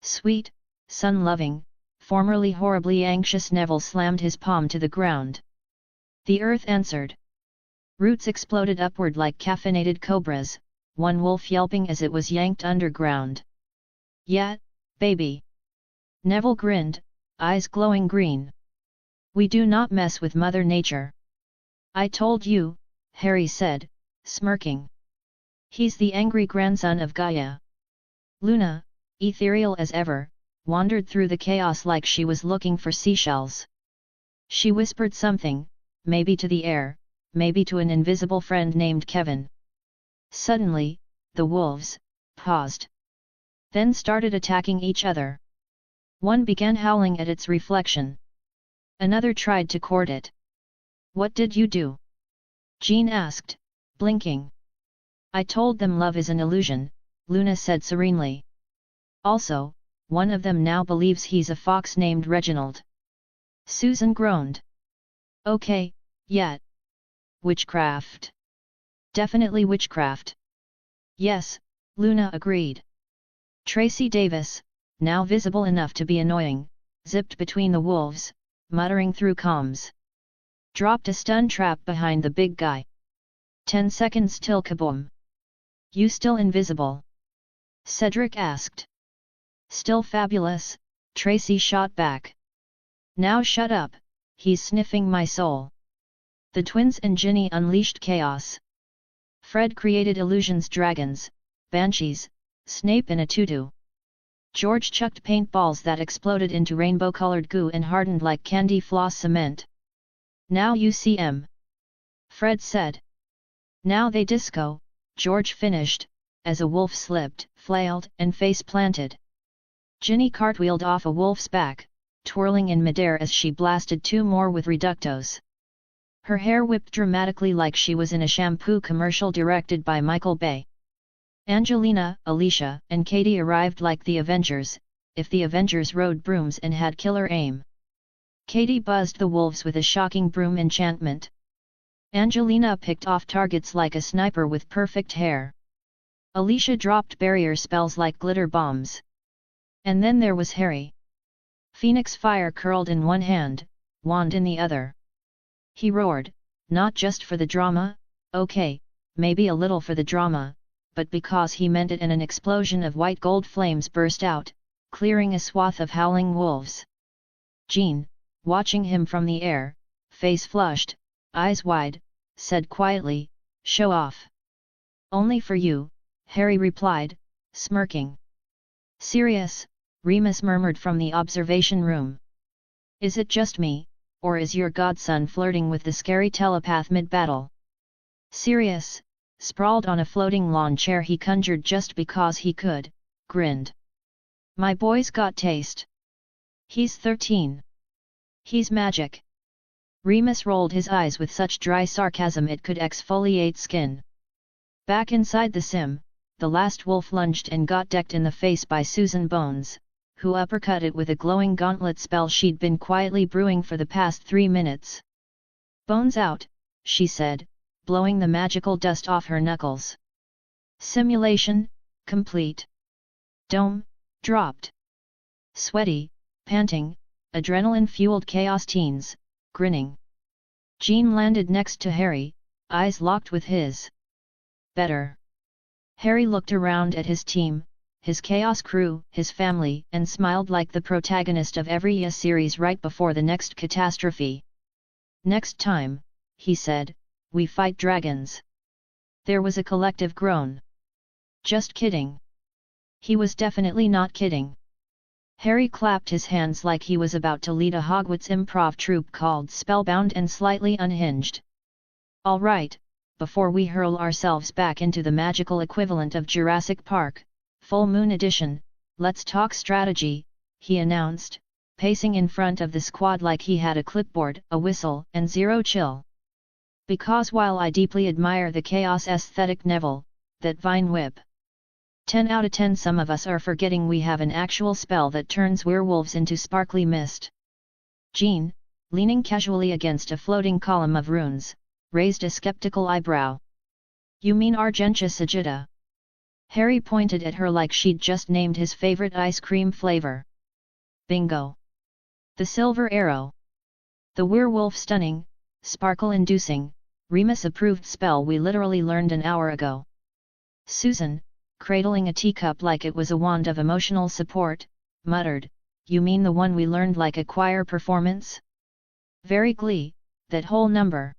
Sweet, sun-loving, formerly horribly anxious Neville slammed his palm to the ground. The earth answered. Roots exploded upward like caffeinated cobras, one wolf yelping as it was yanked underground. Yeah, baby. Neville grinned, eyes glowing green. We do not mess with Mother Nature. I told you, Harry said, smirking. He's the angry grandson of Gaia. Luna, ethereal as ever, wandered through the chaos like she was looking for seashells. She whispered something, maybe to the air, maybe to an invisible friend named Kevin. Suddenly, the wolves paused. Then started attacking each other. One began howling at its reflection. Another tried to court it. What did you do? Jean asked, blinking. I told them love is an illusion, Luna said serenely. Also, one of them now believes he's a fox named Reginald. Susan groaned. Okay, yeah. Witchcraft. Definitely witchcraft. Yes, Luna agreed. Tracy Davis, now visible enough to be annoying, zipped between the wolves, muttering through comms. Dropped a stun trap behind the big guy. 10 seconds till kaboom. You still invisible? Cedric asked. Still fabulous, Tracy shot back. Now shut up, he's sniffing my soul. The twins and Ginny unleashed chaos. Fred created illusions, dragons, banshees, Snape in a tutu. George chucked paintballs that exploded into rainbow-colored goo and hardened like candy floss cement. Now you see 'em, Fred said. Now they disco, George finished, as a wolf slipped, flailed and face-planted. Ginny cartwheeled off a wolf's back, twirling in midair as she blasted 2 more with reductos. Her hair whipped dramatically like she was in a shampoo commercial directed by Michael Bay. Angelina, Alicia, and Katie arrived like the Avengers, if the Avengers rode brooms and had killer aim. Katie buzzed the wolves with a shocking broom enchantment. Angelina picked off targets like a sniper with perfect hair. Alicia dropped barrier spells like glitter bombs. And then there was Harry. Phoenix fire curled in one hand, wand in the other. He roared, not just for the drama, okay, maybe a little for the drama, but because he meant it, and an explosion of white gold flames burst out, clearing a swath of howling wolves. Jean, watching him from the air, face flushed, eyes wide, said quietly, "Show off." "Only for you," Harry replied, smirking. "Serious?" Remus murmured from the observation room. "Is it just me, or is your godson flirting with the scary telepath mid-battle?" "Serious," sprawled on a floating lawn chair he conjured just because he could, grinned. "My boy's got taste. He's 13. He's magic." Remus rolled his eyes with such dry sarcasm it could exfoliate skin. Back inside the sim, the last wolf lunged and got decked in the face by Susan Bones, who uppercutted with a glowing gauntlet spell she'd been quietly brewing for the past 3 minutes. "Bones out," she said, blowing the magical dust off her knuckles. Simulation complete. Dome dropped. Sweaty, panting, adrenaline-fueled chaos teens, grinning. Jean landed next to Harry, eyes locked with his. "Better." Harry looked around at his team, his chaos crew, his family, and smiled like the protagonist of every series right before the next catastrophe. "Next time," he said, "we fight dragons." There was a collective groan. "Just kidding." He was definitely not kidding. Harry clapped his hands like he was about to lead a Hogwarts improv troupe called Spellbound and Slightly Unhinged. "All right, before we hurl ourselves back into the magical equivalent of Jurassic Park, Full Moon Edition, let's talk strategy," he announced, pacing in front of the squad like he had a clipboard, a whistle, and zero chill. "Because while I deeply admire the chaos aesthetic, Neville, that vine whip. 10 out of 10 some of us are forgetting we have an actual spell that turns werewolves into sparkly mist." Jean, leaning casually against a floating column of runes, raised a skeptical eyebrow. "You mean Argentia Sagitta?" Harry pointed at her like she'd just named his favorite ice cream flavor. "Bingo! The silver arrow. The werewolf stunning, sparkle-inducing, Remus-approved spell we literally learned an hour ago." Susan, cradling a teacup like it was a wand of emotional support, muttered, "You mean the one we learned like a choir performance?" "Very glee, that whole number."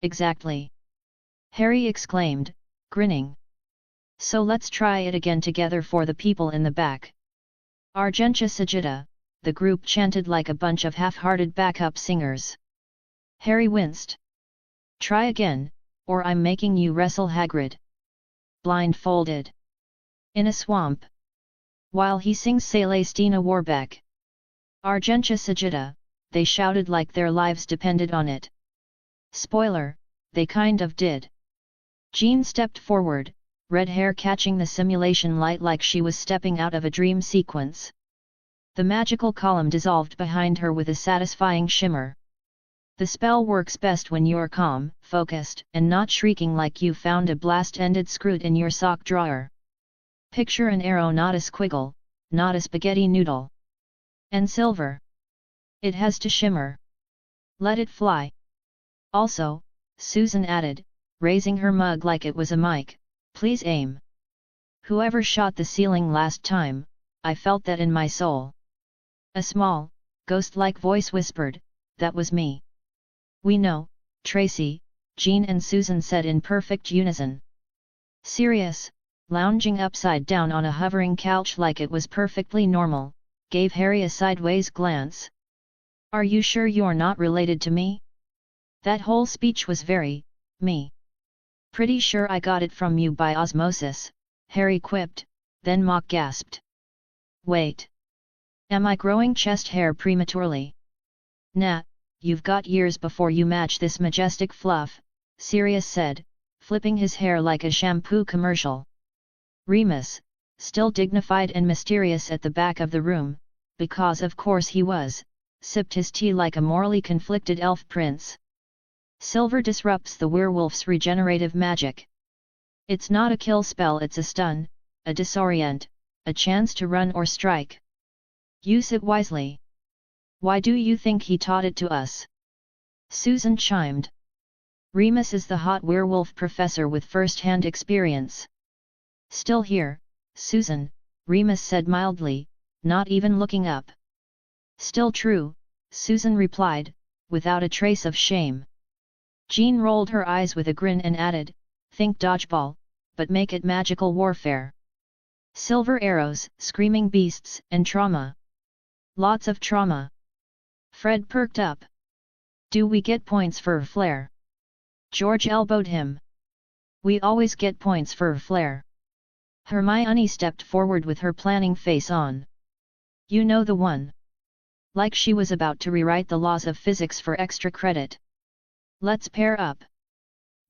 "Exactly!" Harry exclaimed, grinning. "So let's try it again together for the people in the back." "Argentia Sagitta," the group chanted like a bunch of half-hearted backup singers. Harry winced. "Try again, or I'm making you wrestle Hagrid." "Blindfolded. In a swamp. While he sings Celestina Warbeck." "Argentia Sagitta," they shouted like their lives depended on it. Spoiler, they kind of did. Jean stepped forward, red hair catching the simulation light like she was stepping out of a dream sequence. The magical column dissolved behind her with a satisfying shimmer. The spell works best when you're calm, focused, and not shrieking like you found a blast-ended screw in your sock drawer. Picture an arrow, not a squiggle, not a spaghetti noodle. And silver. It has to shimmer. Let it fly. Also, Susan added, raising her mug like it was a mic, please aim. Whoever shot the ceiling last time, I felt that in my soul. A small, ghost-like voice whispered, that was me. We know, Tracy, Jean and Susan said in perfect unison. Sirius, lounging upside down on a hovering couch like it was perfectly normal, gave Harry a sideways glance. Are you sure you're not related to me? That whole speech was very, me. Pretty sure I got it from you by osmosis, Harry quipped, then mock gasped. Wait. Am I growing chest hair prematurely? Nah, you've got years before you match this majestic fluff, Sirius said, flipping his hair like a shampoo commercial. Remus, still dignified and mysterious at the back of the room, because of course he was, sipped his tea like a morally conflicted elf prince. Silver disrupts the werewolf's regenerative magic. It's not a kill spell, it's a stun, a disorient, a chance to run or strike. Use it wisely. Why do you think he taught it to us? Susan chimed. Remus is the hot werewolf professor with first-hand experience. Still here, Susan, Remus said mildly, not even looking up. Still true, Susan replied, without a trace of shame. Jean rolled her eyes with a grin and added, think dodgeball, but make it magical warfare. Silver arrows, screaming beasts, and trauma. Lots of trauma. Fred perked up. Do we get points for flair? George elbowed him. We always get points for flair. Hermione stepped forward with her planning face on. You know the one. Like she was about to rewrite the laws of physics for extra credit. Let's pair up.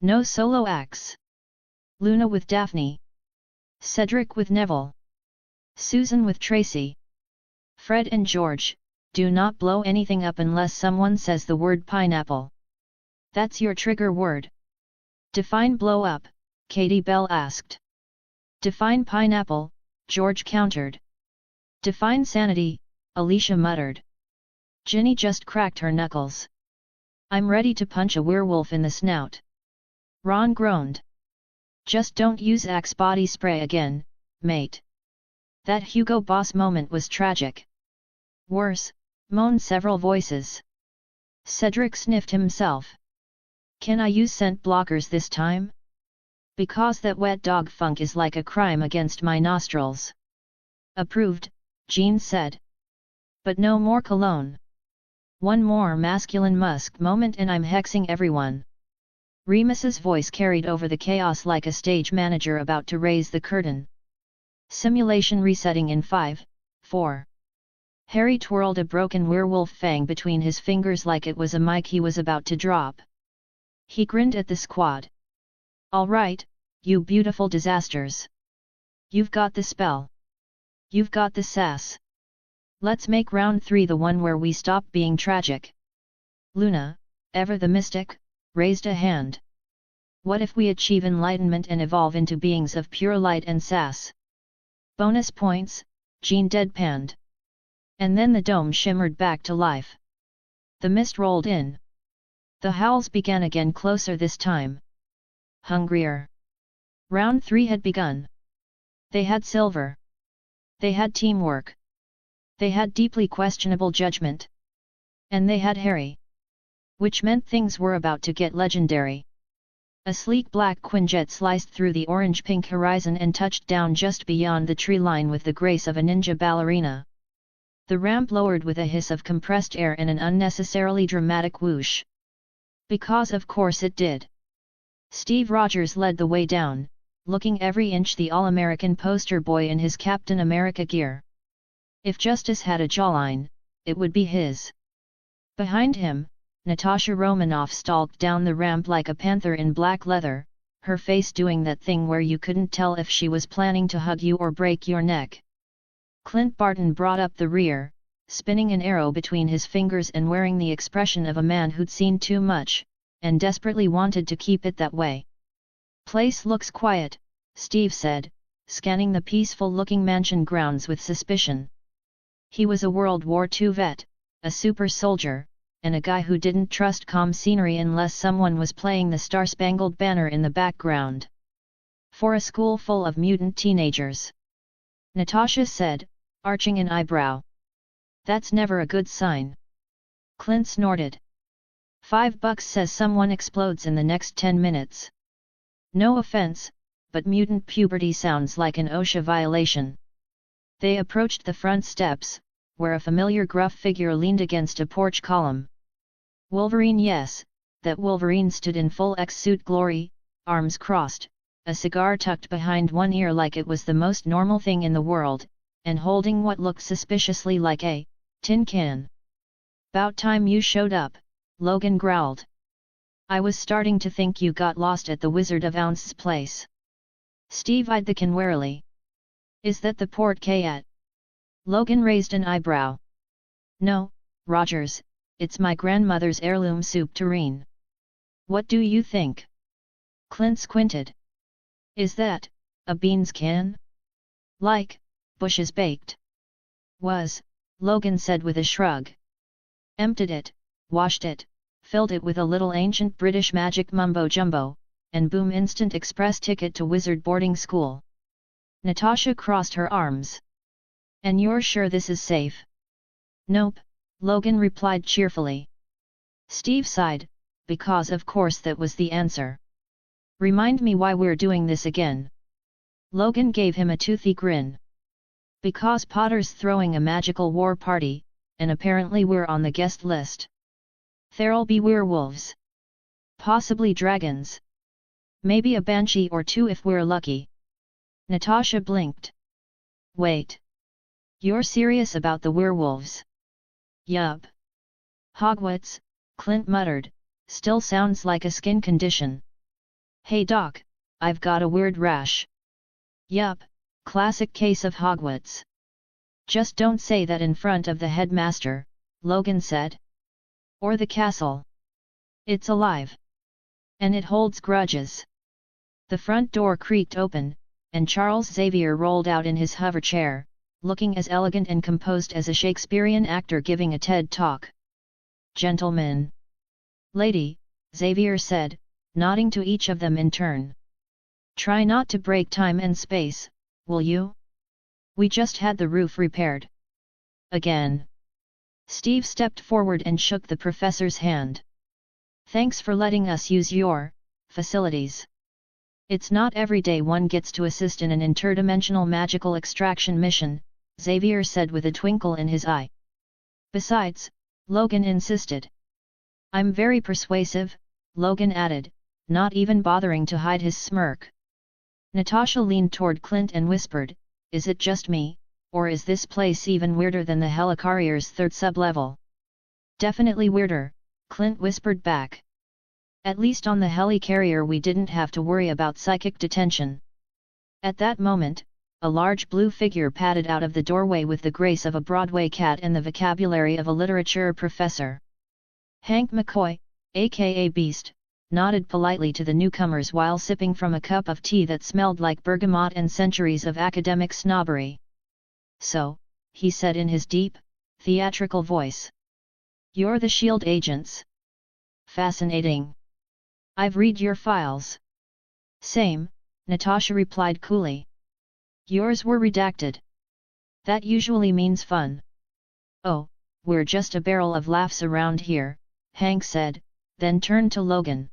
No solo acts. Luna with Daphne. Cedric with Neville. Susan with Tracy. Fred and George, do not blow anything up unless someone says the word pineapple. That's your trigger word. Define blow up, Katie Bell asked. Define pineapple, George countered. Define sanity, Alicia muttered. Ginny just cracked her knuckles. I'm ready to punch a werewolf in the snout. Ron groaned. Just don't use Axe body spray again, mate. That Hugo Boss moment was tragic. Worse, moaned several voices. Cedric sniffed himself. Can I use scent blockers this time? Because that wet dog funk is like a crime against my nostrils. Approved, Jean said. But no more cologne. One more masculine musk moment and I'm hexing everyone. Remus's voice carried over the chaos like a stage manager about to raise the curtain. Simulation resetting in 5, 4. Harry twirled a broken werewolf fang between his fingers like it was a mic he was about to drop. He grinned at the squad. All right, you beautiful disasters. You've got the spell. You've got the sass. Let's make round 3 the one where we stop being tragic. Luna, ever the mystic, raised a hand. What if we achieve enlightenment and evolve into beings of pure light and sass? Bonus points, Jean deadpanned. And then the dome shimmered back to life. The mist rolled in. The howls began again, closer this time. Hungrier. Round 3 had begun. They had silver. They had teamwork. They had deeply questionable judgment. And they had Harry. Which meant things were about to get legendary. A sleek black Quinjet sliced through the orange-pink horizon and touched down just beyond the tree line with the grace of a ninja ballerina. The ramp lowered with a hiss of compressed air and an unnecessarily dramatic whoosh. Because of course it did. Steve Rogers led the way down, looking every inch the All-American poster boy in his Captain America gear. If Justice had a jawline, it would be his. Behind him, Natasha Romanoff stalked down the ramp like a panther in black leather, her face doing that thing where you couldn't tell if she was planning to hug you or break your neck. Clint Barton brought up the rear, spinning an arrow between his fingers and wearing the expression of a man who'd seen too much, and desperately wanted to keep it that way. "Place looks quiet," Steve said, scanning the peaceful-looking mansion grounds with suspicion. He was a World War II vet, a super soldier, and a guy who didn't trust calm scenery unless someone was playing the Star-Spangled Banner in the background. "For a school full of mutant teenagers," Natasha said, arching an eyebrow. "That's never a good sign." Clint snorted. $5 says someone explodes in the next 10 minutes. No offense, but mutant puberty sounds like an OSHA violation. They approached the front steps, where a familiar gruff figure leaned against a porch column. Wolverine, yes, that Wolverine stood in full X-suit glory, arms crossed, a cigar tucked behind one ear like it was the most normal thing in the world, and holding what looked suspiciously like a tin can. "'Bout time you showed up," Logan growled. "I was starting to think you got lost at the Wizard of Ounce's place." Steve eyed the can warily. "Is that the porte-carte?" Logan raised an eyebrow. "No, Rogers, it's my grandmother's heirloom soup tureen." "What do you think?" Clint squinted. "Is that a beans can?" "Like Bush's Baked." "Was," Logan said with a shrug. "Emptied it, washed it, filled it with a little ancient British magic mumbo-jumbo, and boom, instant express ticket to wizard boarding school." Natasha crossed her arms. "And you're sure this is safe?" "Nope," Logan replied cheerfully. Steve sighed, because of course that was the answer. "Remind me why we're doing this again." Logan gave him a toothy grin. "Because Potter's throwing a magical war party, and apparently we're on the guest list. There'll be werewolves. Possibly dragons. Maybe a banshee or two if we're lucky." Natasha blinked. "Wait. You're serious about the werewolves?" "Yup." "Hogwarts," Clint muttered, "still sounds like a skin condition." "Hey doc, I've got a weird rash." "Yup, classic case of Hogwarts." "Just don't say that in front of the headmaster," Logan said. "Or the castle. It's alive. And it holds grudges." The front door creaked open, and Charles Xavier rolled out in his hover chair, looking as elegant and composed as a Shakespearean actor giving a TED talk. "Gentlemen. Lady," Xavier said, nodding to each of them in turn. "Try not to break time and space, will you? We just had the roof repaired." "Again?" Steve stepped forward and shook the professor's hand. "Thanks for letting us use your facilities. It's not every day one gets to assist in an interdimensional magical extraction mission," Xavier said with a twinkle in his eye. "Besides," Logan insisted. "I'm very persuasive," Logan added, not even bothering to hide his smirk. Natasha leaned toward Clint and whispered, "Is it just me, or is this place even weirder than the helicarrier's third sub-level?" "Definitely weirder," Clint whispered back. "At least on the helicarrier we didn't have to worry about psychic detention." At that moment, a large blue figure padded out of the doorway with the grace of a Broadway cat and the vocabulary of a literature professor. Hank McCoy, aka Beast, nodded politely to the newcomers while sipping from a cup of tea that smelled like bergamot and centuries of academic snobbery. "So," he said in his deep, theatrical voice. "You're the S.H.I.E.L.D. agents. Fascinating. I've read your files." "Same," Natasha replied coolly. "Yours were redacted." "That usually means fun." "Oh, we're just a barrel of laughs around here," Hank said, then turned to Logan.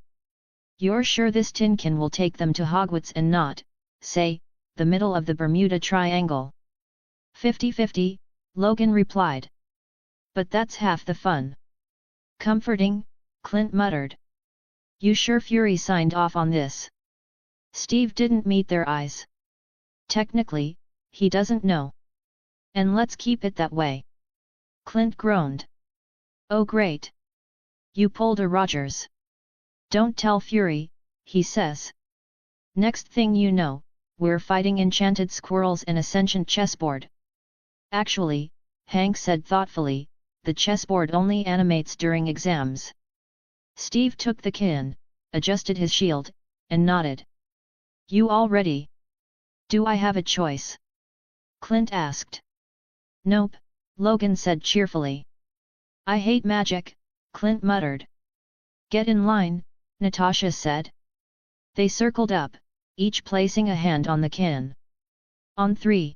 "You're sure this tin can will take them to Hogwarts and not, say, the middle of the Bermuda Triangle?" 50-50, Logan replied. "But that's half the fun." "Comforting," Clint muttered. "You sure Fury signed off on this?" Steve didn't meet their eyes. "Technically, he doesn't know. And let's keep it that way." Clint groaned. "Oh great. You pulled a Rogers. Don't tell Fury," he says. "Next thing you know, we're fighting enchanted squirrels and a sentient chessboard." "Actually," Hank said thoughtfully, the chessboard only animates during exams. Steve took the kin, adjusted his shield, and nodded. You all ready? Do I have a choice? Clint asked. Nope, Logan said cheerfully. I hate magic, Clint muttered. Get in line, Natasha said. They circled up, each placing a hand on the kin. On 3.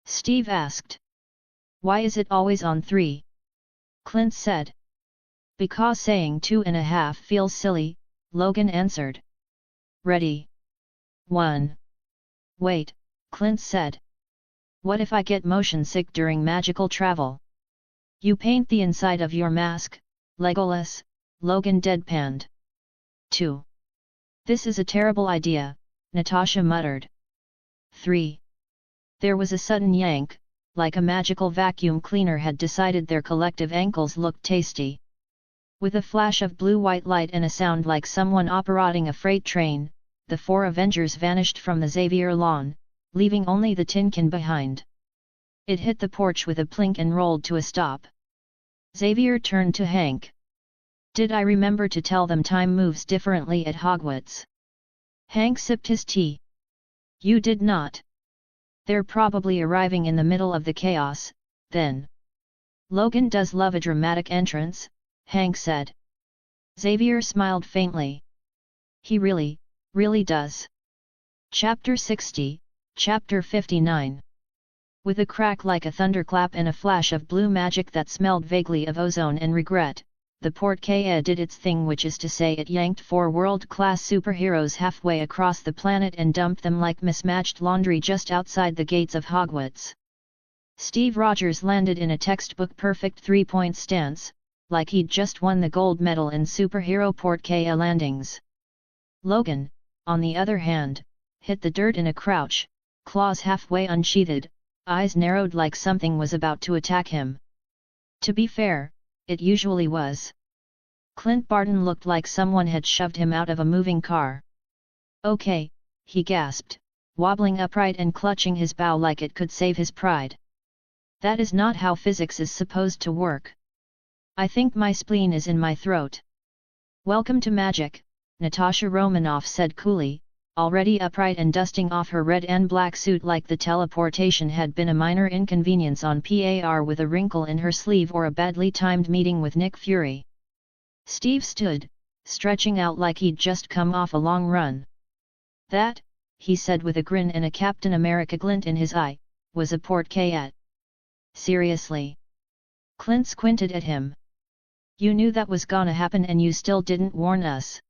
Steve asked. Why is it always on 3? Clint said. Because saying 2.5 feels silly, Logan answered. Ready. 1. Wait, Clint said. What if I get motion sick during magical travel? You paint the inside of your mask, Legolas, Logan deadpanned. 2. This is a terrible idea, Natasha muttered. 3. There was a sudden yank, like a magical vacuum cleaner had decided their collective ankles looked tasty. With a flash of blue-white light and a sound like someone operating a freight train, the 4 Avengers vanished from the Xavier lawn, leaving only the tin can behind. It hit the porch with a plink and rolled to a stop. Xavier turned to Hank. Did I remember to tell them time moves differently at Hogwarts? Hank sipped his tea. You did not. They're probably arriving in the middle of the chaos, then. Logan does love a dramatic entrance, Hank said. Xavier smiled faintly. He really does. Chapter 60, Chapter 59. With a crack like a thunderclap and a flash of blue magic that smelled vaguely of ozone and regret, the Portkaya did its thing, which is to say it yanked 4 world-class superheroes halfway across the planet and dumped them like mismatched laundry just outside the gates of Hogwarts. Steve Rogers landed in a textbook perfect 3-point stance, like he'd just won the gold medal in superhero Portkaya landings. Logan, on the other hand, hit the dirt in a crouch, claws halfway unsheathed, eyes narrowed like something was about to attack him. To be fair, it usually was. Clint Barton looked like someone had shoved him out of a moving car. Okay, he gasped, wobbling upright and clutching his bow like it could save his pride. That is not how physics is supposed to work. I think my spleen is in my throat. Welcome to magic, Natasha Romanoff said coolly, already upright and dusting off her red and black suit like the teleportation had been a minor inconvenience on par with a wrinkle in her sleeve or a badly timed meeting with Nick Fury. Steve stood, stretching out like he'd just come off a long run. That, he said with a grin and a Captain America glint in his eye, was a Portkaya. Seriously? Clint squinted at him. You knew that was gonna happen and you still didn't warn us.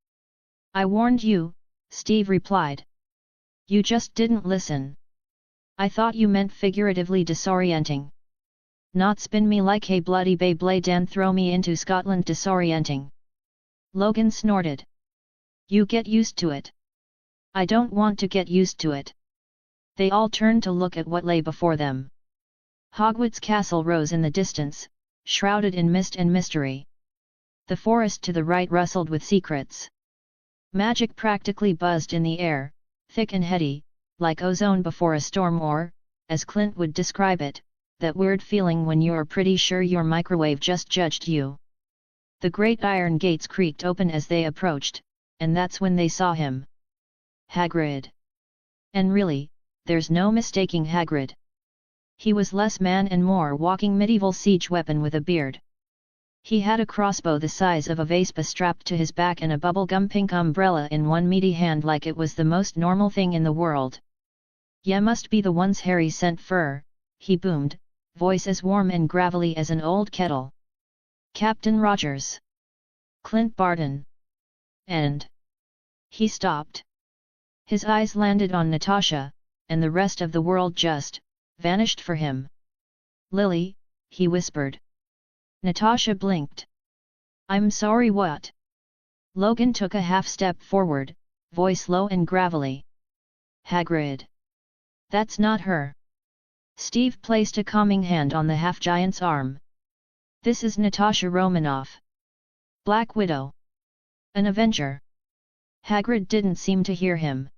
I warned you, Steve replied. You just didn't listen. I thought you meant figuratively disorienting. Not spin me like a bloody Beyblade and throw me into Scotland disorienting. Logan snorted. You get used to it. I don't want to get used to it. They all turned to look at what lay before them. Hogwarts Castle rose in the distance, shrouded in mist and mystery. The forest to the right rustled with secrets. Magic practically buzzed in the air, thick and heady, like ozone before a storm or, as Clint would describe it, that weird feeling when you're pretty sure your microwave just judged you. The great iron gates creaked open as they approached, and that's when they saw him. Hagrid. And really, there's no mistaking Hagrid. He was less man and more walking medieval siege weapon with a beard. He had a crossbow the size of a Vespa strapped to his back and a bubblegum pink umbrella in one meaty hand like it was the most normal thing in the world. "Ya must be the ones Harry sent for," he boomed, voice as warm and gravelly as an old kettle. "Captain Rogers. Clint Barton. And..." He stopped. His eyes landed on Natasha, and the rest of the world just vanished for him. "Lily," he whispered. Natasha blinked. "I'm sorry, what?" Logan took a half step forward, voice low and gravelly. "Hagrid. That's not her." Steve placed a calming hand on the half-giant's arm. "This is Natasha Romanoff. Black Widow. An Avenger." Hagrid didn't seem to hear him.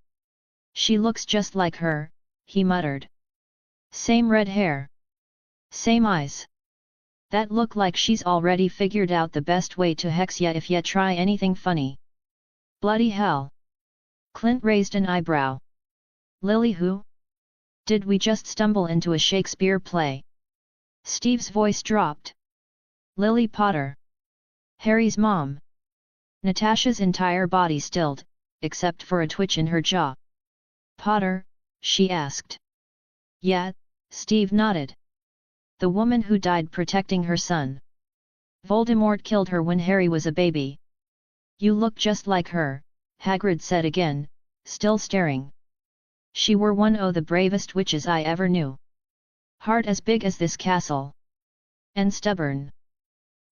"She looks just like her," he muttered. "Same red hair. Same eyes. That look like she's already figured out the best way to hex ya if ya try anything funny. Bloody hell. Clint raised an eyebrow. Lily who? Did we just stumble into a Shakespeare play? Steve's voice dropped. Lily Potter. Harry's mom. Natasha's entire body stilled, except for a twitch in her jaw. Potter? She asked. Yeah, Steve nodded. The woman who died protecting her son. Voldemort killed her when Harry was a baby. You look just like her, Hagrid said again, still staring. She were one o' the bravest witches I ever knew. Heart as big as this castle. And stubborn.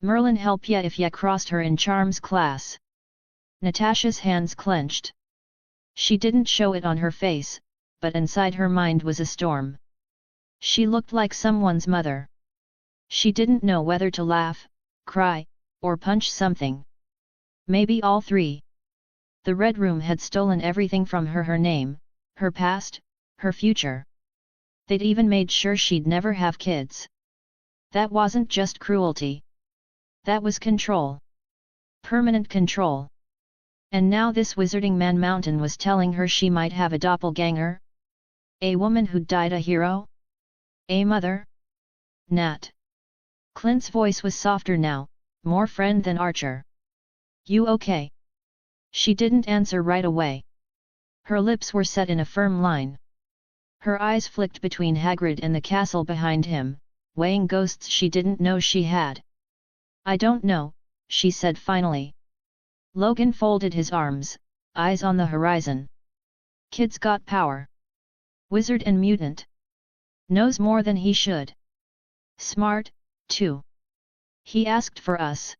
Merlin help ya if ya crossed her in charms class. Natasha's hands clenched. She didn't show it on her face, but inside her mind was a storm. She looked like someone's mother. She didn't know whether to laugh, cry, or punch something. Maybe all three. The Red Room had stolen everything from her: her name, her past, her future. They'd even made sure she'd never have kids. That wasn't just cruelty. That was control. Permanent control. And now this wizarding man Mountain was telling her she might have a doppelganger? A woman who'd died a hero? A mother? Nat. Clint's voice was softer now, more friend than Archer. You okay? She didn't answer right away. Her lips were set in a firm line. Her eyes flicked between Hagrid and the castle behind him, weighing ghosts she didn't know she had. I don't know, she said finally. Logan folded his arms, eyes on the horizon. Kid's got power. Wizard and mutant. Knows more than he should. Smart, too. He asked for us.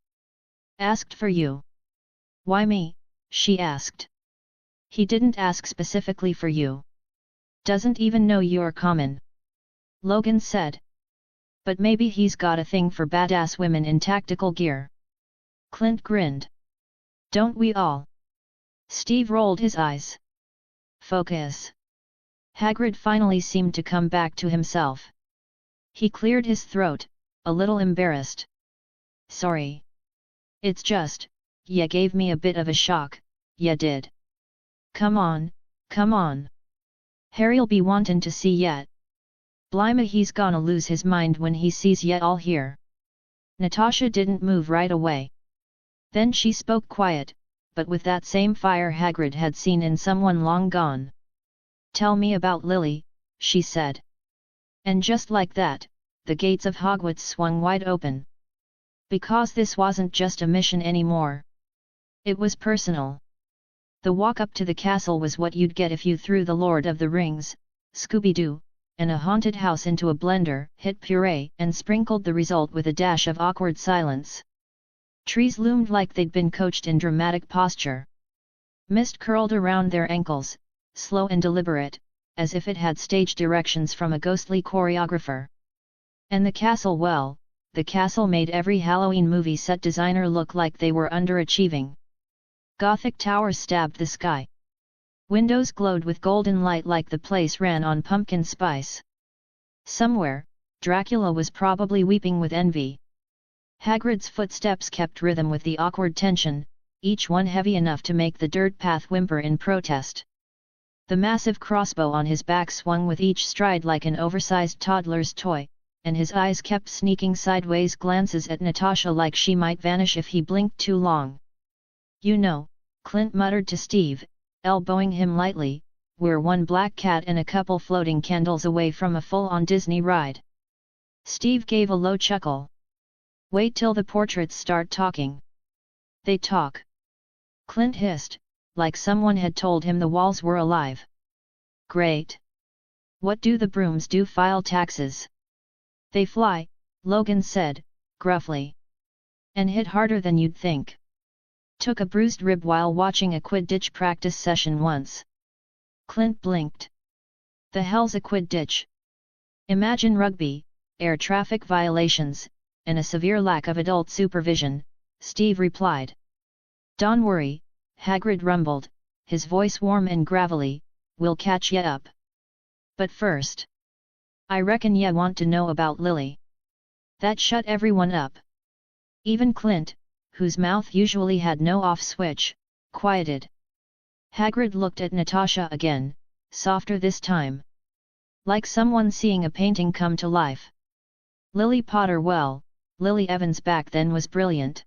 Asked for you. Why me? She asked. He didn't ask specifically for you. Doesn't even know you're common. Logan said. But maybe he's got a thing for badass women in tactical gear. Clint grinned. Don't we all? Steve rolled his eyes. Focus. Hagrid finally seemed to come back to himself. He cleared his throat, a little embarrassed. Sorry. It's just, ya gave me a bit of a shock, ya did. Come on, come on. Harry'll be wantin' to see yet. Blimey, he's gonna lose his mind when he sees ya all here. Natasha didn't move right away. Then she spoke quiet, but with that same fire Hagrid had seen in someone long gone. Tell me about Lily, she said. And just like that, the gates of Hogwarts swung wide open. Because this wasn't just a mission anymore. It was personal. The walk up to the castle was what you'd get if you threw The Lord of the Rings, Scooby-Doo, and a haunted house into a blender, hit puree, and sprinkled the result with a dash of awkward silence. Trees loomed like they'd been coached in dramatic posture. Mist curled around their ankles, slow and deliberate, as if it had stage directions from a ghostly choreographer. And the castle, well, the castle made every Halloween movie set designer look like they were underachieving. Gothic towers stabbed the sky. Windows glowed with golden light like the place ran on pumpkin spice. Somewhere, Dracula was probably weeping with envy. Hagrid's footsteps kept rhythm with the awkward tension, each one heavy enough to make the dirt path whimper in protest. The massive crossbow on his back swung with each stride like an oversized toddler's toy, and his eyes kept sneaking sideways glances at Natasha like she might vanish if he blinked too long. You know, Clint muttered to Steve, elbowing him lightly, we're one black cat and a couple floating candles away from a full-on Disney ride. Steve gave a low chuckle. Wait till the portraits start talking. They talk. Clint hissed, like someone had told him the walls were alive. Great. What do the brooms do? File taxes. They fly, Logan said, gruffly. And hit harder than you'd think. Took a bruised rib while watching a Quidditch practice session once. Clint blinked. The hell's a Quidditch? Imagine rugby, air traffic violations, and a severe lack of adult supervision, Steve replied. Don't worry, Hagrid rumbled, his voice warm and gravelly, we'll catch ya up. But first, I reckon ya want to know about Lily. That shut everyone up. Even Clint, whose mouth usually had no off switch, quieted. Hagrid looked at Natasha again, softer this time. Like someone seeing a painting come to life. Lily Potter, well, Lily Evans back then was brilliant.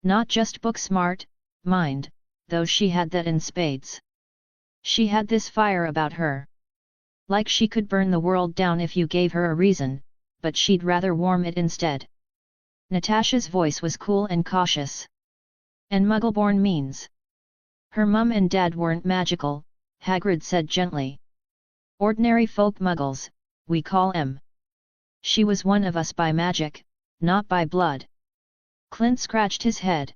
Not just book smart, mind, though she had that in spades. She had this fire about her. Like she could burn the world down if you gave her a reason, but she'd rather warm it instead. Natasha's voice was cool and cautious. And Muggleborn means? Her mum and dad weren't magical, Hagrid said gently. Ordinary folk Muggles, we call 'em. She was one of us by magic, not by blood. Clint scratched his head.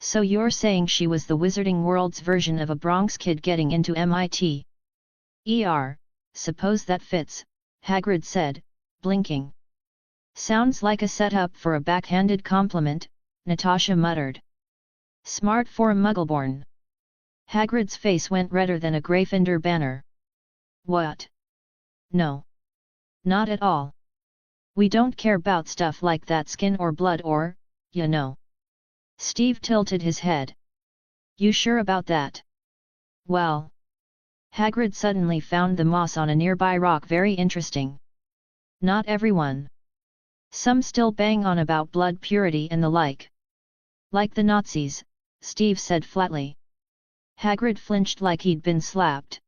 So you're saying she was the Wizarding World's version of a Bronx kid getting into MIT? Suppose that fits, Hagrid said, blinking. Sounds like a setup for a backhanded compliment, Natasha muttered. Smart for a Muggleborn. Hagrid's face went redder than a Gryffindor banner. What? No. Not at all. We don't care about stuff like that, skin or blood or, you know. Steve tilted his head. You sure about that? Well. Hagrid suddenly found the moss on a nearby rock very interesting. Not everyone. Some still bang on about blood purity and the like. Like the Nazis, Steve said flatly. Hagrid flinched like he'd been slapped.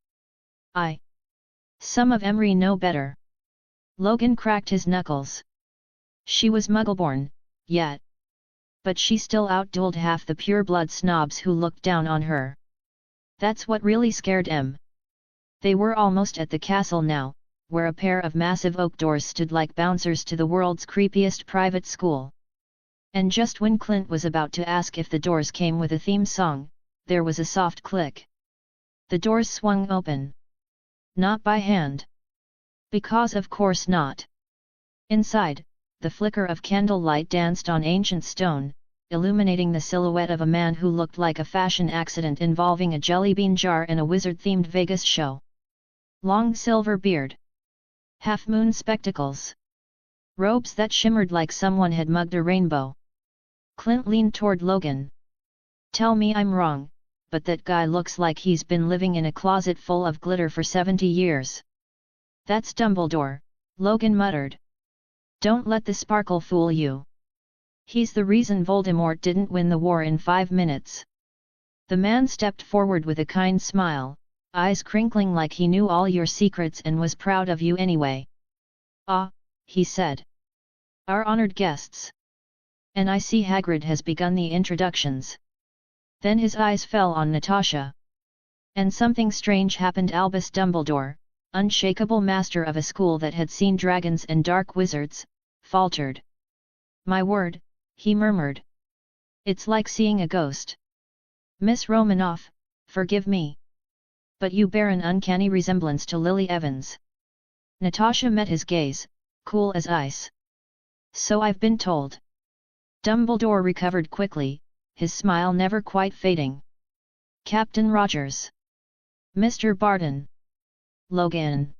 Some of Emery know better. Logan cracked his knuckles. She was Muggleborn, yet. But she still outdueled half the pure-blood snobs who looked down on her. That's what really scared em. They were almost at the castle now, where a pair of massive oak doors stood like bouncers to the world's creepiest private school. And just when Clint was about to ask if the doors came with a theme song, there was a soft click. The doors swung open. Not by hand. Because of course not. Inside, the flicker of candlelight danced on ancient stone, illuminating the silhouette of a man who looked like a fashion accident involving a jelly bean jar and a wizard-themed Vegas show. Long silver beard. Half-moon spectacles. Robes that shimmered like someone had mugged a rainbow. Clint leaned toward Logan. Tell me I'm wrong, but that guy looks like he's been living in a closet full of glitter for 70 years. That's Dumbledore, Logan muttered. Don't let the sparkle fool you. He's the reason Voldemort didn't win the war in 5 minutes. The man stepped forward with a kind smile, eyes crinkling like he knew all your secrets and was proud of you anyway. Ah, he said. Our honored guests. And I see Hagrid has begun the introductions. Then his eyes fell on Natasha. And something strange happened. Albus Dumbledore, unshakable master of a school that had seen dragons and dark wizards, faltered. My word, he murmured. It's like seeing a ghost. Miss Romanoff, forgive me. But you bear an uncanny resemblance to Lily Evans. Natasha met his gaze, cool as ice. So I've been told. Dumbledore recovered quickly, his smile never quite fading. Captain Rogers. Mr. Barton. Logan.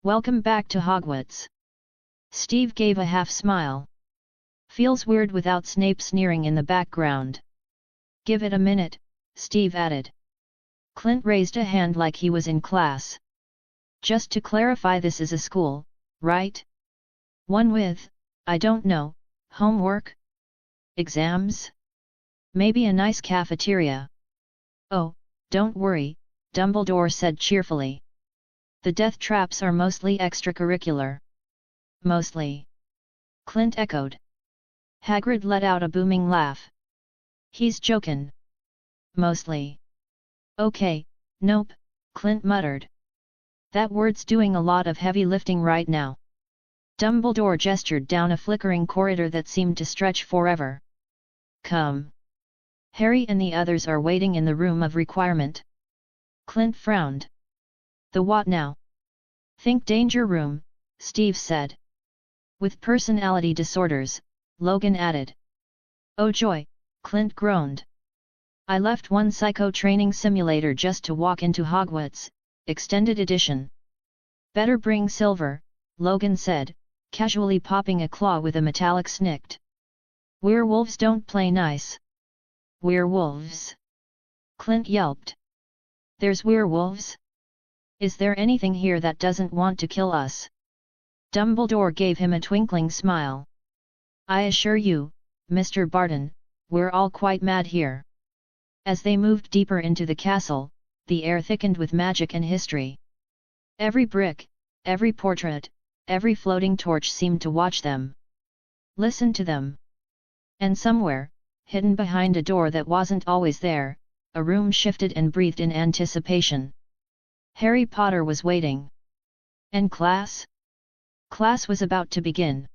Welcome back to Hogwarts. Steve gave a half-smile. Feels weird without Snape sneering in the background. Give it a minute, Steve added. Clint raised a hand like he was in class. Just to clarify, this is a school, right? One with, I don't know, homework? Exams? Maybe a nice cafeteria. Oh, don't worry, Dumbledore said cheerfully. The death traps are mostly extracurricular. Mostly. Clint echoed. Hagrid let out a booming laugh. He's jokin'. Mostly. Okay, nope, Clint muttered. That word's doing a lot of heavy lifting right now. Dumbledore gestured down a flickering corridor that seemed to stretch forever. Come. Harry and the others are waiting in the room of requirement. Clint frowned. The what now? Think danger room, Steve said. With personality disorders, Logan added. Oh joy, Clint groaned. I left one psycho training simulator just to walk into Hogwarts, extended edition. Better bring silver, Logan said, casually popping a claw with a metallic snict. Werewolves don't play nice. Werewolves? Clint yelped. There's werewolves? Is there anything here that doesn't want to kill us? Dumbledore gave him a twinkling smile. I assure you, Mr. Barton, we're all quite mad here. As they moved deeper into the castle, the air thickened with magic and history. Every brick, every portrait, every floating torch seemed to watch them. Listen to them. And somewhere, hidden behind a door that wasn't always there, a room shifted and breathed in anticipation. Harry Potter was waiting. And class? Class was about to begin.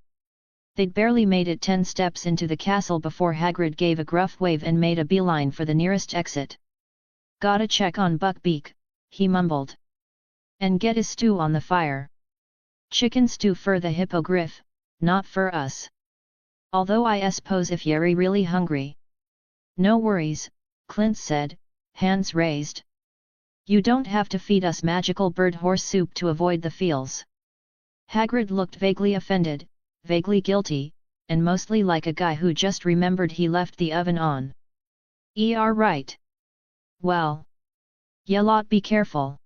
They'd barely made it 10 steps into the castle before Hagrid gave a gruff wave and made a beeline for the nearest exit. Gotta check on Buckbeak, he mumbled. And get his stew on the fire. Chicken stew for the hippogriff, not for us. Although I suppose if you're really hungry. No worries, Clint said, hands raised. You don't have to feed us magical bird horse soup to avoid the feels. Hagrid looked vaguely offended, vaguely guilty, and mostly like a guy who just remembered he left the oven on. Right. Well. Ya lot be careful.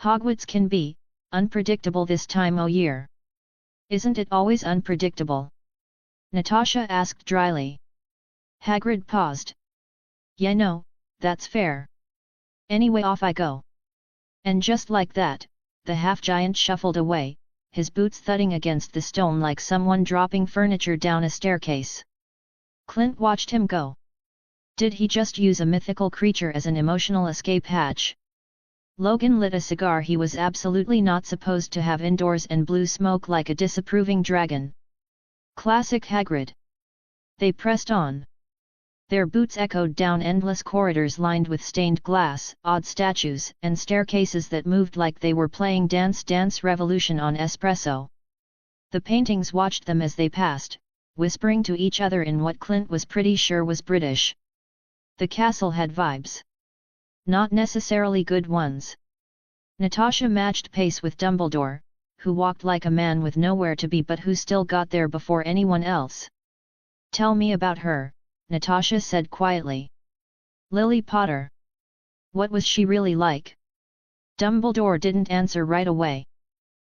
Hogwarts can be unpredictable this time o' year. Isn't it always unpredictable? Natasha asked dryly. Hagrid paused. Yeah, no, that's fair. Anyway, off I go. And just like that, the half-giant shuffled away, his boots thudding against the stone like someone dropping furniture down a staircase. Clint watched him go. Did he just use a mythical creature as an emotional escape hatch? Logan lit a cigar he was absolutely not supposed to have indoors and blew smoke like a disapproving dragon. Classic Hagrid. They pressed on. Their boots echoed down endless corridors lined with stained glass, odd statues, and staircases that moved like they were playing Dance Dance Revolution on espresso. The paintings watched them as they passed, whispering to each other in what Clint was pretty sure was British. The castle had vibes. Not necessarily good ones. Natasha matched pace with Dumbledore, who walked like a man with nowhere to be but who still got there before anyone else. Tell me about her, Natasha said quietly. Lily Potter. What was she really like? Dumbledore didn't answer right away.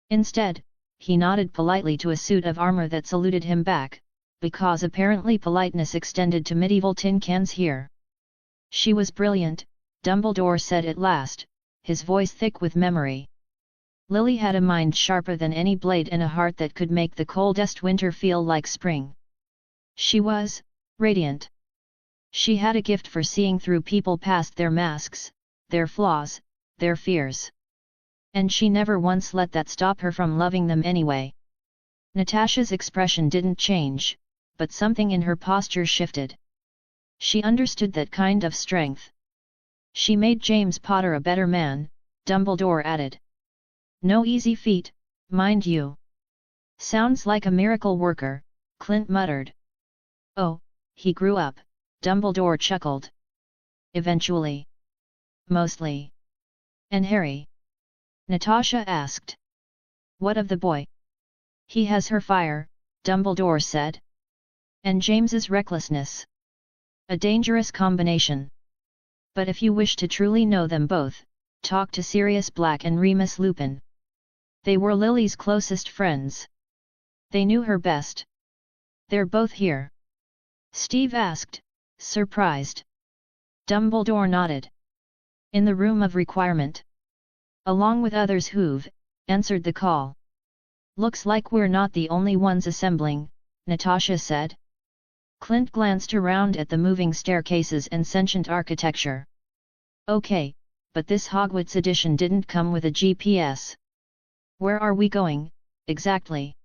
Instead, he nodded politely to a suit of armor that saluted him back, because apparently politeness extended to medieval tin cans here. She was brilliant, Dumbledore said at last, his voice thick with memory. Lily had a mind sharper than any blade and a heart that could make the coldest winter feel like spring. She was radiant. She had a gift for seeing through people past their masks, their flaws, their fears. And she never once let that stop her from loving them anyway. Natasha's expression didn't change, but something in her posture shifted. She understood that kind of strength. She made James Potter a better man, Dumbledore added. No easy feat, mind you. Sounds like a miracle worker, Clint muttered. Oh, he grew up, Dumbledore chuckled. Eventually. Mostly. And Harry? Natasha asked. What of the boy? He has her fire, Dumbledore said. And James's recklessness. A dangerous combination. But if you wish to truly know them both, talk to Sirius Black and Remus Lupin. They were Lily's closest friends. They knew her best. They're both here? Steve asked, surprised. Dumbledore nodded. In the room of requirement. Along with others who've answered the call. Looks like we're not the only ones assembling, Natasha said. Clint glanced around at the moving staircases and sentient architecture. Okay, but this Hogwarts edition didn't come with a GPS. Where are we going, exactly?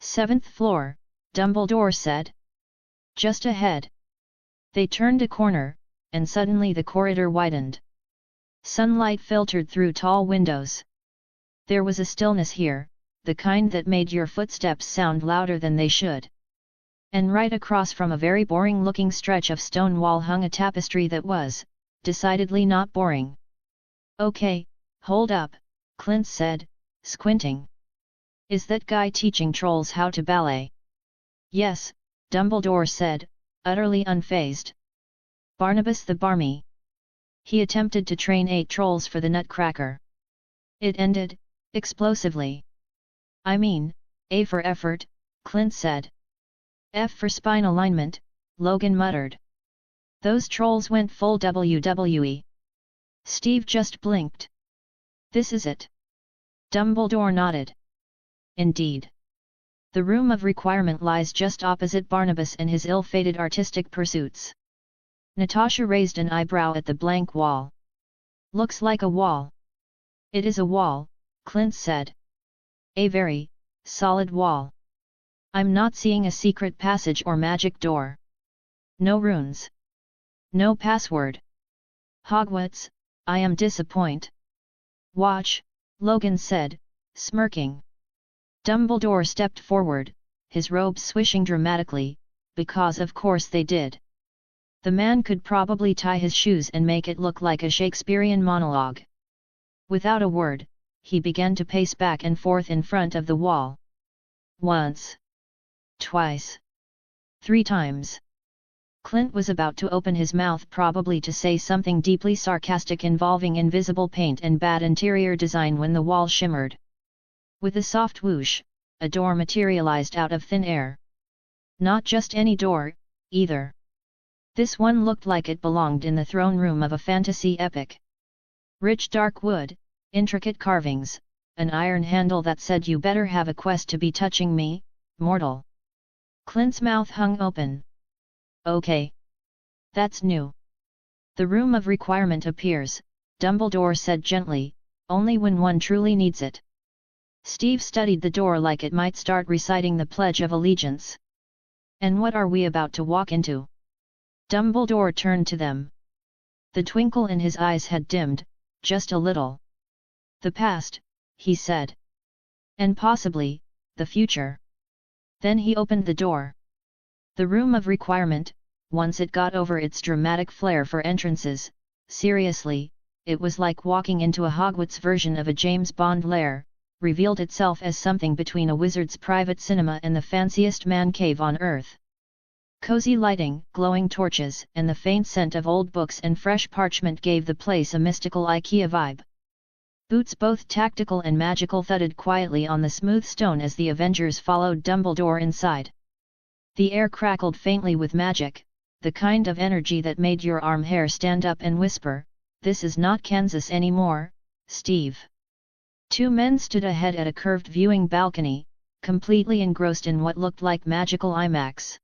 7th floor, Dumbledore said. Just ahead. They turned a corner, and suddenly the corridor widened. Sunlight filtered through tall windows. There was a stillness here, the kind that made your footsteps sound louder than they should. And right across from a very boring-looking stretch of stone wall hung a tapestry that was, decidedly not boring. Okay, hold up, Clint said, squinting. Is that guy teaching trolls how to ballet? Yes, Dumbledore said, utterly unfazed. Barnabas the Barmy. He attempted to train 8 trolls for the Nutcracker. It ended, explosively. I mean, A for effort, Clint said. F for spine alignment, Logan muttered. Those trolls went full WWE. Steve just blinked. This is it. Dumbledore nodded. Indeed. The room of requirement lies just opposite Barnabas and his ill-fated artistic pursuits. Natasha raised an eyebrow at the blank wall. Looks like a wall. It is a wall, Clint said. A very solid wall. I'm not seeing a secret passage or magic door. No runes. No password. Hogwarts, I am disappointed. Watch, Logan said, smirking. Dumbledore stepped forward, his robes swishing dramatically, because of course they did. The man could probably tie his shoes and make it look like a Shakespearean monologue. Without a word, he began to pace back and forth in front of the wall. Once. Twice. 3 times. Clint was about to open his mouth probably to say something deeply sarcastic involving invisible paint and bad interior design when the wall shimmered. With a soft whoosh, a door materialized out of thin air. Not just any door, either. This one looked like it belonged in the throne room of a fantasy epic. Rich dark wood, intricate carvings, an iron handle that said you better have a quest to be touching me, mortal. Clint's mouth hung open. Okay. That's new. The room of requirement appears, Dumbledore said gently, only when one truly needs it. Steve studied the door like it might start reciting the Pledge of Allegiance. And what are we about to walk into? Dumbledore turned to them. The twinkle in his eyes had dimmed, just a little. The past, he said. And possibly, the future. Then he opened the door. The room of requirement, once it got over its dramatic flair for entrances, seriously, it was like walking into a Hogwarts version of a James Bond lair, revealed itself as something between a wizard's private cinema and the fanciest man cave on earth. Cozy lighting, glowing torches, and the faint scent of old books and fresh parchment gave the place a mystical IKEA vibe. Boots both tactical and magical thudded quietly on the smooth stone as the Avengers followed Dumbledore inside. The air crackled faintly with magic, the kind of energy that made your arm hair stand up and whisper, "This is not Kansas anymore, Steve." 2 men stood ahead at a curved viewing balcony, completely engrossed in what looked like magical IMAX.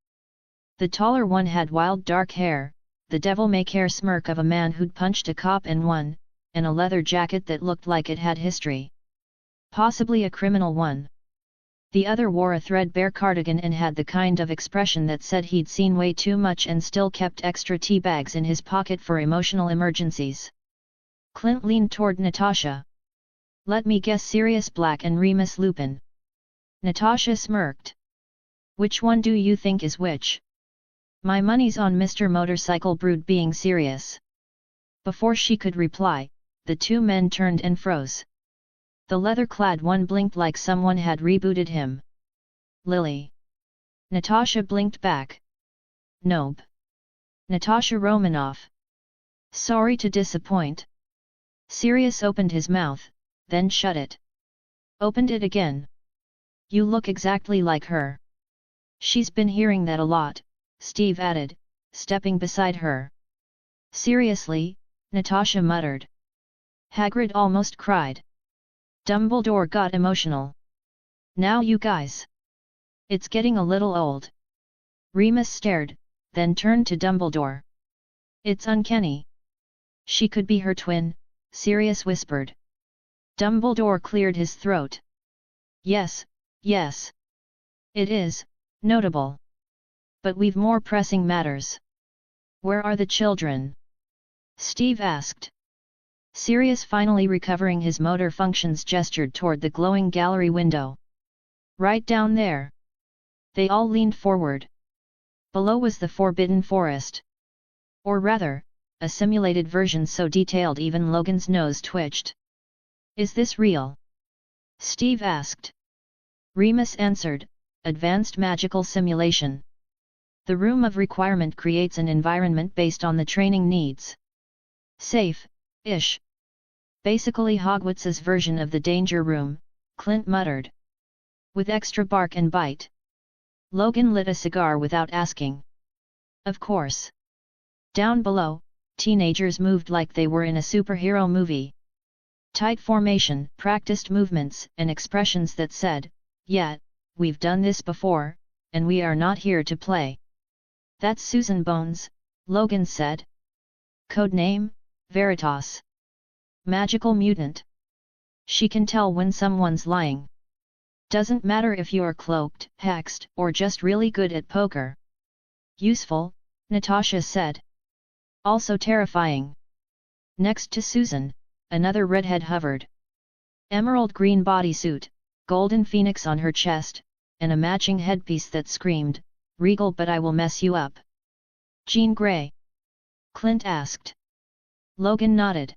The taller one had wild dark hair, the devil-may-care smirk of a man who'd punched a cop and won, and a leather jacket that looked like it had history. Possibly a criminal one. The other wore a threadbare cardigan and had the kind of expression that said he'd seen way too much and still kept extra tea bags in his pocket for emotional emergencies. Clint leaned toward Natasha. "Let me guess, Sirius Black and Remus Lupin." Natasha smirked. "Which one do you think is which?" "My money's on Mr. Motorcycle Brood being serious." Before she could reply, the 2 men turned and froze. The leather-clad one blinked like someone had rebooted him. "Lily." Natasha blinked back. "Nope. Natasha Romanoff." "Sorry to disappoint." Sirius opened his mouth, then shut it. Opened it again. "You look exactly like her." "She's been hearing that a lot," Steve added, stepping beside her. "Seriously?" Natasha muttered. Hagrid almost cried. Dumbledore got emotional. "Now you guys. It's getting a little old." Remus stared, then turned to Dumbledore. "It's uncanny." "She could be her twin," Sirius whispered. Dumbledore cleared his throat. Yes. It is, notable. But we've more pressing matters." "Where are the children?" Steve asked. Sirius, finally recovering his motor functions, gestured toward the glowing gallery window. "Right down there." They all leaned forward. Below was the Forbidden Forest. Or rather, a simulated version so detailed even Logan's nose twitched. "Is this real?" Steve asked. Remus answered, advanced magical simulation. The room of requirement creates an environment based on the training needs. Safe-ish. Basically Hogwarts' version of the danger room, Clint muttered. With extra bark and bite. Logan lit a cigar without asking. Of course. Down below, teenagers moved like they were in a superhero movie. Tight formation, practiced movements, and expressions that said, yeah, we've done this before, and we are not here to play. That's Susan Bones, Logan said. Codename, Veritas. Magical mutant. She can tell when someone's lying. Doesn't matter if you're cloaked, hexed, or just really good at poker. Useful, Natasha said. Also terrifying. Next to Susan, another redhead hovered. Emerald green bodysuit, golden phoenix on her chest, and a matching headpiece that screamed, regal but I will mess you up. Jean Grey? Clint asked. Logan nodded.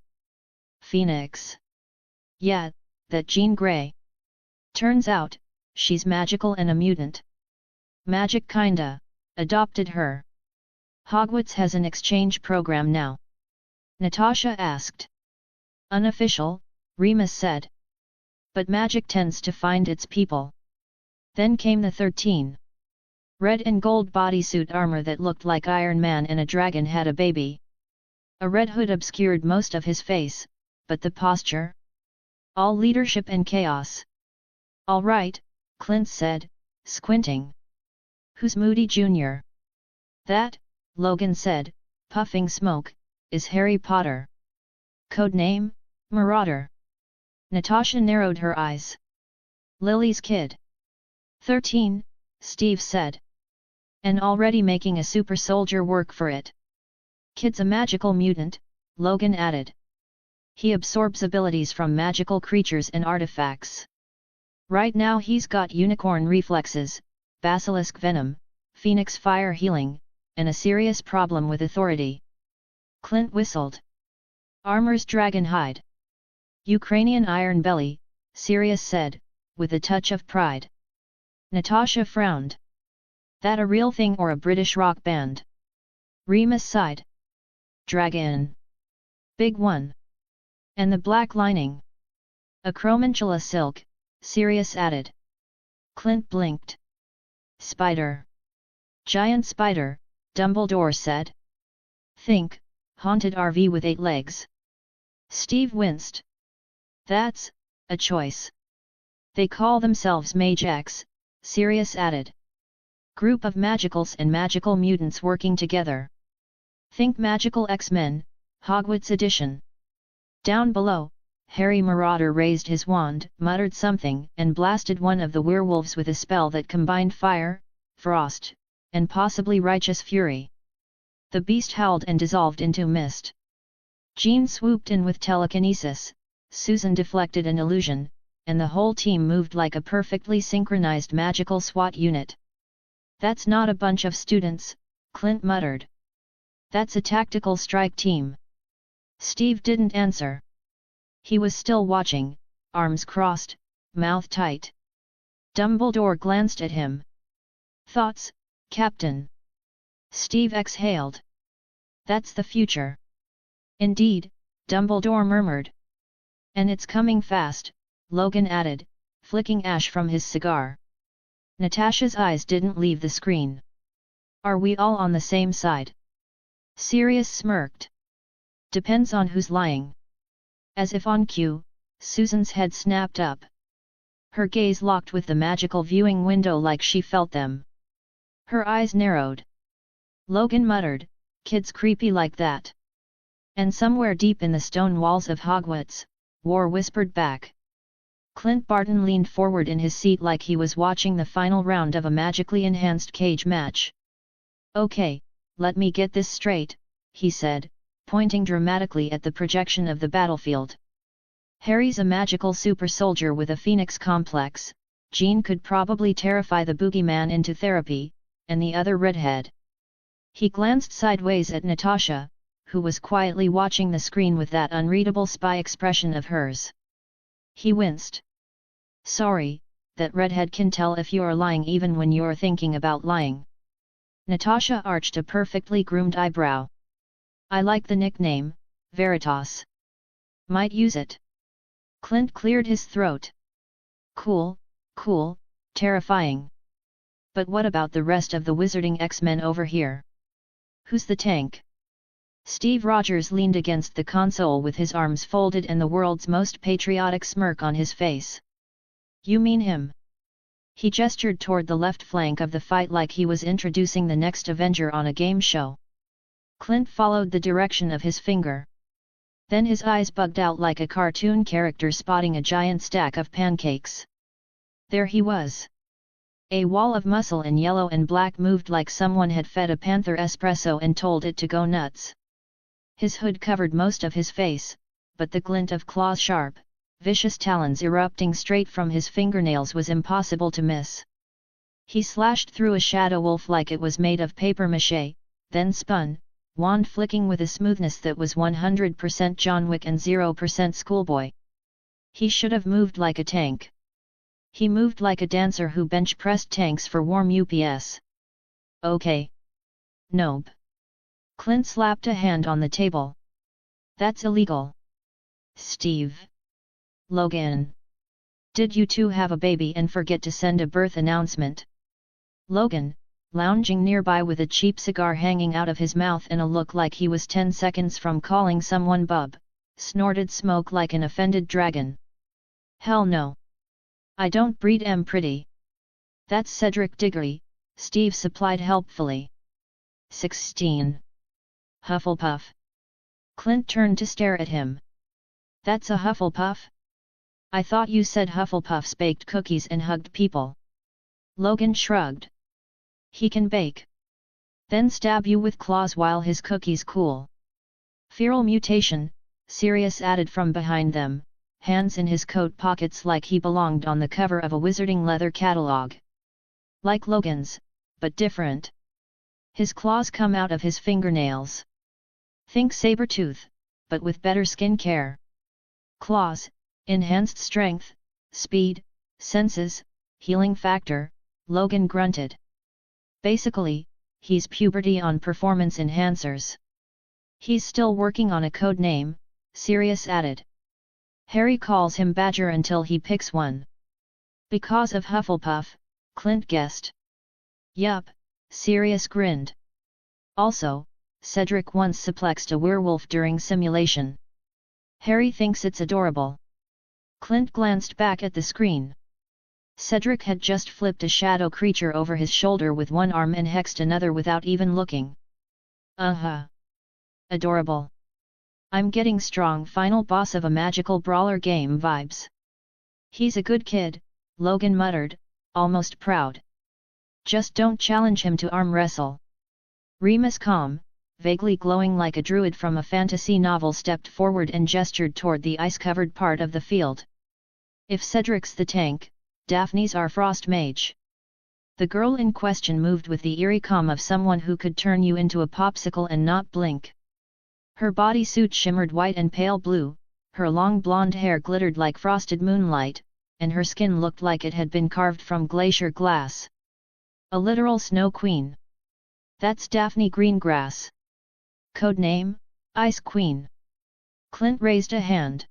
Phoenix. Yeah, that Jean Grey. Turns out, she's magical and a mutant. Magic kinda, adopted her. Hogwarts has an exchange program now. Natasha asked. Unofficial, Remus said. But magic tends to find its people. Then came the 13. Red and gold bodysuit armor that looked like Iron Man and a dragon had a baby. A red hood obscured most of his face, but the posture? All leadership and chaos. All right, Clint said, squinting. Who's Moody Jr.? That, Logan said, puffing smoke, is Harry Potter. Codename, Marauder. Natasha narrowed her eyes. Lily's kid. 13, Steve said. And already making a super soldier work for it. Kid's a magical mutant, Logan added. He absorbs abilities from magical creatures and artifacts. Right now he's got unicorn reflexes, basilisk venom, phoenix fire healing, and a serious problem with authority. Clint whistled. Armor's dragon hide. Ukrainian iron belly, Sirius said, with a touch of pride. Natasha frowned. That a real thing or a British rock band? Remus sighed. Dragon. Big one. And the black lining. A chromantula silk, Sirius added. Clint blinked. Spider. Giant spider, Dumbledore said. Think, haunted RV with 8 legs. Steve winced. That's a choice. They call themselves MageX, Sirius added. Group of magicals and magical mutants working together. Think magical X-Men, Hogwarts edition. Down below, Harry Marauder raised his wand, muttered something, and blasted one of the werewolves with a spell that combined fire, frost, and possibly righteous fury. The beast howled and dissolved into mist. Jean swooped in with telekinesis, Susan deflected an illusion, and the whole team moved like a perfectly synchronized magical SWAT unit. That's not a bunch of students, Clint muttered. That's a tactical strike team. Steve didn't answer. He was still watching, arms crossed, mouth tight. Dumbledore glanced at him. Thoughts, Captain? Steve exhaled. That's the future. Indeed, Dumbledore murmured. And it's coming fast, Logan added, flicking ash from his cigar. Natasha's eyes didn't leave the screen. Are we all on the same side? Sirius smirked. Depends on who's lying. As if on cue, Susan's head snapped up. Her gaze locked with the magical viewing window like she felt them. Her eyes narrowed. Logan muttered, kids creepy like that. And somewhere deep in the stone walls of Hogwarts, War whispered back. Clint Barton leaned forward in his seat like he was watching the final round of a magically enhanced cage match. Okay, let me get this straight, he said, pointing dramatically at the projection of the battlefield. Harry's a magical super soldier with a phoenix complex, Jean could probably terrify the boogeyman into therapy, and the other redhead. He glanced sideways at Natasha, who was quietly watching the screen with that unreadable spy expression of hers. He winced. Sorry, that redhead can tell if you're lying even when you're thinking about lying. Natasha arched a perfectly groomed eyebrow. I like the nickname, Veritas. Might use it. Clint cleared his throat. Cool, cool, terrifying. But what about the rest of the Wizarding X-Men over here? Who's the tank? Steve Rogers leaned against the console with his arms folded and the world's most patriotic smirk on his face. You mean him? He gestured toward the left flank of the fight like he was introducing the next Avenger on a game show. Clint followed the direction of his finger. Then his eyes bugged out like a cartoon character spotting a giant stack of pancakes. There he was. A wall of muscle in yellow and black moved like someone had fed a panther espresso and told it to go nuts. His hood covered most of his face, but the glint of claws sharp, vicious talons erupting straight from his fingernails was impossible to miss. He slashed through a shadow wolf like it was made of papier-mâché, then spun, wand flicking with a smoothness that was 100% John Wick and 0% schoolboy. He should have moved like a tank. He moved like a dancer who bench-pressed tanks for warm UPS. Okay. Nope. Clint slapped a hand on the table. That's illegal. Steve. Logan. Did you two have a baby and forget to send a birth announcement? Logan, lounging nearby with a cheap cigar hanging out of his mouth and a look like he was 10 seconds from calling someone bub, snorted smoke like an offended dragon. Hell no. I don't breed pretty. That's Cedric Diggory, Steve supplied helpfully. 16. Hufflepuff. Clint turned to stare at him. That's a Hufflepuff? I thought you said Hufflepuffs baked cookies and hugged people. Logan shrugged. He can bake. Then stab you with claws while his cookies cool. Feral mutation, Sirius added from behind them, hands in his coat pockets like he belonged on the cover of a wizarding leather catalog. Like Logan's, but different. His claws come out of his fingernails. Think Sabretooth, but with better skin care. Claws, enhanced strength, speed, senses, healing factor, Logan grunted. Basically, he's puberty on performance enhancers. He's still working on a code name, Sirius added. Harry calls him Badger until he picks one. Because of Hufflepuff, Clint guessed. Yup, Sirius grinned. Also, Cedric once suplexed a werewolf during simulation. Harry thinks it's adorable. Clint glanced back at the screen. Cedric had just flipped a shadow creature over his shoulder with one arm and hexed another without even looking. Adorable. I'm getting strong final boss of a magical brawler game vibes. He's a good kid, Logan muttered, almost proud. Just don't challenge him to arm wrestle. Remus calm, vaguely glowing like a druid from a fantasy novel, stepped forward and gestured toward the ice-covered part of the field. If Cedric's the tank, Daphne's our frost mage. The girl in question moved with the eerie calm of someone who could turn you into a popsicle and not blink. Her bodysuit shimmered white and pale blue, her long blonde hair glittered like frosted moonlight, and her skin looked like it had been carved from glacier glass. A literal snow queen. That's Daphne Greengrass. Code name, Ice Queen. Clint raised a hand.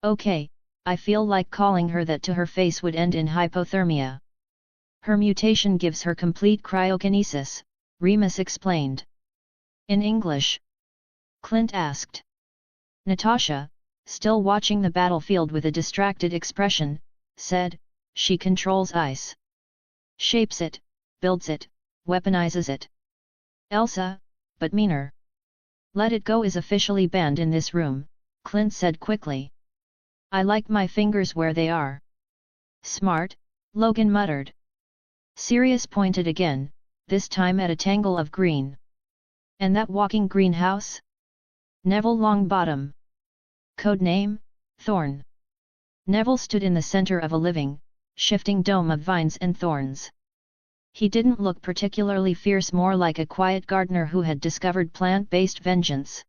Okay, I feel like calling her that to her face would end in hypothermia. Her mutation gives her complete cryokinesis, Remus explained. In English? Clint asked. Natasha, still watching the battlefield with a distracted expression, said, she controls ice. Shapes it, builds it, weaponizes it. Elsa, but meaner. Let it go is officially banned in this room, Clint said quickly. I like my fingers where they are. Smart, Logan muttered. Sirius pointed again, this time at a tangle of green. And that walking greenhouse? Neville Longbottom. Code name, Thorn. Neville stood in the center of a living, shifting dome of vines and thorns. He didn't look particularly fierce, more like a quiet gardener who had discovered plant-based vengeance.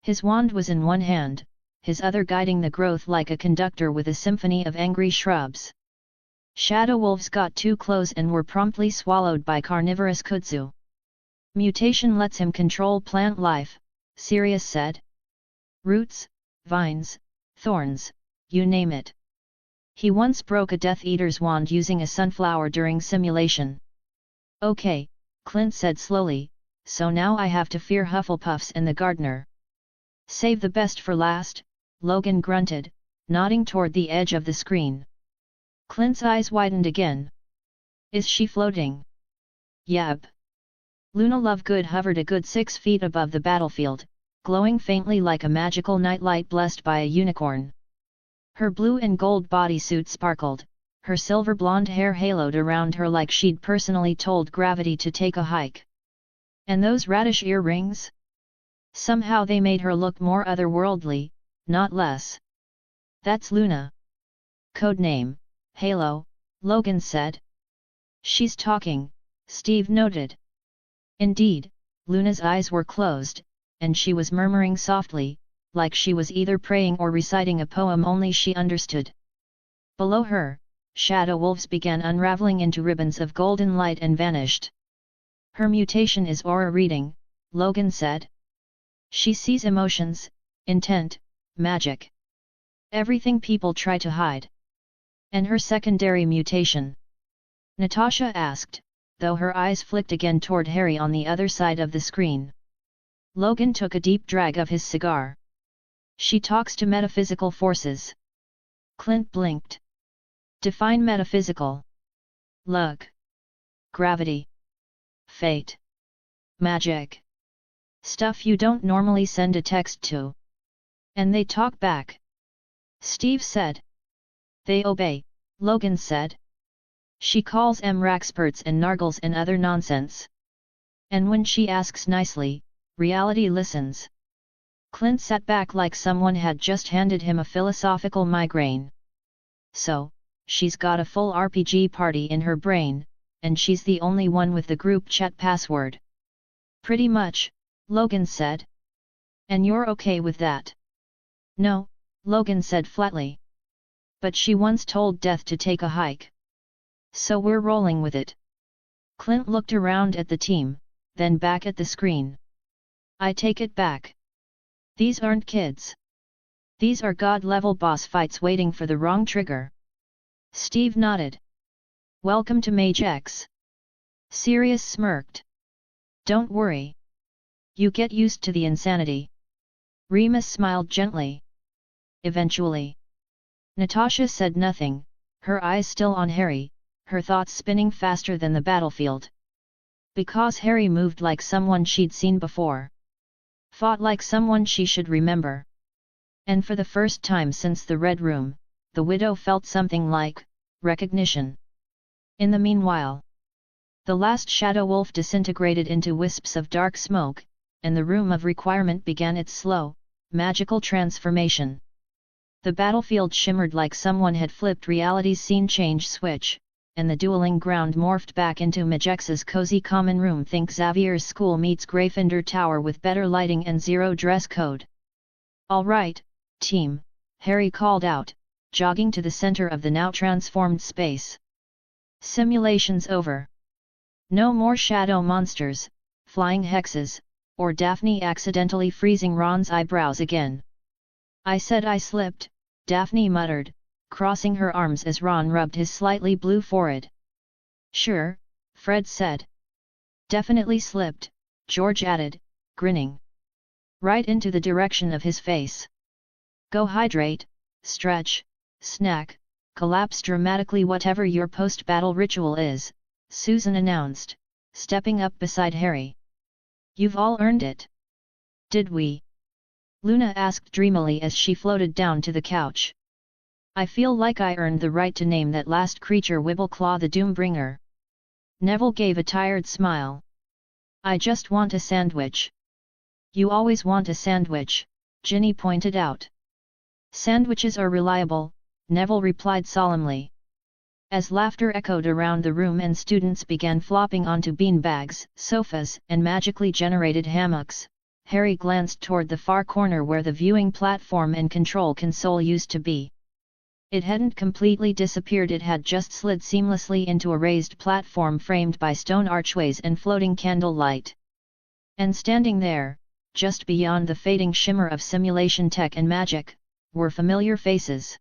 His wand was in one hand, his other guiding the growth like a conductor with a symphony of angry shrubs. Shadow wolves got too close and were promptly swallowed by carnivorous kudzu. Mutation lets him control plant life, Sirius said. Roots, vines, thorns, you name it. He once broke a Death Eater's wand using a sunflower during simulation. Okay, Clint said slowly, so now I have to fear Hufflepuffs and the gardener. Save the best for last, Logan grunted, nodding toward the edge of the screen. Clint's eyes widened again. Is she floating? Yep. Luna Lovegood hovered a good 6 feet above the battlefield, glowing faintly like a magical nightlight blessed by a unicorn. Her blue and gold bodysuit sparkled, her silver blonde hair haloed around her like she'd personally told gravity to take a hike. And those radish earrings? Somehow they made her look more otherworldly, not less. That's Luna. Codename, Halo, Logan said. She's talking, Steve noted. Indeed, Luna's eyes were closed, and she was murmuring softly, like she was either praying or reciting a poem only she understood. Below her, shadow wolves began unraveling into ribbons of golden light and vanished. Her mutation is aura reading, Logan said. She sees emotions, intent, magic. Everything people try to hide. And her secondary mutation? Natasha asked, though her eyes flicked again toward Harry on the other side of the screen. Logan took a deep drag of his cigar. She talks to metaphysical forces. Clint blinked. Define metaphysical. Luck. Gravity. Fate. Magic. Stuff you don't normally send a text to. And they talk back. Steve said. They obey, Logan said. She calls Mraxperts and Nargles and other nonsense. And when she asks nicely, reality listens. Clint sat back like someone had just handed him a philosophical migraine. So, she's got a full RPG party in her brain, and she's the only one with the group chat password. Pretty much, Logan said. And you're okay with that? No, Logan said flatly. But she once told Death to take a hike. So we're rolling with it. Clint looked around at the team, then back at the screen. I take it back. These aren't kids. These are god-level boss fights waiting for the wrong trigger. Steve nodded. Welcome to MageX. Sirius smirked. Don't worry. You get used to the insanity. Remus smiled gently. Eventually. Natasha said nothing, her eyes still on Harry, her thoughts spinning faster than the battlefield. Because Harry moved like someone she'd seen before. Fought like someone she should remember. And for the first time since the Red Room, the widow felt something like recognition. In the meanwhile, the last shadow wolf disintegrated into wisps of dark smoke, and the Room of Requirement began its slow, magical transformation. The battlefield shimmered like someone had flipped reality's scene change switch, and the dueling ground morphed back into MageX's cozy common room. Think Xavier's school meets Gryffindor Tower with better lighting and zero dress code. All right, team, Harry called out, jogging to the center of the now transformed space. Simulation's over. No more shadow monsters, flying hexes, or Daphne accidentally freezing Ron's eyebrows again. I said I slipped, Daphne muttered, crossing her arms as Ron rubbed his slightly blue forehead. Sure, Fred said. Definitely slipped, George added, grinning. Right into the direction of his face. Go hydrate, stretch, snack, collapse dramatically, whatever your post-battle ritual is, Susan announced, stepping up beside Harry. You've all earned it. Did we? Luna asked dreamily as she floated down to the couch. I feel like I earned the right to name that last creature Wibbleclaw the Doombringer. Neville gave a tired smile. I just want a sandwich. You always want a sandwich, Ginny pointed out. Sandwiches are reliable, Neville replied solemnly. As laughter echoed around the room and students began flopping onto beanbags, sofas, and magically generated hammocks, Harry glanced toward the far corner where the viewing platform and control console used to be. It hadn't completely disappeared, it had just slid seamlessly into a raised platform framed by stone archways and floating candle light. And standing there, just beyond the fading shimmer of simulation tech and magic, were familiar faces.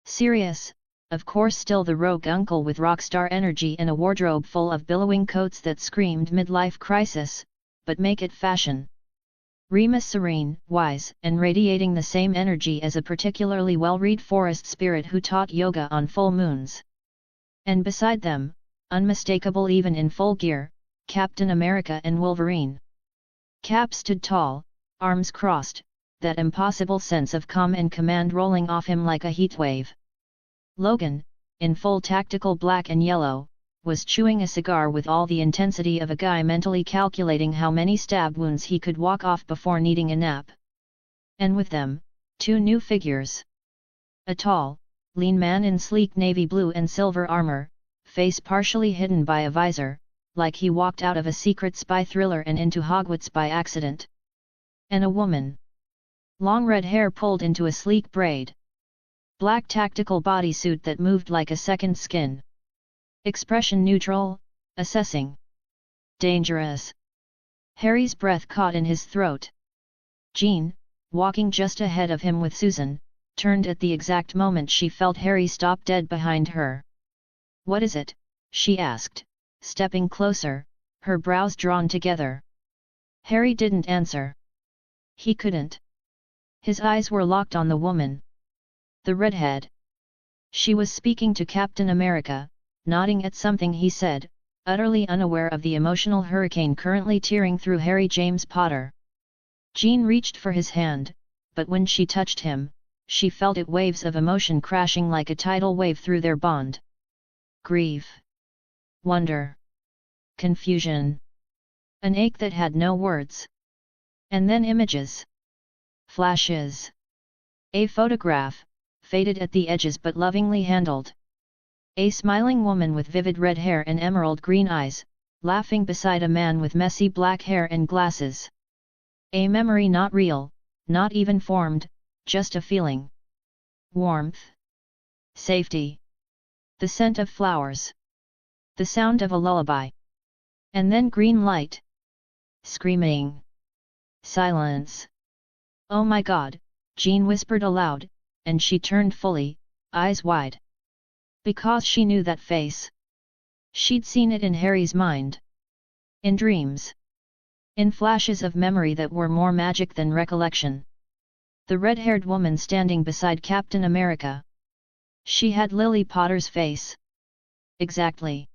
Sirius, of course, still the rogue uncle with rockstar energy and a wardrobe full of billowing coats that screamed midlife crisis, but make it fashion. Remus, serene, wise, and radiating the same energy as a particularly well-read forest spirit who taught yoga on full moons. And beside them, unmistakable even in full gear, Captain America and Wolverine. Cap stood tall, arms crossed, that impossible sense of calm and command rolling off him like a heatwave. Logan, in full tactical black and yellow, was chewing a cigar with all the intensity of a guy mentally calculating how many stab wounds he could walk off before needing a nap. And with them, two new figures. A tall, lean man in sleek navy blue and silver armor, face partially hidden by a visor, like he walked out of a secret spy thriller and into Hogwarts by accident. And a woman. Long red hair pulled into a sleek braid. Black tactical bodysuit that moved like a second skin. Expression neutral, assessing. Dangerous. Harry's breath caught in his throat. Jean, walking just ahead of him with Susan, turned at the exact moment she felt Harry stop dead behind her. "What is it?" she asked, stepping closer, her brows drawn together. Harry didn't answer. He couldn't. His eyes were locked on the woman. The redhead. She was speaking to Captain America, nodding at something he said, utterly unaware of the emotional hurricane currently tearing through Harry James Potter. Jean reached for his hand, but when she touched him, she felt it waves of emotion crashing like a tidal wave through their bond. Grief. Wonder. Confusion. An ache that had no words. And then images. Flashes. A photograph, faded at the edges but lovingly handled. A smiling woman with vivid red hair and emerald green eyes, laughing beside a man with messy black hair and glasses. A memory not real, not even formed, just a feeling. Warmth. Safety. The scent of flowers. The sound of a lullaby. And then green light. Screaming. Silence. "Oh my God," Jean whispered aloud, and she turned fully, eyes wide. Because she knew that face. She'd seen it in Harry's mind. In dreams. In flashes of memory that were more magic than recollection. The red-haired woman standing beside Captain America. She had Lily Potter's face. Exactly.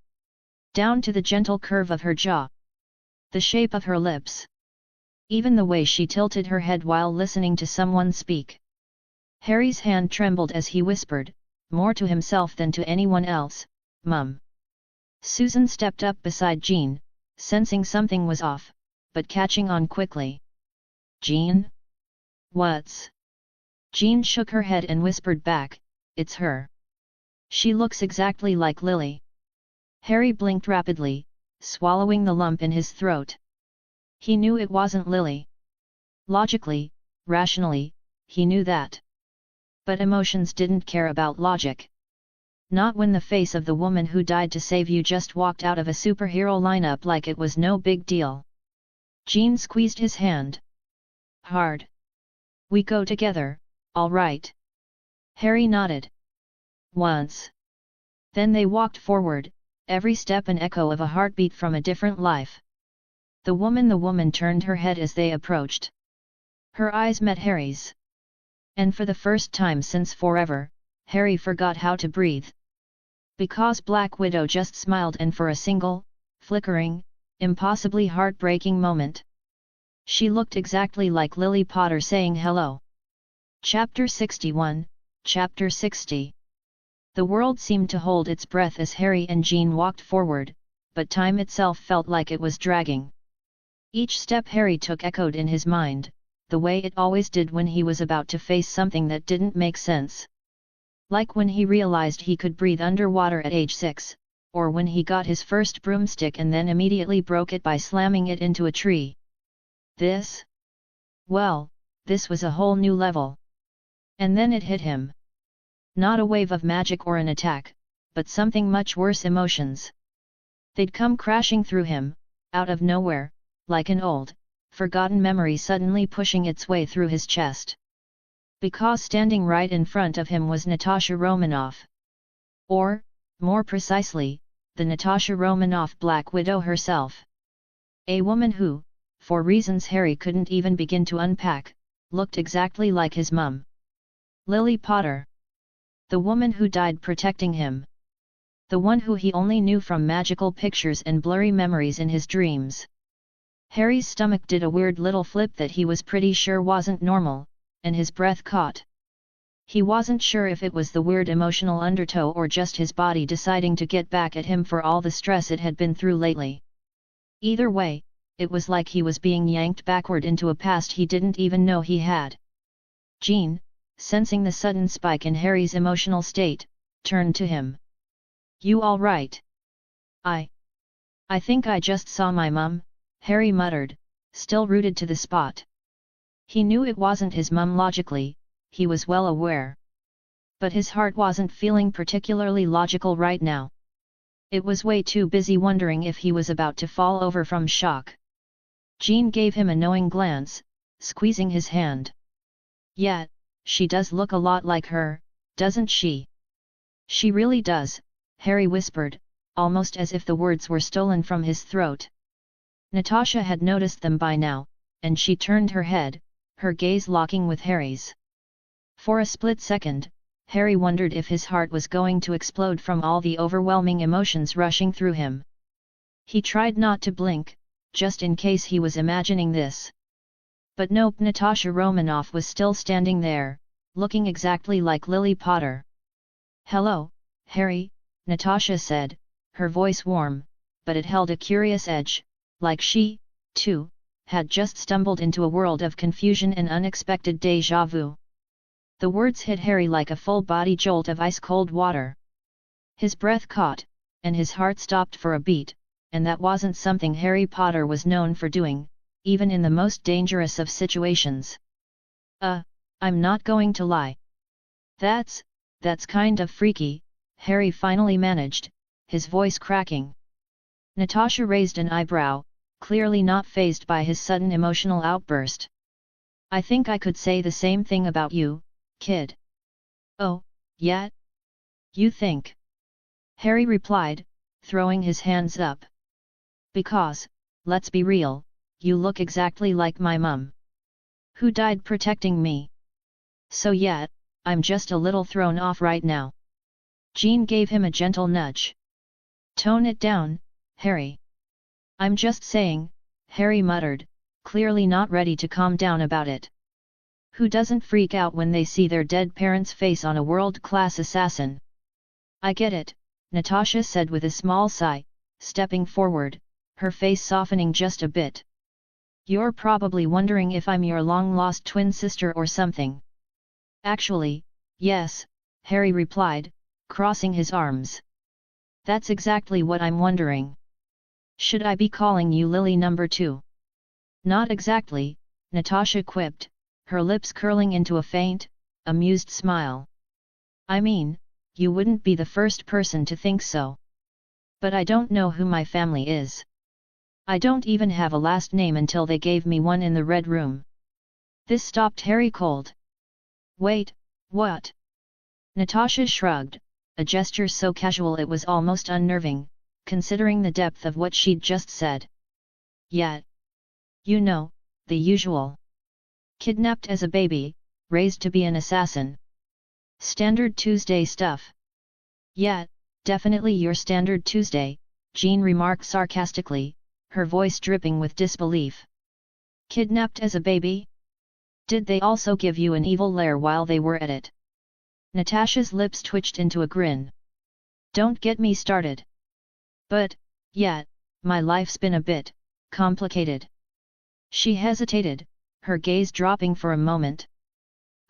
Down to the gentle curve of her jaw. The shape of her lips. Even the way she tilted her head while listening to someone speak. Harry's hand trembled as he whispered, more to himself than to anyone else, "Mum." Susan stepped up beside Jean, sensing something was off, but catching on quickly. "Jean? What's?" Jean shook her head and whispered back, "It's her. She looks exactly like Lily." Harry blinked rapidly, swallowing the lump in his throat. He knew it wasn't Lily. Logically, rationally, he knew that. But emotions didn't care about logic. Not when the face of the woman who died to save you just walked out of a superhero lineup like it was no big deal. Jean squeezed his hand. Hard. "We go together, all right?" Harry nodded. Once. Then they walked forward, every step an echo of a heartbeat from a different life. The woman turned her head as they approached. Her eyes met Harry's. And for the first time since forever, Harry forgot how to breathe. Because Black Widow just smiled, and for a single, flickering, impossibly heartbreaking moment, she looked exactly like Lily Potter saying hello. Chapter 61, Chapter 60. The world seemed to hold its breath as Harry and Jean walked forward, but time itself felt like it was dragging. Each step Harry took echoed in his mind, the way it always did when he was about to face something that didn't make sense. Like when he realized he could breathe underwater at age 6, or when he got his first broomstick and then immediately broke it by slamming it into a tree. This? Well, this was a whole new level. And then it hit him. Not a wave of magic or an attack, but something much worse: emotions. They'd come crashing through him, out of nowhere, like an old, forgotten memory suddenly pushing its way through his chest. Because standing right in front of him was Natasha Romanoff. Or, more precisely, the Natasha Romanoff Black Widow herself. A woman who, for reasons Harry couldn't even begin to unpack, looked exactly like his mum. Lily Potter. The woman who died protecting him. The one who he only knew from magical pictures and blurry memories in his dreams. Harry's stomach did a weird little flip that he was pretty sure wasn't normal, and his breath caught. He wasn't sure if it was the weird emotional undertow or just his body deciding to get back at him for all the stress it had been through lately. Either way, it was like he was being yanked backward into a past he didn't even know he had. Jean, sensing the sudden spike in Harry's emotional state, turned to him. "You all right?" I think I just saw my mum," Harry muttered, still rooted to the spot. He knew it wasn't his mum logically, he was well aware. But his heart wasn't feeling particularly logical right now. It was way too busy wondering if he was about to fall over from shock. Jean gave him a knowing glance, squeezing his hand. "Yeah, she does look a lot like her, doesn't she?" "She really does," Harry whispered, almost as if the words were stolen from his throat. Natasha had noticed them by now, and she turned her head, her gaze locking with Harry's. For a split second, Harry wondered if his heart was going to explode from all the overwhelming emotions rushing through him. He tried not to blink, just in case he was imagining this. But nope, Natasha Romanoff was still standing there, looking exactly like Lily Potter. "Hello, Harry," Natasha said, her voice warm, but it held a curious edge, like she, too, had just stumbled into a world of confusion and unexpected déjà vu. The words hit Harry like a full-body jolt of ice-cold water. His breath caught, and his heart stopped for a beat, and that wasn't something Harry Potter was known for doing, even in the most dangerous of situations. I'm not going to lie. That's kind of freaky," Harry finally managed, his voice cracking. Natasha raised an eyebrow, clearly not fazed by his sudden emotional outburst. "I think I could say the same thing about you, kid." "Oh, yeah? You think?" Harry replied, throwing his hands up. "Because, let's be real, you look exactly like my mum. Who died protecting me. So yeah, I'm just a little thrown off right now." Jean gave him a gentle nudge. "Tone it down, Harry." "I'm just saying," Harry muttered, clearly not ready to calm down about it. Who doesn't freak out when they see their dead parent's face on a world-class assassin? "I get it," Natasha said with a small sigh, stepping forward, her face softening just a bit. "You're probably wondering if I'm your long-lost twin sister or something." "Actually, yes," Harry replied, crossing his arms. "That's exactly what I'm wondering. Should I be calling you Lily number 2? "Not exactly," Natasha quipped, her lips curling into a faint, amused smile. "I mean, you wouldn't be the first person to think so. But I don't know who my family is. I don't even have a last name until they gave me one in the Red Room." This stopped Harry cold. "Wait, what?" Natasha shrugged, a gesture so casual it was almost unnerving, considering the depth of what she'd just said. "Yeah. You know, the usual. Kidnapped as a baby, raised to be an assassin. Standard Tuesday stuff." "Yeah, definitely your standard Tuesday," Jean remarked sarcastically, her voice dripping with disbelief. "Kidnapped as a baby? Did they also give you an evil lair while they were at it?" Natasha's lips twitched into a grin. "Don't get me started. But, yeah, my life's been a bit complicated." She hesitated, her gaze dropping for a moment.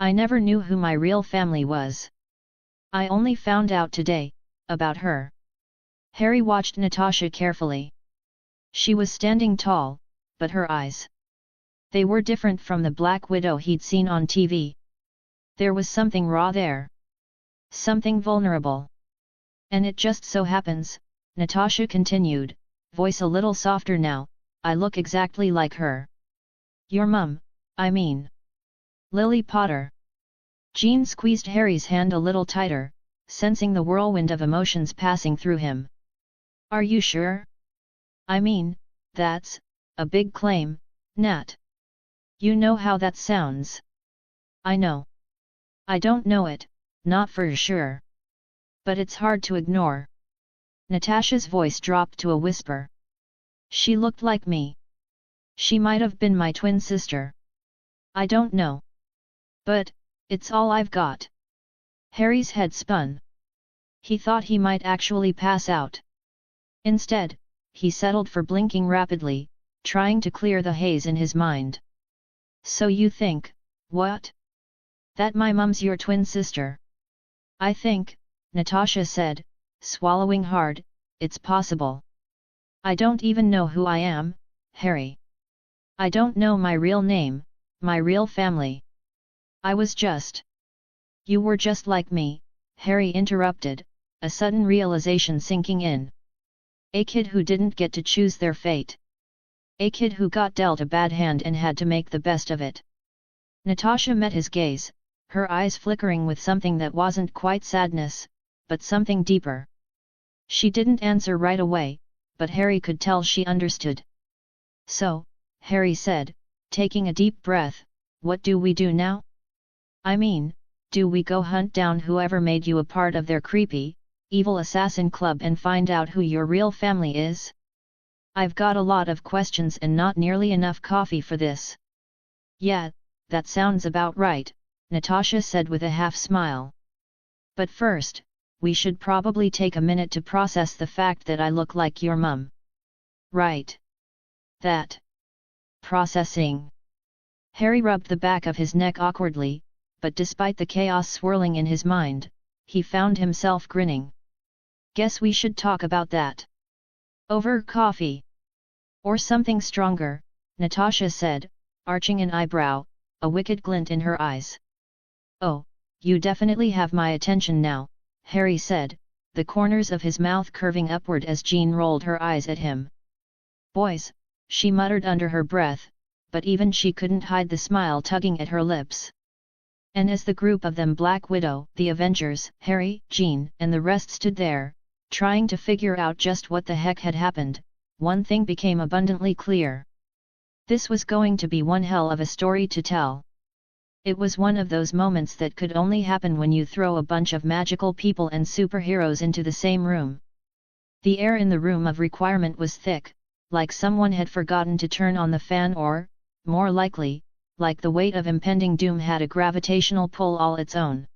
"I never knew who my real family was. I only found out today, about her." Harry watched Natasha carefully. She was standing tall, but her eyes. They were different from the Black Widow he'd seen on TV. There was something raw there. Something vulnerable. And it just so happens, Natasha continued, voice a little softer now, I look exactly like her. Your mum, I mean. Lily Potter. Jean squeezed Harry's hand a little tighter, sensing the whirlwind of emotions passing through him. Are you sure? I mean, that's a big claim, Nat. You know how that sounds. I know. I don't know it, not for sure. But it's hard to ignore. Natasha's voice dropped to a whisper. She looked like me. She might have been my twin sister. I don't know. But, it's all I've got. Harry's head spun. He thought he might actually pass out. Instead, he settled for blinking rapidly, trying to clear the haze in his mind. So you think, what? That my mum's your twin sister? I think, Natasha said, swallowing hard, it's possible. I don't even know who I am, Harry. I don't know my real name, my real family. I was just... You were just like me, Harry interrupted, a sudden realization sinking in. A kid who didn't get to choose their fate. A kid who got dealt a bad hand and had to make the best of it. Natasha met his gaze, her eyes flickering with something that wasn't quite sadness, but something deeper. She didn't answer right away, but Harry could tell she understood. So, Harry said, taking a deep breath, what do we do now? I mean, do we go hunt down whoever made you a part of their creepy, evil assassin club and find out who your real family is? I've got a lot of questions and not nearly enough coffee for this. Yeah, that sounds about right, Natasha said with a half smile. But first, we should probably take a minute to process the fact that I look like your mum. Right. That. Processing. Harry rubbed the back of his neck awkwardly, but despite the chaos swirling in his mind, he found himself grinning. Guess we should talk about that. Over coffee. Or something stronger, Natasha said, arching an eyebrow, a wicked glint in her eyes. Oh, you definitely have my attention now, Harry said, the corners of his mouth curving upward as Jean rolled her eyes at him. Boys, she muttered under her breath, but even she couldn't hide the smile tugging at her lips. And as the group of them, Black Widow, the Avengers, Harry, Jean, and the rest stood there, trying to figure out just what the heck had happened, one thing became abundantly clear. This was going to be one hell of a story to tell. It was one of those moments that could only happen when you throw a bunch of magical people and superheroes into the same room. The air in the room of requirement was thick, like someone had forgotten to turn on the fan or, more likely, like the weight of impending doom had a gravitational pull all its own.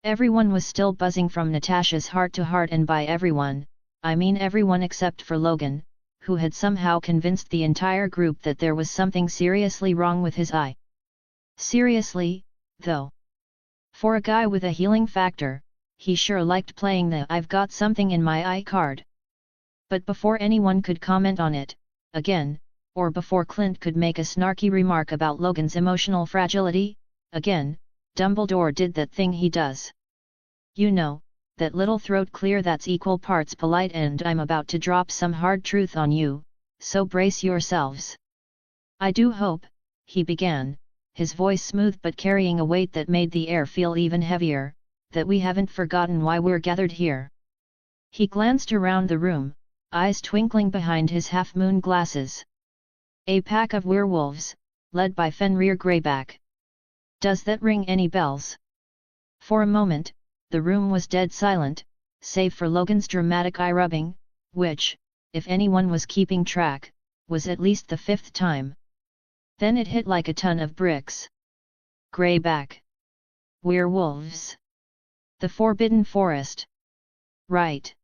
Everyone was still buzzing from Natasha's heart-to-heart, and by everyone, I mean everyone except for Logan, who had somehow convinced the entire group that there was something seriously wrong with his eye. Seriously, though. For a guy with a healing factor, he sure liked playing the "I've got something in my eye" card. But before anyone could comment on it, again, or before Clint could make a snarky remark about Logan's emotional fragility, again, Dumbledore did that thing he does. You know, that little throat clear that's equal parts polite, and I'm about to drop some hard truth on you, so brace yourselves. I do hope, he began, his voice smooth but carrying a weight that made the air feel even heavier, that we haven't forgotten why we're gathered here. He glanced around the room, eyes twinkling behind his half-moon glasses. A pack of werewolves, led by Fenrir Greyback. Does that ring any bells? For a moment, the room was dead silent, save for Logan's dramatic eye-rubbing, which, if anyone was keeping track, was at least the 5th time. Then it hit like a ton of bricks. Greyback. Werewolves. The Forbidden Forest. Right.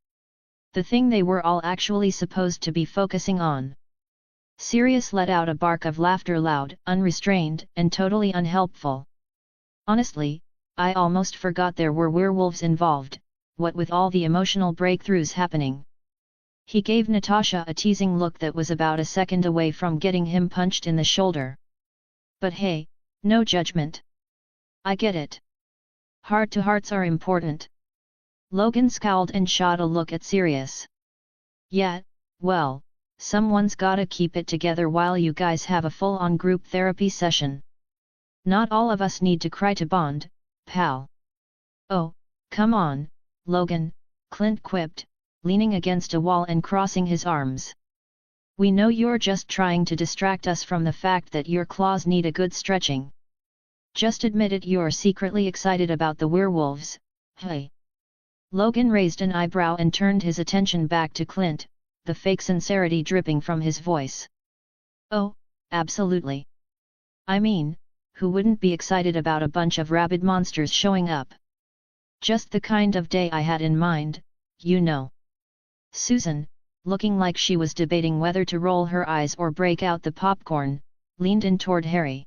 The thing they were all actually supposed to be focusing on. Sirius let out a bark of laughter, loud, unrestrained, and totally unhelpful. Honestly, I almost forgot there were werewolves involved, what with all the emotional breakthroughs happening. He gave Natasha a teasing look that was about a second away from getting him punched in the shoulder. But hey, no judgment. I get it. Heart-to-hearts are important. Logan scowled and shot a look at Sirius. Yeah, well, someone's gotta keep it together while you guys have a full-on group therapy session. Not all of us need to cry to bond, pal. Oh, come on, Logan, Clint quipped, leaning against a wall and crossing his arms. We know you're just trying to distract us from the fact that your claws need a good stretching. Just admit it, you're secretly excited about the werewolves, hey. Logan raised an eyebrow and turned his attention back to Clint, the fake sincerity dripping from his voice. Oh, absolutely. I mean, who wouldn't be excited about a bunch of rabid monsters showing up? Just the kind of day I had in mind, you know. Susan, looking like she was debating whether to roll her eyes or break out the popcorn, leaned in toward Harry.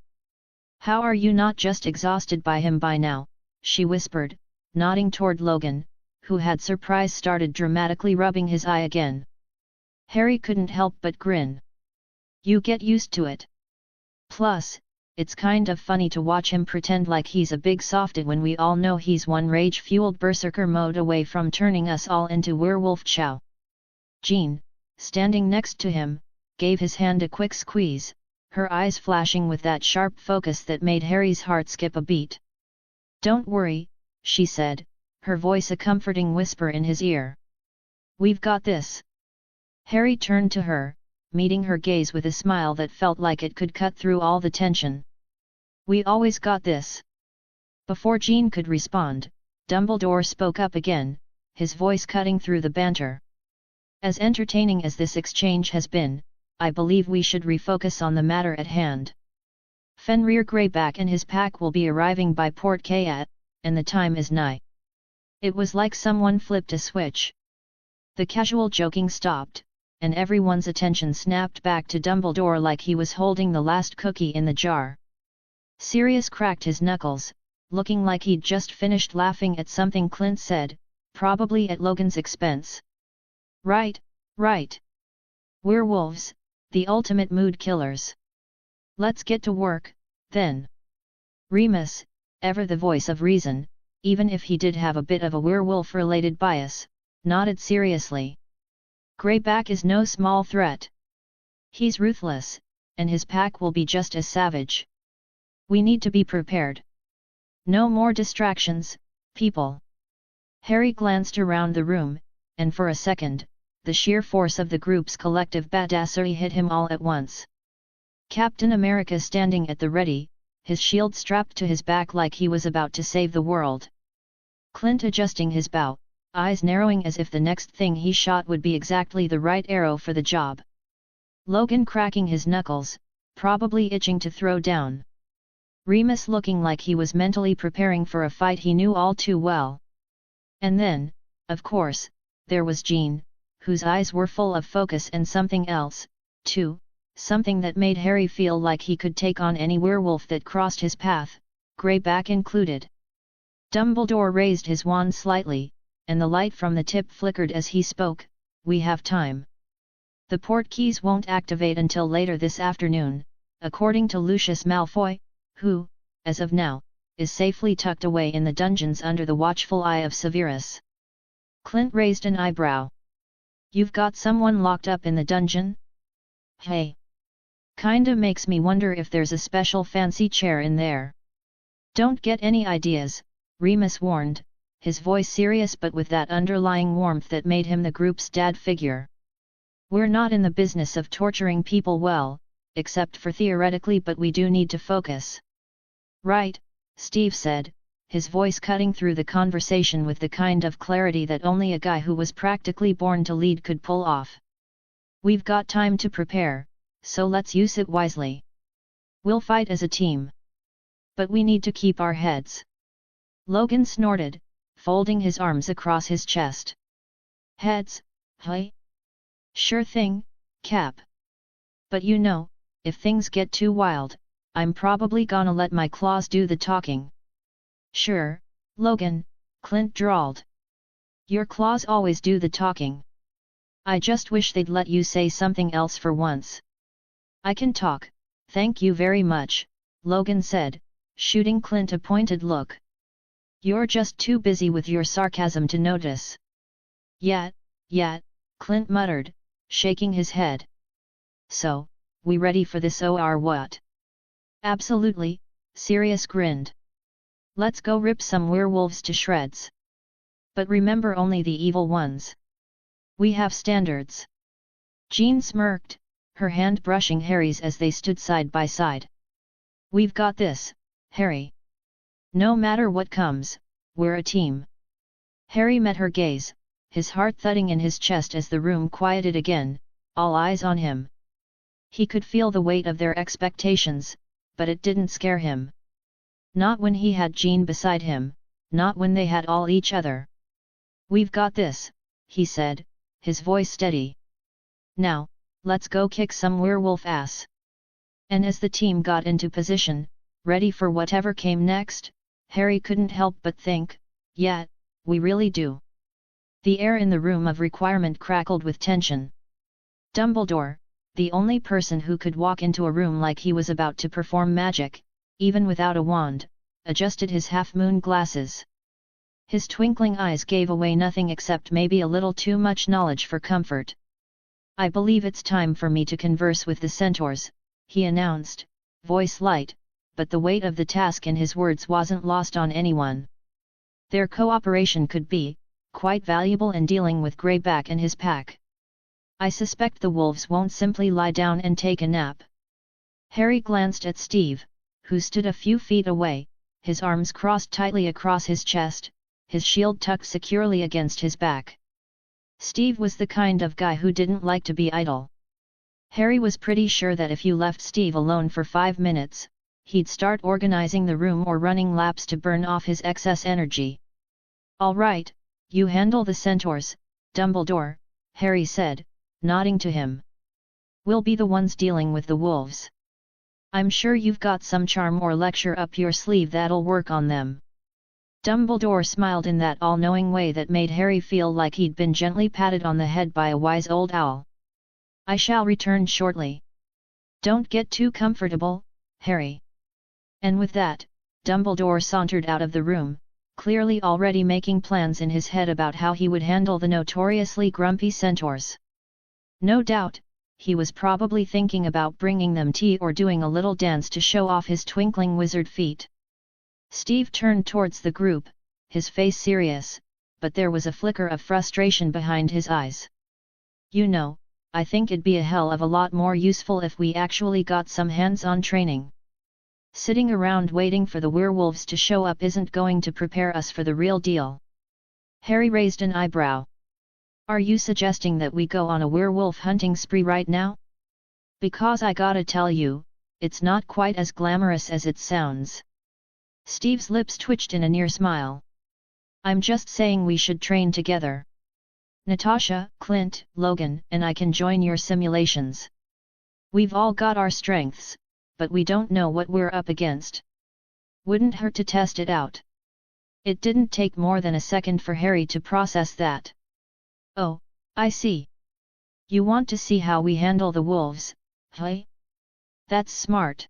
How are you not just exhausted by him by now? She whispered, nodding toward Logan, who had surprise started dramatically rubbing his eye again. Harry couldn't help but grin. You get used to it. Plus, it's kind of funny to watch him pretend like he's a big softy when we all know he's one rage-fueled berserker mode away from turning us all into werewolf chow. Jean, standing next to him, gave his hand a quick squeeze, her eyes flashing with that sharp focus that made Harry's heart skip a beat. Don't worry, she said, her voice a comforting whisper in his ear. We've got this. Harry turned to her, meeting her gaze with a smile that felt like it could cut through all the tension. We always got this. Before Jean could respond, Dumbledore spoke up again, his voice cutting through the banter. As entertaining as this exchange has been, I believe we should refocus on the matter at hand. Fenrir Greyback and his pack will be arriving by Port Kayat, and the time is nigh. It was like someone flipped a switch. The casual joking stopped, and everyone's attention snapped back to Dumbledore like he was holding the last cookie in the jar. Sirius cracked his knuckles, looking like he'd just finished laughing at something Clint said, probably at Logan's expense. Right, right. Werewolves, the ultimate mood killers. Let's get to work, then. Remus, ever the voice of reason, even if he did have a bit of a werewolf-related bias, nodded seriously. Greyback is no small threat. He's ruthless, and his pack will be just as savage. We need to be prepared. No more distractions, people. Harry glanced around the room, and for a second, the sheer force of the group's collective badassery hit him all at once. Captain America standing at the ready, his shield strapped to his back like he was about to save the world. Clint adjusting his bow, eyes narrowing as if the next thing he shot would be exactly the right arrow for the job. Logan cracking his knuckles, probably itching to throw down. Remus looking like he was mentally preparing for a fight he knew all too well. And then, of course, there was Jean, whose eyes were full of focus and something else, too, something that made Harry feel like he could take on any werewolf that crossed his path, Greyback included. Dumbledore raised his wand slightly, and the light from the tip flickered as he spoke, "We have time. The port keys won't activate until later this afternoon, according to Lucius Malfoy, who, as of now, is safely tucked away in the dungeons under the watchful eye of Severus." Clint raised an eyebrow. "You've got someone locked up in the dungeon? Hey! Kinda makes me wonder if there's a special fancy chair in there." "Don't get any ideas," Remus warned, his voice serious but with that underlying warmth that made him the group's dad figure. "We're not in the business of torturing people, well, except for theoretically, but we do need to focus." "Right," Steve said, his voice cutting through the conversation with the kind of clarity that only a guy who was practically born to lead could pull off. "We've got time to prepare, so let's use it wisely. We'll fight as a team. But we need to keep our heads." Logan snorted, folding his arms across his chest. "Heads, hey? Sure thing, Cap. But you know, if things get too wild, I'm probably gonna let my claws do the talking." "Sure, Logan," Clint drawled. "Your claws always do the talking. I just wish they'd let you say something else for once." "I can talk, thank you very much," Logan said, shooting Clint a pointed look. You're just too busy with your sarcasm to notice. Yet, Clint muttered, shaking his head. So, we ready for this or what? Absolutely, Sirius grinned. Let's go rip some werewolves to shreds. But remember, only the evil ones. We have standards. Jean smirked, her hand brushing Harry's as they stood side by side. We've got this, Harry. No matter what comes, we're a team. Harry met her gaze, his heart thudding in his chest as the room quieted again, all eyes on him. He could feel the weight of their expectations, but it didn't scare him. Not when he had Jean beside him, not when they had all each other. We've got this, he said, his voice steady. Now, let's go kick some werewolf ass. And as the team got into position, ready for whatever came next, Harry couldn't help but think, yeah, we really do. The air in the room of requirement crackled with tension. Dumbledore, the only person who could walk into a room like he was about to perform magic, even without a wand, adjusted his half-moon glasses. His twinkling eyes gave away nothing except maybe a little too much knowledge for comfort. I believe it's time for me to converse with the centaurs, he announced, voice light, but the weight of the task in his words wasn't lost on anyone. Their cooperation could be quite valuable in dealing with Greyback and his pack. I suspect the wolves won't simply lie down and take a nap. Harry glanced at Steve, who stood a few feet away, his arms crossed tightly across his chest, his shield tucked securely against his back. Steve was the kind of guy who didn't like to be idle. Harry was pretty sure that if you left Steve alone for 5 minutes, he'd start organizing the room or running laps to burn off his excess energy. All right, you handle the centaurs, Dumbledore, Harry said, nodding to him. We'll be the ones dealing with the wolves. I'm sure you've got some charm or lecture up your sleeve that'll work on them. Dumbledore smiled in that all-knowing way that made Harry feel like he'd been gently patted on the head by a wise old owl. I shall return shortly. Don't get too comfortable, Harry. And with that, Dumbledore sauntered out of the room, clearly already making plans in his head about how he would handle the notoriously grumpy centaurs. No doubt, he was probably thinking about bringing them tea or doing a little dance to show off his twinkling wizard feat. Steve turned towards the group, his face serious, but there was a flicker of frustration behind his eyes. You know, I think it'd be a hell of a lot more useful if we actually got some hands-on training. Sitting around waiting for the werewolves to show up isn't going to prepare us for the real deal. Harry raised an eyebrow. Are you suggesting that we go on a werewolf hunting spree right now? Because I gotta tell you, it's not quite as glamorous as it sounds. Steve's lips twitched in a near smile. I'm just saying we should train together. Natasha, Clint, Logan, and I can join your simulations. We've all got our strengths, but we don't know what we're up against. Wouldn't hurt to test it out. It didn't take more than a second for Harry to process that. Oh, I see. You want to see how we handle the wolves, hey? That's smart.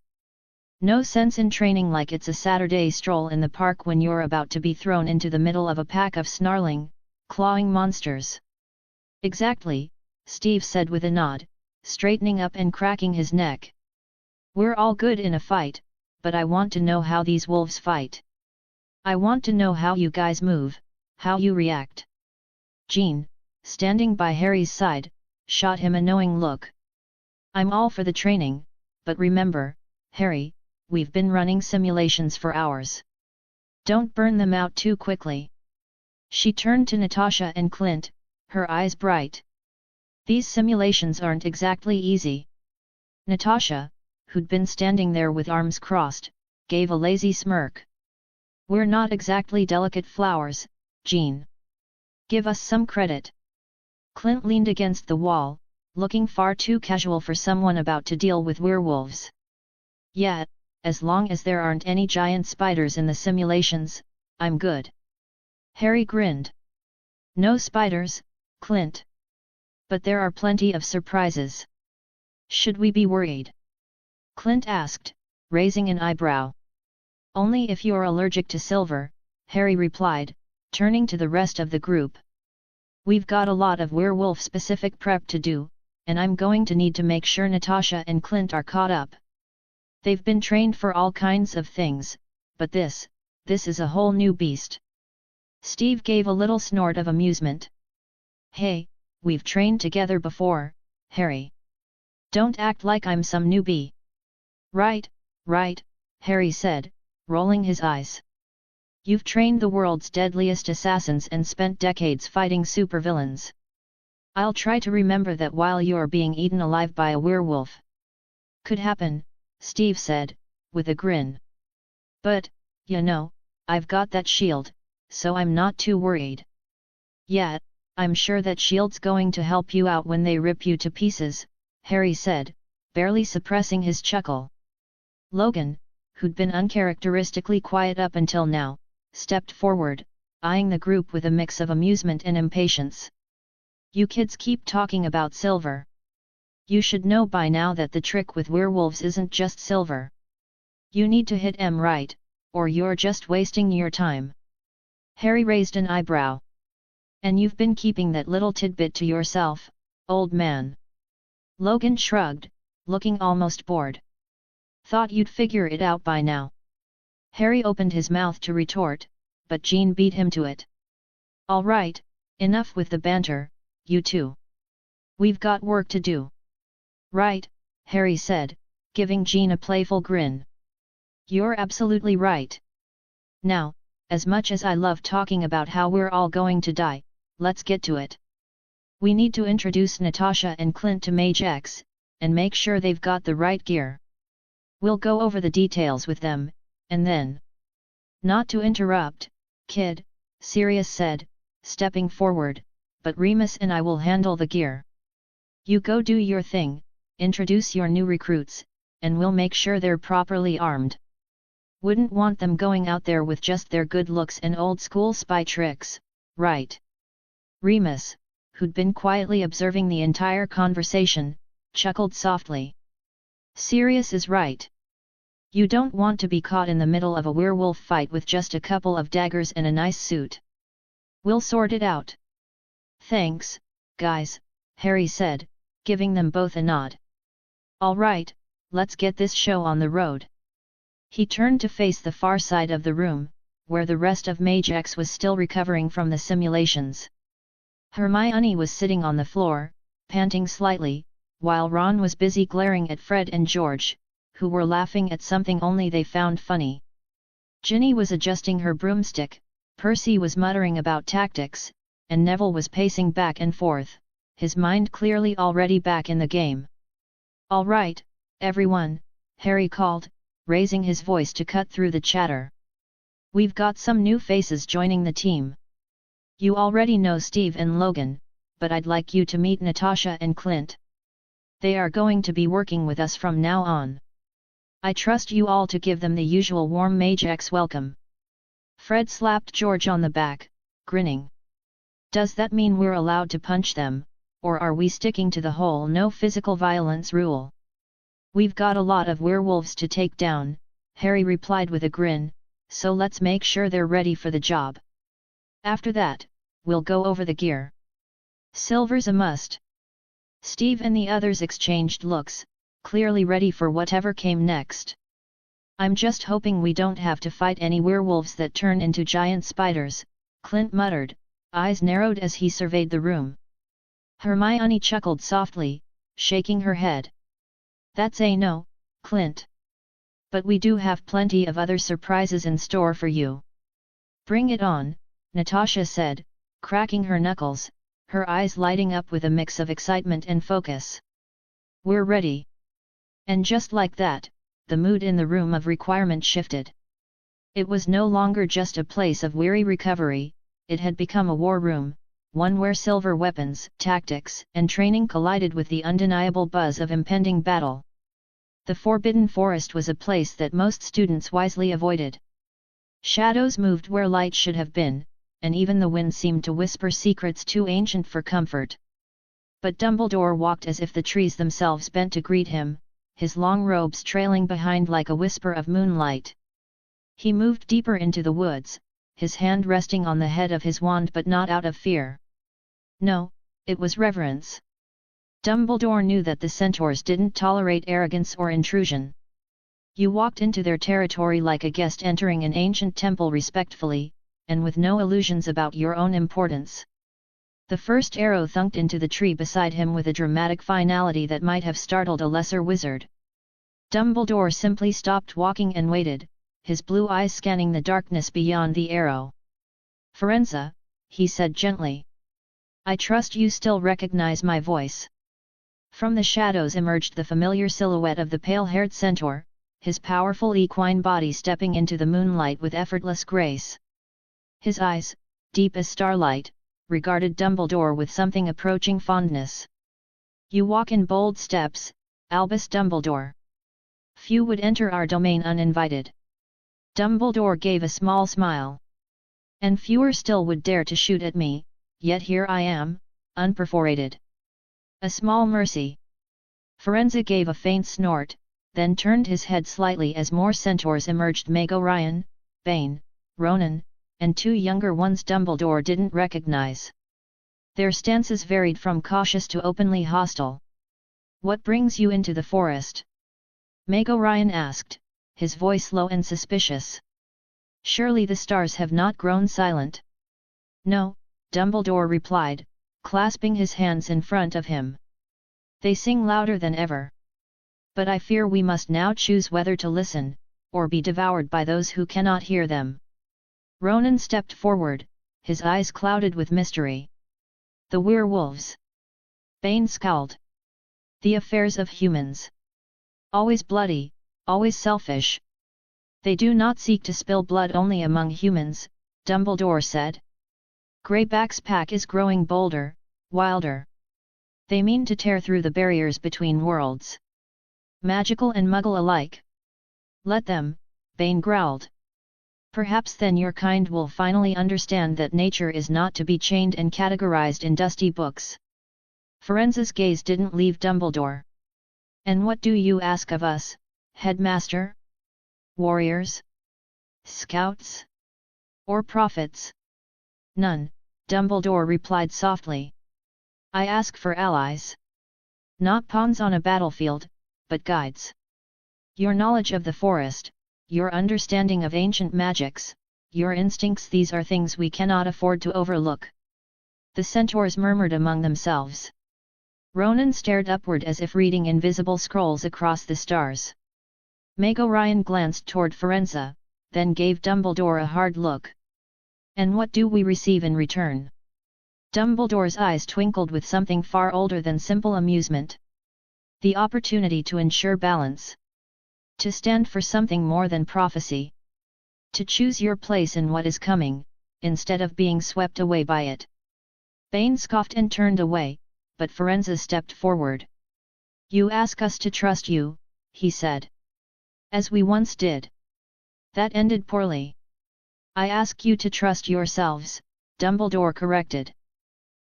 No sense in training like it's a Saturday stroll in the park when you're about to be thrown into the middle of a pack of snarling, clawing monsters. Exactly, Steve said with a nod, straightening up and cracking his neck. We're all good in a fight, but I want to know how these wolves fight. I want to know how you guys move, how you react. Jean, standing by Harry's side, shot him a knowing look. I'm all for the training, but remember, Harry, we've been running simulations for hours. Don't burn them out too quickly. She turned to Natasha and Clint, her eyes bright. These simulations aren't exactly easy. Natasha, who'd been standing there with arms crossed, gave a lazy smirk. We're not exactly delicate flowers, Jean. Give us some credit. Clint leaned against the wall, looking far too casual for someone about to deal with werewolves. Yeah, as long as there aren't any giant spiders in the simulations, I'm good. Harry grinned. No spiders, Clint. But there are plenty of surprises. Should we be worried? Clint asked, raising an eyebrow. Only if you're allergic to silver, Harry replied, turning to the rest of the group. We've got a lot of werewolf-specific prep to do, and I'm going to need to make sure Natasha and Clint are caught up. They've been trained for all kinds of things, but this is a whole new beast. Steve gave a little snort of amusement. Hey, we've trained together before, Harry. Don't act like I'm some newbie. Right, Harry said, rolling his eyes. You've trained the world's deadliest assassins and spent decades fighting supervillains. I'll try to remember that while you're being eaten alive by a werewolf. Could happen, Steve said, with a grin. But, you know, I've got that shield, so I'm not too worried. Yeah, I'm sure that shield's going to help you out when they rip you to pieces, Harry said, barely suppressing his chuckle. Logan, who'd been uncharacteristically quiet up until now, stepped forward, eyeing the group with a mix of amusement and impatience. You kids keep talking about silver. You should know by now that the trick with werewolves isn't just silver. You need to hit 'em right, or you're just wasting your time. Harry raised an eyebrow. And you've been keeping that little tidbit to yourself, old man. Logan shrugged, looking almost bored. Thought you'd figure it out by now. Harry opened his mouth to retort, but Jean beat him to it. All right, enough with the banter, you two. We've got work to do. Right, Harry said, giving Jean a playful grin. You're absolutely right. Now, as much as I love talking about how we're all going to die, let's get to it. We need to introduce Natasha and Clint to MageX, and make sure they've got the right gear. We'll go over the details with them, and then... Not to interrupt, kid, Sirius said, stepping forward, but Remus and I will handle the gear. You go do your thing, introduce your new recruits, and we'll make sure they're properly armed. Wouldn't want them going out there with just their good looks and old-school spy tricks, right? Remus, who'd been quietly observing the entire conversation, chuckled softly. Sirius is right. You don't want to be caught in the middle of a werewolf fight with just a couple of daggers and a nice suit. We'll sort it out. Thanks, guys, Harry said, giving them both a nod. All right, let's get this show on the road. He turned to face the far side of the room, where the rest of MageX was still recovering from the simulations. Hermione was sitting on the floor, panting slightly, while Ron was busy glaring at Fred and George, who were laughing at something only they found funny. Ginny was adjusting her broomstick, Percy was muttering about tactics, and Neville was pacing back and forth, his mind clearly already back in the game. All right, everyone, Harry called, raising his voice to cut through the chatter. We've got some new faces joining the team. You already know Steve and Logan, but I'd like you to meet Natasha and Clint. They are going to be working with us from now on. I trust you all to give them the usual warm MageX welcome. Fred slapped George on the back, grinning. Does that mean we're allowed to punch them, or are we sticking to the whole no physical violence rule? We've got a lot of werewolves to take down, Harry replied with a grin, so let's make sure they're ready for the job. After that, we'll go over the gear. Silver's a must. Steve and the others exchanged looks, clearly ready for whatever came next. I'm just hoping we don't have to fight any werewolves that turn into giant spiders, Clint muttered, eyes narrowed as he surveyed the room. Hermione chuckled softly, shaking her head. That's a no, Clint. But we do have plenty of other surprises in store for you. Bring it on, Natasha said, cracking her knuckles, her eyes lighting up with a mix of excitement and focus. We're ready. And just like that, the mood in the room of requirement shifted. It was no longer just a place of weary recovery, it had become a war room, one where silver weapons, tactics, and training collided with the undeniable buzz of impending battle. The Forbidden Forest was a place that most students wisely avoided. Shadows moved where light should have been, and even the wind seemed to whisper secrets too ancient for comfort. But Dumbledore walked as if the trees themselves bent to greet him, his long robes trailing behind like a whisper of moonlight. He moved deeper into the woods, his hand resting on the head of his wand, but not out of fear. No, it was reverence. Dumbledore knew that the centaurs didn't tolerate arrogance or intrusion. You walked into their territory like a guest entering an ancient temple respectfully, and with no illusions about your own importance. The first arrow thunked into the tree beside him with a dramatic finality that might have startled a lesser wizard. Dumbledore simply stopped walking and waited, his blue eyes scanning the darkness beyond the arrow. "Firenze," he said gently. "I trust you still recognize my voice." From the shadows emerged the familiar silhouette of the pale-haired centaur, his powerful equine body stepping into the moonlight with effortless grace. His eyes, deep as starlight, regarded Dumbledore with something approaching fondness. "You walk in bold steps, Albus Dumbledore. Few would enter our domain uninvited." Dumbledore gave a small smile. "And fewer still would dare to shoot at me, yet here I am, unperforated. A small mercy." Firenze gave a faint snort, then turned his head slightly as more centaurs emerged. Mago-Ryan, Bane, Ronan, and two younger ones Dumbledore didn't recognize. Their stances varied from cautious to openly hostile. "What brings you into the forest?" Mago-Ryan asked, his voice low and suspicious. "Surely the stars have not grown silent?" "No," Dumbledore replied, clasping his hands in front of him. "They sing louder than ever. But I fear we must now choose whether to listen, or be devoured by those who cannot hear them." Ronan stepped forward, his eyes clouded with mystery. "The werewolves." Bane scowled. "The affairs of humans. Always bloody, always selfish." "They do not seek to spill blood only among humans," Dumbledore said. "Greyback's pack is growing bolder, wilder. They mean to tear through the barriers between worlds. Magical and Muggle alike." "Let them," Bane growled. "Perhaps then your kind will finally understand that nature is not to be chained and categorized in dusty books." Firenze's gaze didn't leave Dumbledore. "And what do you ask of us, Headmaster? Warriors? Scouts? Or prophets?" "None," Dumbledore replied softly. "I ask for allies. Not pawns on a battlefield, but guides. Your knowledge of the forest, your understanding of ancient magics, your instincts, these are things we cannot afford to overlook." The centaurs murmured among themselves. Ronan stared upward as if reading invisible scrolls across the stars. Mago-Ryan glanced toward Firenze, then gave Dumbledore a hard look. "And what do we receive in return?" Dumbledore's eyes twinkled with something far older than simple amusement. "The opportunity to ensure balance. To stand for something more than prophecy. To choose your place in what is coming, instead of being swept away by it." Bane scoffed and turned away, but Firenze stepped forward. "You ask us to trust you," he said. "As we once did. That ended poorly." "I ask you to trust yourselves," Dumbledore corrected.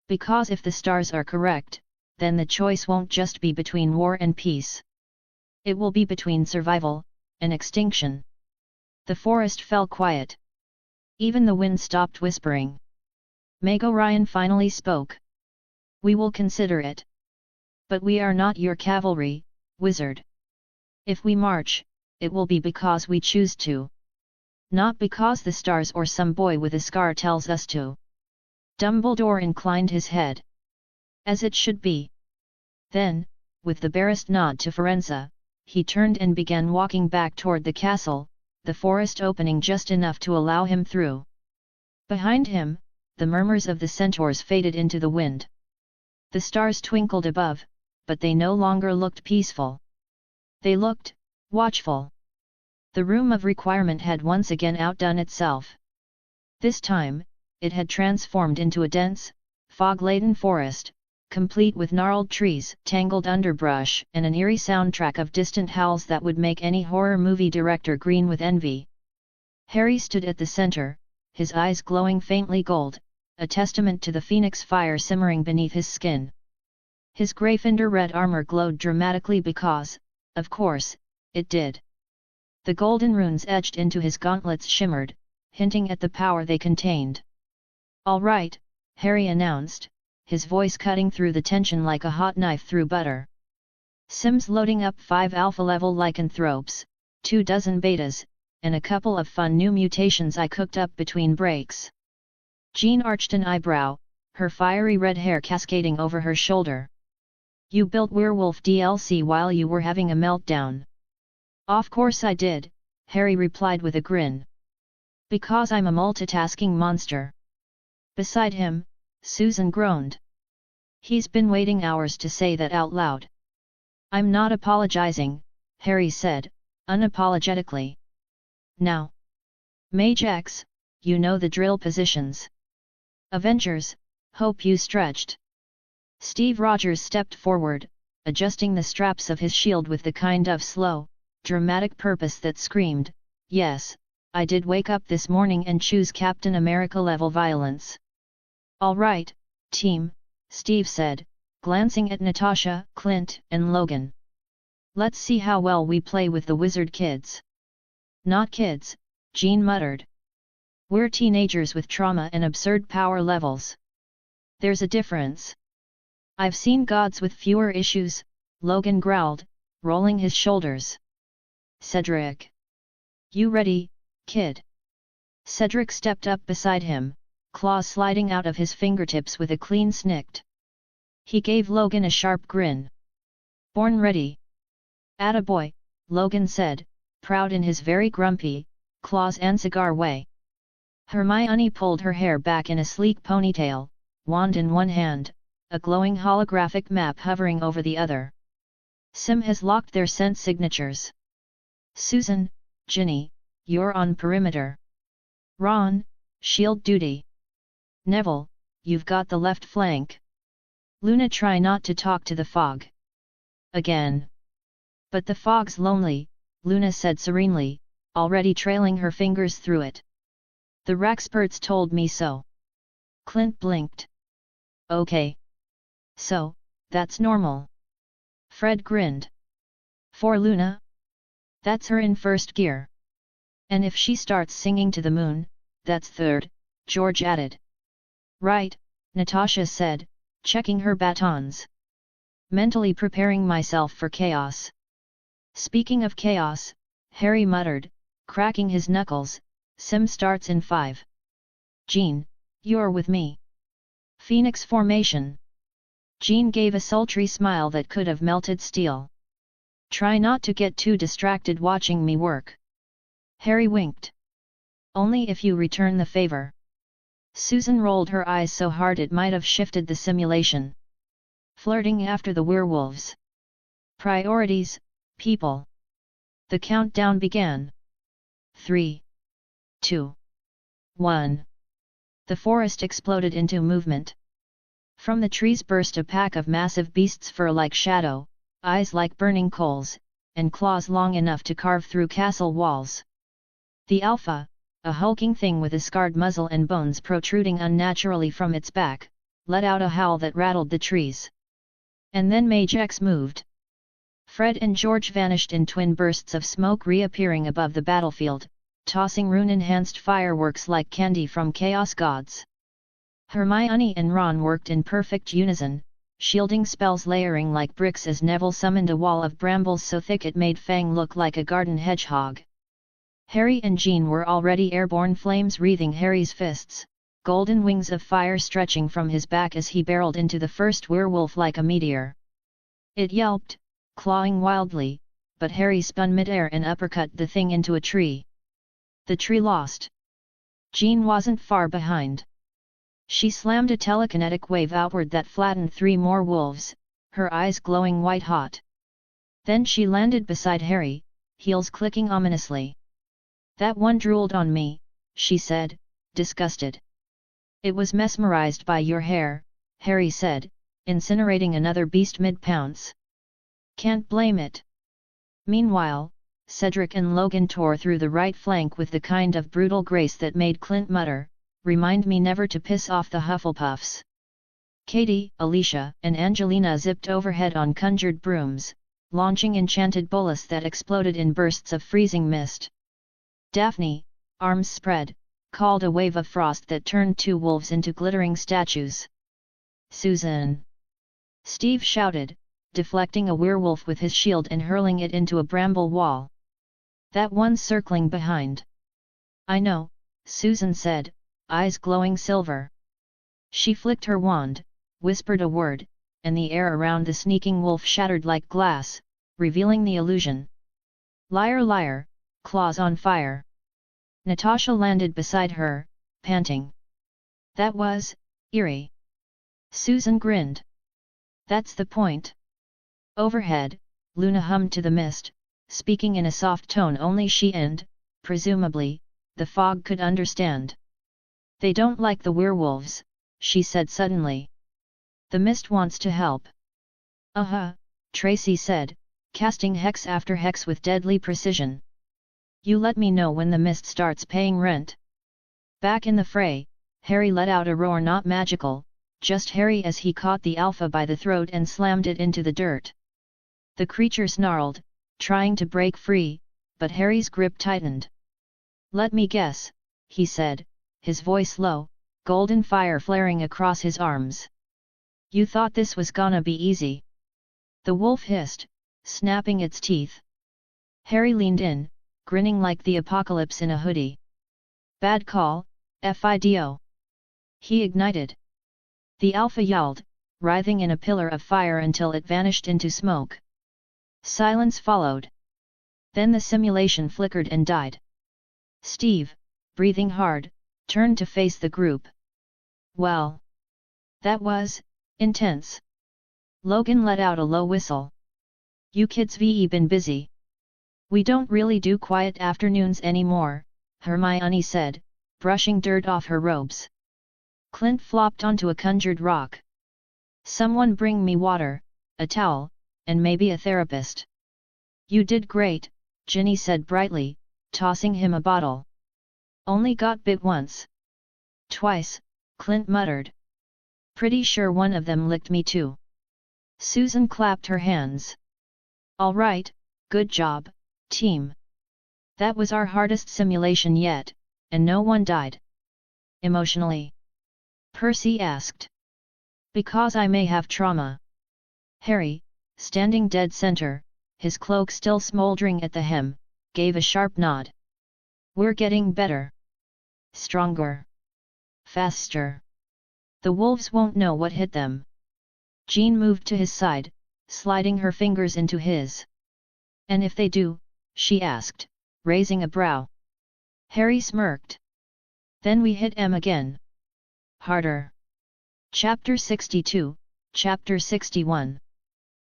"Because if the stars are correct, then the choice won't just be between war and peace. It will be between survival and extinction." The forest fell quiet. Even the wind stopped whispering. Mago-Ryan finally spoke. "We will consider it. But we are not your cavalry, wizard. If we march, it will be because we choose to. Not because the stars or some boy with a scar tells us to." Dumbledore inclined his head. "As it should be." Then, with the barest nod to Firenze, he turned and began walking back toward the castle, the forest opening just enough to allow him through. Behind him, the murmurs of the centaurs faded into the wind. The stars twinkled above, but they no longer looked peaceful. They looked watchful. The room of requirement had once again outdone itself. This time, it had transformed into a dense, fog-laden forest, complete with gnarled trees, tangled underbrush, and an eerie soundtrack of distant howls that would make any horror movie director green with envy. Harry stood at the center, his eyes glowing faintly gold, a testament to the phoenix fire simmering beneath his skin. His Gryffindor red armor glowed dramatically because, of course, it did. The golden runes etched into his gauntlets shimmered, hinting at the power they contained. "All right," Harry announced, his voice cutting through the tension like a hot knife through butter. "Sim's loading up 5 alpha-level lycanthropes, 24 betas, and a couple of fun new mutations I cooked up between breaks." Jean arched an eyebrow, her fiery red hair cascading over her shoulder. "You built Werewolf DLC while you were having a meltdown." "Of course I did," Harry replied with a grin. "Because I'm a multitasking monster." Beside him, Susan groaned. He's been waiting hours to say that out loud. "I'm not apologizing," Harry said, unapologetically. "Now, MageX, you know the drill positions. Avengers, hope you stretched." Steve Rogers stepped forward, adjusting the straps of his shield with the kind of slow, dramatic purpose that screamed, "Yes, I did wake up this morning and choose Captain America-level violence." "All right, team," Steve said, glancing at Natasha, Clint, and Logan. "Let's see how well we play with the wizard kids." "Not kids," Jean muttered. "We're teenagers with trauma and absurd power levels. There's a difference." "I've seen gods with fewer issues," Logan growled, rolling his shoulders. "Cedric. You ready, kid?" Cedric stepped up beside him, claws sliding out of his fingertips with a clean snikt. He gave Logan a sharp grin. "Born ready." "Attaboy," Logan said, proud in his very grumpy, claws and cigar way. Hermione pulled her hair back in a sleek ponytail, wand in one hand, a glowing holographic map hovering over the other. "Sim has locked their scent signatures. Susan, Ginny, you're on perimeter. Ron, shield duty. Neville, you've got the left flank. Luna, try not to talk to the fog. Again." "But the fog's lonely," Luna said serenely, already trailing her fingers through it. "The Raxperts told me so." Clint blinked. "Okay. So, that's normal." Fred grinned. "For Luna? That's her in first gear. And if she starts singing to the moon, that's third," George added. "Right," Natasha said, checking her batons. "Mentally preparing myself for chaos." "Speaking of chaos," Harry muttered, cracking his knuckles, "Sim starts in 5. Jean, you're with me." "Phoenix formation." Jean gave a sultry smile that could have melted steel. "Try not to get too distracted watching me work." Harry winked. "Only if you return the favor." Susan rolled her eyes so hard it might have shifted the simulation. "Flirting after the werewolves. Priorities, people." The countdown began. 3, 2, 1. The forest exploded into movement. From the trees burst a pack of massive beasts, fur like shadow, eyes like burning coals, and claws long enough to carve through castle walls. The Alpha, a hulking thing with a scarred muzzle and bones protruding unnaturally from its back, let out a howl that rattled the trees. And then MageX moved. Fred and George vanished in twin bursts of smoke, reappearing above the battlefield, tossing rune-enhanced fireworks like candy from Chaos Gods. Hermione and Ron worked in perfect unison, shielding spells layering like bricks as Neville summoned a wall of brambles so thick it made Fang look like a garden hedgehog. Harry and Jean were already airborne, flames wreathing Harry's fists, golden wings of fire stretching from his back as he barreled into the first werewolf like a meteor. It yelped, clawing wildly, but Harry spun midair and uppercut the thing into a tree. The tree lost. Jean wasn't far behind. She slammed a telekinetic wave outward that flattened 3 more wolves, her eyes glowing white-hot. Then she landed beside Harry, heels clicking ominously. "That one drooled on me," she said, disgusted. "It was mesmerized by your hair," Harry said, incinerating another beast mid-pounce. "Can't blame it." Meanwhile, Cedric and Logan tore through the right flank with the kind of brutal grace that made Clint mutter, "Remind me never to piss off the Hufflepuffs." Katie, Alicia, and Angelina zipped overhead on conjured brooms, launching enchanted bolas that exploded in bursts of freezing mist. Daphne, arms spread, called a wave of frost that turned two wolves into glittering statues. Susan! Steve shouted, deflecting a werewolf with his shield and hurling it into a bramble wall. That one's circling behind. I know, Susan said, eyes glowing silver. She flicked her wand, whispered a word, and the air around the sneaking wolf shattered like glass, revealing the illusion. Liar, liar, claws on fire. Natasha landed beside her, panting. That was eerie. Susan grinned. That's the point. Overhead, Luna hummed to the mist, speaking in a soft tone only she and, presumably, the fog could understand. They don't like the werewolves, she said suddenly. The mist wants to help. Tracy said, casting hex after hex with deadly precision. You let me know when the mist starts paying rent. Back in the fray, Harry let out a roar not magical, just Harry as he caught the alpha by the throat and slammed it into the dirt. The creature snarled, trying to break free, but Harry's grip tightened. Let me guess, he said, his voice low, golden fire flaring across his arms. You thought this was gonna be easy? The wolf hissed, snapping its teeth. Harry leaned in, grinning like the apocalypse in a hoodie. Bad call, Fido. He ignited. The alpha yowled, writhing in a pillar of fire until it vanished into smoke. Silence followed. Then the simulation flickered and died. Steve, breathing hard, turned to face the group. Well, that was intense. Logan let out a low whistle. You kids been busy. We don't really do quiet afternoons anymore, Hermione said, brushing dirt off her robes. Clint flopped onto a conjured rock. Someone bring me water, a towel, and maybe a therapist. You did great, Ginny said brightly, tossing him a bottle. Only got bit once. Twice, Clint muttered. Pretty sure one of them licked me too. Susan clapped her hands. All right, good job, team. That was our hardest simulation yet, and no one died. Emotionally? Percy asked. Because I may have trauma. Harry, standing dead center, his cloak still smoldering at the hem, gave a sharp nod. We're getting better. Stronger. Faster. The wolves won't know what hit them. Jean moved to his side, sliding her fingers into his. And if they do? She asked, raising a brow. Harry smirked. Then we hit them again. Harder. Chapter 62, Chapter 61.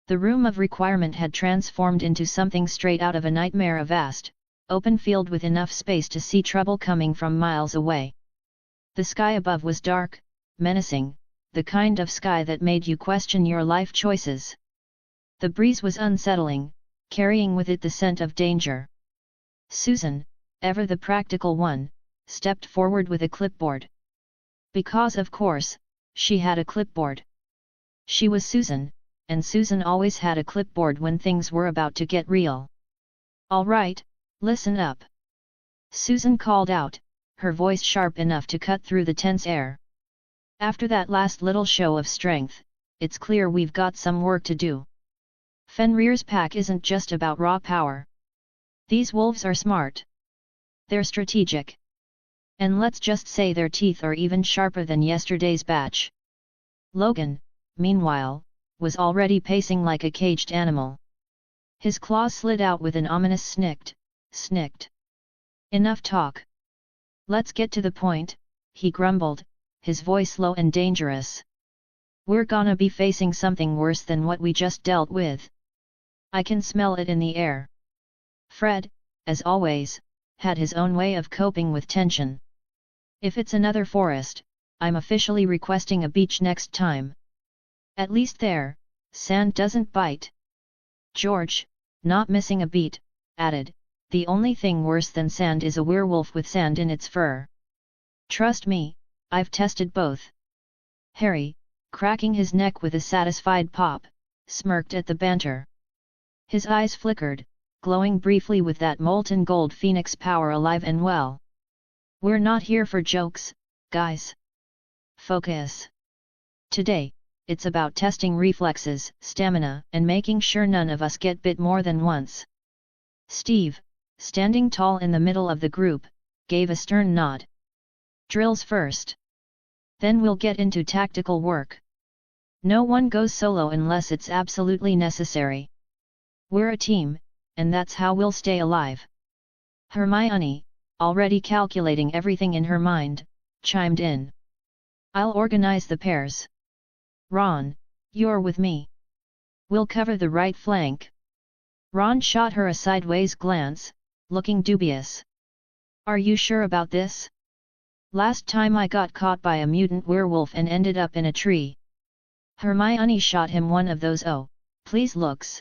The room of requirement had transformed into something straight out of a nightmare, a vast, open field with enough space to see trouble coming from miles away. The sky above was dark, menacing, the kind of sky that made you question your life choices. The breeze was unsettling, carrying with it the scent of danger. Susan, ever the practical one, stepped forward with a clipboard. Because of course, she had a clipboard. She was Susan, and Susan always had a clipboard when things were about to get real. All right, listen up. Susan called out, her voice sharp enough to cut through the tense air. After that last little show of strength, it's clear we've got some work to do. Fenrir's pack isn't just about raw power. These wolves are smart. They're strategic. And let's just say their teeth are even sharper than yesterday's batch. Logan, meanwhile, was already pacing like a caged animal. His claws slid out with an ominous snicked. Enough talk. Let's get to the point, he grumbled, his voice low and dangerous. We're gonna be facing something worse than what we just dealt with. I can smell it in the air. Fred, as always, had his own way of coping with tension. If it's another forest, I'm officially requesting a beach next time. At least there, sand doesn't bite. George, not missing a beat, added, the only thing worse than sand is a werewolf with sand in its fur. Trust me, I've tested both. Harry, cracking his neck with a satisfied pop, smirked at the banter. His eyes flickered, glowing briefly with that molten gold phoenix power alive and well. We're not here for jokes, guys. Focus. Today, it's about testing reflexes, stamina, and making sure none of us get bit more than once. Steve, standing tall in the middle of the group, gave a stern nod. Drills first. Then we'll get into tactical work. No one goes solo unless it's absolutely necessary. We're a team, and that's how we'll stay alive. Hermione, already calculating everything in her mind, chimed in. I'll organize the pairs. Ron, you're with me. We'll cover the right flank. Ron shot her a sideways glance, looking dubious. Are you sure about this? Last time I got caught by a mutant werewolf and ended up in a tree. Hermione shot him one of those "oh, please" looks.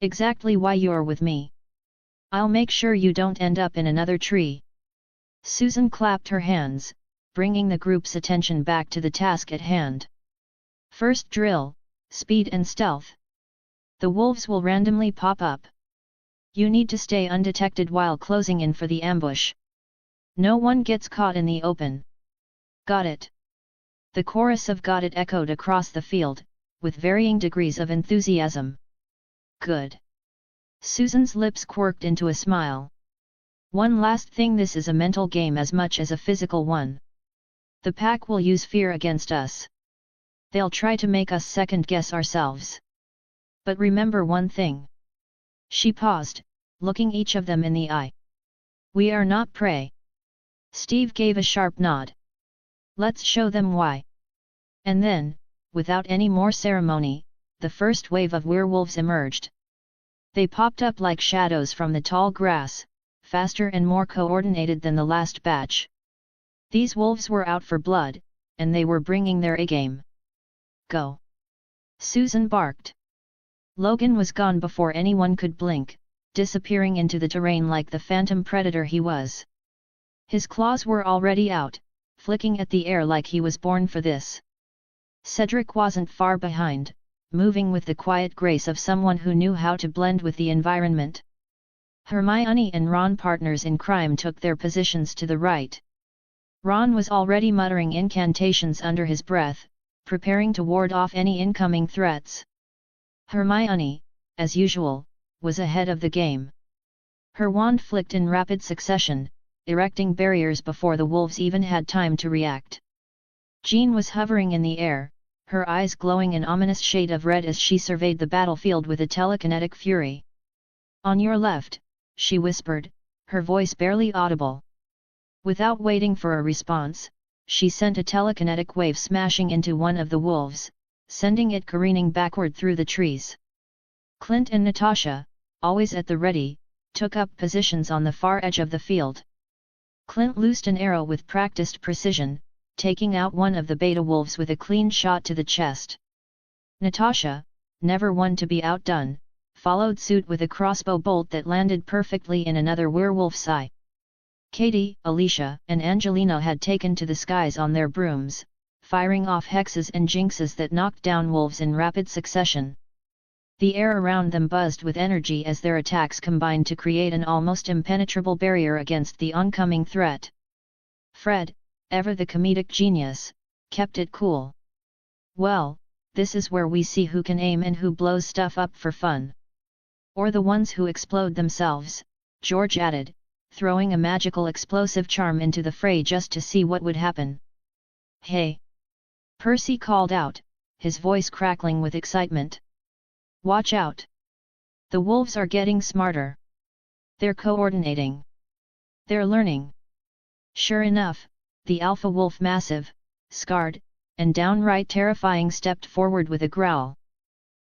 Exactly why you're with me. I'll make sure you don't end up in another tree. Susan clapped her hands, bringing the group's attention back to the task at hand. First drill, speed and stealth. The wolves will randomly pop up. You need to stay undetected while closing in for the ambush. No one gets caught in the open. Got it. The chorus of "got it" echoed across the field, with varying degrees of enthusiasm. Good. Susan's lips quirked into a smile. One last thing, this is a mental game as much as a physical one. The pack will use fear against us. They'll try to make us second-guess ourselves. But remember one thing. She paused, looking each of them in the eye. We are not prey. Steve gave a sharp nod. Let's show them why. And then, without any more ceremony, the first wave of werewolves emerged. They popped up like shadows from the tall grass, faster and more coordinated than the last batch. These wolves were out for blood, and they were bringing their A-game. Go! Susan barked. Logan was gone before anyone could blink, disappearing into the terrain like the phantom predator he was. His claws were already out, flicking at the air like he was born for this. Cedric wasn't far behind, moving with the quiet grace of someone who knew how to blend with the environment. Hermione and Ron, partners in crime, took their positions to the right. Ron was already muttering incantations under his breath, preparing to ward off any incoming threats. Hermione, as usual, was ahead of the game. Her wand flicked in rapid succession, erecting barriers before the wolves even had time to react. Jean was hovering in the air, her eyes glowing an ominous shade of red as she surveyed the battlefield with a telekinetic fury. On your left, she whispered, her voice barely audible. Without waiting for a response, she sent a telekinetic wave smashing into one of the wolves, sending it careening backward through the trees. Clint and Natasha, always at the ready, took up positions on the far edge of the field. Clint loosed an arrow with practiced precision, taking out one of the beta wolves with a clean shot to the chest. Natasha, never one to be outdone, followed suit with a crossbow bolt that landed perfectly in another werewolf's eye. Katie, Alicia, and Angelina had taken to the skies on their brooms, firing off hexes and jinxes that knocked down wolves in rapid succession. The air around them buzzed with energy as their attacks combined to create an almost impenetrable barrier against the oncoming threat. Fred, ever the comedic genius, kept it cool. Well, this is where we see who can aim and who blows stuff up for fun. Or the ones who explode themselves, George added, throwing a magical explosive charm into the fray just to see what would happen. Hey! Percy called out, his voice crackling with excitement. Watch out! The wolves are getting smarter. They're coordinating. They're learning. Sure enough, the alpha wolf, massive, scarred, and downright terrifying, stepped forward with a growl.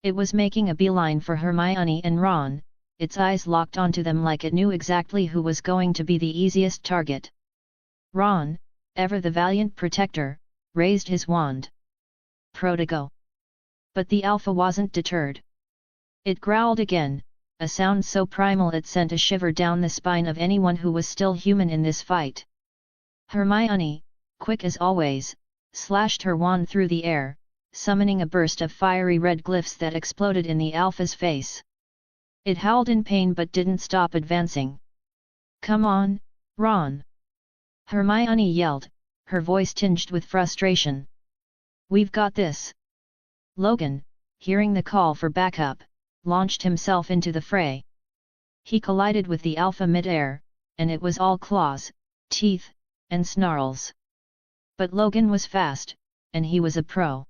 It was making a beeline for Hermione and Ron, its eyes locked onto them like it knew exactly who was going to be the easiest target. Ron, ever the valiant protector, raised his wand. Protego. But the alpha wasn't deterred. It growled again, a sound so primal it sent a shiver down the spine of anyone who was still human in this fight. Hermione, quick as always, slashed her wand through the air, summoning a burst of fiery red glyphs that exploded in the alpha's face. It howled in pain but didn't stop advancing. Come on, Ron! Hermione yelled, her voice tinged with frustration. We've got this. Logan, hearing the call for backup, launched himself into the fray. He collided with the alpha mid-air, and it was all claws, teeth, and snarls. But Logan was fast, and he was a pro.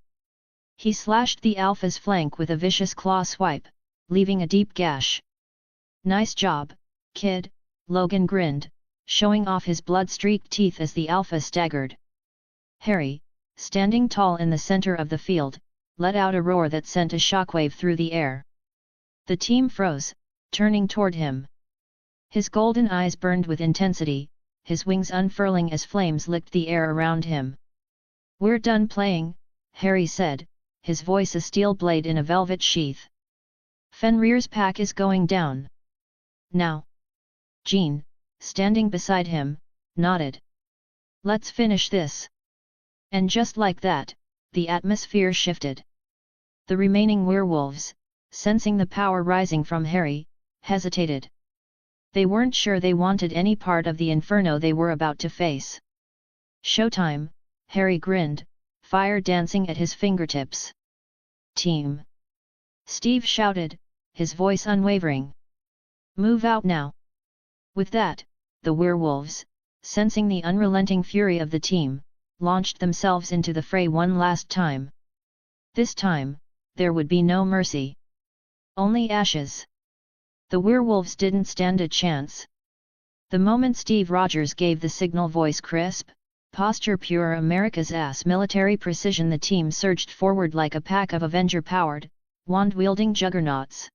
He slashed the alpha's flank with a vicious claw swipe, leaving a deep gash. Nice job, kid, Logan grinned, showing off his blood-streaked teeth as the alpha staggered. Harry, standing tall in the center of the field, let out a roar that sent a shockwave through the air. The team froze, turning toward him. His golden eyes burned with intensity, his wings unfurling as flames licked the air around him. We're done playing, Harry said, his voice a steel blade in a velvet sheath. Fenrir's pack is going down. Now. Jean, standing beside him, nodded. Let's finish this. And just like that, the atmosphere shifted. The remaining werewolves, sensing the power rising from Harry, hesitated. They weren't sure they wanted any part of the inferno they were about to face. Showtime, Harry grinned, fire dancing at his fingertips. Team! Steve shouted, his voice unwavering. Move out now! With that, the werewolves, sensing the unrelenting fury of the team, launched themselves into the fray one last time. This time, there would be no mercy. Only ashes. The werewolves didn't stand a chance. The moment Steve Rogers gave the signal, voice crisp, posture pure America's ass military precision, the team surged forward like a pack of Avenger-powered, wand-wielding juggernauts.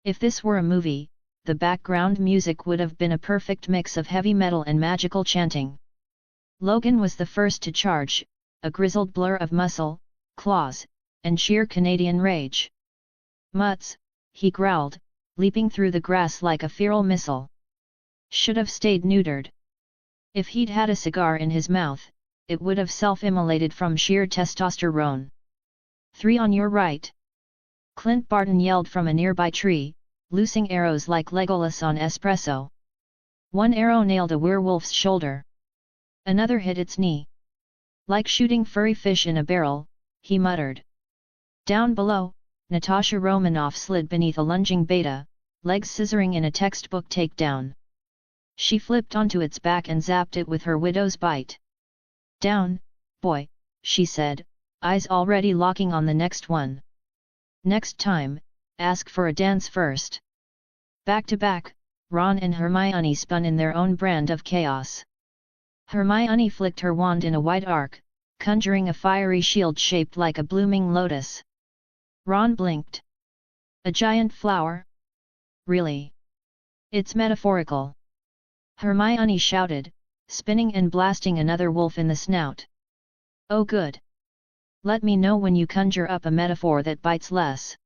If this were a movie, the background music would have been a perfect mix of heavy metal and magical chanting. Logan was the first to charge, a grizzled blur of muscle, claws, and sheer Canadian rage. Mutts, he growled, leaping through the grass like a feral missile. Should have stayed neutered. If he'd had a cigar in his mouth, it would have self-immolated from sheer testosterone. 3 on your right! Clint Barton yelled from a nearby tree, loosing arrows like Legolas on espresso. One arrow nailed a werewolf's shoulder. Another hit its knee. Like shooting furry fish in a barrel, he muttered. Down below, Natasha Romanoff slid beneath a lunging beta, legs scissoring in a textbook takedown. She flipped onto its back and zapped it with her widow's bite. Down, boy, she said, eyes already locking on the next one. Next time, ask for a dance first. Back to back, Ron and Hermione spun in their own brand of chaos. Hermione flicked her wand in a wide arc, conjuring a fiery shield shaped like a blooming lotus. Ron blinked. A giant flower? Really? It's metaphorical. Hermione shouted, spinning and blasting another wolf in the snout. Oh good! Let me know when you conjure up a metaphor that bites less.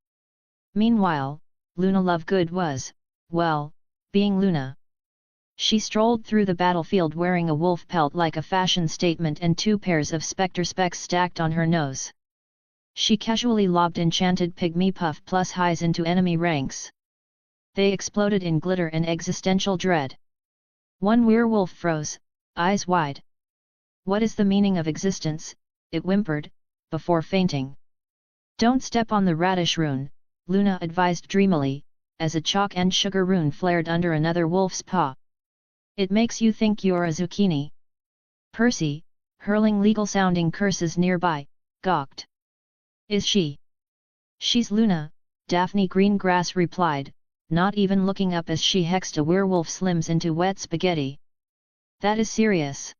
Meanwhile, Luna Lovegood was, well, being Luna. She strolled through the battlefield wearing a wolf pelt like a fashion statement and 2 pairs of spectre specs stacked on her nose. She casually lobbed enchanted pygmy puff plus highs into enemy ranks. They exploded in glitter and existential dread. One werewolf froze, eyes wide. What is the meaning of existence? It whimpered, before fainting. Don't step on the radish rune, Luna advised dreamily, as a chalk and sugar rune flared under another wolf's paw. It makes you think you're a zucchini. Percy, hurling legal-sounding curses nearby, gawked. Is she? She's Luna, Daphne Greengrass replied, not even looking up as she hexed a werewolf's limbs into wet spaghetti. That is serious.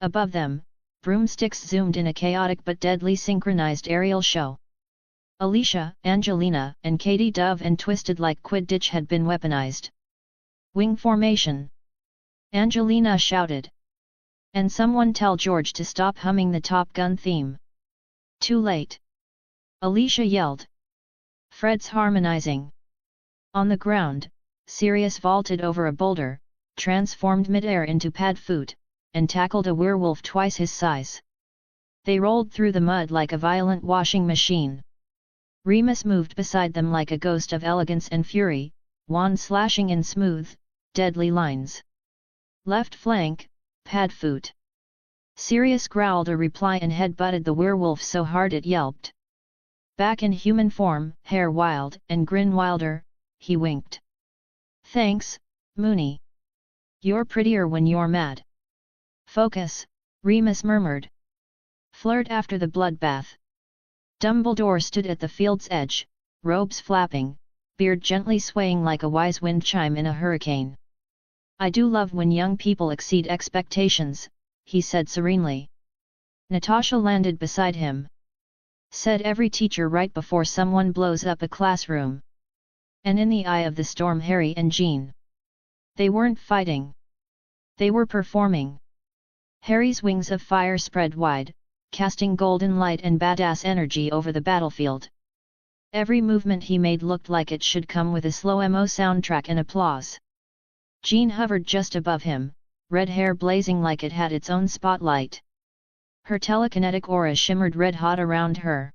Above them, broomsticks zoomed in a chaotic but deadly synchronized aerial show. Alicia, Angelina, and Katie dove and twisted like Quidditch had been weaponized. Wing formation! Angelina shouted. And someone tell George to stop humming the Top Gun theme. Too late. Alicia yelled. Fred's harmonizing. On the ground, Sirius vaulted over a boulder, transformed midair into Padfoot, and tackled a werewolf twice his size. They rolled through the mud like a violent washing machine. Remus moved beside them like a ghost of elegance and fury, wand slashing in smooth, deadly lines. Left flank, Padfoot. Sirius growled a reply and head-butted the werewolf so hard it yelped. Back in human form, hair wild and grin wilder, he winked. Thanks, Moony. You're prettier when you're mad. Focus, Remus murmured. Flirt after the bloodbath. Dumbledore stood at the field's edge, robes flapping, beard gently swaying like a wise wind chime in a hurricane. I do love when young people exceed expectations, he said serenely. Natasha landed beside him. Said every teacher right before someone blows up a classroom. And in the eye of the storm, Harry and Jean. They weren't fighting. They were performing. Harry's wings of fire spread wide, casting golden light and badass energy over the battlefield. Every movement he made looked like it should come with a slow-mo soundtrack and applause. Jean hovered just above him, red hair blazing like it had its own spotlight. Her telekinetic aura shimmered red-hot around her.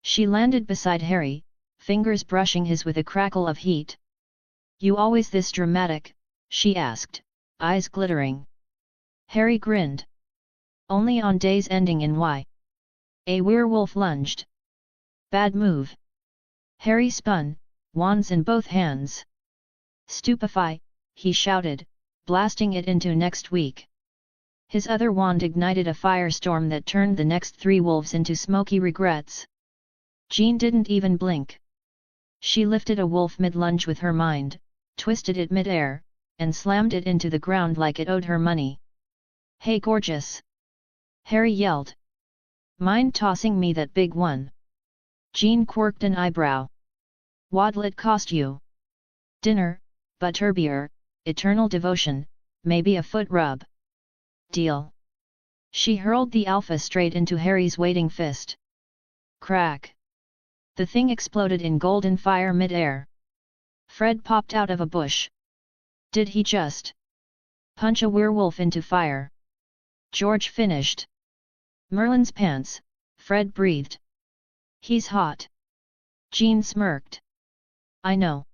She landed beside Harry, fingers brushing his with a crackle of heat. You always this dramatic? She asked, eyes glittering. Harry grinned. Only on days ending in Y. A werewolf lunged. Bad move. Harry spun, wands in both hands. Stupefy, he shouted, blasting it into next week. His other wand ignited a firestorm that turned the next 3 wolves into smoky regrets. Jean didn't even blink. She lifted a wolf mid-lunge with her mind, twisted it mid-air, and slammed it into the ground like it owed her money. Hey gorgeous! Harry yelled. Mind tossing me that big one? Jean quirked an eyebrow. What'll it cost you? Dinner, butterbeer, eternal devotion, maybe a foot rub. Deal. She hurled the alpha straight into Harry's waiting fist. Crack. The thing exploded in golden fire mid-air. Fred popped out of a bush. Did he just punch a werewolf into fire? George finished. Merlin's pants, Fred breathed. He's hot. Jean smirked. I know.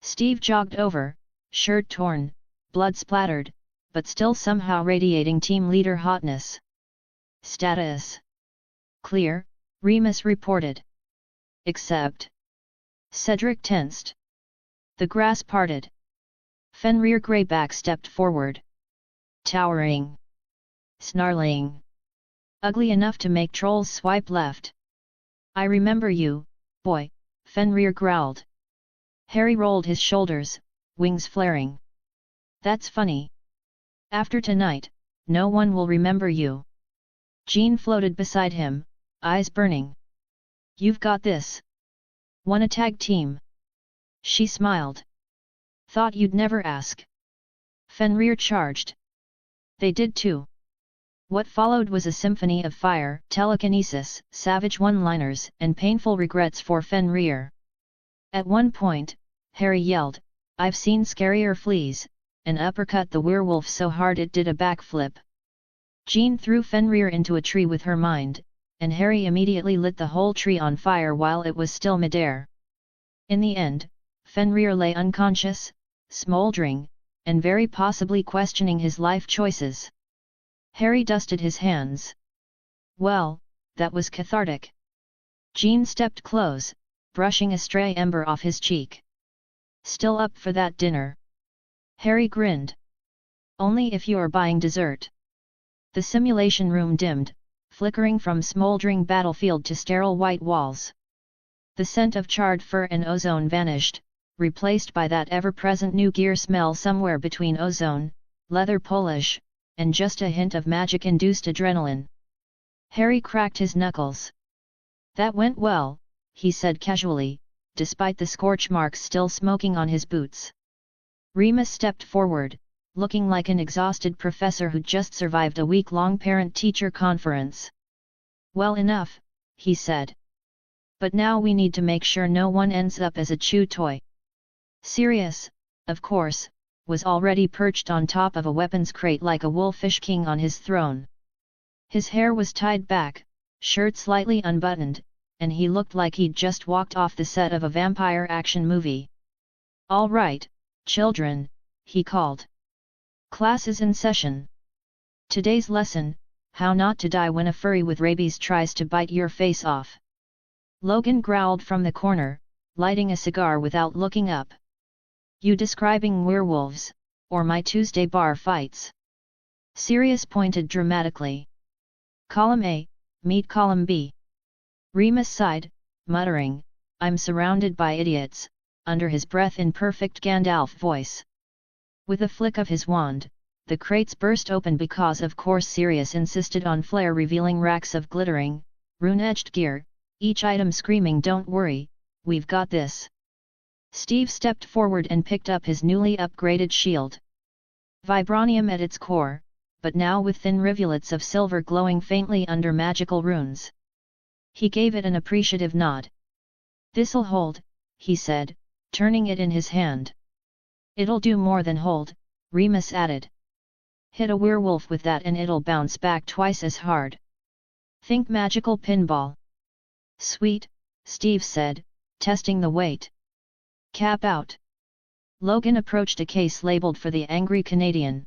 Steve jogged over, shirt torn, blood splattered, but still somehow radiating team leader hotness. Status. Clear, Remus reported. Except. Cedric tensed. The grass parted. Fenrir Greyback stepped forward. Towering. Snarling. Ugly enough to make trolls swipe left. I remember you, boy, Fenrir growled. Harry rolled his shoulders, wings flaring. That's funny. After tonight, no one will remember you. Jean floated beside him, eyes burning. You've got this. Want a tag team? She smiled. Thought you'd never ask. Fenrir charged. They did too. What followed was a symphony of fire, telekinesis, savage one-liners, and painful regrets for Fenrir. At one point, Harry yelled, I've seen scarier fleas, and uppercut the werewolf so hard it did a backflip. Jean threw Fenrir into a tree with her mind, and Harry immediately lit the whole tree on fire while it was still midair. In the end, Fenrir lay unconscious, smoldering, and very possibly questioning his life choices. Harry dusted his hands. Well, that was cathartic. Jean stepped close, brushing a stray ember off his cheek. Still up for that dinner? Harry grinned. Only if you're buying dessert. The simulation room dimmed, flickering from smoldering battlefield to sterile white walls. The scent of charred fur and ozone vanished, replaced by that ever-present new gear smell somewhere between ozone, leather polish, and just a hint of magic-induced adrenaline. Harry cracked his knuckles. That went well, he said casually, despite the scorch marks still smoking on his boots. Remus stepped forward, looking like an exhausted professor who'd just survived a week-long parent-teacher conference. Well enough, he said. But now we need to make sure no one ends up as a chew toy. Sirius, of course, was already perched on top of a weapons crate like a wolfish king on his throne. His hair was tied back, shirt slightly unbuttoned, and he looked like he'd just walked off the set of a vampire action movie. All right, children, he called. Class is in session. Today's lesson, how not to die when a furry with rabies tries to bite your face off. Logan growled from the corner, lighting a cigar without looking up. You describing werewolves, or my Tuesday bar fights? Sirius pointed dramatically. Column A, meet column B. Remus sighed, muttering, I'm surrounded by idiots, under his breath in perfect Gandalf voice. With a flick of his wand, the crates burst open because of course Sirius insisted on flare revealing racks of glittering, rune-edged gear, each item screaming don't worry, we've got this. Steve stepped forward and picked up his newly upgraded shield. Vibranium at its core, but now with thin rivulets of silver glowing faintly under magical runes. He gave it an appreciative nod. This'll hold, he said, turning it in his hand. It'll do more than hold, Remus added. Hit a werewolf with that and it'll bounce back twice as hard. Think magical pinball. Sweet, Steve said, testing the weight. Cap out. Logan approached a case labeled for the angry Canadian.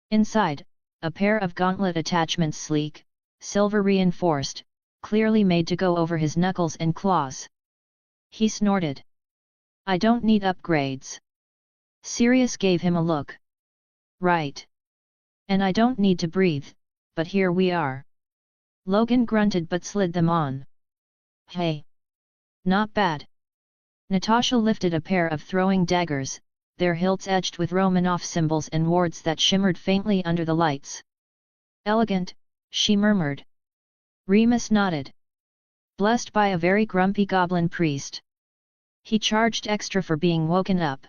Inside, a pair of gauntlet attachments sleek, silver reinforced, clearly made to go over his knuckles and claws. He snorted. I don't need upgrades. Sirius gave him a look. Right. And I don't need to breathe, but here we are. Logan grunted but slid them on. Hey! Not bad. Natasha lifted a pair of throwing daggers, their hilts edged with Romanov symbols and wards that shimmered faintly under the lights. Elegant, she murmured. Remus nodded. Blessed by a very grumpy goblin priest. He charged extra for being woken up.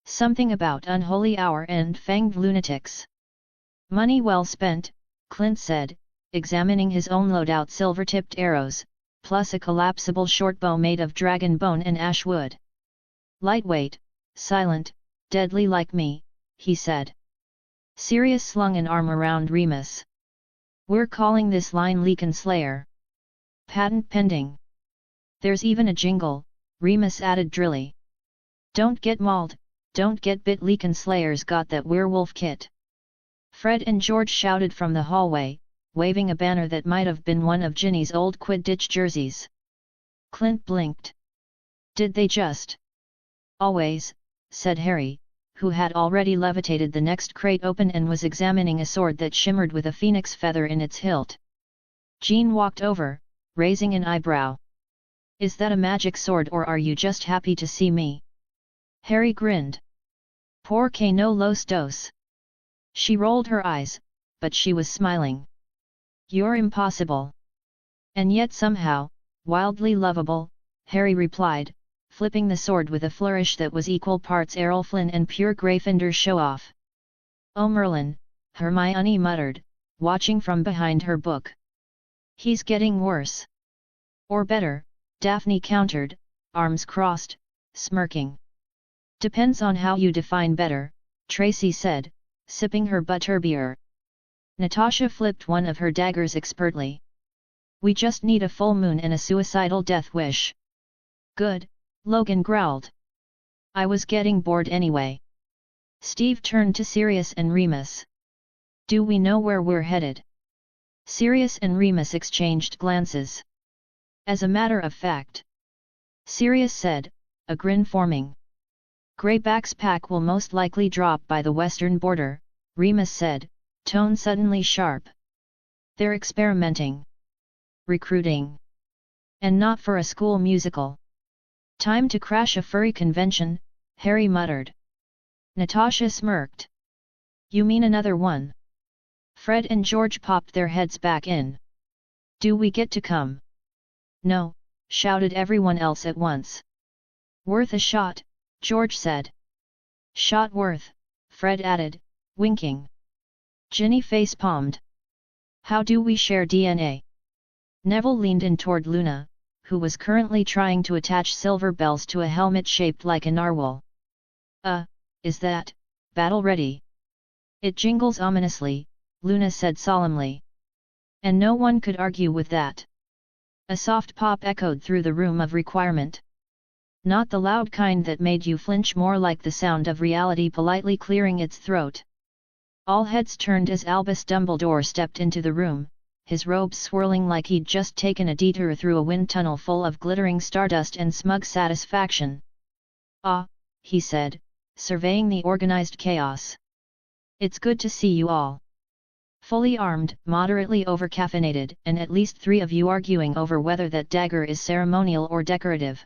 Something about unholy hour and fanged lunatics. Money well spent, Clint said, examining his own loadout silver-tipped arrows, plus a collapsible shortbow made of dragon bone and ash wood. Lightweight, silent, deadly like me, he said. Sirius slung an arm around Remus. We're calling this line Leakin Slayer. Patent pending. There's even a jingle, Remus added drilly. Don't get mauled, don't get bit, Leakin Slayer's got that werewolf kit. Fred and George shouted from the hallway, waving a banner that might have been one of Ginny's old Quidditch jerseys. Clint blinked. Did they just? Always, said Harry, who had already levitated the next crate open and was examining a sword that shimmered with a phoenix feather in its hilt. Jean walked over, raising an eyebrow. Is that a magic sword or are you just happy to see me? Harry grinned. Por que no los dos? She rolled her eyes, but she was smiling. You're impossible. And yet somehow, wildly lovable, Harry replied, flipping the sword with a flourish that was equal parts Errol Flynn and pure Gryffindor show-off. Oh Merlin, Hermione muttered, watching from behind her book. He's getting worse. Or better, Daphne countered, arms crossed, smirking. Depends on how you define better, Tracy said, sipping her butterbeer. Natasha flipped one of her daggers expertly. We just need a full moon and a suicidal death wish. Good, Logan growled. I was getting bored anyway. Steve turned to Sirius and Remus. Do we know where we're headed? Sirius and Remus exchanged glances. As a matter of fact. Sirius said, a grin forming. Greyback's pack will most likely drop by the western border, Remus said, tone suddenly sharp. They're experimenting. Recruiting. And not for a school musical. Time to crash a furry convention, Harry muttered. Natasha smirked. You mean another one? Fred and George popped their heads back in. Do we get to come? No, shouted everyone else at once. Worth a shot, George said. Shot worth, Fred added, winking. Ginny face-palmed. How do we share DNA? Neville leaned in toward Luna, who was currently trying to attach silver bells to a helmet shaped like a narwhal. Is that, battle ready? It jingles ominously, Luna said solemnly. And no one could argue with that. A soft pop echoed through the room of requirement. Not the loud kind that made you flinch, more like the sound of reality politely clearing its throat. All heads turned as Albus Dumbledore stepped into the room, his robes swirling like he'd just taken a detour through a wind tunnel full of glittering stardust and smug satisfaction. "Ah," he said, surveying the organized chaos. "It's good to see you all. Fully armed, moderately over-caffeinated, and at least 3 of you arguing over whether that dagger is ceremonial or decorative."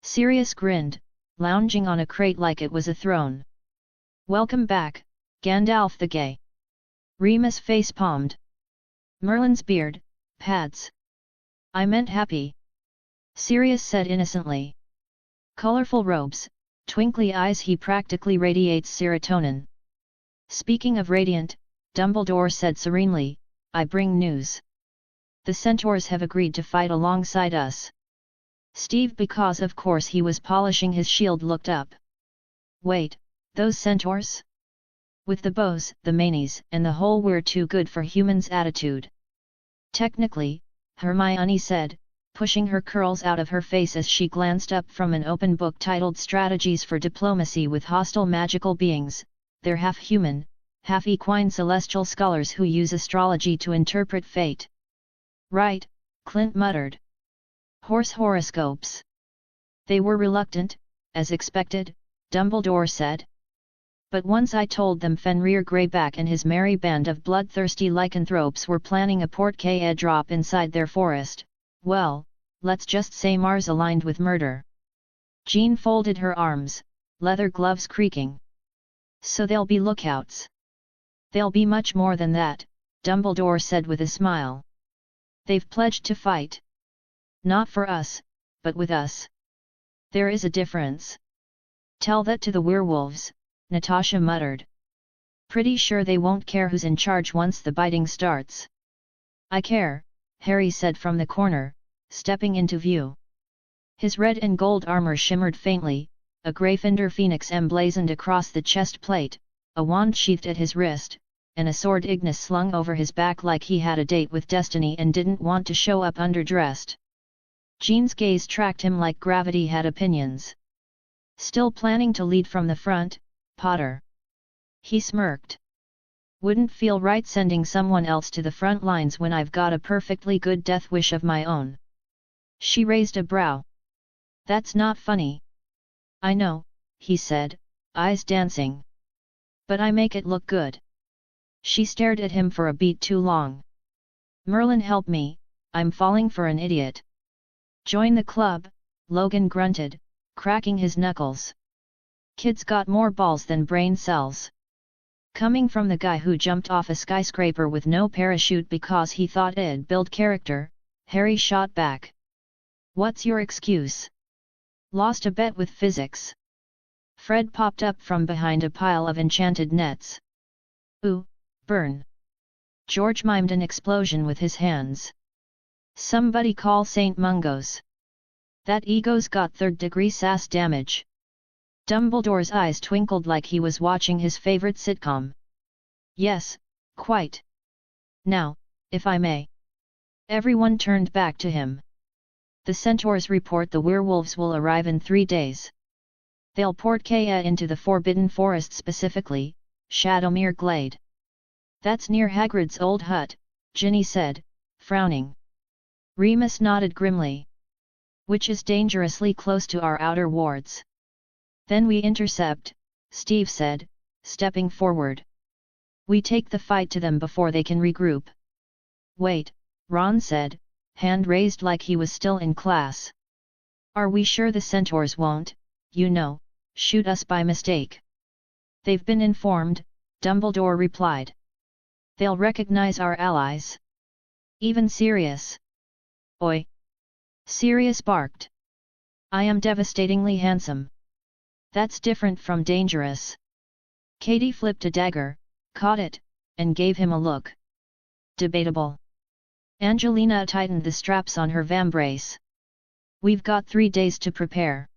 Sirius grinned, lounging on a crate like it was a throne. "Welcome back, Gandalf the Gay." Remus face-palmed. "Merlin's beard, pads. I meant happy," Sirius said innocently. "Colorful robes, twinkly eyes, he practically radiates serotonin." "Speaking of radiant," Dumbledore said serenely, "I bring news. The centaurs have agreed to fight alongside us." Steve, because of course he was polishing his shield, looked up. "Wait, those centaurs? With the bows, the manies, and the whole 'we're too good for humans' attitude?" "Technically," Hermione said, pushing her curls out of her face as she glanced up from an open book titled Strategies for Diplomacy with Hostile Magical Beings, "they're half human, half equine celestial scholars who use astrology to interpret fate." "Right," Clint muttered. "Horse horoscopes." "They were reluctant, as expected," Dumbledore said. "But once I told them Fenrir Greyback and his merry band of bloodthirsty lycanthropes were planning a portkey drop inside their forest, well, let's just say Mars aligned with murder." Jean folded her arms, leather gloves creaking. "So they'll be lookouts." "They'll be much more than that," Dumbledore said with a smile. "They've pledged to fight. Not for us, but with us." "There is a difference." "Tell that to the werewolves," Natasha muttered. "Pretty sure they won't care who's in charge once the biting starts." "I care," Harry said from the corner, stepping into view. His red and gold armor shimmered faintly, a Gryffindor phoenix emblazoned across the chest plate, a wand sheathed at his wrist, and a sword Ignis slung over his back like he had a date with destiny and didn't want to show up underdressed. Jean's gaze tracked him like gravity had opinions. "Still planning to lead from the front, Potter?" He smirked. "Wouldn't feel right sending someone else to the front lines when I've got a perfectly good death wish of my own." She raised a brow. "That's not funny." "I know," he said, eyes dancing. "But I make it look good." She stared at him for a beat too long. "Merlin, help me, I'm falling for an idiot." "Join the club," Logan grunted, cracking his knuckles. "Kid's got more balls than brain cells." Coming from the guy who jumped off a skyscraper with no parachute because he thought it'd build character, Harry shot back. "What's your excuse?" "Lost a bet with physics." Fred popped up from behind a pile of enchanted nets. "Ooh, burn." George mimed an explosion with his hands. "Somebody call Saint Mungo's. That ego's got third-degree sass damage." Dumbledore's eyes twinkled like he was watching his favorite sitcom. "Yes, quite. Now, if I may." Everyone turned back to him. "The centaurs report the werewolves will arrive in 3 days. They'll portkey into the Forbidden Forest, specifically, Shadowmere Glade." "That's near Hagrid's old hut," Ginny said, frowning. Remus nodded grimly. "Which is dangerously close to our outer wards." "Then we intercept," Steve said, stepping forward. "We take the fight to them before they can regroup." "Wait," Ron said, hand raised like he was still in class. "Are we sure the centaurs won't, shoot us by mistake?" "They've been informed," Dumbledore replied. "They'll recognize our allies." "Even Sirius?" "Oi!" Sirius barked. "I am devastatingly handsome." "That's different from dangerous." Katie flipped a dagger, caught it, and gave him a look. "Debatable." Angelina tightened the straps on her vambrace. "We've got 3 days to prepare."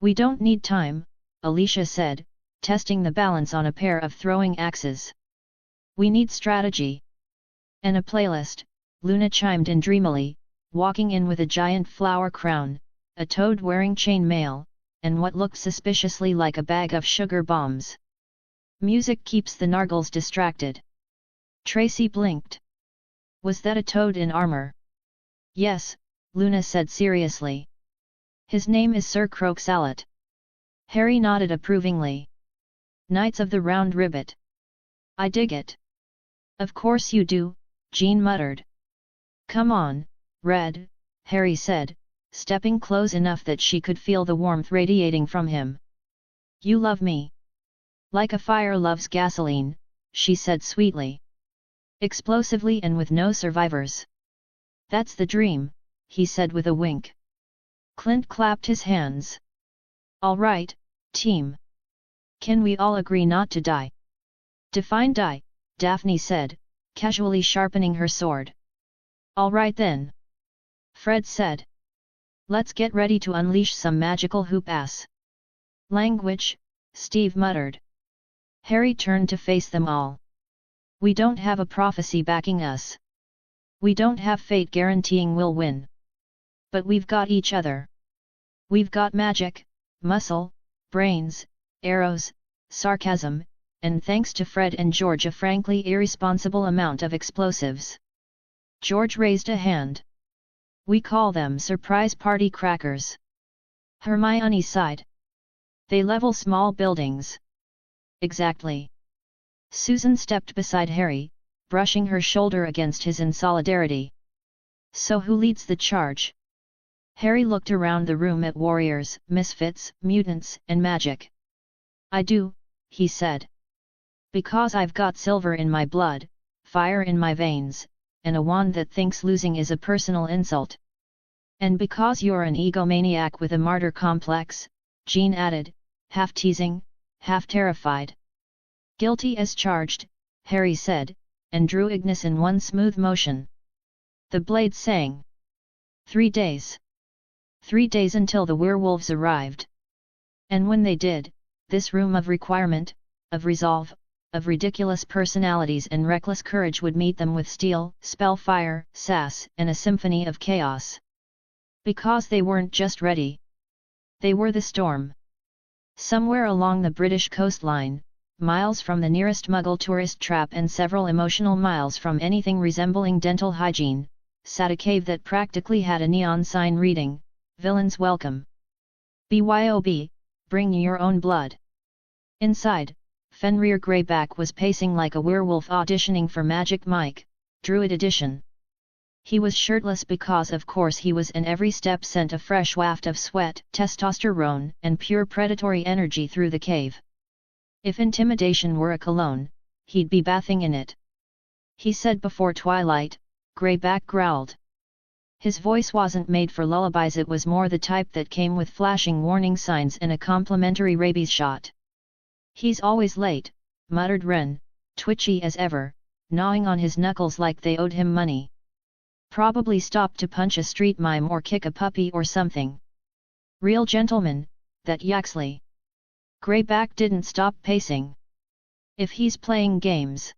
"We don't need time," Alicia said, testing the balance on a pair of throwing axes. "We need strategy." "And a playlist," Luna chimed in dreamily, walking in with a giant flower crown, a toad-wearing chain mail, and what looked suspiciously like a bag of sugar bombs. Music keeps the nargles distracted. Tracy blinked. Was that a toad in armor? Yes, Luna said seriously. His name is Sir Croaksalet. Harry nodded approvingly. Knights of the Round Ribbit. I dig it. Of course you do, Jean muttered. Come on, Red, Harry said, stepping close enough that she could feel the warmth radiating from him. You love me. Like a fire loves gasoline, she said sweetly. Explosively and with no survivors. That's the dream, he said with a wink. Clint clapped his hands. All right, team. Can we all agree not to die? Define die, Daphne said, casually sharpening her sword. All right then. Fred said. Let's get ready to unleash some magical hoop-ass. Language, Steve muttered. Harry turned to face them all. We don't have a prophecy backing us. We don't have fate guaranteeing we'll win. But we've got each other. We've got magic, muscle, brains, arrows, sarcasm, and thanks to Fred and George a frankly irresponsible amount of explosives. George raised a hand. We call them surprise party crackers. Hermione sighed. They level small buildings. Exactly. Susan stepped beside Harry, brushing her shoulder against his in solidarity. So who leads the charge? Harry looked around the room at warriors, misfits, mutants, and magic. I do, he said. Because I've got silver in my blood, fire in my veins, and a wand that thinks losing is a personal insult. And because you're an egomaniac with a martyr complex, Jean added, half teasing, half terrified. Guilty as charged, Harry said, and drew Ignis in one smooth motion. The blade sang. 3 days. 3 days until the werewolves arrived. And when they did, this room of requirement, of resolve, of ridiculous personalities and reckless courage would meet them with steel, spellfire, sass, and a symphony of chaos. Because they weren't just ready. They were the storm. Somewhere along the British coastline, miles from the nearest Muggle tourist trap and several emotional miles from anything resembling dental hygiene, sat a cave that practically had a neon sign reading, Villains Welcome. BYOB, bring your own blood. Inside, Fenrir Greyback was pacing like a werewolf auditioning for Magic Mike, Druid Edition. He was shirtless because of course he was, and every step sent a fresh waft of sweat, testosterone, and pure predatory energy through the cave. If intimidation were a cologne, he'd be bathing in it. He said before twilight, Greyback growled. His voice wasn't made for lullabies, it was more the type that came with flashing warning signs and a complimentary rabies shot. He's always late, muttered Ren, twitchy as ever, gnawing on his knuckles like they owed him money. Probably stopped to punch a street mime or kick a puppy or something. Real gentleman, that Yaxley. Greyback didn't stop pacing. If he's playing games.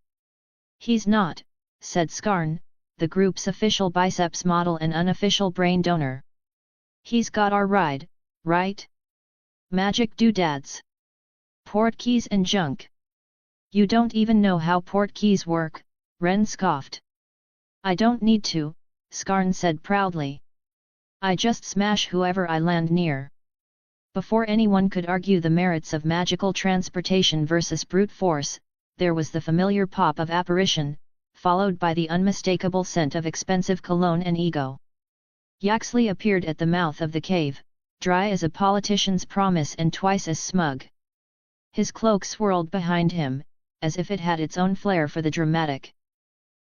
He's not, said Skarn, the group's official biceps model and unofficial brain donor. He's got our ride, right? Magic doodads. Portkeys and junk. You don't even know how portkeys work, Ren scoffed. I don't need to, Skarn said proudly. I just smash whoever I land near. Before anyone could argue the merits of magical transportation versus brute force, there was the familiar pop of apparition, followed by the unmistakable scent of expensive cologne and ego. Yaxley appeared at the mouth of the cave, dry as a politician's promise and twice as smug. His cloak swirled behind him, as if it had its own flair for the dramatic.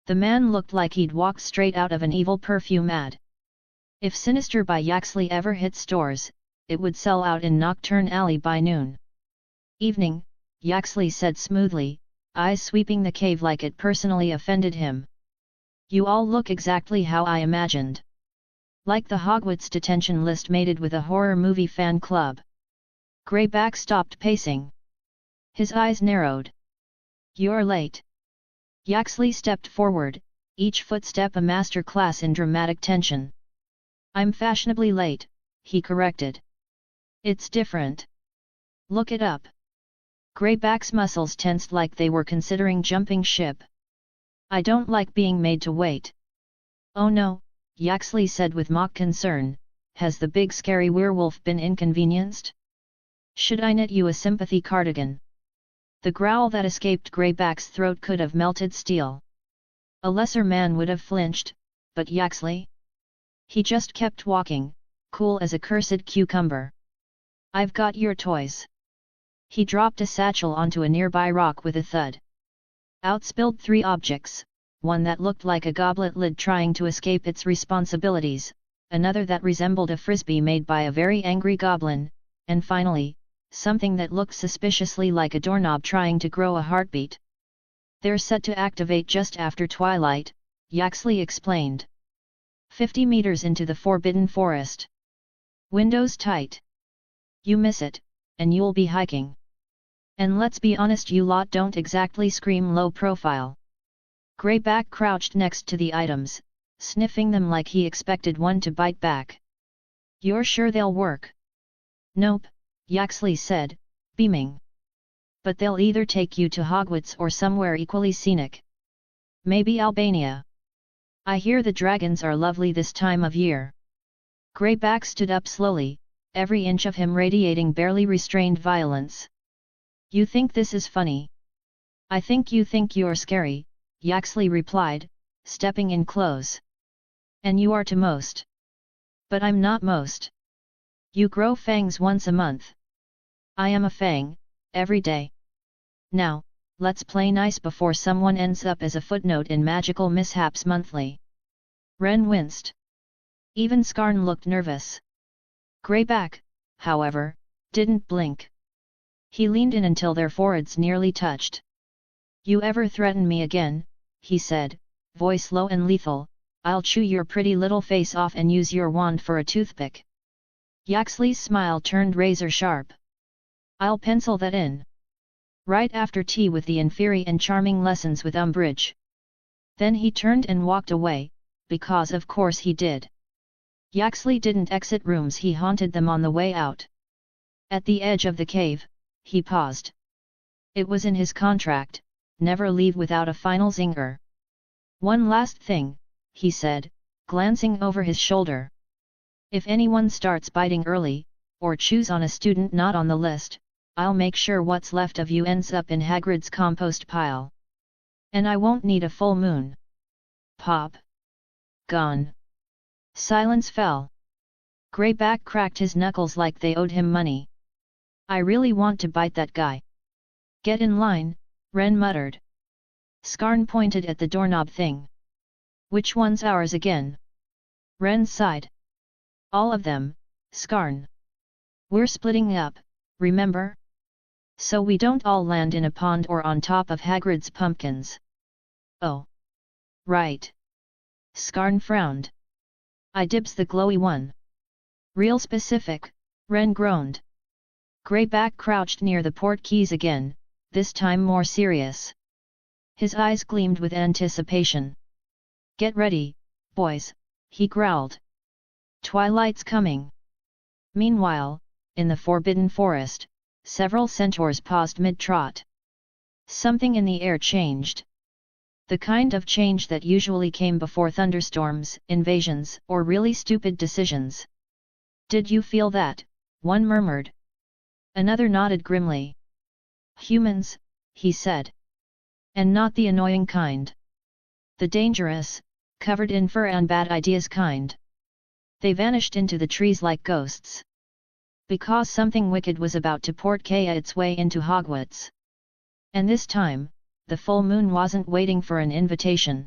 The man looked like he'd walked straight out of an evil perfume ad. If Sinister by Yaxley ever hit stores, it would sell out in Nocturne Alley by noon. Evening, Yaxley said smoothly, eyes sweeping the cave like it personally offended him. You all look exactly how I imagined. Like the Hogwarts detention list mated with a horror movie fan club. Greyback stopped pacing. His eyes narrowed. You're late. Yaxley stepped forward, each footstep a master class in dramatic tension. I'm fashionably late, he corrected. It's different. Look it up. Greyback's muscles tensed like they were considering jumping ship. I don't like being made to wait. Oh no, Yaxley said with mock concern, has the big scary werewolf been inconvenienced? Should I knit you a sympathy cardigan? The growl that escaped Greyback's throat could have melted steel. A lesser man would have flinched, but Yaxley? He just kept walking, cool as a cursed cucumber. I've got your toys. He dropped a satchel onto a nearby rock with a thud. Out spilled 3 objects, one that looked like a goblet lid trying to escape its responsibilities, another that resembled a frisbee made by a very angry goblin, and finally, something that looked suspiciously like a doorknob trying to grow a heartbeat. They're set to activate just after twilight, Yaxley explained. 50 meters into the Forbidden Forest. Windows tight. You miss it, and you'll be hiking. And let's be honest, you lot don't exactly scream low profile. Greyback crouched next to the items, sniffing them like he expected one to bite back. You're sure they'll work? Nope, Yaxley said, beaming. But they'll either take you to Hogwarts or somewhere equally scenic. Maybe Albania. I hear the dragons are lovely this time of year. Greyback stood up slowly, every inch of him radiating barely restrained violence. You think this is funny? I think you think you're scary, Yaxley replied, stepping in close. And you are to most. But I'm not most. You grow fangs once a month. I am a fang, every day. Now, let's play nice before someone ends up as a footnote in Magical Mishaps Monthly. Ren winced. Even Scarn looked nervous. Greyback, however, didn't blink. He leaned in until their foreheads nearly touched. You ever threaten me again, he said, voice low and lethal, I'll chew your pretty little face off and use your wand for a toothpick. Yaxley's smile turned razor sharp. I'll pencil that in. Right after tea with the inferi and charming lessons with Umbridge. Then he turned and walked away, because of course he did. Yaxley didn't exit rooms, he haunted them on the way out. At the edge of the cave, he paused. It was in his contract, never leave without a final zinger. One last thing, he said, glancing over his shoulder. If anyone starts biting early, or chews on a student not on the list, I'll make sure what's left of you ends up in Hagrid's compost pile. And I won't need a full moon. Pop. Gone. Silence fell. Greyback cracked his knuckles like they owed him money. I really want to bite that guy. Get in line, Ren muttered. Scarn pointed at the doorknob thing. Which one's ours again? Ren sighed. All of them, Scarn. We're splitting up, remember? So we don't all land in a pond or on top of Hagrid's pumpkins. Oh. Right. Scarn frowned. I dibs the glowy one. Real specific, Ren groaned. Greyback crouched near the port keys again, this time more serious. His eyes gleamed with anticipation. Get ready, boys, he growled. Twilight's coming. Meanwhile, in the Forbidden Forest, several centaurs paused mid-trot. Something in the air changed. The kind of change that usually came before thunderstorms, invasions, or really stupid decisions. Did you feel that? One murmured. Another nodded grimly. Humans, he said. And not the annoying kind. The dangerous, covered in fur and bad ideas kind. They vanished into the trees like ghosts. Because something wicked was about to portray its way into Hogwarts. And this time, the full moon wasn't waiting for an invitation.